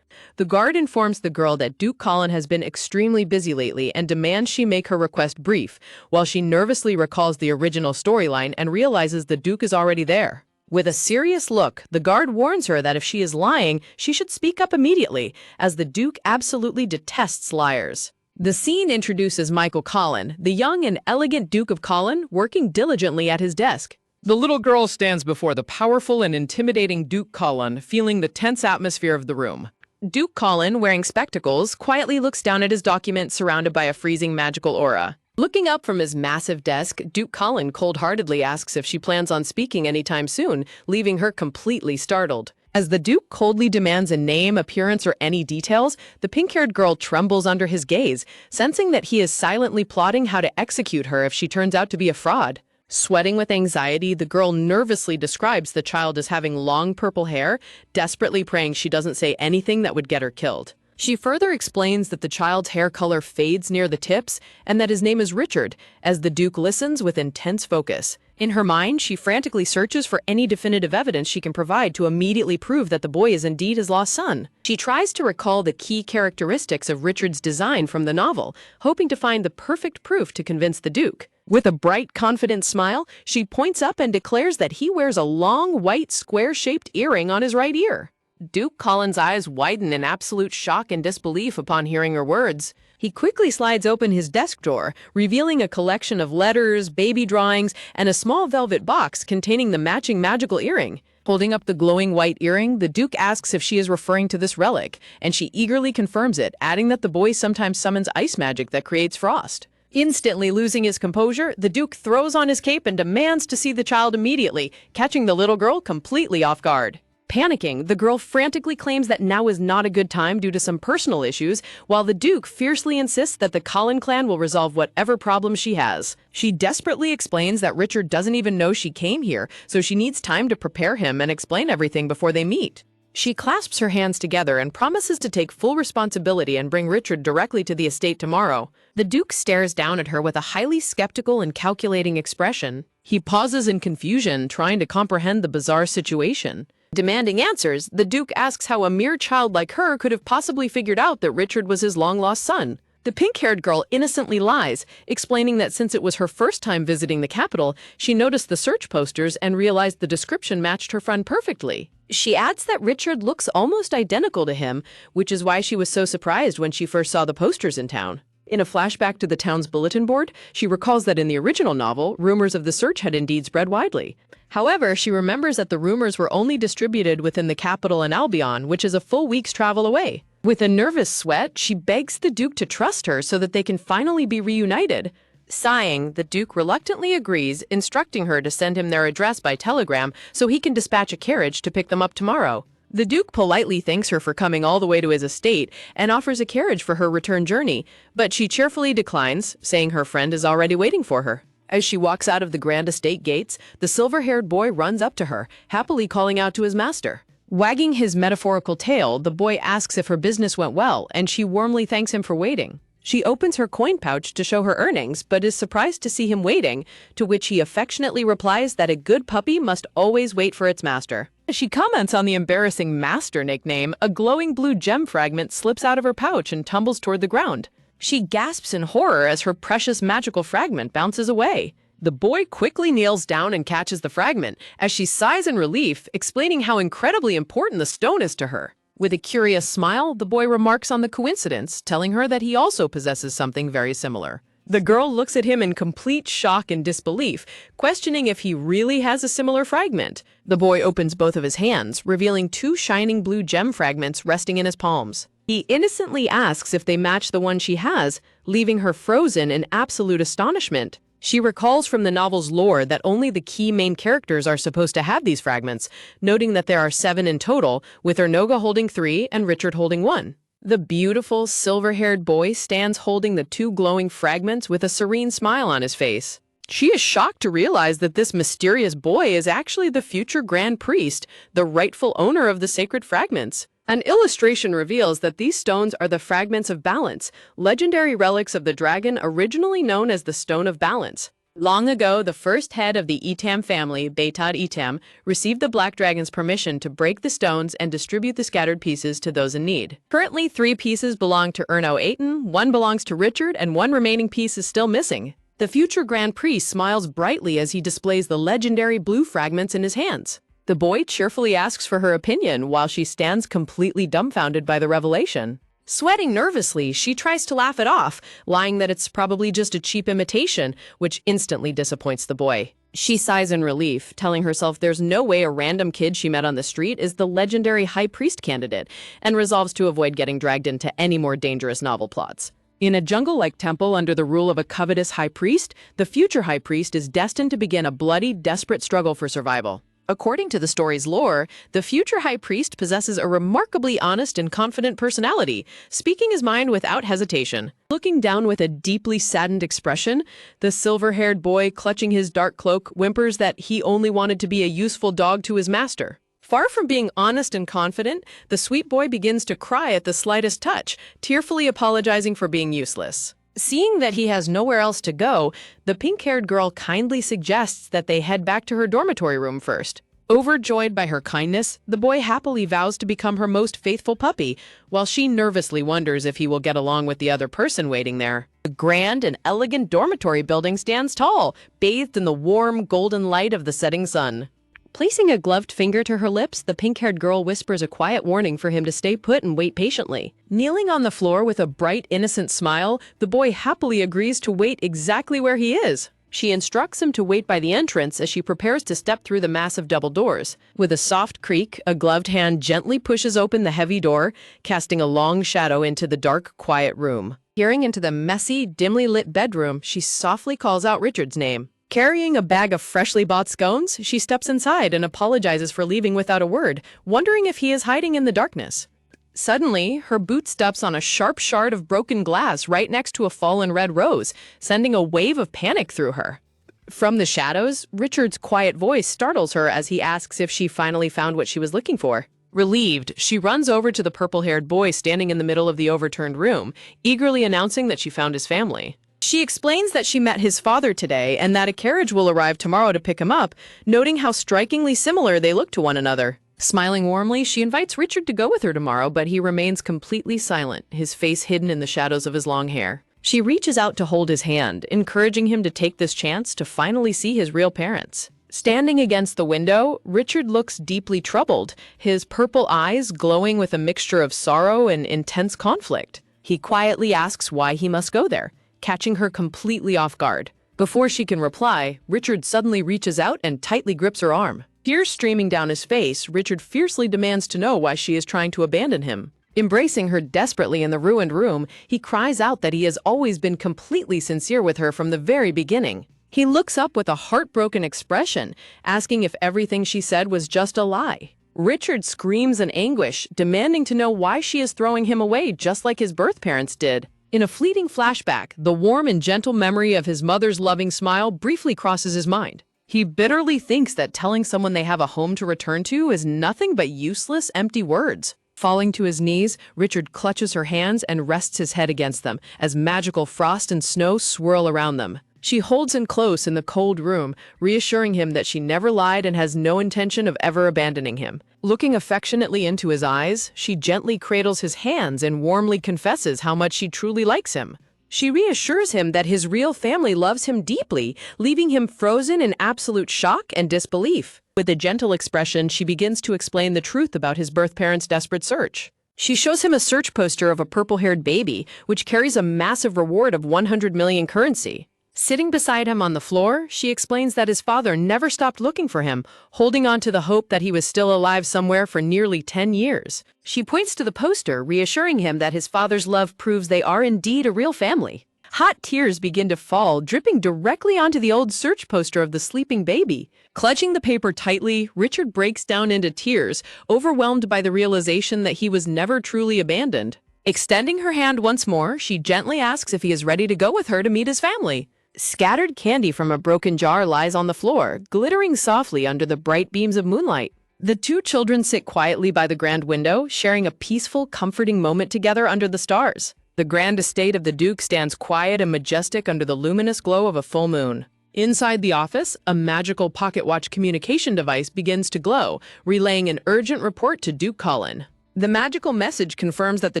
The guard informs the girl that Duke Colin has been extremely busy lately and demands she make her request brief, while she nervously recalls the original storyline and realizes the Duke is already there. With a serious look, the guard warns her that if she is lying, she should speak up immediately, as the Duke absolutely detests liars. The scene introduces Michael Colin, the young and elegant Duke of Colin, working diligently at his desk. The little girl stands before the powerful and intimidating Duke Colin, feeling the tense atmosphere of the room. Duke Colin, wearing spectacles, quietly looks down at his document surrounded by a freezing magical aura. Looking up from his massive desk, Duke Colin cold-heartedly asks if she plans on speaking anytime soon, leaving her completely startled. As the Duke coldly demands a name, appearance, or any details, the pink-haired girl trembles under his gaze, sensing that he is silently plotting how to execute her if she turns out to be a fraud. Sweating with anxiety, the girl nervously describes the child as having long purple hair, desperately praying she doesn't say anything that would get her killed. She further explains that the child's hair color fades near the tips and that his name is Richard, as the Duke listens with intense focus. In her mind, she frantically searches for any definitive evidence she can provide to immediately prove that the boy is indeed his lost son. She tries to recall the key characteristics of Richard's design from the novel, hoping to find the perfect proof to convince the Duke. With a bright, confident smile, she points up and declares that he wears a long, white, square-shaped earring on his right ear. Duke Cullen's eyes widen in absolute shock and disbelief upon hearing her words. He quickly slides open his desk drawer, revealing a collection of letters, baby drawings, and a small velvet box containing the matching magical earring. Holding up the glowing white earring, the Duke asks if she is referring to this relic, and she eagerly confirms it, adding that the boy sometimes summons ice magic that creates frost. Instantly losing his composure, the Duke throws on his cape and demands to see the child immediately, catching the little girl completely off guard. Panicking, the girl frantically claims that now is not a good time due to some personal issues, while the Duke fiercely insists that the Cullen clan will resolve whatever problems she has. She desperately explains that Richard doesn't even know she came here, so she needs time to prepare him and explain everything before they meet. She clasps her hands together and promises to take full responsibility and bring Richard directly to the estate tomorrow. The Duke stares down at her with a highly skeptical and calculating expression. He pauses in confusion, trying to comprehend the bizarre situation. Demanding answers, the Duke asks how a mere child like her could have possibly figured out that Richard was his long-lost son. The pink-haired girl innocently lies, explaining that since it was her first time visiting the capital, she noticed the search posters and realized the description matched her friend perfectly. She adds that Richard looks almost identical to him, which is why she was so surprised when she first saw the posters in town. In a flashback to the town's bulletin board, she recalls that in the original novel, rumors of the search had indeed spread widely. However, she remembers that the rumors were only distributed within the capital and Albion, which is a full week's travel away. With a nervous sweat, she begs the Duke to trust her so that they can finally be reunited. Sighing, the Duke reluctantly agrees, instructing her to send him their address by telegram so he can dispatch a carriage to pick them up tomorrow. The Duke politely thanks her for coming all the way to his estate and offers a carriage for her return journey, but she cheerfully declines, saying her friend is already waiting for her. As she walks out of the grand estate gates, the silver-haired boy runs up to her, happily calling out to his master. Wagging his metaphorical tail, the boy asks if her business went well, and she warmly thanks him for waiting. She opens her coin pouch to show her earnings, but is surprised to see him waiting, to which he affectionately replies that a good puppy must always wait for its master. As she comments on the embarrassing master nickname, a glowing blue gem fragment slips out of her pouch and tumbles toward the ground. She gasps in horror as her precious magical fragment bounces away. The boy quickly kneels down and catches the fragment, as she sighs in relief, explaining how incredibly important the stone is to her. With a curious smile, the boy remarks on the coincidence, telling her that he also possesses something very similar. The girl looks at him in complete shock and disbelief, questioning if he really has a similar fragment. The boy opens both of his hands, revealing two shining blue gem fragments resting in his palms. He innocently asks if they match the one she has, leaving her frozen in absolute astonishment. She recalls from the novel's lore that only the key main characters are supposed to have these fragments, noting that there are 7 in total, with Ernoga holding 3 and Richard holding 1. The beautiful, silver-haired boy stands holding the 2 glowing fragments with a serene smile on his face. She is shocked to realize that this mysterious boy is actually the future Grand Priest, the rightful owner of the sacred fragments. An illustration reveals that these stones are the fragments of balance, legendary relics of the dragon originally known as the Stone of Balance. Long ago, the first head of the Etam family, Betad Etam, received the Black Dragon's permission to break the stones and distribute the scattered pieces to those in need. Currently, 3 pieces belong to Erno Aiton, 1 belongs to Richard, and 1 remaining piece is still missing. The future Grand Priest smiles brightly as he displays the legendary blue fragments in his hands. The boy cheerfully asks for her opinion while she stands completely dumbfounded by the revelation. Sweating nervously, she tries to laugh it off, lying that it's probably just a cheap imitation, which instantly disappoints the boy. She sighs in relief, telling herself there's no way a random kid she met on the street is the legendary High Priest candidate, and resolves to avoid getting dragged into any more dangerous novel plots. In a jungle-like temple under the rule of a covetous High Priest, the future High Priest is destined to begin a bloody, desperate struggle for survival. According to the story's lore, the future High Priest possesses a remarkably honest and confident personality, speaking his mind without hesitation. Looking down with a deeply saddened expression, the silver-haired boy clutching his dark cloak whimpers that he only wanted to be a useful dog to his master. Far from being honest and confident, the sweet boy begins to cry at the slightest touch, tearfully apologizing for being useless. Seeing that he has nowhere else to go, the pink-haired girl kindly suggests that they head back to her dormitory room first. Overjoyed by her kindness, the boy happily vows to become her most faithful puppy, while she nervously wonders if he will get along with the other person waiting there. The grand and elegant dormitory building stands tall, bathed in the warm, golden light of the setting sun. Placing a gloved finger to her lips, the pink-haired girl whispers a quiet warning for him to stay put and wait patiently. Kneeling on the floor with a bright, innocent smile, the boy happily agrees to wait exactly where he is. She instructs him to wait by the entrance as she prepares to step through the massive double doors. With a soft creak, a gloved hand gently pushes open the heavy door, casting a long shadow into the dark, quiet room. Peering into the messy, dimly lit bedroom, she softly calls out Richard's name. Carrying a bag of freshly bought scones, she steps inside and apologizes for leaving without a word, wondering if he is hiding in the darkness. Suddenly, her boot steps on a sharp shard of broken glass right next to a fallen red rose, sending a wave of panic through her. From the shadows, Richard's quiet voice startles her as he asks if she finally found what she was looking for. Relieved, she runs over to the purple-haired boy standing in the middle of the overturned room, eagerly announcing that she found his family. She explains that she met his father today and that a carriage will arrive tomorrow to pick him up, noting how strikingly similar they look to one another. Smiling warmly, she invites Richard to go with her tomorrow, but he remains completely silent, his face hidden in the shadows of his long hair. She reaches out to hold his hand, encouraging him to take this chance to finally see his real parents. Standing against the window, Richard looks deeply troubled, his purple eyes glowing with a mixture of sorrow and intense conflict. He quietly asks why he must go there, catching her completely off guard. Before she can reply, Richard suddenly reaches out and tightly grips her arm. Tears streaming down his face, Richard fiercely demands to know why she is trying to abandon him. Embracing her desperately in the ruined room, he cries out that he has always been completely sincere with her from the very beginning. He looks up with a heartbroken expression, asking if everything she said was just a lie. Richard screams in anguish, demanding to know why she is throwing him away just like his birth parents did. In a fleeting flashback, the warm and gentle memory of his mother's loving smile briefly crosses his mind. He bitterly thinks that telling someone they have a home to return to is nothing but useless, empty words. Falling to his knees, Richard clutches her hands and rests his head against them as magical frost and snow swirl around them. She holds him close in the cold room, reassuring him that she never lied and has no intention of ever abandoning him. Looking affectionately into his eyes, she gently cradles his hands and warmly confesses how much she truly likes him. She reassures him that his real family loves him deeply, leaving him frozen in absolute shock and disbelief. With a gentle expression, she begins to explain the truth about his birth parents' desperate search. She shows him a search poster of a purple-haired baby, which carries a massive reward of 100 million currency. Sitting beside him on the floor, she explains that his father never stopped looking for him, holding on to the hope that he was still alive somewhere for nearly 10 years. She points to the poster, reassuring him that his father's love proves they are indeed a real family. Hot tears begin to fall, dripping directly onto the old search poster of the sleeping baby. Clutching the paper tightly, Richard breaks down into tears, overwhelmed by the realization that he was never truly abandoned. Extending her hand once more, she gently asks if he is ready to go with her to meet his family. Scattered candy from a broken jar lies on the floor, glittering softly under the bright beams of moonlight. The two children sit quietly by the grand window, sharing a peaceful, comforting moment together under the stars. The grand estate of the Duke stands quiet and majestic under the luminous glow of a full moon. Inside the office, a magical pocket watch communication device begins to glow, relaying an urgent report to Duke Colin. The magical message confirms that the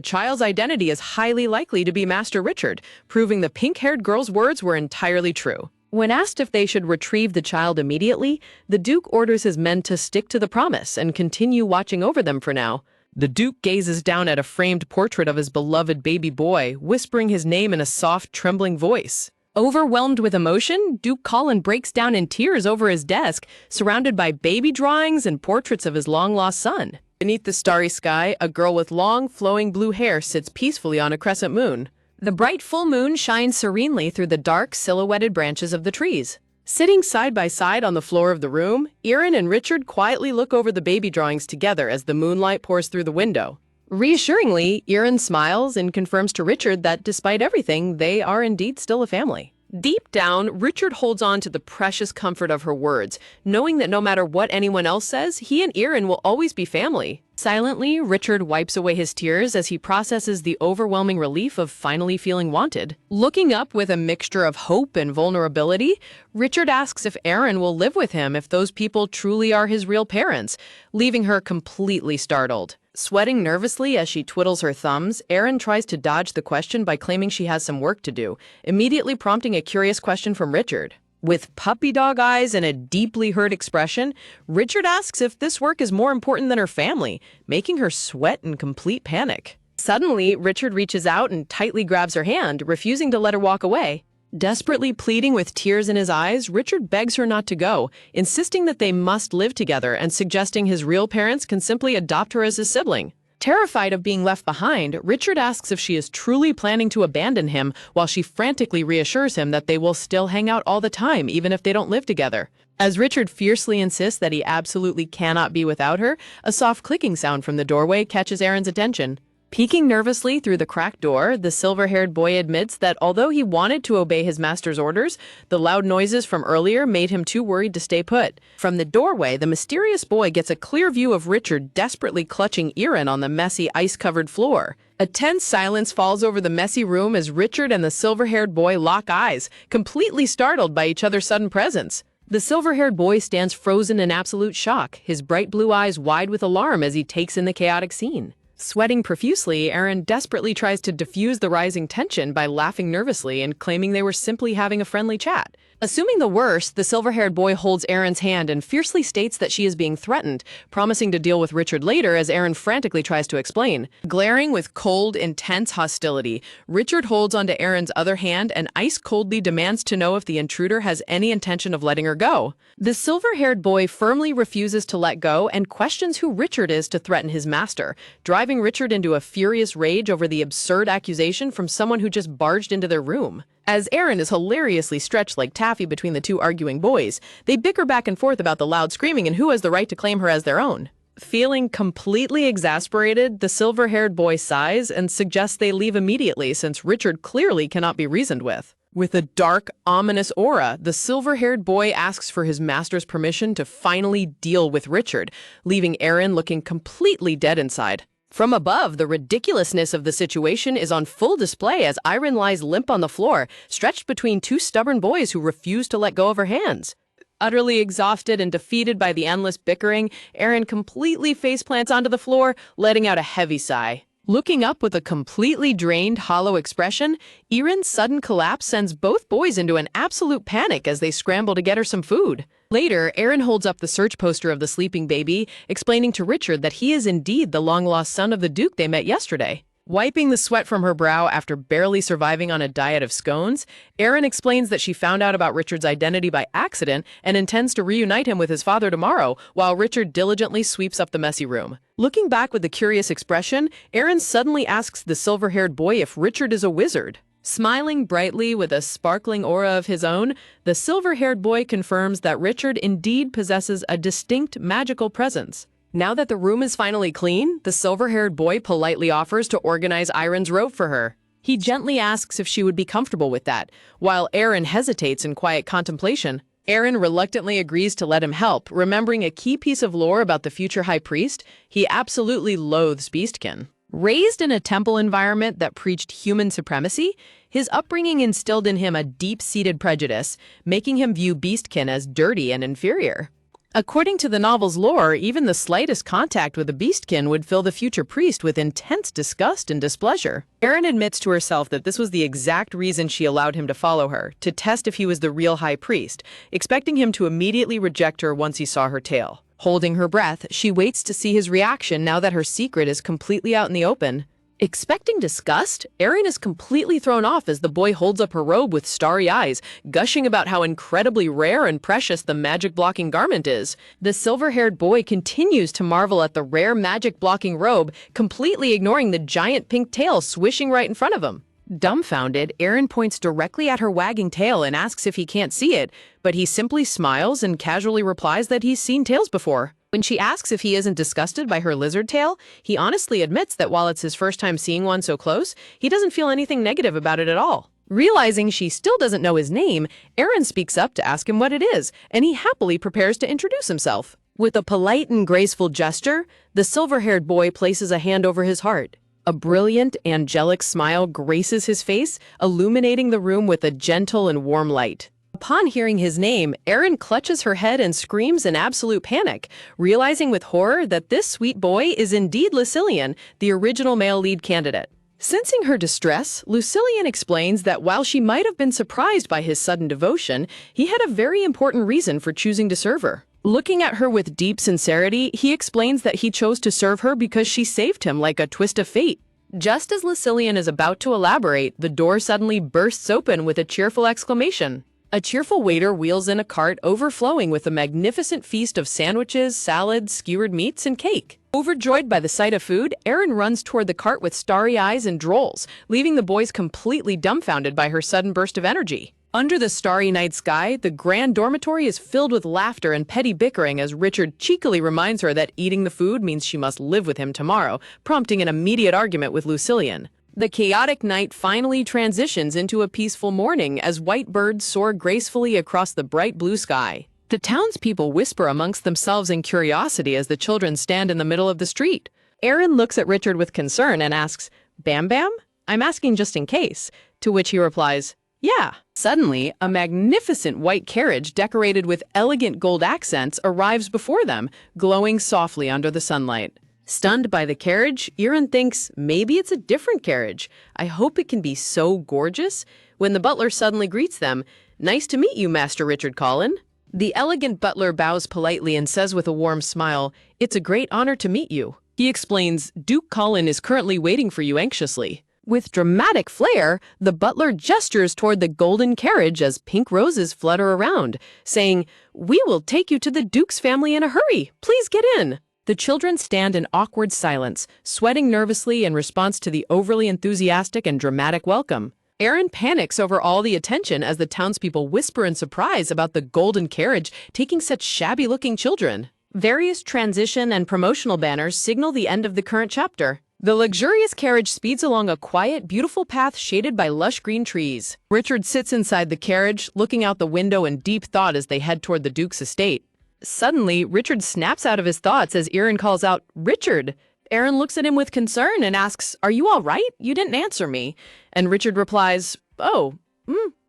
child's identity is highly likely to be Master Richard, proving the pink-haired girl's words were entirely true. When asked if they should retrieve the child immediately, the Duke orders his men to stick to the promise and continue watching over them for now. The Duke gazes down at a framed portrait of his beloved baby boy, whispering his name in a soft, trembling voice. Overwhelmed with emotion, Duke Colin breaks down in tears over his desk, surrounded by baby drawings and portraits of his long-lost son. Beneath the starry sky, a girl with long, flowing blue hair sits peacefully on a crescent moon. The bright full moon shines serenely through the dark, silhouetted branches of the trees. Sitting side by side on the floor of the room, Erin and Richard quietly look over the baby drawings together as the moonlight pours through the window. Reassuringly, Erin smiles and confirms to Richard that despite everything, they are indeed still a family. Deep down, Richard holds on to the precious comfort of her words, knowing that no matter what anyone else says, he and Erin will always be family. Silently, Richard wipes away his tears as he processes the overwhelming relief of finally feeling wanted. Looking up with a mixture of hope and vulnerability, Richard asks if Erin will live with him if those people truly are his real parents, leaving her completely startled. Sweating nervously as she twiddles her thumbs, Erin tries to dodge the question by claiming she has some work to do, immediately prompting a curious question from Richard. With puppy dog eyes and a deeply hurt expression, Richard asks if this work is more important than her family, making her sweat in complete panic. Suddenly, Richard reaches out and tightly grabs her hand, refusing to let her walk away. Desperately pleading with tears in his eyes, Richard begs her not to go, insisting that they must live together and suggesting his real parents can simply adopt her as a sibling. Terrified of being left behind, Richard asks if she is truly planning to abandon him, while she frantically reassures him that they will still hang out all the time, even if they don't live together. As Richard fiercely insists that he absolutely cannot be without her, a soft clicking sound from the doorway catches Erin's attention. Peeking nervously through the cracked door, the silver-haired boy admits that although he wanted to obey his master's orders, the loud noises from earlier made him too worried to stay put. From the doorway, the mysterious boy gets a clear view of Richard desperately clutching Erin on the messy, ice-covered floor. A tense silence falls over the messy room as Richard and the silver-haired boy lock eyes, completely startled by each other's sudden presence. The silver-haired boy stands frozen in absolute shock, his bright blue eyes wide with alarm as he takes in the chaotic scene. Sweating profusely, Erin desperately tries to diffuse the rising tension by laughing nervously and claiming they were simply having a friendly chat. Assuming the worst, the silver-haired boy holds Erin's hand and fiercely states that she is being threatened, promising to deal with Richard later as Erin frantically tries to explain. Glaring with cold, intense hostility, Richard holds onto Erin's other hand and ice-coldly demands to know if the intruder has any intention of letting her go. The silver-haired boy firmly refuses to let go and questions who Richard is to threaten his master, driving Richard into a furious rage over the absurd accusation from someone who just barged into their room. As Erin is hilariously stretched like taffy between the two arguing boys, they bicker back and forth about the loud screaming and who has the right to claim her as their own. Feeling completely exasperated, the silver-haired boy sighs and suggests they leave immediately since Richard clearly cannot be reasoned with. With a dark, ominous aura, the silver-haired boy asks for his master's permission to finally deal with Richard, leaving Erin looking completely dead inside. From above, the ridiculousness of the situation is on full display as Erin lies limp on the floor, stretched between two stubborn boys who refuse to let go of her hands. Utterly exhausted and defeated by the endless bickering, Erin completely faceplants onto the floor, letting out a heavy sigh. Looking up with a completely drained, hollow expression, Erin's sudden collapse sends both boys into an absolute panic as they scramble to get her some food. Later, Erin holds up the search poster of the sleeping baby, explaining to Richard that he is indeed the long-lost son of the Duke they met yesterday. Wiping the sweat from her brow after barely surviving on a diet of scones, Erin explains that she found out about Richard's identity by accident and intends to reunite him with his father tomorrow, while Richard diligently sweeps up the messy room. Looking back with a curious expression, Erin suddenly asks the silver-haired boy if Richard is a wizard. Smiling brightly with a sparkling aura of his own, the silver-haired boy confirms that Richard indeed possesses a distinct magical presence. Now that the room is finally clean, the silver-haired boy politely offers to organize Erin's robe for her. He gently asks if she would be comfortable with that, while Erin hesitates in quiet contemplation. Erin reluctantly agrees to let him help, remembering a key piece of lore about the future high priest: he absolutely loathes beastkin. Raised in a temple environment that preached human supremacy, his upbringing instilled in him a deep-seated prejudice, making him view beastkin as dirty and inferior. According to the novel's lore, even the slightest contact with a beastkin would fill the future priest with intense disgust and displeasure. Erin admits to herself that this was the exact reason she allowed him to follow her, to test if he was the real high priest, expecting him to immediately reject her once he saw her tail. Holding her breath, she waits to see his reaction now that her secret is completely out in the open. Expecting disgust, Erin is completely thrown off as the boy holds up her robe with starry eyes, gushing about how incredibly rare and precious the magic-blocking garment is. The silver-haired boy continues to marvel at the rare magic-blocking robe, completely ignoring the giant pink tail swishing right in front of him. Dumbfounded, Erin points directly at her wagging tail and asks if he can't see it, but he simply smiles and casually replies that he's seen tails before. When she asks if he isn't disgusted by her lizard tail, he honestly admits that while it's his first time seeing one so close, he doesn't feel anything negative about it at all. Realizing she still doesn't know his name, Aaron speaks up to ask him what it is, and he happily prepares to introduce himself. With a polite and graceful gesture, the silver-haired boy places a hand over his heart. A brilliant, angelic smile graces his face, illuminating the room with a gentle and warm light. Upon hearing his name, Erin clutches her head and screams in absolute panic, realizing with horror that this sweet boy is indeed Lucilian, the original male lead candidate. Sensing her distress, Lucilian explains that while she might have been surprised by his sudden devotion, he had a very important reason for choosing to serve her. Looking at her with deep sincerity, he explains that he chose to serve her because she saved him like a twist of fate. Just as Lucilian is about to elaborate, the door suddenly bursts open with a cheerful exclamation. A cheerful waiter wheels in a cart overflowing with a magnificent feast of sandwiches, salads, skewered meats, and cake. Overjoyed by the sight of food, Aaron runs toward the cart with starry eyes and drolls, leaving the boys completely dumbfounded by her sudden burst of energy. Under the starry night sky, the grand dormitory is filled with laughter and petty bickering as Richard cheekily reminds her that eating the food means she must live with him tomorrow, prompting an immediate argument with Lucilian. The chaotic night finally transitions into a peaceful morning as white birds soar gracefully across the bright blue sky. The townspeople whisper amongst themselves in curiosity as the children stand in the middle of the street. Aaron looks at Richard with concern and asks, "Bam Bam? I'm asking just in case," to which he replies, "Yeah." Suddenly, a magnificent white carriage decorated with elegant gold accents arrives before them, glowing softly under the sunlight. Stunned by the carriage, Aaron thinks maybe it's a different carriage. I hope it can be so gorgeous. When the butler suddenly greets them, "Nice to meet you, Master Richard Collin." The elegant butler bows politely and says with a warm smile, "It's a great honor to meet you." He explains, "Duke Collin is currently waiting for you anxiously." With dramatic flair, the butler gestures toward the golden carriage as pink roses flutter around, saying, "We will take you to the Duke's family in a hurry. Please get in." The children stand in awkward silence, sweating nervously in response to the overly enthusiastic and dramatic welcome. Aaron panics over all the attention as the townspeople whisper in surprise about the golden carriage taking such shabby-looking children. Various transition and promotional banners signal the end of the current chapter. The luxurious carriage speeds along a quiet, beautiful path shaded by lush green trees. Richard sits inside the carriage, looking out the window in deep thought as they head toward the Duke's estate. Suddenly, Richard snaps out of his thoughts as Aaron calls out, "Richard!" Aaron looks at him with concern and asks, "Are you all right? You didn't answer me." And Richard replies, "Oh,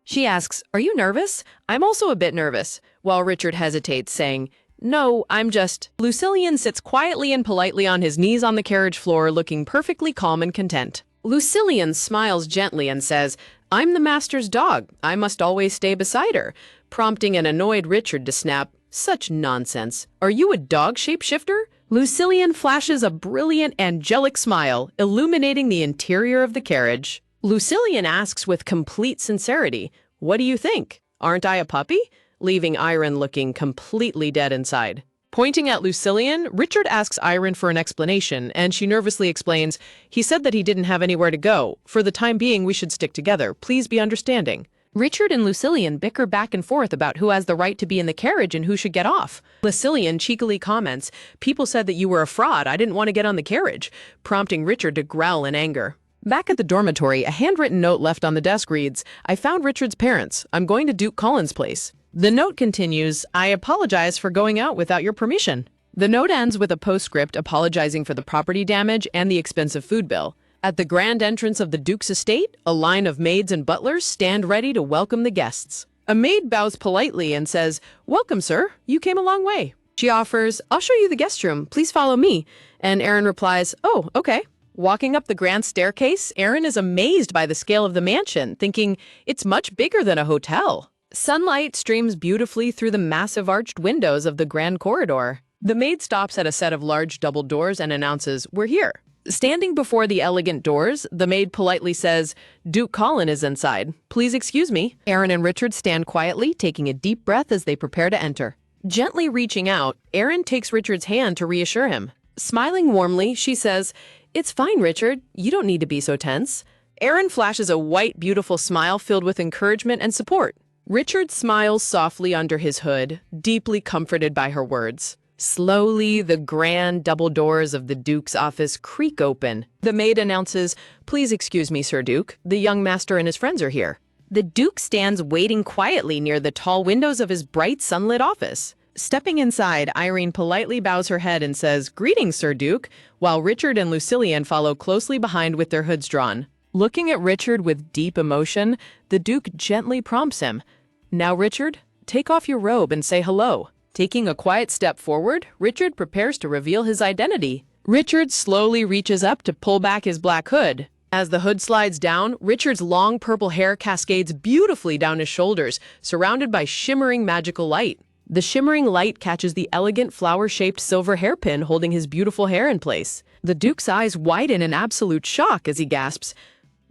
She asks, "Are you nervous?" "I'm also a bit nervous," while Richard hesitates, saying, "No, I'm just..." Lucilian sits quietly and politely on his knees on the carriage floor, looking perfectly calm and content. Lucilian smiles gently and says, "I'm the master's dog. I must always stay beside her," prompting an annoyed Richard to snap, "Such nonsense. Are you a dog shapeshifter?" Lucilian flashes a brilliant, angelic smile, illuminating the interior of the carriage. Lucilian asks with complete sincerity, "What do you think? Aren't I a puppy?" leaving Iron looking completely dead inside. Pointing at Lucilian, Richard asks Iron for an explanation, and she nervously explains, "He said that he didn't have anywhere to go. For the time being, we should stick together. Please be understanding." Richard and Lucilian bicker back and forth about who has the right to be in the carriage and who should get off. Lucilian cheekily comments, "People said that you were a fraud. I didn't want to get on the carriage," prompting Richard to growl in anger. Back at the dormitory, a handwritten note left on the desk reads, "I found Richard's parents. I'm going to Duke Collin's place." The note continues, "I apologize for going out without your permission." The note ends with a postscript apologizing for the property damage and the expensive food bill. At the grand entrance of the Duke's estate, a line of maids and butlers stand ready to welcome the guests. A maid bows politely and says, "Welcome, sir. You came a long way." She offers, "I'll show you the guest room. Please follow me." And Aaron replies, "Oh, okay." Walking up the grand staircase, Aaron is amazed by the scale of the mansion, thinking it's much bigger than a hotel. Sunlight streams beautifully through the massive arched windows of the grand corridor. The maid stops at a set of large double doors and announces, "We're here." Standing before the elegant doors, the maid politely says, "Duke Collin is inside. Please excuse me." Aaron and Richard stand quietly, taking a deep breath as they prepare to enter. Gently reaching out, Aaron takes Richard's hand to reassure him. Smiling warmly, she says, "It's fine, Richard. You don't need to be so tense." Aaron flashes a white, beautiful smile filled with encouragement and support. Richard smiles softly under his hood, deeply comforted by her words. Slowly, the grand double doors of the Duke's office creak open. The maid announces, "Please excuse me, Sir Duke. The young master and his friends are here." The Duke stands waiting quietly near the tall windows of his bright sunlit office. Stepping inside, Irene politely bows her head and says, "Greetings, Sir Duke," while Richard and Lucilian follow closely behind with their hoods drawn. Looking at Richard with deep emotion, the Duke gently prompts him, "Now, Richard, take off your robe and say hello." Taking a quiet step forward, Richard prepares to reveal his identity. Richard slowly reaches up to pull back his black hood. As the hood slides down, Richard's long purple hair cascades beautifully down his shoulders, surrounded by shimmering magical light. The shimmering light catches the elegant flower-shaped silver hairpin holding his beautiful hair in place. The Duke's eyes widen in absolute shock as he gasps.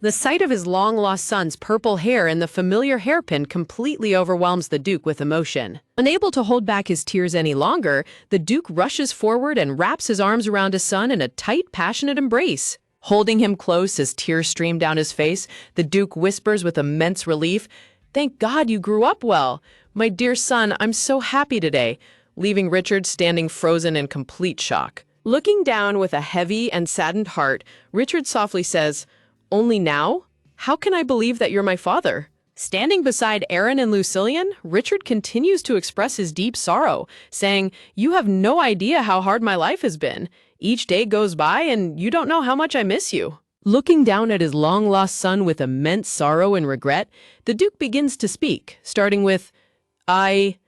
The sight of his long-lost son's purple hair and the familiar hairpin completely overwhelms the Duke with emotion. Unable to hold back his tears any longer, the Duke rushes forward and wraps his arms around his son in a tight, passionate embrace. Holding him close as tears stream down his face, the Duke whispers with immense relief, "Thank God you grew up well. My dear son, I'm so happy today," leaving Richard standing frozen in complete shock. Looking down with a heavy and saddened heart, Richard softly says, "Only now? How can I believe that you're my father?" Standing beside Aaron and Lucilian, Richard continues to express his deep sorrow, saying, "You have no idea how hard my life has been. Each day goes by and you don't know how much I miss you." Looking down at his long-lost son with immense sorrow and regret, the Duke begins to speak, starting with,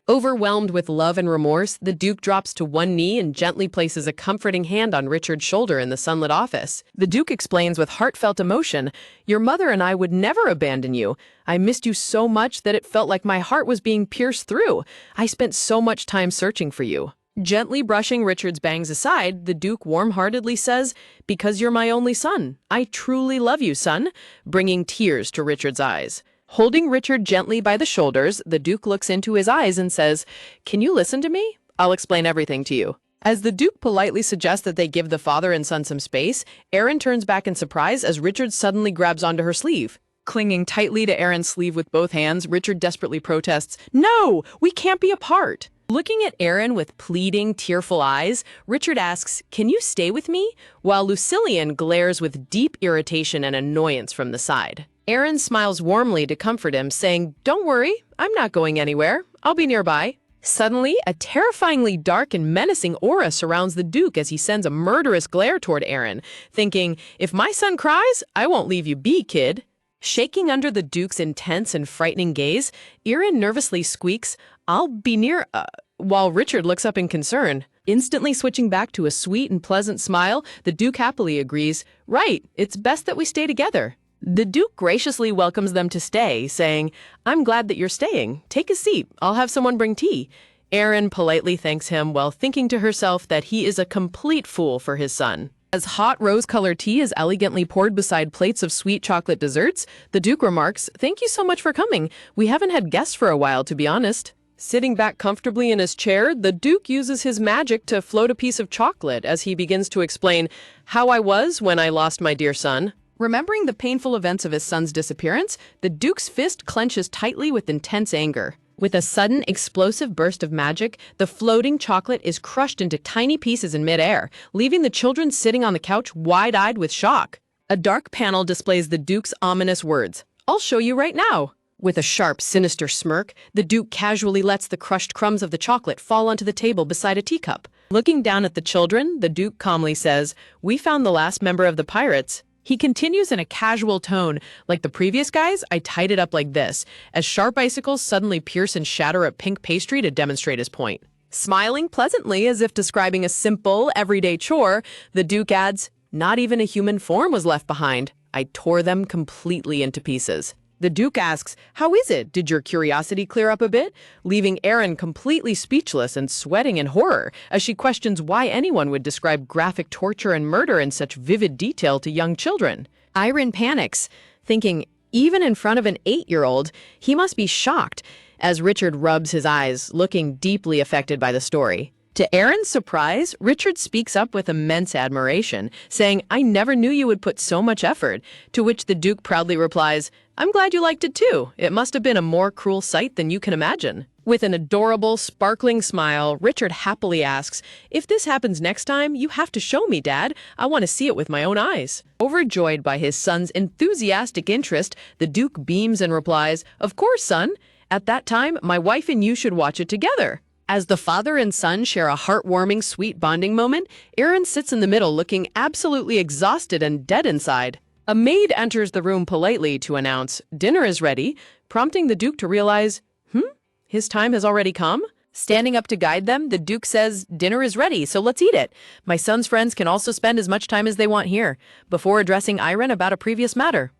Overwhelmed with love and remorse, the Duke drops to one knee and gently places a comforting hand on Richard's shoulder in the sunlit office. The Duke explains with heartfelt emotion, "Your mother and I would never abandon you. I missed you so much that it felt like my heart was being pierced through. I spent so much time searching for you." Gently brushing Richard's bangs aside, the Duke warm-heartedly says, "Because you're my only son. I truly love you, son," bringing tears to Richard's eyes. Holding Richard gently by the shoulders, the Duke looks into his eyes and says, "Can you listen to me? I'll explain everything to you." As the Duke politely suggests that they give the father and son some space, Aaron turns back in surprise as Richard suddenly grabs onto her sleeve. Clinging tightly to Aaron's sleeve with both hands, Richard desperately protests, "No, we can't be apart." Looking at Aaron with pleading, tearful eyes, Richard asks, "Can you stay with me?" while Lucilian glares with deep irritation and annoyance from the side. Aaron smiles warmly to comfort him, saying, "Don't worry, I'm not going anywhere. I'll be nearby." Suddenly, a terrifyingly dark and menacing aura surrounds the Duke as he sends a murderous glare toward Aaron, thinking, "If my son cries, I won't leave you be, kid." Shaking under the Duke's intense and frightening gaze, Aaron nervously squeaks, "I'll be near," while Richard looks up in concern. Instantly switching back to a sweet and pleasant smile, the Duke happily agrees, "Right, it's best that we stay together." The Duke graciously welcomes them to stay, saying, "I'm glad that you're staying. Take a seat. I'll have someone bring tea." Aaron politely thanks him while thinking to herself that he is a complete fool for his son. As hot rose-colored tea is elegantly poured beside plates of sweet chocolate desserts, the Duke remarks, "Thank you so much for coming. We haven't had guests for a while, to be honest." Sitting back comfortably in his chair, the Duke uses his magic to float a piece of chocolate as he begins to explain, "How I was when I lost my dear son." Remembering the painful events of his son's disappearance, the Duke's fist clenches tightly with intense anger. With a sudden, explosive burst of magic, the floating chocolate is crushed into tiny pieces in midair, leaving the children sitting on the couch wide-eyed with shock. A dark panel displays the Duke's ominous words, "I'll show you right now." With a sharp, sinister smirk, the Duke casually lets the crushed crumbs of the chocolate fall onto the table beside a teacup. Looking down at the children, the Duke calmly says, "We found the last member of the pirates." He continues in a casual tone, "Like the previous guys, I tied it up like this," as sharp icicles suddenly pierce and shatter a pink pastry to demonstrate his point. Smiling pleasantly as if describing a simple, everyday chore, the Duke adds, "Not even a human form was left behind. I tore them completely into pieces." The Duke asks, "How is it? Did your curiosity clear up a bit?" leaving Aaron completely speechless and sweating in horror as she questions why anyone would describe graphic torture and murder in such vivid detail to young children. Aaron panics, thinking, even in front of an 8-year-old, he must be shocked, as Richard rubs his eyes, looking deeply affected by the story. To Aaron's surprise, Richard speaks up with immense admiration, saying, "I never knew you would put so much effort," to which the Duke proudly replies, "I'm glad you liked it too. It must have been a more cruel sight than you can imagine." With an adorable, sparkling smile, Richard happily asks, "If this happens next time, you have to show me, Dad. I want to see it with my own eyes." Overjoyed by his son's enthusiastic interest, the Duke beams and replies, "Of course, son. At that time, my wife and you should watch it together." As the father and son share a heartwarming, sweet bonding moment, Aaron sits in the middle looking absolutely exhausted and dead inside. A maid enters the room politely to announce, "Dinner is ready," prompting the Duke to realize, his time has already come? Standing up to guide them, the Duke says, "Dinner is ready, so let's eat it. My son's friends can also spend as much time as they want here," before addressing Irene about a previous matter.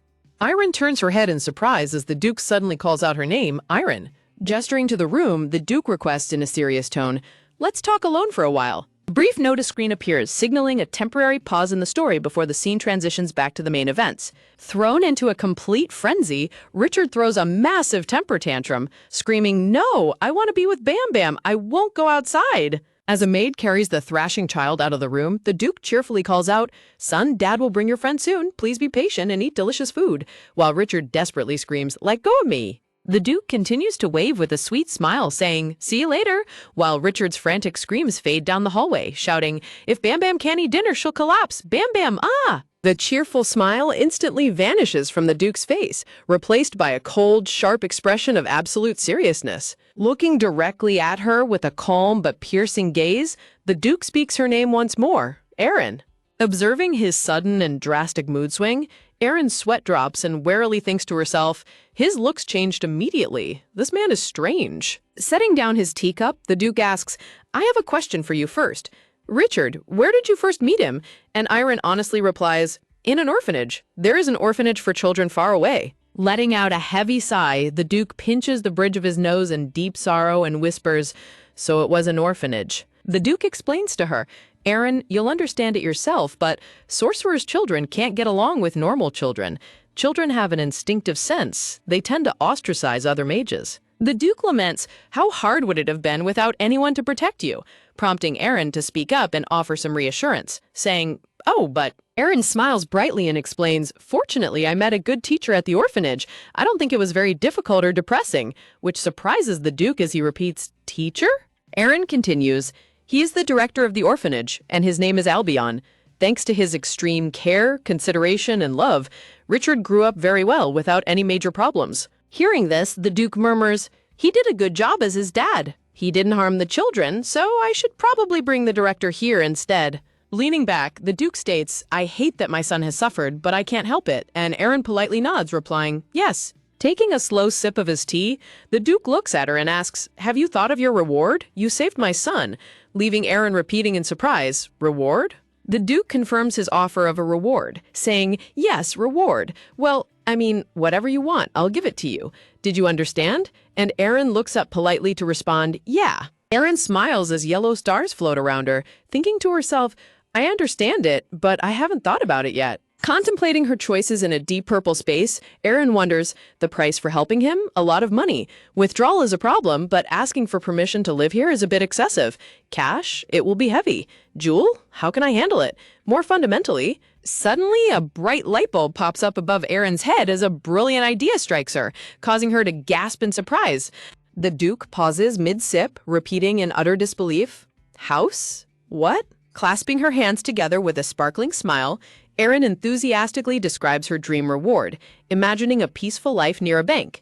Irene turns her head in surprise as the Duke suddenly calls out her name, Irene. Gesturing to the room, the Duke requests in a serious tone, "Let's talk alone for a while." A brief notice screen appears, signaling a temporary pause in the story before the scene transitions back to the main events. Thrown into a complete frenzy, Richard throws a massive temper tantrum, screaming, "No, I want to be with Bam Bam. I won't go outside." As a maid carries the thrashing child out of the room, the Duke cheerfully calls out, "Son, Dad will bring your friend soon. Please be patient and eat delicious food," while Richard desperately screams, "Let go of me." The Duke continues to wave with a sweet smile, saying, "See you later," while Richard's frantic screams fade down the hallway, shouting, "If Bam Bam can't eat dinner, she'll collapse. Bam Bam, ah!" The cheerful smile instantly vanishes from the Duke's face, replaced by a cold, sharp expression of absolute seriousness. Looking directly at her with a calm but piercing gaze, the Duke speaks her name once more, Aaron. Observing his sudden and drastic mood swing, Aaron's sweat drops and warily thinks to herself, his looks changed immediately. This man is strange. Setting down his teacup, the Duke asks, "I have a question for you first. Richard, where did you first meet him?" And Aaron honestly replies, "In an orphanage. There is an orphanage for children far away." Letting out a heavy sigh, the Duke pinches the bridge of his nose in deep sorrow and whispers, "So it was an orphanage." The Duke explains to her, "Aaron, you'll understand it yourself, but sorcerers' children can't get along with normal children. Children have an instinctive sense. They tend to ostracize other mages." The Duke laments, "How hard would it have been without anyone to protect you?" prompting Aaron to speak up and offer some reassurance, saying, "Oh, but..." Aaron smiles brightly and explains, "Fortunately, I met a good teacher at the orphanage. I don't think it was very difficult or depressing," which surprises the Duke as he repeats, "Teacher?" Aaron continues, "He is the director of the orphanage, and his name is Albion. Thanks to his extreme care, consideration, and love, Richard grew up very well without any major problems." Hearing this, the Duke murmurs, "He did a good job as his dad. He didn't harm the children, so I should probably bring the director here instead." Leaning back, the Duke states, "I hate that my son has suffered, but I can't help it," and Aaron politely nods, replying, "Yes." Taking a slow sip of his tea, the Duke looks at her and asks, "Have you thought of your reward? You saved my son," leaving Aaron repeating in surprise, "Reward?" The Duke confirms his offer of a reward, saying, "Yes, reward. Well, I mean, whatever you want, I'll give it to you. Did you understand?" And Aaron looks up politely to respond, "Yeah." Aaron smiles as yellow stars float around her, thinking to herself, "I understand it, but I haven't thought about it yet." Contemplating her choices in a deep purple space, Aaron wonders, the price for helping him? A lot of money. Withdrawal is a problem, but asking for permission to live here is a bit excessive. Cash? It will be heavy. Jewel? How can I handle it? More fundamentally, suddenly a bright light bulb pops up above Aaron's head as a brilliant idea strikes her, causing her to gasp in surprise. The Duke pauses mid-sip, repeating in utter disbelief, "House? What?" Clasping her hands together with a sparkling smile, Aaron enthusiastically describes her dream reward, imagining a peaceful life near a bank.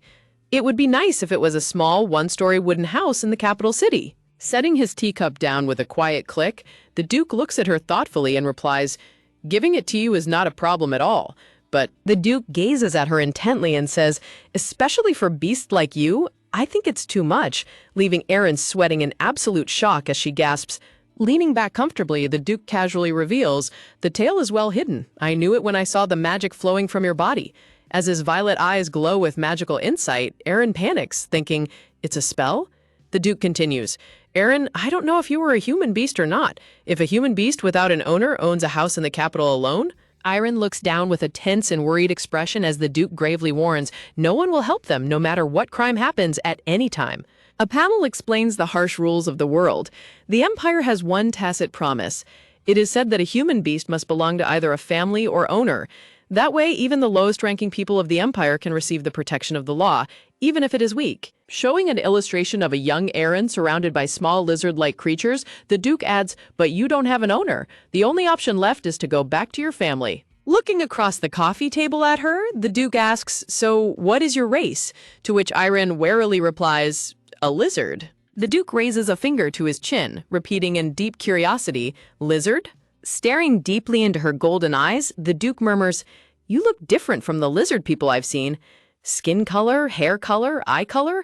It would be nice if it was a small, one-story wooden house in the capital city. Setting his teacup down with a quiet click, the Duke looks at her thoughtfully and replies, "Giving it to you is not a problem at all." But the Duke gazes at her intently and says, "Especially for beasts like you, I think it's too much," leaving Aaron sweating in absolute shock as she gasps. Leaning back comfortably, the Duke casually reveals, "The tail is well hidden. I knew it when I saw the magic flowing from your body." As his violet eyes glow with magical insight, Aaron panics, thinking, "It's a spell?" The Duke continues, "Aaron, I don't know if you were a human beast or not. If a human beast without an owner owns a house in the capital alone?" Aaron looks down with a tense and worried expression as the Duke gravely warns, "No one will help them no matter what crime happens at any time." A panel explains the harsh rules of the world. The Empire has one tacit promise. It is said that a human beast must belong to either a family or owner. That way, even the lowest-ranking people of the Empire can receive the protection of the law. even if it is weak. Showing an illustration of a young Aaron surrounded by small lizard-like creatures, the Duke adds, "But you don't have an owner. The only option left is to go back to your family." Looking across the coffee table at her, the Duke asks, "So what is your race?" To which Aaron warily replies, "A lizard." The Duke raises a finger to his chin, repeating in deep curiosity, "Lizard?" Staring deeply into her golden eyes, the Duke murmurs, "You look different from the lizard people I've seen. Skin color, hair color, eye color?"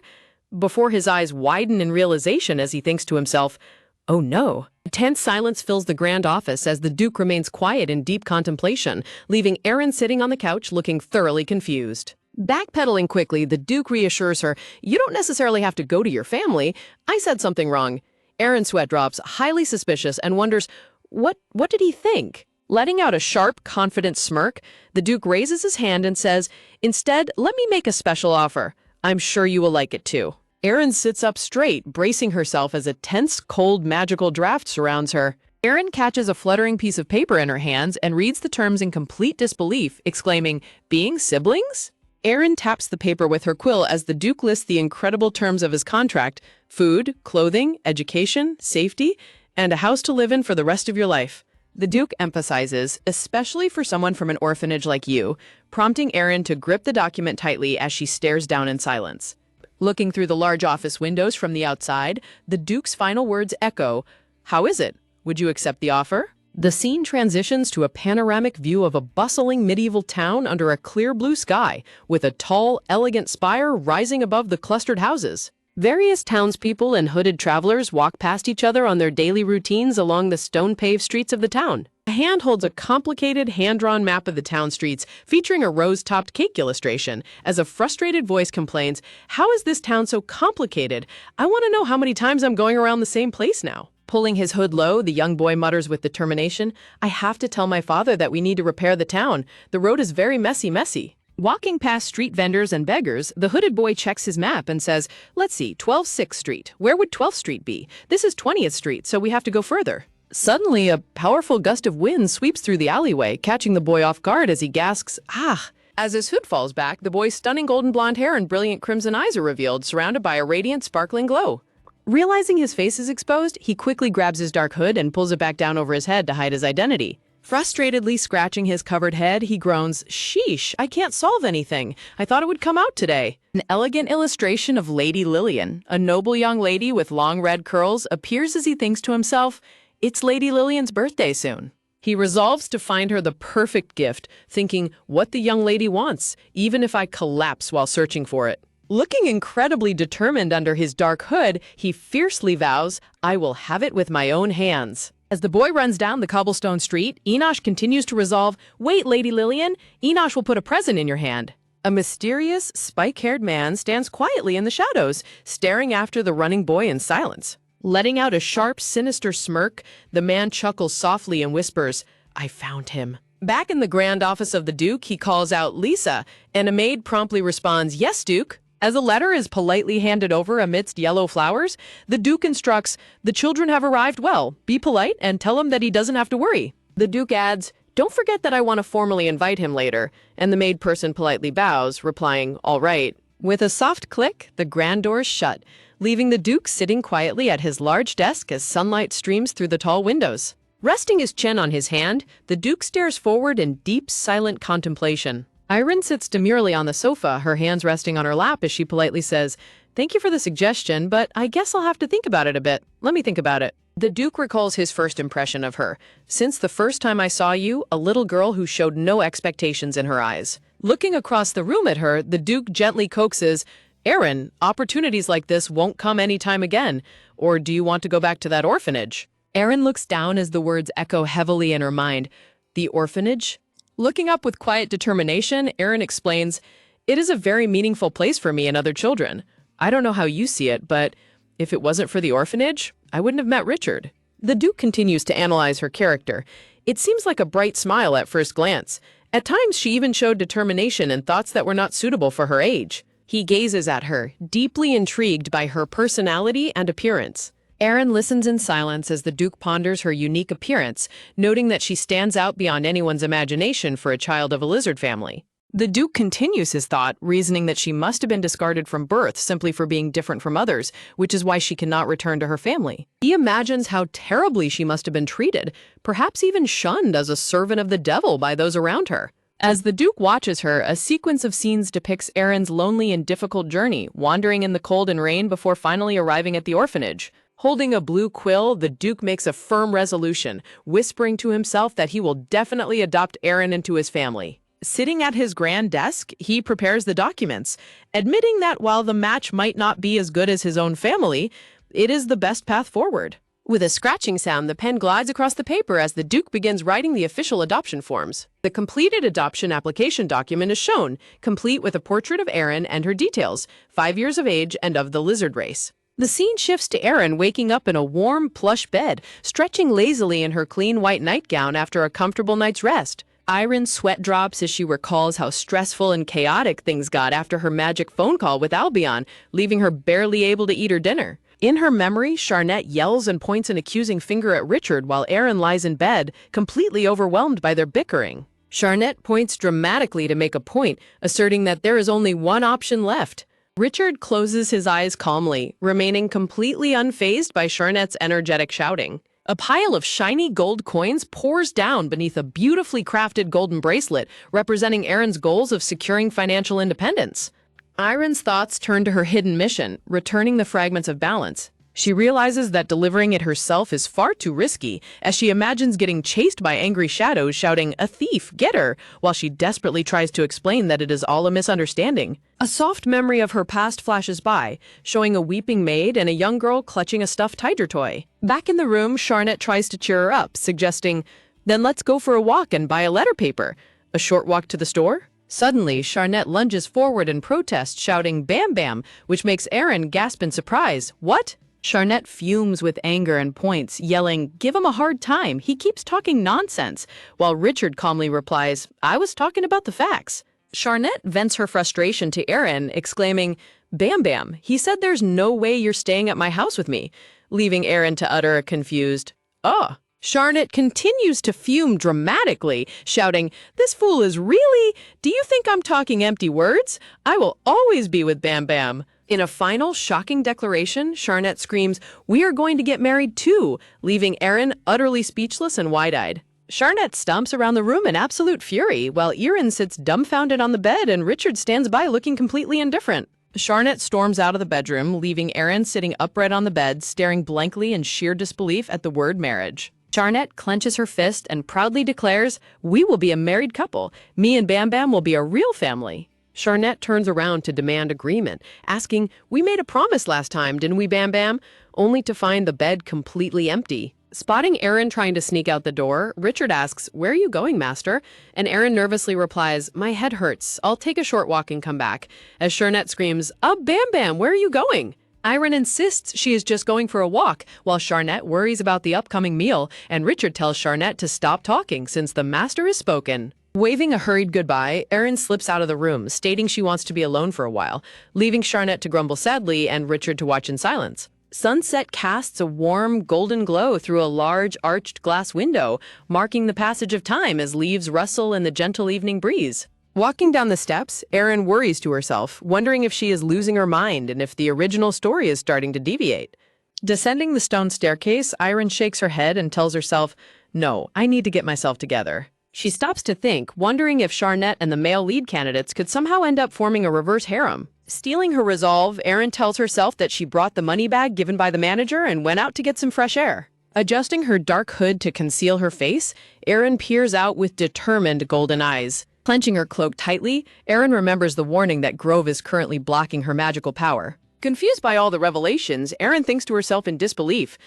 Before his eyes widen in realization as he thinks to himself, "Oh no." A tense silence fills the grand office as the Duke remains quiet in deep contemplation, leaving Aaron sitting on the couch looking thoroughly confused. Backpedaling quickly, the Duke reassures her, "You don't necessarily have to go to your family. I said something wrong." Aaron's sweat drops, highly suspicious, and wonders, What did he think? Letting out a sharp, confident smirk, the Duke raises his hand and says, "Instead, let me make a special offer. I'm sure you will like it too." Aaron sits up straight, bracing herself as a tense, cold, magical draft surrounds her. Aaron catches a fluttering piece of paper in her hands and reads the terms in complete disbelief, exclaiming, "Being siblings?" Aaron taps the paper with her quill as the Duke lists the incredible terms of his contract: food, clothing, education, safety, and a house to live in for the rest of your life. The Duke emphasizes, especially for someone from an orphanage like you, prompting Aaron to grip the document tightly as she stares down in silence. Looking through the large office windows from the outside, the Duke's final words echo, "How is it? Would you accept the offer?" The scene transitions to a panoramic view of a bustling medieval town under a clear blue sky, with a tall, elegant spire rising above the clustered houses. Various townspeople and hooded travelers walk past each other on their daily routines along the stone-paved streets of the town. A hand holds a complicated, hand-drawn map of the town streets, featuring a rose-topped cake illustration, as a frustrated voice complains, "How is this town so complicated? I want to know how many times I'm going around the same place now." Pulling his hood low, the young boy mutters with determination, "I have to tell my father that we need to repair the town. The road is very messy." Walking past street vendors and beggars, the hooded boy checks his map and says, "Let's see, 12th 6th Street. Where would 12th Street be? This is 20th Street, so we have to go further." Suddenly, a powerful gust of wind sweeps through the alleyway, catching the boy off guard as he gasps, "Ah!" As his hood falls back, the boy's stunning golden blonde hair and brilliant crimson eyes are revealed, surrounded by a radiant, sparkling glow. Realizing his face is exposed, he quickly grabs his dark hood and pulls it back down over his head to hide his identity. Frustratedly scratching his covered head, he groans, "Sheesh, I can't solve anything. I thought it would come out today." An elegant illustration of Lady Lillian, a noble young lady with long red curls, appears as he thinks to himself, "It's Lady Lillian's birthday soon." He resolves to find her the perfect gift, thinking, "What the young lady wants, even if I collapse while searching for it." Looking incredibly determined under his dark hood, he fiercely vows, "I will have it with my own hands." As the boy runs down the cobblestone street, Enosh continues to resolve, "Wait, Lady Lillian, Enosh will put a present in your hand." A mysterious, spike-haired man stands quietly in the shadows, staring after the running boy in silence. Letting out a sharp, sinister smirk, the man chuckles softly and whispers, "I found him." Back in the grand office of the Duke, he calls out, "Lisa," and a maid promptly responds, "Yes, Duke." As a letter is politely handed over amidst yellow flowers, the Duke instructs, "The children have arrived well. Be polite and tell him that he doesn't have to worry." The Duke adds, "Don't forget that I want to formally invite him later," and the maid person politely bows, replying, "All right." With a soft click, the grand doors shut, leaving the Duke sitting quietly at his large desk as sunlight streams through the tall windows. Resting his chin on his hand, the Duke stares forward in deep, silent contemplation. Irene sits demurely on the sofa, her hands resting on her lap as she politely says, "Thank you for the suggestion, but I guess I'll have to think about it a bit. Let me think about it." The Duke recalls his first impression of her. "Since the first time I saw you, a little girl who showed no expectations in her eyes." Looking across the room at her, the Duke gently coaxes, "Aaron, opportunities like this won't come any time again. Or do you want to go back to that orphanage?" Aaron looks down as the words echo heavily in her mind. "The orphanage?" Looking up with quiet determination, Aaron explains, "It is a very meaningful place for me and other children. I don't know how you see it, but if it wasn't for the orphanage, I wouldn't have met Richard." The Duke continues to analyze her character. It seems like a bright smile at first glance. At times, she even showed determination and thoughts that were not suitable for her age. He gazes at her, deeply intrigued by her personality and appearance. Aaron listens in silence as the Duke ponders her unique appearance, noting that she stands out beyond anyone's imagination for a child of a lizard family. The Duke continues his thought, reasoning that she must have been discarded from birth simply for being different from others, which is why she cannot return to her family. He imagines how terribly she must have been treated, perhaps even shunned as a servant of the devil by those around her. As the Duke watches her, a sequence of scenes depicts Erin's lonely and difficult journey, wandering in the cold and rain before finally arriving at the orphanage. Holding a blue quill, the Duke makes a firm resolution, whispering to himself that he will definitely adopt Erin into his family. Sitting at his grand desk, he prepares the documents, admitting that while the match might not be as good as his own family, it is the best path forward. With a scratching sound, the pen glides across the paper as the Duke begins writing the official adoption forms. The completed adoption application document is shown, complete with a portrait of Erin and her details, 5 years of age and of the lizard race. The scene shifts to Erin waking up in a warm, plush bed, stretching lazily in her clean white nightgown after a comfortable night's rest. Iron sweat drops as she recalls how stressful and chaotic things got after her magic phone call with Albion, leaving her barely able to eat her dinner. In her memory, Charnette yells and points an accusing finger at Richard while Erin lies in bed, completely overwhelmed by their bickering. Charnette points dramatically to make a point, asserting that there is only one option left. Richard closes his eyes calmly, remaining completely unfazed by Charnette's energetic shouting. A pile of shiny gold coins pours down beneath a beautifully crafted golden bracelet, representing Erin's goals of securing financial independence. Iron's thoughts turn to her hidden mission, returning the fragments of balance. She realizes that delivering it herself is far too risky, as she imagines getting chased by angry shadows shouting, "A thief, get her!" while she desperately tries to explain that it is all a misunderstanding. A soft memory of her past flashes by, showing a weeping maid and a young girl clutching a stuffed tiger toy. Back in the room, Charnette tries to cheer her up, suggesting, "Then let's go for a walk and buy a letter paper. A short walk to the store?" Suddenly, Charnette lunges forward in protest, shouting, "Bam Bam," which makes Erin gasp in surprise. "What?" Charnette fumes with anger and points, yelling, "Give him a hard time, he keeps talking nonsense," while Richard calmly replies, "I was talking about the facts." Charnette vents her frustration to Erin, exclaiming, "Bam Bam, he said there's no way you're staying at my house with me," leaving Erin to utter a confused, "Oh." Charnette continues to fume dramatically, shouting, "This fool is really? Do you think I'm talking empty words? I will always be with Bam Bam." In a final, shocking declaration, Charnette screams, "We are going to get married too," leaving Erin utterly speechless and wide-eyed. Charnette stomps around the room in absolute fury, while Erin sits dumbfounded on the bed and Richard stands by looking completely indifferent. Charnette storms out of the bedroom, leaving Erin sitting upright on the bed, staring blankly in sheer disbelief at the word marriage. Charnette clenches her fist and proudly declares, "We will be a married couple. Me and Bam Bam will be a real family." Charnette turns around to demand agreement, asking, "We made a promise last time, didn't we, Bam Bam?" Only to find the bed completely empty. Spotting Erin trying to sneak out the door, Richard asks, "Where are you going, master?" And Erin nervously replies, "My head hurts. I'll take a short walk and come back." As Charnette screams, Bam Bam, where are you going?" Erin insists she is just going for a walk, while Charnette worries about the upcoming meal, and Richard tells Charnette to stop talking since the master has spoken. Waving a hurried goodbye, Erin slips out of the room, stating she wants to be alone for a while, leaving Charnette to grumble sadly and Richard to watch in silence. Sunset casts a warm, golden glow through a large, arched glass window, marking the passage of time as leaves rustle in the gentle evening breeze. Walking down the steps, Erin worries to herself, wondering if she is losing her mind and if the original story is starting to deviate. Descending the stone staircase, Erin shakes her head and tells herself, "No, I need to get myself together." She stops to think, wondering if Charnette and the male lead candidates could somehow end up forming a reverse harem. Stealing her resolve, Erin tells herself that she brought the money bag given by the manager and went out to get some fresh air. Adjusting her dark hood to conceal her face, Erin peers out with determined golden eyes. Clenching her cloak tightly, Erin remembers the warning that Grove is currently blocking her magical power. Confused by all the revelations, Erin thinks to herself in disbelief,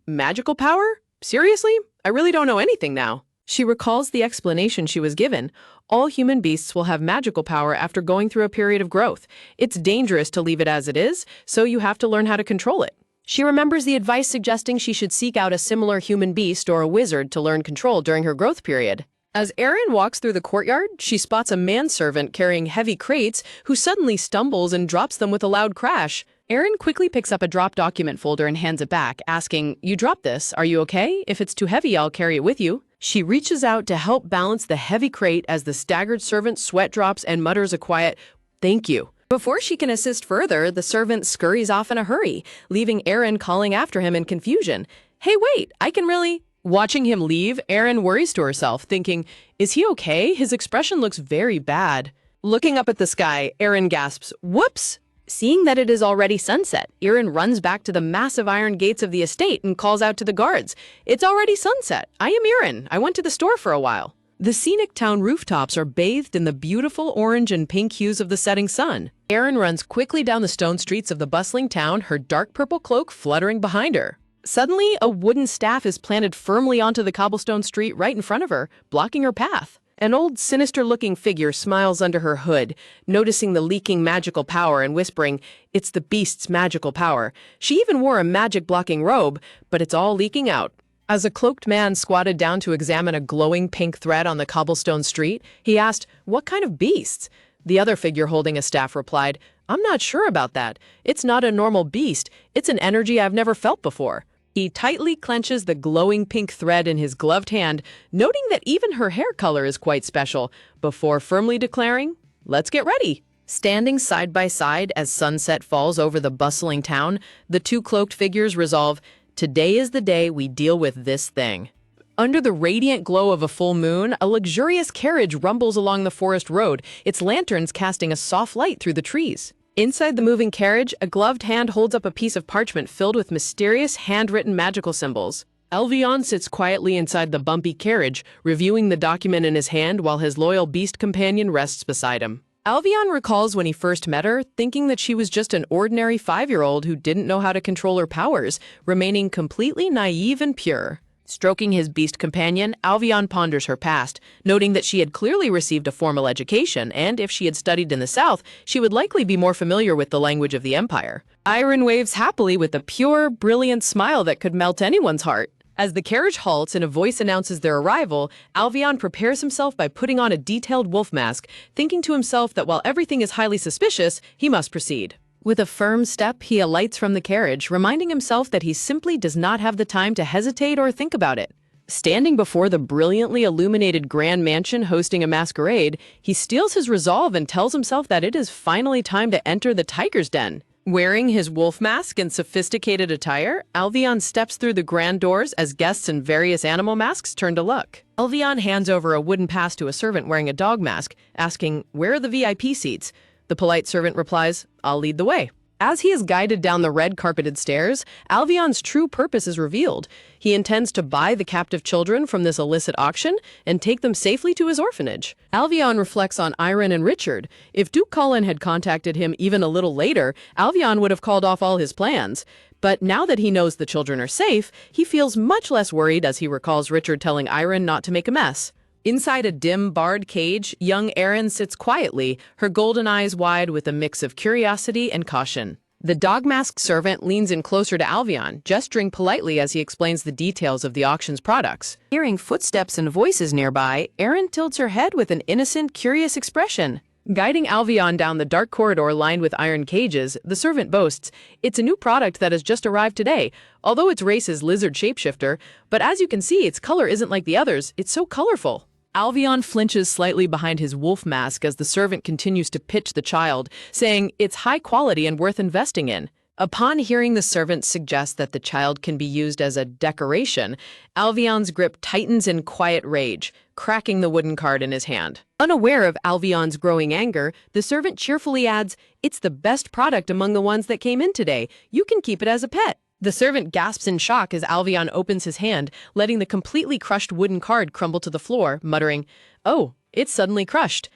"Magical power? Seriously? I really don't know anything now." She recalls the explanation she was given. All human beasts will have magical power after going through a period of growth. It's dangerous to leave it as it is, so you have to learn how to control it. She remembers the advice suggesting she should seek out a similar human beast or a wizard to learn control during her growth period. As Erin walks through the courtyard, she spots a manservant carrying heavy crates who suddenly stumbles and drops them with a loud crash. Aaron quickly picks up a drop document folder and hands it back, asking, "You dropped this. Are you okay? If it's too heavy, I'll carry it with you." She reaches out to help balance the heavy crate as the staggered servant sweat drops and mutters a quiet, "Thank you." Before she can assist further, the servant scurries off in a hurry, leaving Aaron calling after him in confusion. "Hey, wait, I can really—" Watching him leave, Aaron worries to herself, thinking, "Is he okay? His expression looks very bad." Looking up at the sky, Aaron gasps, "Whoops!" Seeing that it is already sunset, Aaron runs back to the massive iron gates of the estate and calls out to the guards, "It's already sunset. I am Aaron. I went to the store for a while." The scenic town rooftops are bathed in the beautiful orange and pink hues of the setting sun. Aaron runs quickly down the stone streets of the bustling town, her dark purple cloak fluttering behind her. Suddenly, a wooden staff is planted firmly onto the cobblestone street right in front of her, blocking her path. An old, sinister-looking figure smiles under her hood, noticing the leaking magical power and whispering, "It's the beast's magical power." She even wore a magic-blocking robe, but it's all leaking out. As a cloaked man squatted down to examine a glowing pink thread on the cobblestone street, he asked, "What kind of beasts?" The other figure holding a staff replied, "I'm not sure about that. It's not a normal beast. It's an energy I've never felt before." He tightly clenches the glowing pink thread in his gloved hand, noting that even her hair color is quite special, before firmly declaring, "Let's get ready." Standing side by side as sunset falls over the bustling town, the two cloaked figures resolve, "Today is the day we deal with this thing." Under the radiant glow of a full moon, a luxurious carriage rumbles along the forest road, its lanterns casting a soft light through the trees. Inside the moving carriage, a gloved hand holds up a piece of parchment filled with mysterious handwritten magical symbols. Alvion sits quietly inside the bumpy carriage, reviewing the document in his hand while his loyal beast companion rests beside him. Alvion recalls when he first met her, thinking that she was just an ordinary 5-year-old who didn't know how to control her powers, remaining completely naive and pure. Stroking his beast companion, Alvion ponders her past, noting that she had clearly received a formal education, and if she had studied in the South, she would likely be more familiar with the language of the Empire. Iron waves happily with a pure, brilliant smile that could melt anyone's heart. As the carriage halts and a voice announces their arrival, Alvion prepares himself by putting on a detailed wolf mask, thinking to himself that while everything is highly suspicious, he must proceed. With a firm step, he alights from the carriage, reminding himself that he simply does not have the time to hesitate or think about it. Standing before the brilliantly illuminated grand mansion hosting a masquerade, he steels his resolve and tells himself that it is finally time to enter the tiger's den. Wearing his wolf mask and sophisticated attire, Alvion steps through the grand doors as guests in various animal masks turn to look. Alvion hands over a wooden pass to a servant wearing a dog mask, asking, "Where are the VIP seats?" The polite servant replies, "I'll lead the way." As he is guided down the red carpeted stairs, Alvion's true purpose is revealed. He intends to buy the captive children from this illicit auction and take them safely to his orphanage. Alvion reflects on Iron and Richard. If Duke Colin had contacted him even a little later, Alvion would have called off all his plans. But now that he knows the children are safe, he feels much less worried as he recalls Richard telling Iron not to make a mess. Inside a dim, barred cage, young Erin sits quietly, her golden eyes wide with a mix of curiosity and caution. The dog-masked servant leans in closer to Alvion, gesturing politely as he explains the details of the auction's products. Hearing footsteps and voices nearby, Erin tilts her head with an innocent, curious expression. Guiding Alvion down the dark corridor lined with iron cages, the servant boasts, "It's a new product that has just arrived today, although its race is lizard shapeshifter, but as you can see, its color isn't like the others, it's so colorful." Alvion flinches slightly behind his wolf mask as the servant continues to pitch the child, saying it's high quality and worth investing in. Upon hearing the servant suggest that the child can be used as a decoration, Alvion's grip tightens in quiet rage, cracking the wooden card in his hand. Unaware of Alvion's growing anger, the servant cheerfully adds, "It's the best product among the ones that came in today. You can keep it as a pet." The servant gasps in shock as Alvion opens his hand, letting the completely crushed wooden card crumble to the floor, muttering, "Oh, it's suddenly crushed."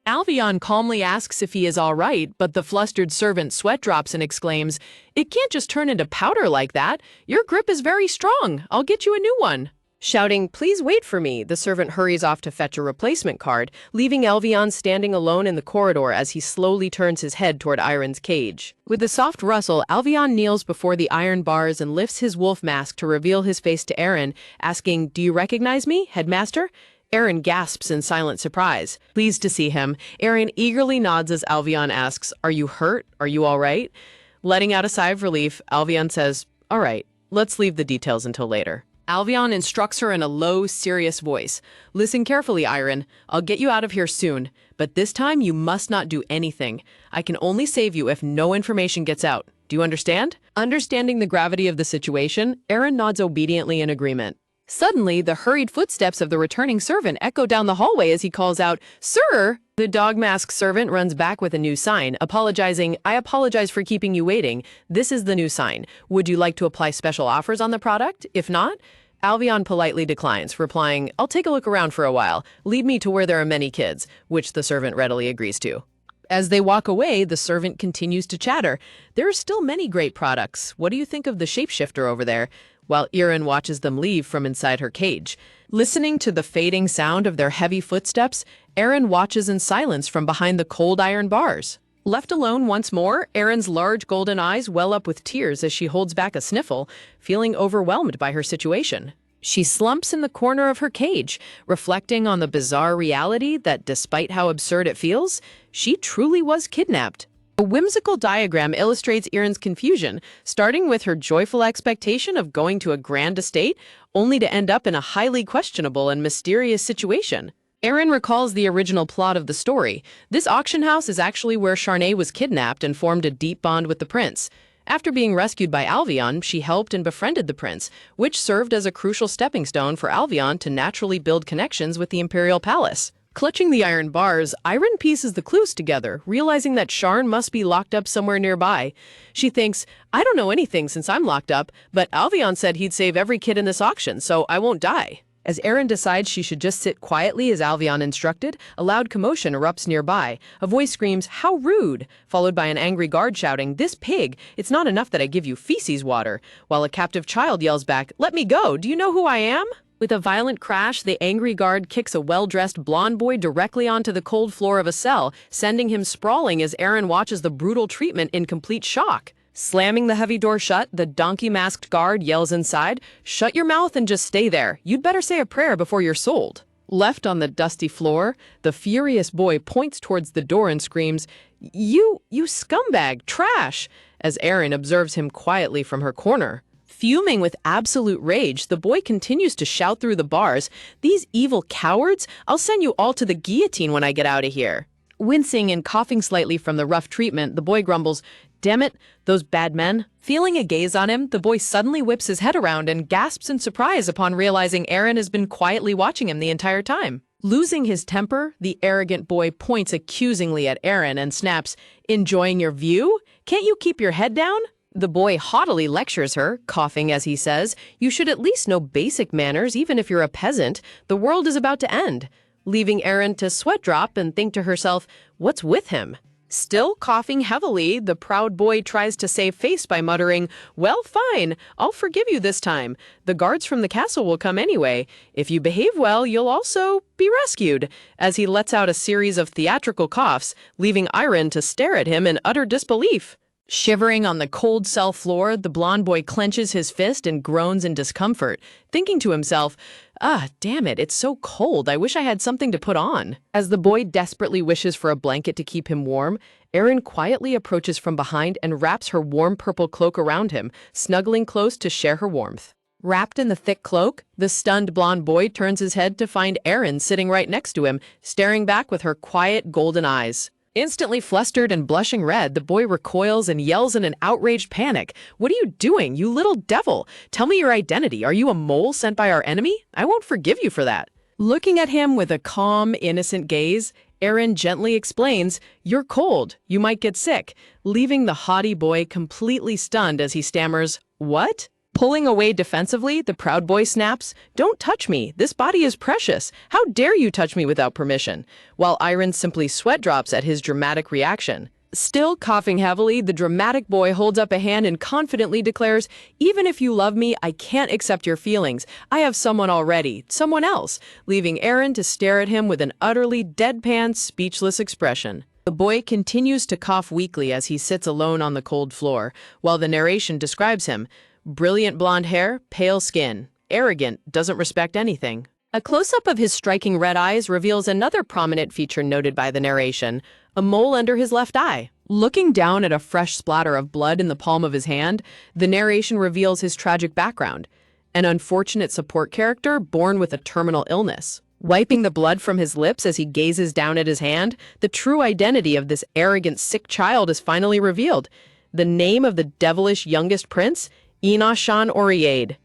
Alvion calmly asks if he is all right, but the flustered servant sweat drops and exclaims, "It can't just turn into powder like that. Your grip is very strong. I'll get you a new one." Shouting, "Please wait for me," the servant hurries off to fetch a replacement card, leaving Alvion standing alone in the corridor as he slowly turns his head toward Iron's cage. With a soft rustle, Alvion kneels before the iron bars and lifts his wolf mask to reveal his face to Aaron, asking, "Do you recognize me, headmaster?" Aaron gasps in silent surprise. Pleased to see him, Aaron eagerly nods as Alvion asks, "Are you hurt? Are you all right?" Letting out a sigh of relief, Alvion says, "All right, let's leave the details until later." Alvion instructs her in a low, serious voice. "Listen carefully, Iron. I'll get you out of here soon, but this time you must not do anything. I can only save you if no information gets out. Do you understand?" Understanding the gravity of the situation, Aaron nods obediently in agreement. Suddenly, the hurried footsteps of the returning servant echo down the hallway as he calls out, "Sir!" The dog-masked servant runs back with a new sign, apologizing, "I apologize for keeping you waiting. This is the new sign. Would you like to apply special offers on the product? If not?" Alvion politely declines, replying, "I'll take a look around for a while. Lead me to where there are many kids," which the servant readily agrees to. As they walk away, the servant continues to chatter. "There are still many great products. What do you think of the shapeshifter over there?" While Irin watches them leave from inside her cage. Listening to the fading sound of their heavy footsteps, Aaron watches in silence from behind the cold iron bars. Left alone once more, Erin's large golden eyes well up with tears as she holds back a sniffle, feeling overwhelmed by her situation. She slumps in the corner of her cage, reflecting on the bizarre reality that despite how absurd it feels, she truly was kidnapped. A whimsical diagram illustrates Irin's confusion, starting with her joyful expectation of going to a grand estate, only to end up in a highly questionable and mysterious situation. Aaron recalls the original plot of the story. This auction house is actually where Charnay was kidnapped and formed a deep bond with the prince. After being rescued by Alvion, she helped and befriended the prince, which served as a crucial stepping stone for Alvion to naturally build connections with the imperial palace. Clutching the iron bars, Iron pieces the clues together, realizing that Sharn must be locked up somewhere nearby. She thinks, "I don't know anything since I'm locked up, but Alvion said he'd save every kid in this auction, so I won't die." As Aaron decides she should just sit quietly as Alvion instructed, a loud commotion erupts nearby. A voice screams, "How rude!" followed by an angry guard shouting, "This pig! It's not enough that I give you feces water!" While a captive child yells back, "Let me go! Do you know who I am?" With a violent crash, the angry guard kicks a well-dressed blonde boy directly onto the cold floor of a cell, sending him sprawling as Aaron watches the brutal treatment in complete shock. Slamming the heavy door shut, the donkey-masked guard yells inside, "Shut your mouth and just stay there. You'd better say a prayer before you're sold." Left on the dusty floor, the furious boy points towards the door and screams, You scumbag, trash!" as Aaron observes him quietly from her corner. Fuming with absolute rage, the boy continues to shout through the bars, "These evil cowards! I'll send you all to the guillotine when I get out of here." Wincing and coughing slightly from the rough treatment, the boy grumbles, "Damn it, those bad men." Feeling a gaze on him, the boy suddenly whips his head around and gasps in surprise upon realizing Aaron has been quietly watching him the entire time. Losing his temper, the arrogant boy points accusingly at Aaron and snaps, "Enjoying your view? Can't you keep your head down?" The boy haughtily lectures her, coughing as he says, "You should at least know basic manners even if you're a peasant. The world is about to end." Leaving Aaron to sweat drop and think to herself, "What's with him?" Still coughing heavily, the proud boy tries to save face by muttering, "Well, fine, I'll forgive you this time. The guards from the castle will come anyway. If you behave well, you'll also be rescued," as he lets out a series of theatrical coughs, leaving Iron to stare at him in utter disbelief. Shivering on the cold cell floor, the blonde boy clenches his fist and groans in discomfort, thinking to himself, damn it, it's so cold. I wish I had something to put on." As the boy desperately wishes for a blanket to keep him warm, Erin quietly approaches from behind and wraps her warm purple cloak around him, snuggling close to share her warmth. Wrapped in the thick cloak, the stunned blonde boy turns his head to find Erin sitting right next to him, staring back with her quiet golden eyes. Instantly flustered and blushing red, the boy recoils and yells in an outraged panic. "What are you doing, you little devil? Tell me your identity. Are you a mole sent by our enemy? I won't forgive you for that." Looking at him with a calm, innocent gaze, Aaron gently explains, "You're cold. You might get sick," leaving the haughty boy completely stunned as he stammers, "What?" Pulling away defensively, the proud boy snaps, "Don't touch me. This body is precious. How dare you touch me without permission?" While Iron simply sweat drops at his dramatic reaction. Still coughing heavily, the dramatic boy holds up a hand and confidently declares, "Even if you love me, I can't accept your feelings. I have someone already, someone else," leaving Aaron to stare at him with an utterly deadpan, speechless expression. The boy continues to cough weakly as he sits alone on the cold floor, while the narration describes him. Brilliant blonde hair, pale skin, arrogant, doesn't respect anything. A close-up of his striking red eyes reveals another prominent feature noted by the narration, a mole under his left eye. Looking down at a fresh splatter of blood in the palm of his hand, the narration reveals his tragic background: an unfortunate support character born with a terminal illness. Wiping the blood from his lips as he gazes down at his hand, the true identity of this arrogant, sick child is finally revealed. The name of the devilish youngest prince? Ina Shan Oriade.